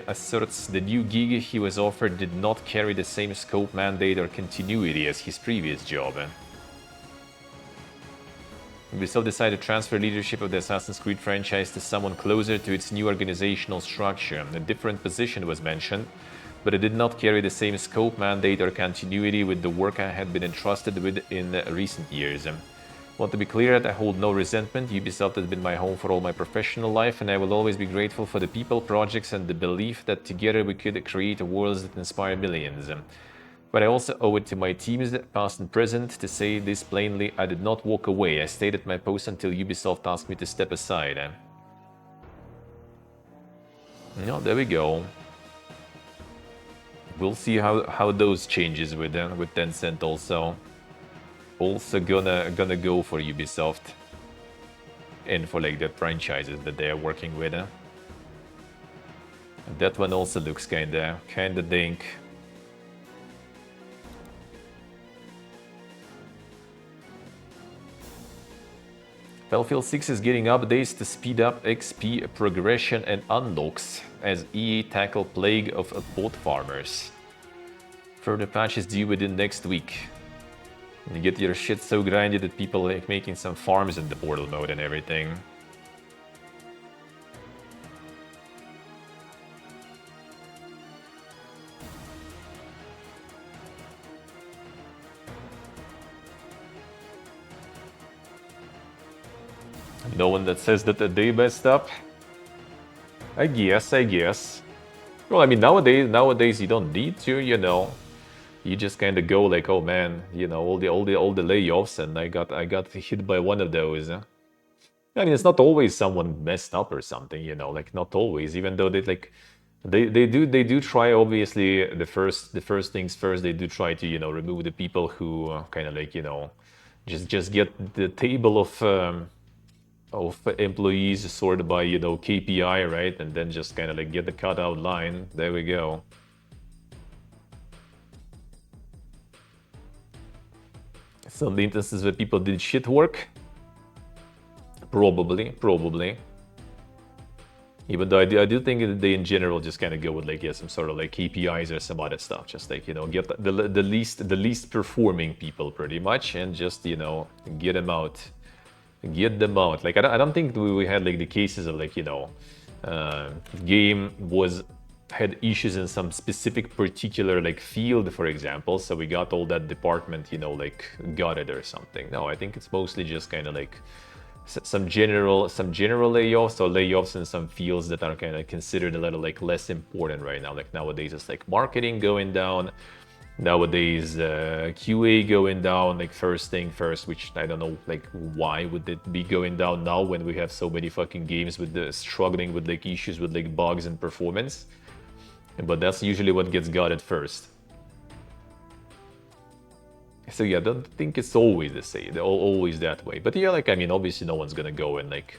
asserts the new gig he was offered did not carry the same scope, mandate or continuity as his previous job. Ubisoft decided to transfer leadership of the Assassin's Creed franchise to someone closer to its new organizational structure. A different position was mentioned, but it did not carry the same scope, mandate or continuity with the work I had been entrusted with in recent years. Want to be clear that I hold no resentment. Ubisoft has been my home for all my professional life, and I will always be grateful for the people, projects, and the belief that together we could create worlds that inspire millions. But I also owe it to my teams, past and present, to say this plainly: I did not walk away. I stayed at my post until Ubisoft asked me to step aside. Yeah, there we go. We'll see how those changes with Tencent also gonna go for Ubisoft and for like the franchises that they are working with. That one also looks kinda dink. Battlefield 6 is getting updates to speed up XP progression and unlocks as EA tackle plague of bot farmers. Further patches due within next week. You get your shit so grindy that people like making some farms in the portal mode and everything. No one that says that they messed up. I guess. Well, I mean, nowadays you don't need to, you know. You just kind of go like, oh man, you know, all the layoffs, and I got hit by one of those. I mean, it's not always someone messed up or something, you know, like not always. Even though they do try, obviously, the first things first. They do try to, you know, remove the people who kind of like, you know, just get the table of employees sorted by, you know, KPI, right, and then just kind of like get the cutout line. There we go. Some instances where people did shit work? Probably. Even though I do think that they in general just kind of go with like, yeah, some sort of like KPIs or some other stuff. Just like, you know, get the least performing people pretty much, and just, you know, get them out. Like, I don't think we had like the cases of like, you know, game had issues in some specific particular like field, for example, so we got all that department, you know, like got it or something. No, I think it's mostly just kind of like some general layoffs, or layoffs in some fields that are kind of considered a little like less important right now. Like nowadays, it's like marketing going down. Nowadays, QA going down, like first thing first, which I don't know, like why would it be going down now when we have so many fucking games with the struggling with like issues with like bugs and performance. But that's usually what gets gutted first. So yeah, I don't think it's always the same, always that way. But yeah, like, I mean, obviously no one's gonna go and like,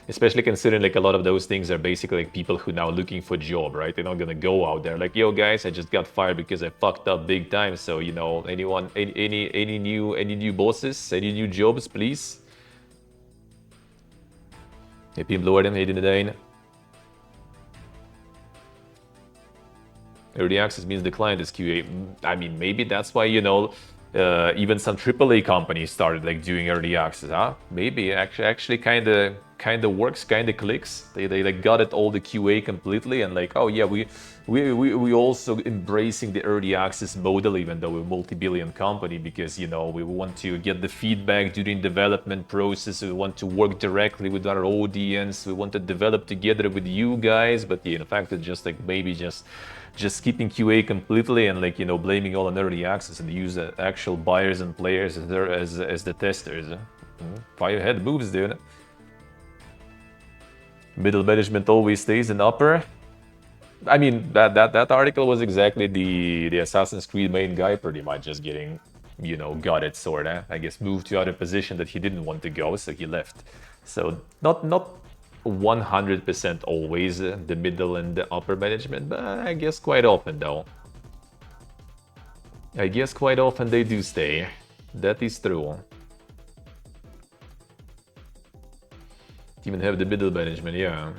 especially considering like a lot of those things are basically like people who now looking for a job, right? They're not gonna go out there like, yo guys, I just got fired because I fucked up big time. So, you know, anyone, any new bosses, any new jobs, please? Hey, people lower them, hey, Dane. Early access means the client is QA. I mean, maybe that's why, you know, even some AAA companies started like doing early access, huh? Maybe actually kind of works, kind of clicks. They like got it all the QA completely, and like, oh yeah, we also embracing the early access model, even though we're a multi-billion company, because, you know, we want to get the feedback during development process. We want to work directly with our audience. We want to develop together with you guys. But yeah, in fact, it's just like maybe just skipping QA completely and like, you know, blaming all on early access and use the actual buyers and players as the testers. Fire ahead moves, dude. Middle management always stays in upper. I mean, that article was exactly the Assassin's Creed main guy pretty much just getting, you know, gutted, sorta. I guess moved to other position that he didn't want to go, so he left. So not 100% always the middle and the upper management, but I guess quite often though. I guess quite often they do stay. That is true. Even have the middle management, yeah.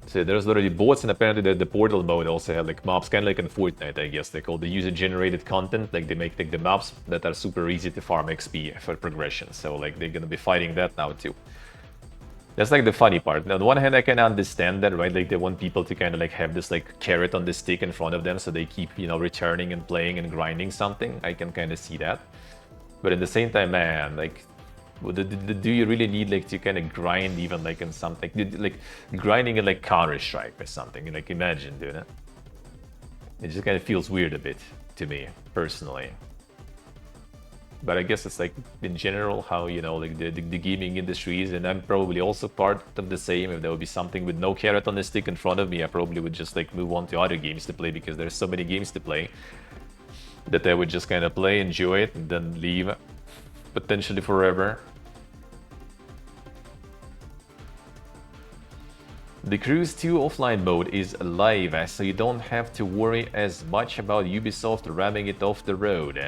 So there's already bots, and apparently the portal mode also had like maps, kind of like in Fortnite, I guess. They call the user-generated content. Like they make like the maps that are super easy to farm XP for progression. So like they're gonna be fighting that now too. That's like the funny part. Now, on the one hand, I can understand that, right? Like they want people to kind of like have this like carrot on the stick in front of them, so they keep, you know, returning and playing and grinding something. I can kind of see that. But at the same time, man, like, do you really need like to kind of grind even like in something like grinding in like Counter-Strike or something? Like imagine doing it. It just kind of feels weird a bit to me personally. But I guess it's like in general how, you know, like the gaming industry is, and I'm probably also part of the same. If there would be something with no carrot on the stick in front of me, I probably would just like move on to other games to play, because there's so many games to play that I would just kind of play, enjoy it, and then leave potentially forever. The Cruise 2 offline mode is live, so you don't have to worry as much about Ubisoft ramming it off the road.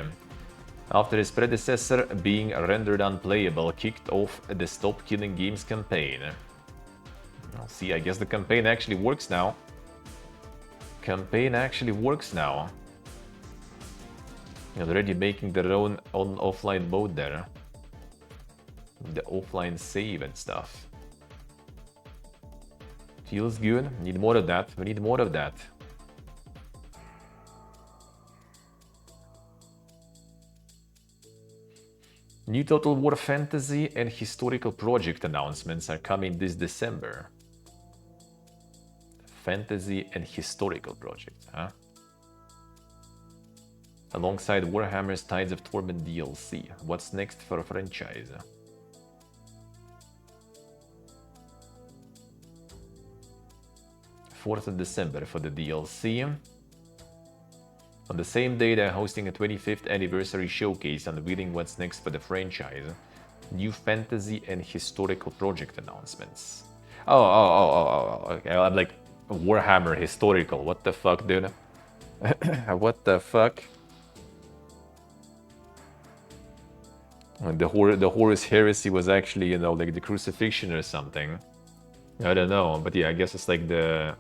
After his predecessor being rendered unplayable, kicked off the Stop Killing Games campaign. I'll see, I guess the campaign actually works now. Already making their own offline mode there. The offline save and stuff. Feels good. Need more of that. We need more of that. New Total War Fantasy and historical project announcements are coming this December. Fantasy and historical project, huh? Alongside Warhammer's Tides of Torment DLC. What's next for a franchise? 4th of December for the DLC. On the same day, they're hosting a 25th anniversary showcase unveiling what's next for the franchise. New fantasy and historical project announcements. Okay. I'm like, Warhammer historical. What the fuck, dude? What the fuck? The Horus Heresy was actually, you know, like the crucifixion or something. I don't know, but yeah, I guess it's like the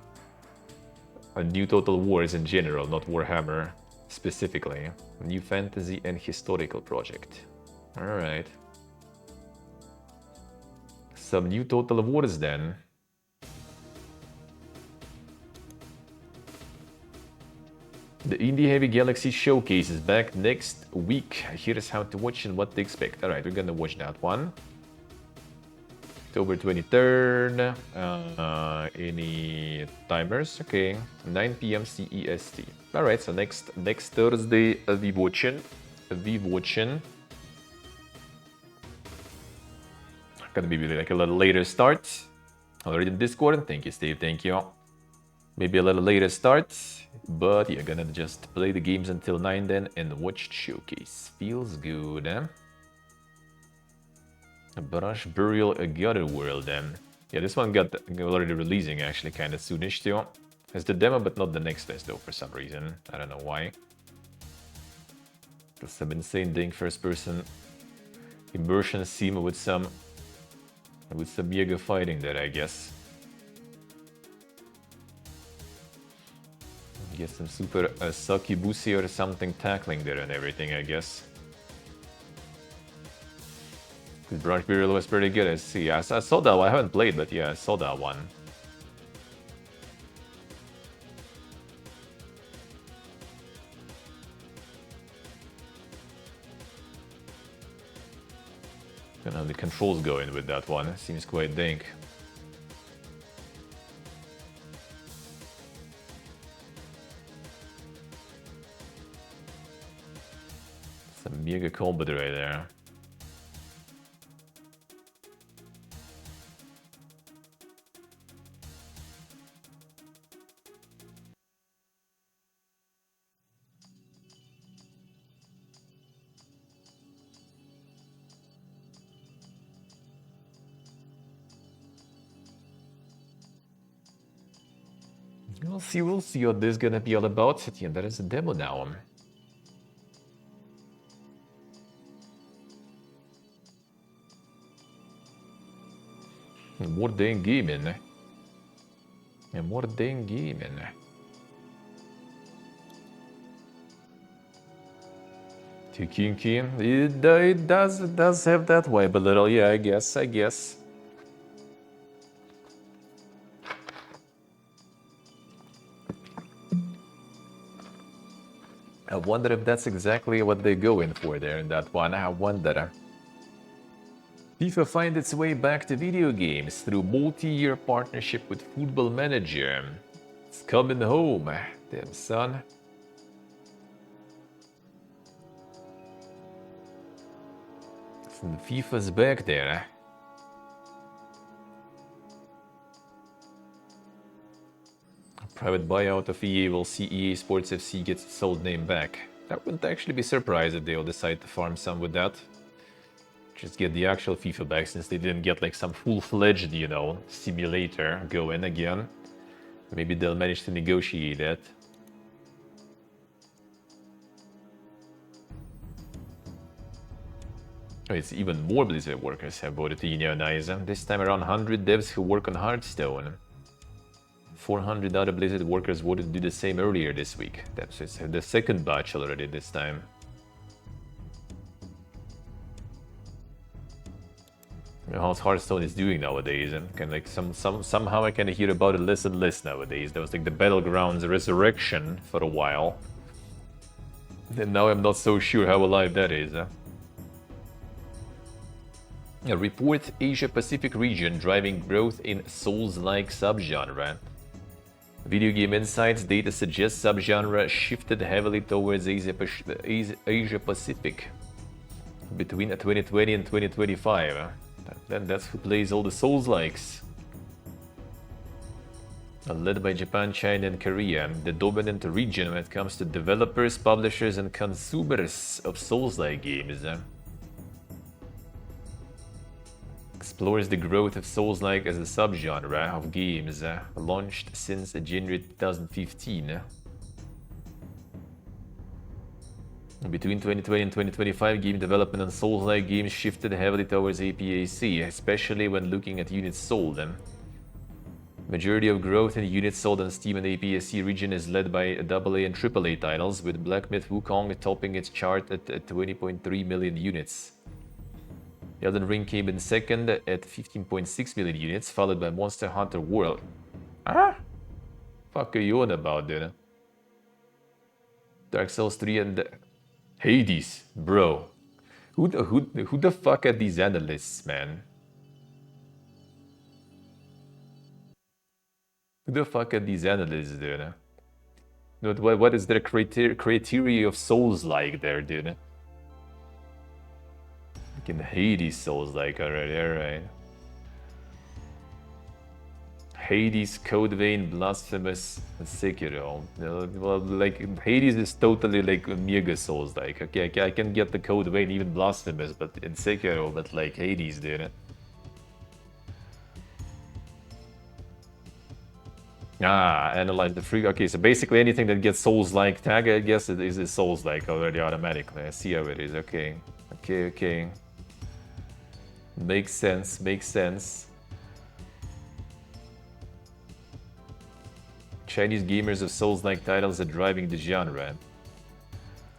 New Total Wars in general, not Warhammer specifically. New fantasy and historical project. Alright. Some New Total Wars then. The Indie Heavy Galaxy Showcase is back next week. Here's how to watch and what to expect. Alright, we're gonna watch that one. October 23rd. Any timers? Okay, 9 p.m. CEST. All right, so next Thursday, we watching. Gonna be like a little later start. Already in Discord. Thank you, Steve. Thank you. Maybe a little later start, but yeah, gonna just play the games until 9 then and watch showcase. Feels good, eh? Brush Burial Gather World then. Yeah, this one got already releasing actually kind of soonish too. It's the demo but not the Next Fest though for some reason. I don't know why. Just some insane thing first person immersion sim with some Jaeger fighting there, I guess. Get some super succubusi or something tackling there and everything, I guess. The Brush Burial was pretty good. I see. I saw that one. I haven't played, but yeah, I saw that one. Don't know how the controls going with that one. Seems quite dank. Some mega combat right there. We'll see what this is gonna be all about. Yeah, that is a demo now. More dang gaming. And more dang gaming. Too kinky. It does have that vibe a little, yeah, I guess. I wonder if that's exactly what they're going for there in that one. I wonder. FIFA finds its way back to video games through multi-year partnership with Football Manager. It's coming home, damn son. FIFA's back there. Private buyout of EA will see EA Sports FC gets its old name back. I wouldn't actually be surprised if they'll decide to farm some with that. Just get the actual FIFA back since they didn't get like some full-fledged, you know, simulator going again. Maybe they'll manage to negotiate that. Oh, it's even more Blizzard workers have voted to unionize. This time around 100 devs who work on Hearthstone. 400 other Blizzard workers voted to do the same earlier this week. That's the second batch already this time. How Hearthstone is doing nowadays, and kind of like somehow I kind of hear about it less and less nowadays. There was like the Battlegrounds resurrection for a while, and now I'm not so sure how alive that is. A report: Asia Pacific region driving growth in Souls-like subgenre. Video Game Insights data suggests subgenre shifted heavily towards Asia Pacific between 2020 and 2025. Then that's who plays all the Souls-likes. Led by Japan, China, and Korea, the dominant region when it comes to developers, publishers, and consumers of Souls-like games. Explores the growth of Souls-like as a subgenre of games, launched since January 2015. Between 2020 and 2025, game development on Souls-like games shifted heavily towards APAC, especially when looking at units sold. Majority of growth in units sold on Steam and APAC region is led by AA and AAA titles, with Black Myth Wukong topping its chart at 20.3 million units. Elden Ring came in second at 15.6 million units, followed by Monster Hunter World. Fuck are you on about, dude? Dark Souls 3 and Hades, bro. Who the fuck are these analysts, man? Who the fuck are these analysts, dude? What is their criteria of souls like there, dude? You can Hades souls like already, alright. Hades, Code Vein, Blasphemous, and Sekiro. Well, like, Hades is totally like mega souls like. Okay, I can get the Code Vein, even Blasphemous, but in Sekiro, but like Hades, dude. Ah, analyze the free. Okay, so basically anything that gets Souls-like tag, I guess it is Souls-like already automatically. I see how it is. Okay, okay. Makes sense. Makes sense. Chinese gamers of Souls-like titles are driving the genre.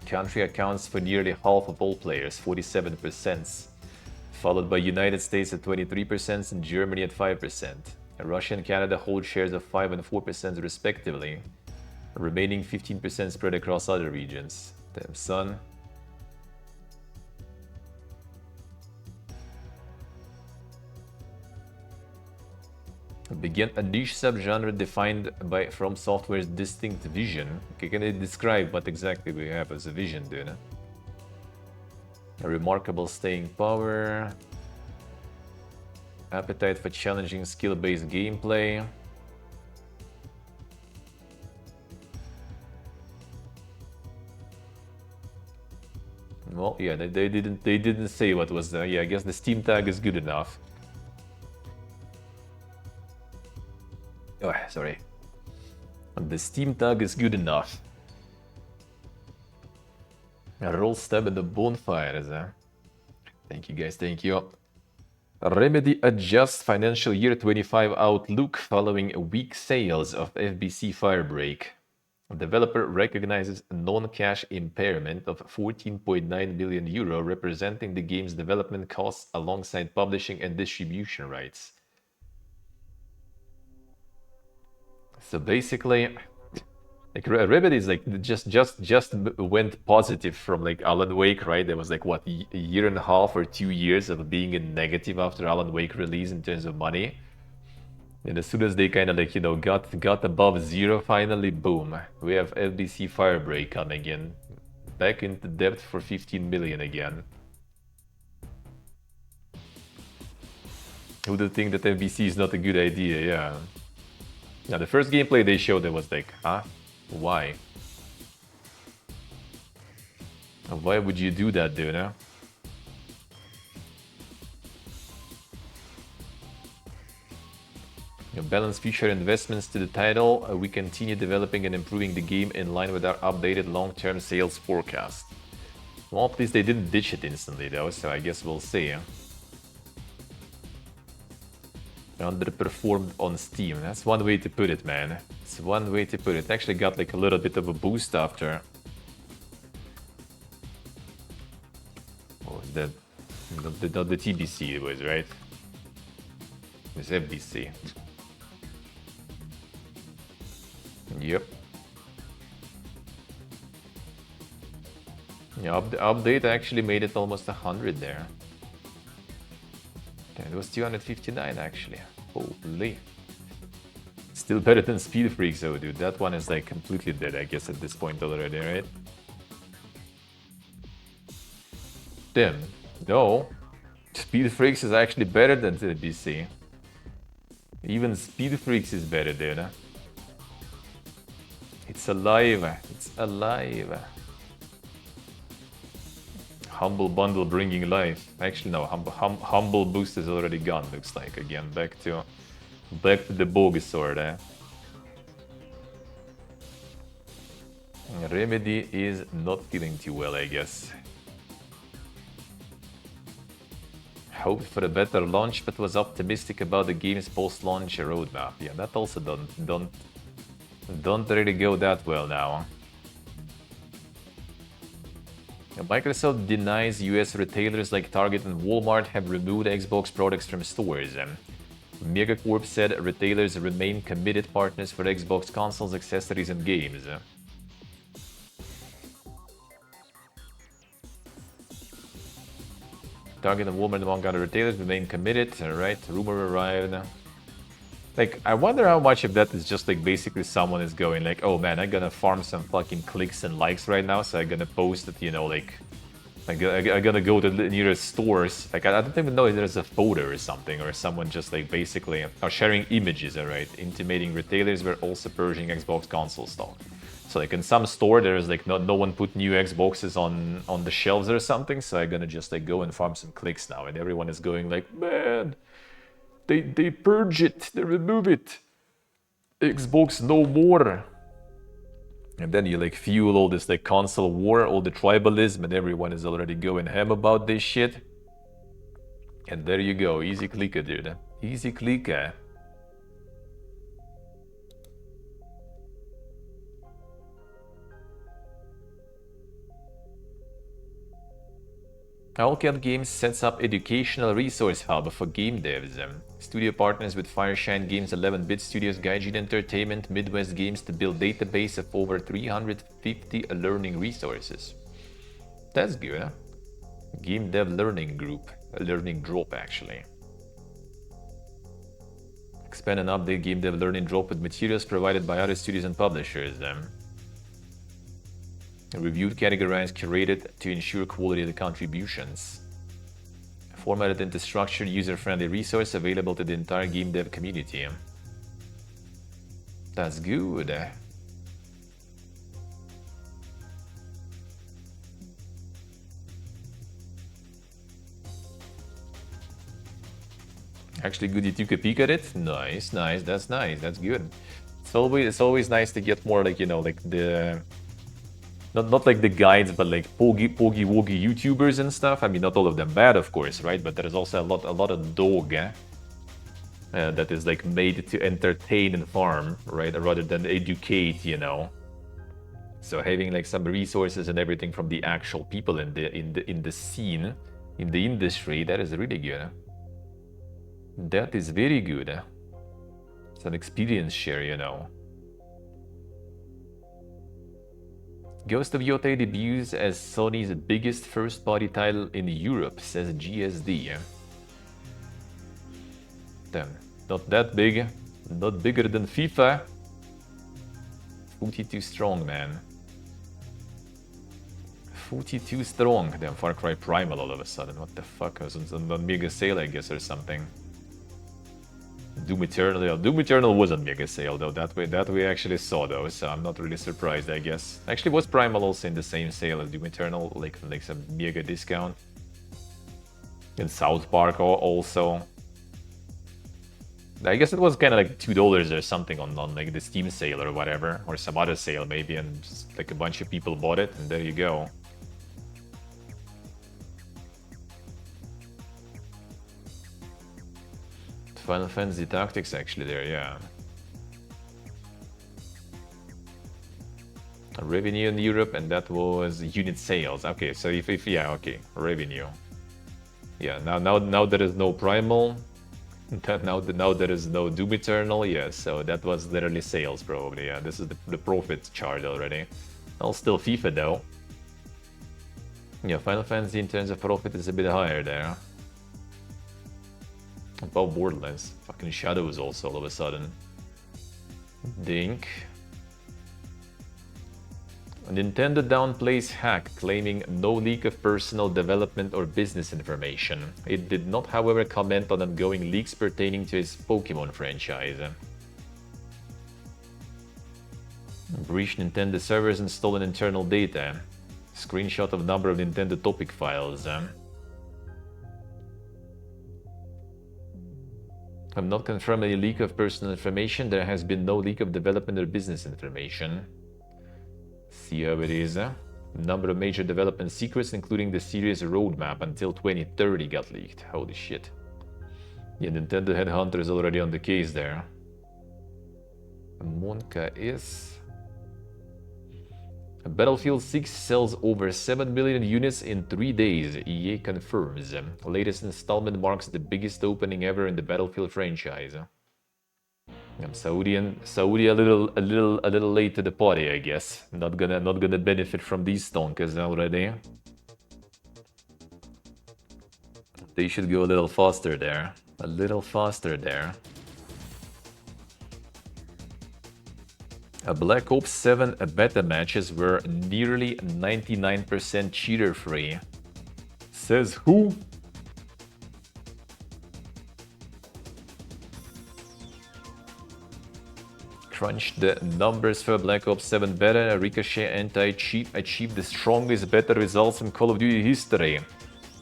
Country accounts for nearly half of all players, 47%, followed by United States at 23% and Germany at 5%. Russia and Canada hold shares of 5 and 4% respectively, remaining 15% spread across other regions. Damn son. Begin a niche subgenre defined by From Software's distinct vision. Okay, can you describe what exactly we have as a vision, dude? A remarkable staying power. Appetite for challenging skill-based gameplay. Well, yeah, they didn't say what was the. Yeah, I guess the Steam tag is good enough. Oh, sorry. The Steam tag is good enough. A roll stab in the bonfires, huh? Thank you guys, thank you. Remedy adjusts financial year 25 outlook following weak sales of FBC Firebreak. Developer recognizes a non-cash impairment of 14.9 billion euro, representing the game's development costs alongside publishing and distribution rights. So basically, like Remedy is like just went positive from like Alan Wake, right? There was like what, a year and a half or 2 years of being in negative after Alan Wake release in terms of money. And as soon as they kind of like, you know, got above zero, finally, boom, we have FBC Firebreak coming in, back into debt for 15 million again. Who would think that FBC is not a good idea? Yeah. Now the first gameplay they showed, there was like, huh? Why? Why would you do that, dude? Huh? Balance future investments to the title. We continue developing and improving the game in line with our updated long-term sales forecast. Well, at least they didn't ditch it instantly, though, so I guess we'll see. Huh? Underperformed on Steam. That's one way to put it, man. It's one way to put it. Actually got like a little bit of a boost after. Oh, the TBC it was, right? It's FBC. Yep. Yeah, the update actually made it almost 100 there. It was 259 actually. Holy. Still better than Speed Freaks though, dude. That one is like completely dead, I guess, at this point already, right? Damn. No. Speed Freaks is actually better than the BC. Even Speed Freaks is better, dude. Huh? It's alive. It's alive. Humble Bundle bringing life. Actually, no. Humble Boost is already gone. Looks like again. Back to the Bogusaur there. Remedy is not feeling too well, I guess. Hoped for a better launch, but was optimistic about the game's post-launch roadmap. Yeah, that also don't really go that well now. Microsoft denies US retailers like Target and Walmart have removed Xbox products from stores. Megacorp said retailers remain committed partners for Xbox consoles, accessories, and games. Target and Walmart, among other retailers, remain committed. Alright, rumor arrived. Like, I wonder how much of that is just like basically someone is going like, oh man, I'm gonna farm some fucking clicks and likes right now, so I'm gonna post it, you know, like I'm gonna go to the nearest stores. Like, I don't even know if there's a photo or something, or someone just like basically are sharing images, alright, intimating retailers were also purging Xbox console stock. So like in some store there's like no one put new Xboxes on the shelves or something, so I'm gonna just like go and farm some clicks now, and everyone is going like, man, they purge it, they remove it. Xbox no more. And then you like fuel all this like console war, all the tribalism, and everyone is already going ham about this shit. And there you go, easy clicker, dude. Easy clicker. Owlcat Games sets up educational resource hub for game devs. Studio partners with Fireshine Games, 11-bit studios, Gaijin Entertainment, Midwest Games to build database of over 350 learning resources. That's good, huh? Game Dev Learning Group, a learning drop actually. Expand and update Game Dev Learning Drop with materials provided by other studios and publishers. Reviewed, categorized, curated to ensure quality of the contributions. Formatted into structured, user-friendly resource available to the entire game dev community. That's good. Actually good you took a peek at it. Nice, nice, that's nice, that's good. It's always nice to get more like, you know, like the not like the guides, but like pogi wogi YouTubers and stuff. I mean, not all of them bad, of course, right? But there's also a lot of dog that is like made to entertain and farm, right? Rather than educate, you know. So having like some resources and everything from the actual people in the scene, in the industry, that is really good. That is very good. It's an experience share, you know. Ghost of Yotei debuts as Sony's biggest first-party title in Europe, says GSD. Damn, not that big, not bigger than FIFA. 42 strong, man. 42 strong. Damn, Far Cry Primal all of a sudden. What the fuck? I was on Mega Sale, I guess, or something. Doom Eternal was on Mega Sale though, that we actually saw though, so I'm not really surprised, I guess. Actually, was Primal also in the same sale as Doom Eternal, like some mega discount? In South Park also. I guess it was kind of like $2 or something on like the Steam sale or whatever, or some other sale maybe, and just like a bunch of people bought it, and there you go. Final Fantasy Tactics actually there, yeah. Revenue in Europe, and that was unit sales. Okay, so if yeah, okay, revenue. Yeah, now there is no Primal. Now there is no Doom Eternal. Yeah, so that was literally sales probably. Yeah, this is the profit chart already. Well, still FIFA though. Yeah, Final Fantasy in terms of profit is a bit higher there. Above Borderlands. Fucking Shadows also all of a sudden. Dink. Nintendo downplays hack, claiming no leak of personal development or business information. It did not, however, comment on ongoing leaks pertaining to its Pokemon franchise. Breached Nintendo servers and stolen internal data. Screenshot of number of Nintendo topic files. Have not confirmed any leak of personal information. There has been no leak of development or business information. See how it is. Number of major development secrets, including the series roadmap until 2030, got leaked. Holy shit. Yeah, Nintendo Headhunter is already on the case there. Monka is... Battlefield 6 sells over 7 million units in 3 days, EA confirms. Latest installment marks the biggest opening ever in the Battlefield franchise. Saudi a little late to the party, I guess. Not gonna benefit from these stonkers already. They should go a little faster there. A little faster there. Black Ops 7 beta matches were nearly 99% cheater-free. Says who? Crunched the numbers for Black Ops 7 beta. Ricochet anti-cheat achieved the strongest beta results in Call of Duty history.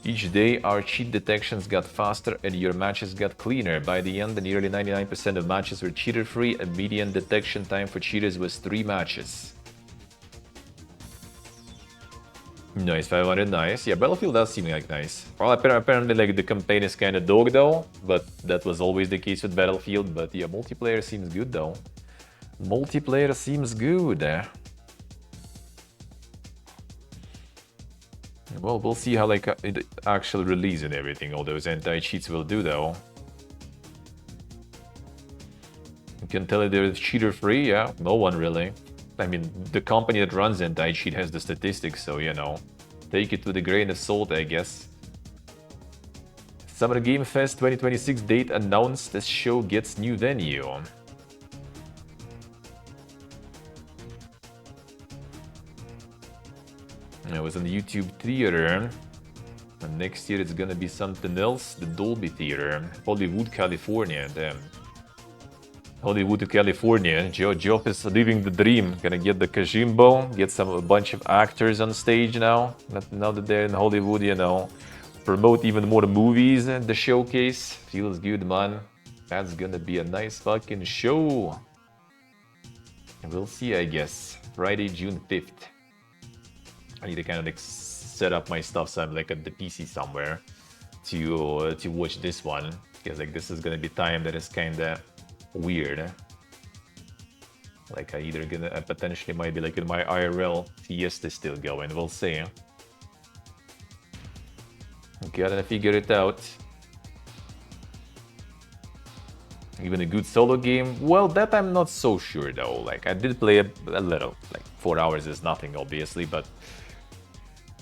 Each day, our cheat detections got faster and your matches got cleaner. By the end, nearly 99% of matches were cheater-free, and median detection time for cheaters was 3 matches. Nice, 500, nice. Yeah, Battlefield does seem like nice. Well, apparently like the campaign is kind of dog though, but that was always the case with Battlefield. But yeah, multiplayer seems good though. Multiplayer seems good. Well, we'll see how like it actual release and everything all those anti-cheats will do though. You can tell if they're cheater-free, yeah, no one really. I mean, the company that runs anti-cheat has the statistics, so you know, take it with a grain of salt, I guess. Summer Game Fest 2026 date announced. This show gets new venue. It was in the YouTube Theater. And next year it's gonna be something else, the Dolby Theater, Hollywood, California. Damn. Hollywood to California. Geoff is living the dream. Gonna get the Kajimbo, get a bunch of actors on stage now. Now that they're in Hollywood, you know. Promote even more movies at the showcase. Feels good, man. That's gonna be a nice fucking show. We'll see, I guess. Friday, June 5th. I need to kind of like set up my stuff so I'm like at the PC somewhere to watch this one, because like this is gonna be time that is kind of weird. Like I potentially might be like in my IRL Fiesta still going. We'll see. Gotta figure it out. Even a good solo game? Well, that I'm not so sure though. Like I did play a little. Like 4 hours is nothing, obviously, but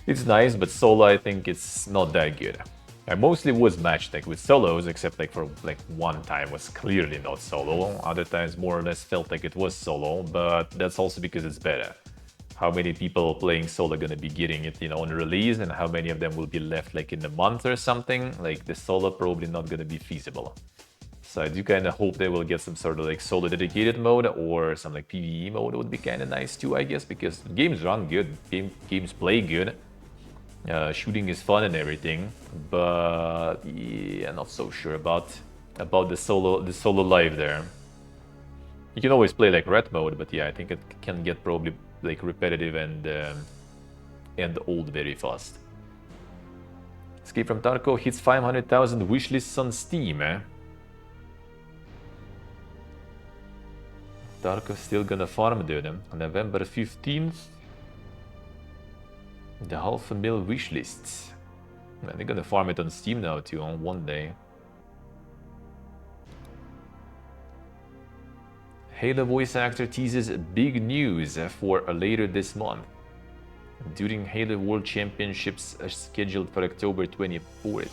it's nice. But solo, I think it's not that good. I mostly was matched like with solos, except like for like one time was clearly not solo. Other times more or less felt like it was solo, but that's also because it's better. How many people playing solo gonna be getting it, you know, on release, and how many of them will be left like in a month or something? Like the solo probably not gonna be feasible. So I do kind of hope they will get some sort of like solo dedicated mode or some like PvE mode. It would be kind of nice too, I guess, because games run good, games play good. Shooting is fun and everything, but yeah, not so sure about the solo life there. You can always play like red mode, but yeah, I think it can get probably like repetitive and old very fast. Escape from Tarkov hits 500,000 wishlists on Steam. Tarkov still gonna farm, dude. On November 15th. The 500,000 wishlists. Man, they're gonna farm it on Steam now too on one day. Halo voice actor teases big news for later this month. During Halo World Championships scheduled for October 24th.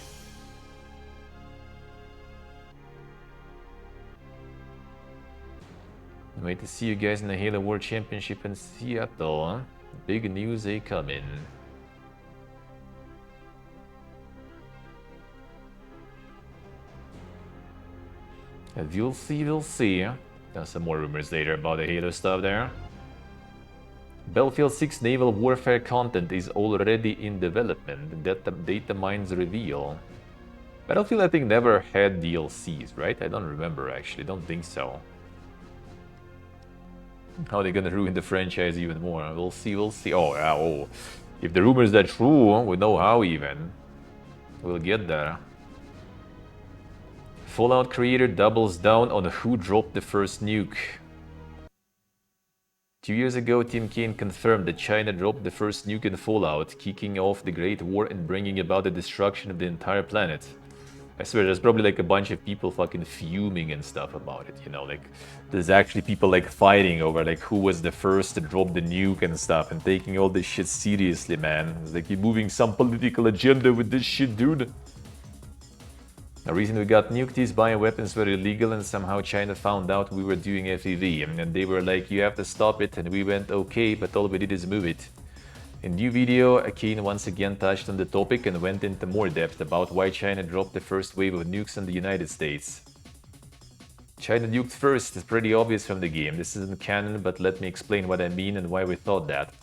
Wait to see you guys in the Halo World Championship in Seattle. Big news a coming. We'll see, we'll see. Got some more rumors later about the Halo stuff there. Battlefield 6 naval warfare content is already in development. Data mines reveal. Battlefield, I think, never had DLCs, right? I don't remember, actually. Don't think so. How are they gonna ruin the franchise even more? We'll see, we'll see. Oh, yeah, oh. If the rumors are true, we know how even. We'll get there. Fallout creator doubles down on who dropped the first nuke. 2 years ago, Tim Kaine confirmed that China dropped the first nuke in Fallout, kicking off the Great War and bringing about the destruction of the entire planet. I swear, there's probably like a bunch of people fucking fuming and stuff about it, you know, like there's actually people like fighting over like who was the first to drop the nuke and stuff and taking all this shit seriously, man. It's like you're moving some political agenda with this shit, dude. The reason we got nuked is bioweapons were illegal and somehow China found out we were doing FEV and they were like, you have to stop it, and we went okay, but all we did is move it. In new video, Akeen once again touched on the topic and went into more depth about why China dropped the first wave of nukes on the United States. China nuked first, it's pretty obvious from the game. This isn't canon, but let me explain what I mean and why we thought that.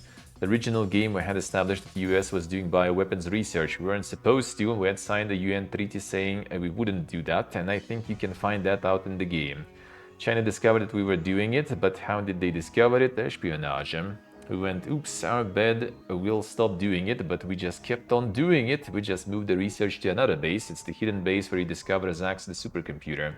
The original game we had established that the US was doing bioweapons research. We weren't supposed to, we had signed a UN treaty saying we wouldn't do that, and I think you can find that out in the game. China discovered that we were doing it, but how did they discover it? Espionage. We went, oops, our bad, we'll stop doing it, but we just kept on doing it. We just moved the research to another base. It's the hidden base where you discover Zax the supercomputer.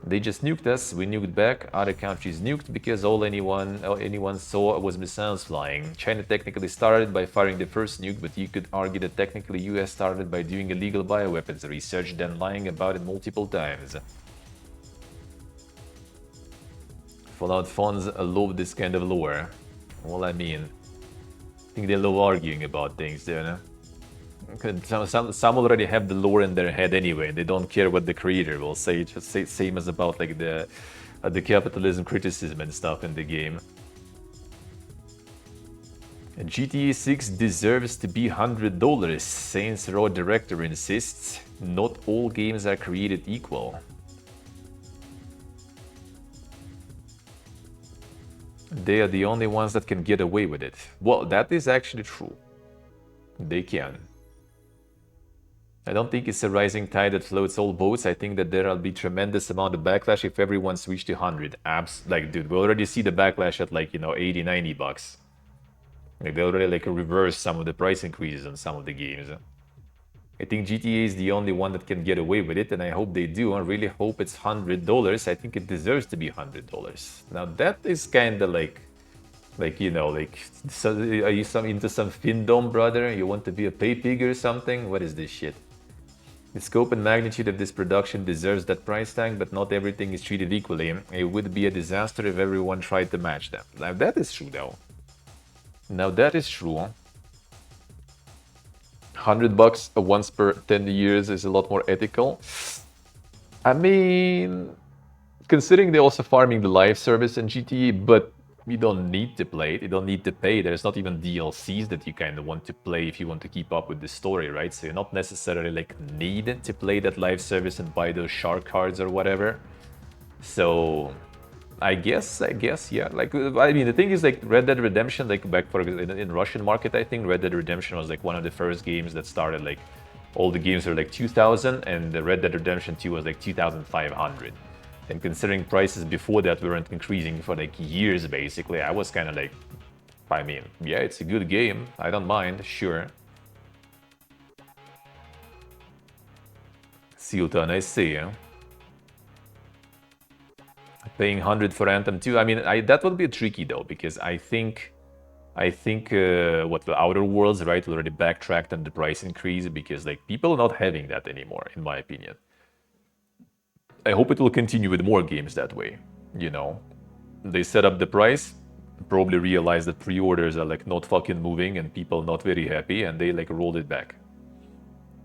They just nuked us, we nuked back, other countries nuked because all anyone saw was missiles flying. China technically started by firing the first nuke, but you could argue that technically US started by doing illegal bioweapons research, then lying about it multiple times. Fallout fans love this kind of lore. Well, I mean, I think they love arguing about things there, no? Some already have the lore in their head anyway. They don't care what the creator will say. Just say same as about like the capitalism criticism and stuff in the game. GTA 6 deserves to be $100. Saints Row director insists. Not all games are created equal. They are the only ones that can get away with it. Well, that is actually true. They can. I don't think it's a rising tide that floats all boats. I think that there'll be tremendous amount of backlash if everyone switched to 100. Like, dude, we already see the backlash at like, you know, 80, 90 bucks. Like, they already like reverse some of the price increases on some of the games. I think GTA is the only one that can get away with it, and I hope they do. I really hope it's $100. I think it deserves to be $100. Now that is kind of like you know, like, so are you into some findom, brother? You want to be a pay pig or something? What is this shit? The scope and magnitude of this production deserves that price tag, but not everything is treated equally. It would be a disaster if everyone tried to match them. Now that is true, though. Now that is true. $100 once per 10 years is a lot more ethical. I mean, considering they're also farming the live service in GTA, but you don't need to play it, you don't need to pay. There's not even DLCs that you kind of want to play if you want to keep up with the story, right? So you're not necessarily like needed to play that live service and buy those shark cards or whatever. So I guess, yeah. Like, I mean, the thing is, like, Red Dead Redemption, like, back for in Russian market, I think Red Dead Redemption was like one of the first games that started, like, all the games were like 2,000, and the Red Dead Redemption 2 was like 2,500. And considering prices before that weren't increasing for like years, basically, I was kind of like, I mean, yeah, it's a good game. I don't mind, sure. Silton, I see, yeah. Paying 100 for Anthem 2, I mean, that would be tricky though, because I think what the Outer Worlds, right, already backtracked on the price increase because like people are not having that anymore, in my opinion. I hope it will continue with more games that way, you know. They set up the price, probably realized that pre-orders are like not fucking moving and people not very happy, and they like rolled it back.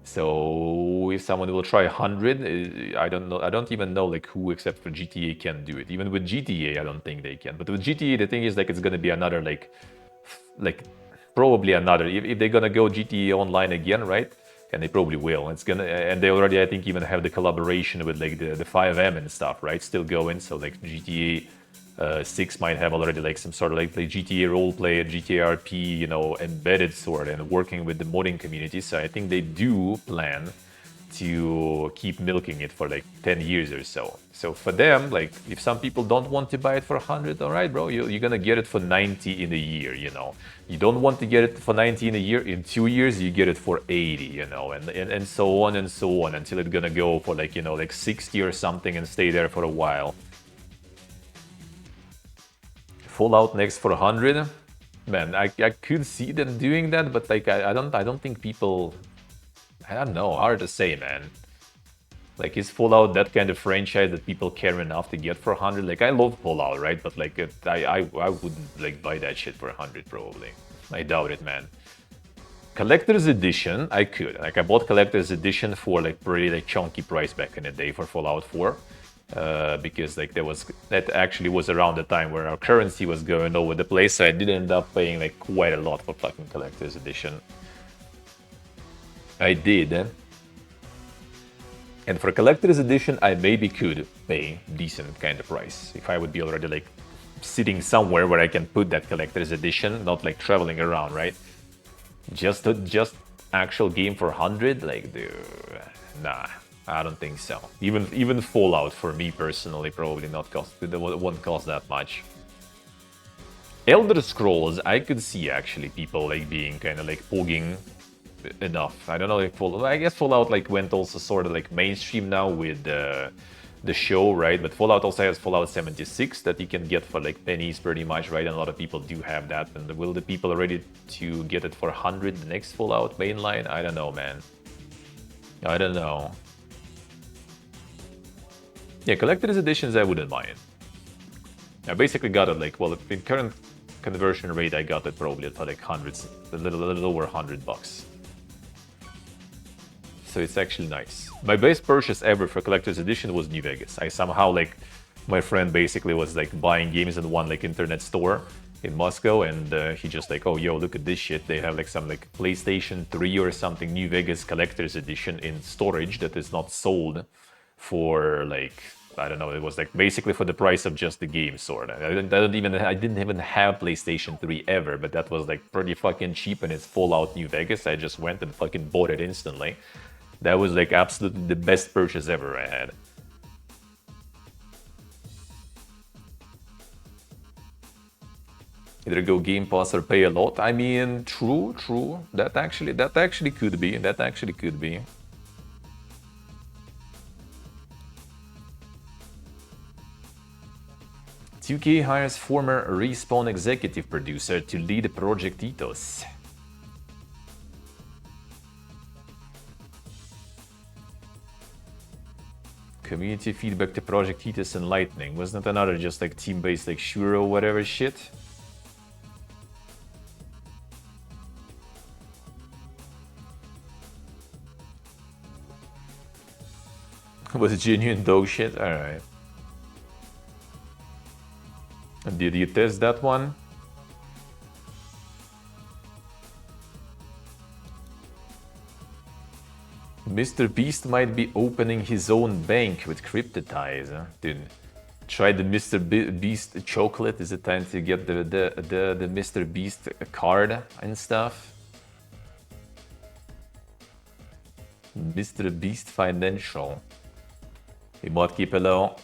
So if someone will try 100, I don't know. I don't even know like who except for GTA can do it. Even with GTA, I don't think they can. But with GTA, the thing is like it's gonna be another like probably another. If they're gonna go GTA Online again, right? And they probably will. It's gonna, and they already I think even have the collaboration with like the 5M and stuff, right? Still going. So like GTA 6 might have already like some sort of like GTA roleplay, GTA RP, you know, embedded sort, and working with the modding community. So I think they do plan to keep milking it for like 10 years or so. So for them, like if some people don't want to buy it for 100, all right, bro, you're gonna get it for 90 in a year, you know. You don't want to get it for 90 in a year, in 2 years you get it for 80, you know, and so on and so on until it's gonna go for like, you know, like 60 or something and stay there for a while. Fallout next for 100, man, I could see them doing that, but like I don't think people, I don't know, hard to say, man. Like, is Fallout that kind of franchise that people care enough to get for 100? Like, I love Fallout, right? But like, I wouldn't like buy that shit for 100 probably. I doubt it, man. Collector's edition, I could. Like, I bought collector's edition for like pretty like chunky price back in the day for Fallout 4. Because like that actually was around the time where our currency was going over the place, so I did end up paying like quite a lot for fucking collector's edition. I did. And for collector's edition, I maybe could pay decent kind of price if I would be already like sitting somewhere where I can put that collector's edition, not like traveling around, right? Just actual game for 100, like, dude, nah, I don't think so. Even Fallout for me personally probably won't cost that much. Elder Scrolls, I could see actually people like being kind of like pogging enough. I don't know if Fallout, I guess Fallout like went also sort of like mainstream now with the show, right? But Fallout also has Fallout 76 that you can get for like pennies pretty much, right? And a lot of people do have that. And will the people ready to get it for 100 the next Fallout mainline? I don't know, man. I don't know. Yeah, collector's editions I wouldn't mind. I basically got it like, well, in current conversion rate, I got it probably for like hundreds, a little over $100. So it's actually nice. My best purchase ever for collector's edition was New Vegas. I somehow like, my friend basically was like buying games in one like internet store in Moscow, and he just like, oh yo, look at this shit. They have like some like PlayStation 3 or something New Vegas collector's edition in storage that is not sold for like, I don't know, it was like basically for the price of just the game, sort of. I didn't even have PlayStation 3 ever, but that was like pretty fucking cheap, and it's Fallout New Vegas. I just went and fucking bought it instantly. That was like absolutely the best purchase ever I had. Either go Game Pass or pay a lot. I mean, true. That actually could be. 2K hires former Respawn executive producer to lead Project Ethos. Community feedback to Project Ethos and Lightning. Wasn't another just like team-based like shooter or whatever shit? Was it genuine dog shit? Alright. Did you test that one? Mr. Beast might be opening his own bank with cryptotize. Huh? Dude, try the Mr. Beast chocolate. Is it time to get the Mr. Beast card and stuff? Mr. Beast Financial. Hey, bot, keep it low.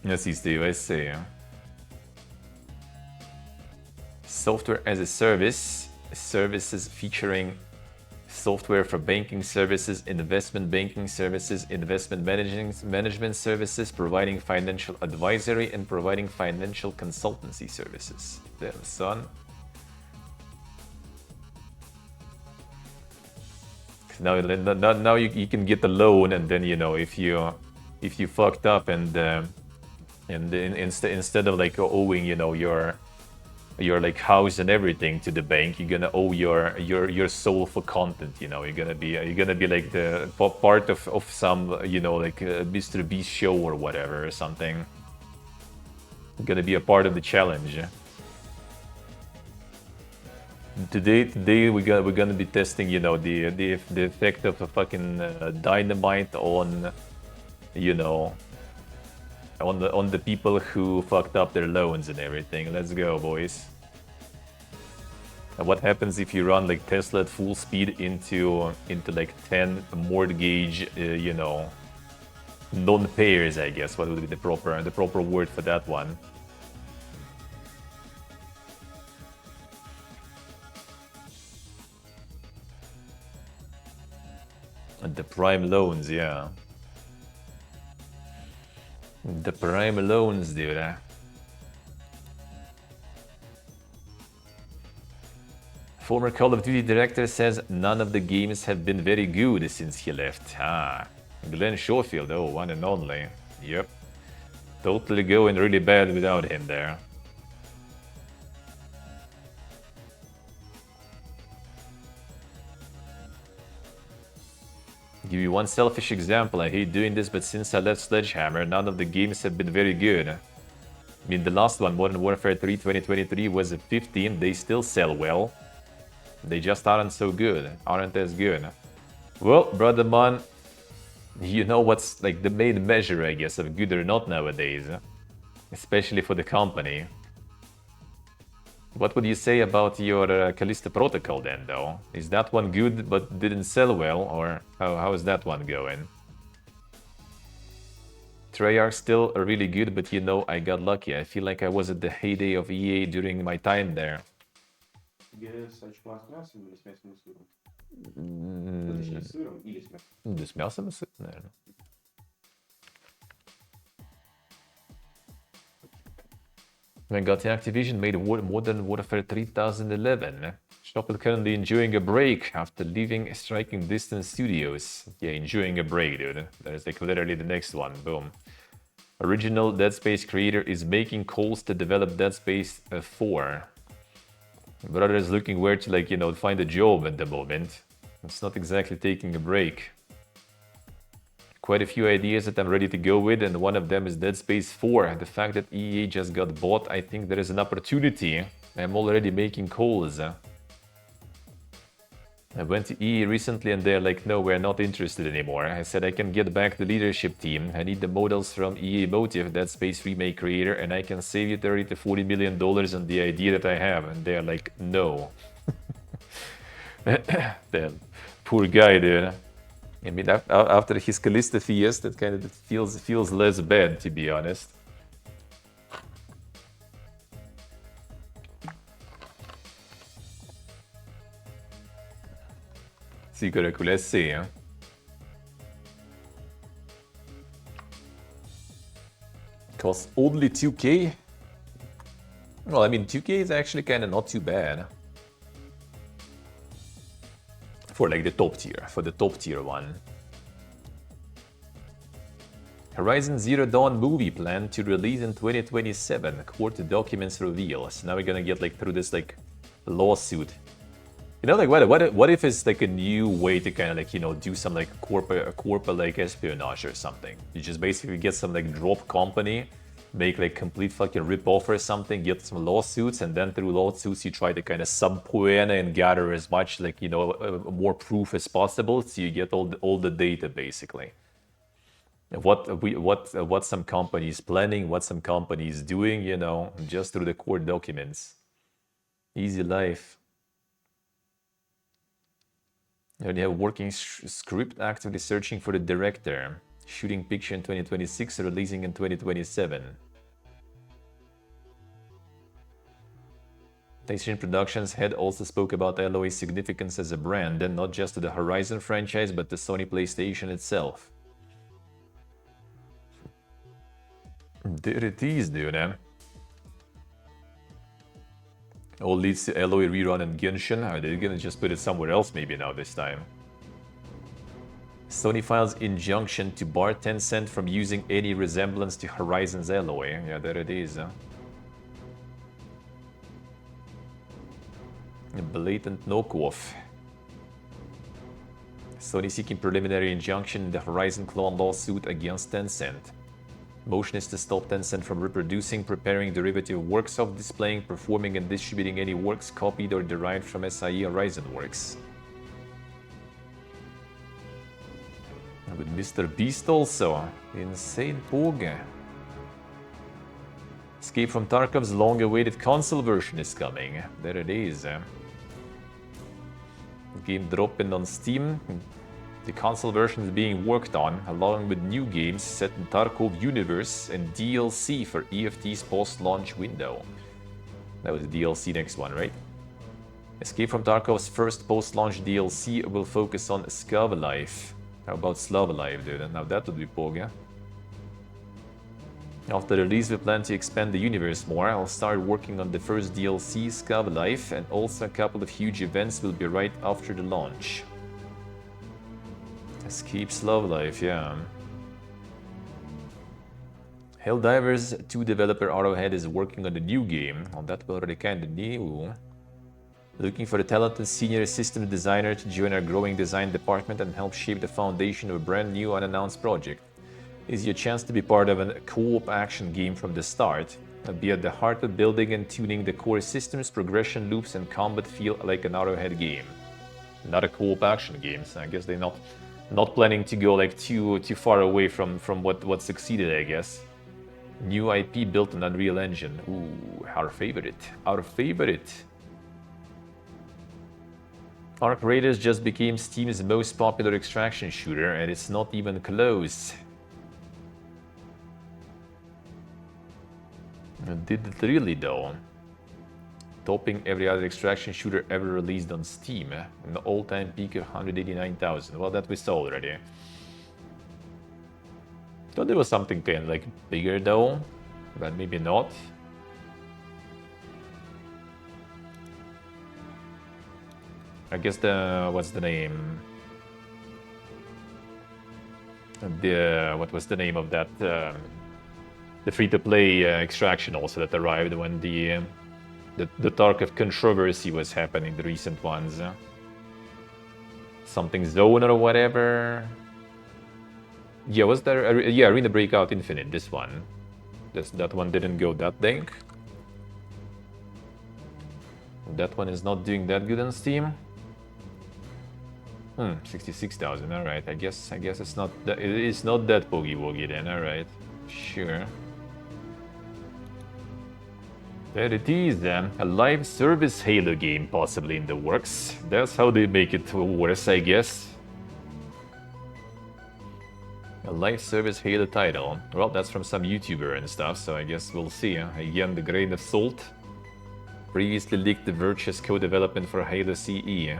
Yes, he's the USA. Software as a service. Services featuring software for banking services, investment banking services, investment management services, providing financial advisory, and providing financial consultancy services. Damn, son. Now you can get the loan, and then, you know, if you fucked up and instead of like owing, you know, your like house and everything to the bank, you're gonna owe your soul for content. You know, you're gonna be like the part of some, you know, like Mr. Beast show or whatever or something. You're gonna be a part of the challenge. Today we're gonna be testing, you know, the effect of a fucking dynamite on, you know, on the people who fucked up their loans and everything. Let's go, boys. And what happens if you run like Tesla at full speed into like 10 mortgage, you know, non-payers? I guess what would be the proper word for that one? And the prime loans, yeah. The prime loans, dude. Former Call of Duty director says none of the games have been very good since he left. Ah, Glenn Schofield, oh, one and only. Yep. Totally going really bad without him there. Give you one selfish example. I hate doing this, but since I left Sledgehammer, none of the games have been very good. I mean, the last one, Modern Warfare 3 2023, was a 15. They still sell well. They just aren't so good, aren't as good. Well, brother man, you know what's like the main measure, I guess, of good or not nowadays, especially for the company. What would you say about your Callisto Protocol then, though? Is that one good but didn't sell well, or how is that one going? Treyarch still really good, but you know, I got lucky. I feel like I was at the heyday of EA during my time there. Да с мясом и сыром, наверное. When got Activision made Modern Warfare 3011. Shop is currently enjoying a break after leaving Striking Distance Studios. Yeah, enjoying a break, dude. That is like literally the next one. Boom. Original Dead Space creator is making calls to develop Dead Space 4. Brother is looking where to, like, you know, find a job at the moment. It's not exactly taking a break. Quite a few ideas that I'm ready to go with, and one of them is Dead Space 4. The fact that EA just got bought, I think there is an opportunity. I'm already making calls. I went to EA recently and they're like, no, we're not interested anymore. I said I can get back the leadership team. I need the models from EA Motive, Dead Space remake creator, and I can save you $30 to $40 million on the idea that I have. And they're like, no. Damn, poor guy, dude. I mean, after his Callisto Fiesta, it kind of feels less bad, to be honest. Sì, quello è sì, eh? Costs only 2K? Well, I mean, 2K is actually kind of not too bad. For like the top tier, for the top tier one. Horizon Zero Dawn movie planned to release in 2027, court documents reveal. So now we're gonna get like through this like lawsuit. You know, like what if it's like a new way to kind of like, you know, do some like corporate like espionage or something? You just basically get some like drop company, make like complete fucking rip off or something, get some lawsuits, and then through lawsuits you try to kind of subpoena and gather as much like, you know, more proof as possible, so you get all the data basically. What some companies planning, what some companies doing, you know, just through the court documents. Easy life. You already have working script, actively searching for the director. Shooting picture in 2026, releasing in 2027. PlayStation Productions head also spoke about Aloy's significance as a brand, and not just to the Horizon franchise, but to Sony PlayStation itself. There it is, dude, eh? All leads to Aloy rerun and Genshin. Are they gonna just put it somewhere else maybe now this time? Sony files injunction to bar Tencent from using any resemblance to Horizon's Aloy. Yeah, there it is. A blatant knockoff. Sony seeking preliminary injunction in the Horizon clone lawsuit against Tencent. Motion is to stop Tencent from reproducing, preparing derivative works of, displaying, performing, and distributing any works copied or derived from SIE Horizon works. And with Mr. Beast also. Insane Poga. Escape from Tarkov's long-awaited console version is coming. There it is. Game dropping on Steam. The console version is being worked on, along with new games set in Tarkov universe and DLC for EFT's post-launch window. That was the DLC next one, right? Escape from Tarkov's first post-launch DLC will focus on Slava life. How about Slava life, dude? Now that would be Poga. After the release, we plan to expand the universe more. I'll start working on the first DLC, Slava life, and also a couple of huge events will be right after the launch. Escape Slava life, yeah. Helldivers 2 developer Arrowhead is working on the new game. Oh, that was already kinda new. Looking for a talented senior systems designer to join our growing design department and help shape the foundation of a brand new unannounced project. Is your chance to be part of a co-op action game from the start. Be at the heart of building and tuning the core systems, progression loops, and combat feel like an Arrowhead game. Not a co-op action game, so I guess they're not planning to go like too far away from what succeeded, I guess. New IP built on Unreal Engine. Ooh, our favorite. Our favorite. Arc Raiders just became Steam's most popular extraction shooter, and it's not even close. Did it really though? Topping every other extraction shooter ever released on Steam, an all-time peak of 189,000. Well, that we saw already. Thought there was something kind of like bigger though, but maybe not. I guess what's the name? What was the name of that? The free-to-play extraction also that arrived when the talk of controversy was happening, the recent ones. Something Zone or whatever. Yeah, was there? Yeah, Arena Breakout Infinite. This one. That one didn't go that dang. That one is not doing that good on Steam. 66,000. All right. I guess it's not that. It's not that boogie woogie then. All right. Sure. There it is then. A live service Halo game possibly in the works. That's how they make it worse, I guess. A live service Halo title. Well, that's from some YouTuber and stuff, so I guess we'll see. Again, the grain of salt. Previously leaked the Virtuous co-development for Halo CE.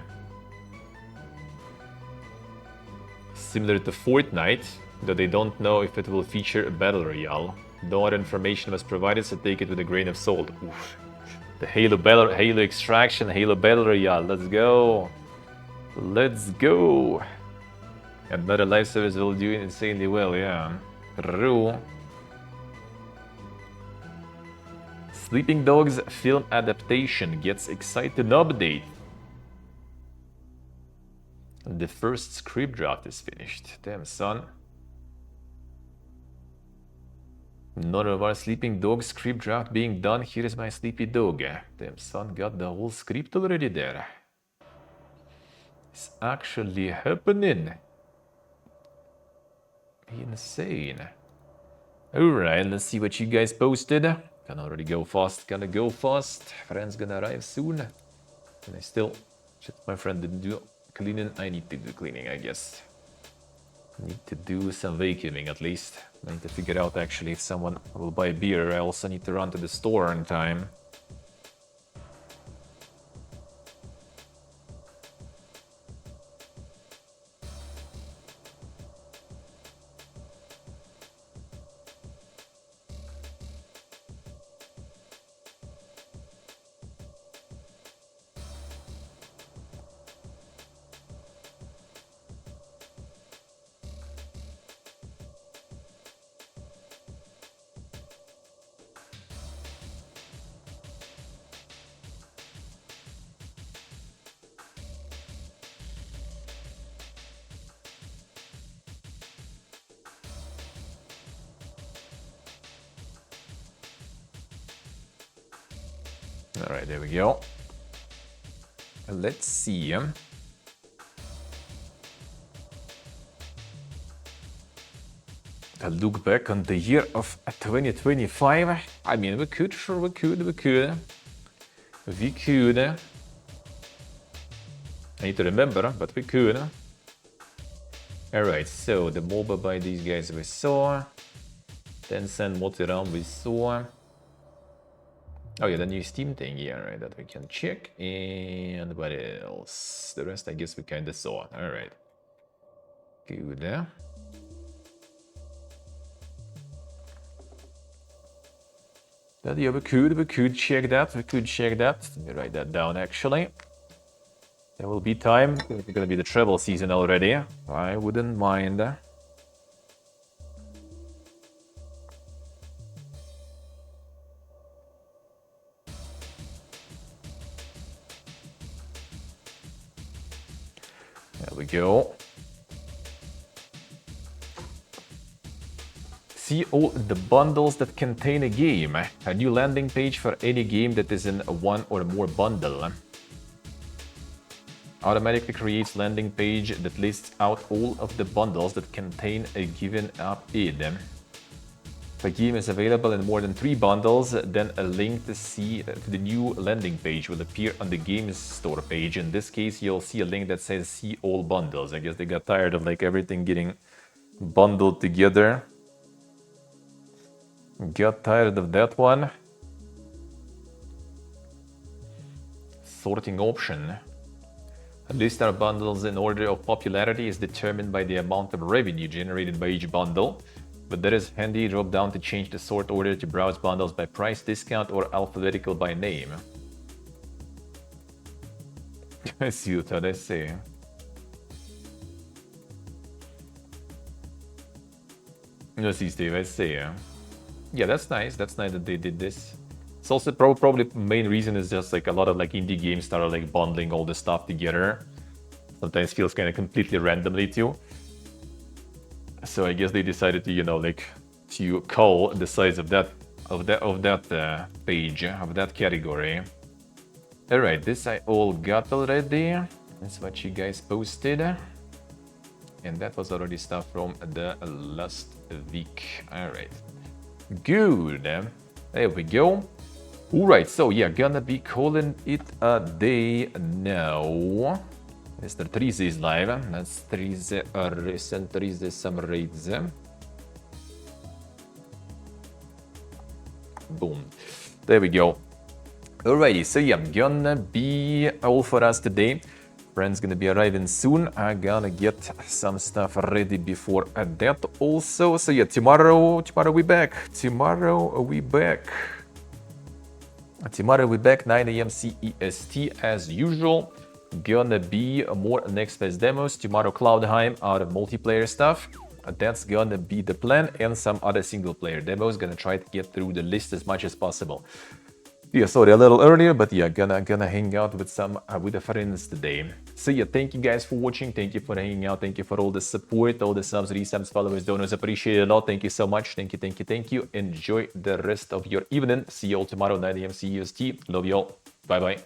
Similar to Fortnite, though they don't know if it will feature a battle royale. No other information was provided, so take it with a grain of salt. Oof. The Halo Extraction, Halo Battle Royale. Let's go. Let's go. Another live service will do insanely well, yeah. True. Sleeping Dogs film adaptation gets exciting update. The first script draft is finished. Damn, son. None of our Sleeping Dog script draft being done. Here is my sleepy dog. Damn, son got the whole script already there. It's actually happening. Insane. Alright, let's see what you guys posted. Can already go fast. Gonna go fast. Friend's gonna arrive soon. And I still... Shit, my friend didn't do cleaning. I need to do cleaning, I guess. Need to do some vacuuming at least. I need to figure out actually if someone will buy beer. I also need to run to the store on time. All right, there we go. Let's see. A look back on the year of 2025. I mean, we could. I need to remember, but we could. All right, so the MOBA by these guys we saw. Tencent Motiram we saw. Oh yeah, the new Steam thing, yeah, right, that we can check. And what else? The rest I guess we kinda saw. Alright. Good. That, yeah, we could check that. We could check that. Let me write that down actually. There will be time. It's gonna be the travel season already. I wouldn't mind. There we go. See all the bundles that contain a game. A new landing page for any game that is in one or more bundle. Automatically creates landing page that lists out all of the bundles that contain a given app in. If a game is available in more than 3 bundles, then a link to the new landing page will appear on the games store page. In this case, you'll see a link that says see all bundles. I guess they got tired of like everything getting bundled together. Got tired of that one. Sorting option. List our bundles in order of popularity is determined by the amount of revenue generated by each bundle. But that is handy drop down to change the sort order to browse bundles by price, discount, or alphabetical by name. I see what they say. No, see, Steve, I see. Yeah, that's nice. That's nice that they did this. It's also probably the main reason is just like a lot of like indie games started like bundling all the stuff together. Sometimes feels kind of completely randomly too. So I guess they decided to, you know, like to cull the size of that page of that category. All right, this I all got already. That's what you guys posted, and that was already stuff from the last week. All right. Good. There we go. Alright, so yeah, gonna be calling it a day now. Mr. Trize is live. Let's send Trize some raids. Boom. There we go. Alrighty, so yeah, gonna be all for us today. Friend's gonna be arriving soon. I'm gonna get some stuff ready before that also. So yeah, tomorrow we back. Tomorrow we back 9 AM CEST as usual. Gonna be more Next Fest demos. Tomorrow Cloudheim out of multiplayer stuff. That's gonna be the plan, and some other single player demos. Gonna try to get through the list as much as possible. Yeah, sorry, a little earlier, but yeah, gonna hang out with with the friends today. So yeah, thank you guys for watching. Thank you for hanging out. Thank you for all the support, all the subs, resubs, followers, donors. Appreciate it a lot. Thank you so much. Thank you. Enjoy the rest of your evening. See you all tomorrow, 9 AM CEST. Love you all. Bye bye.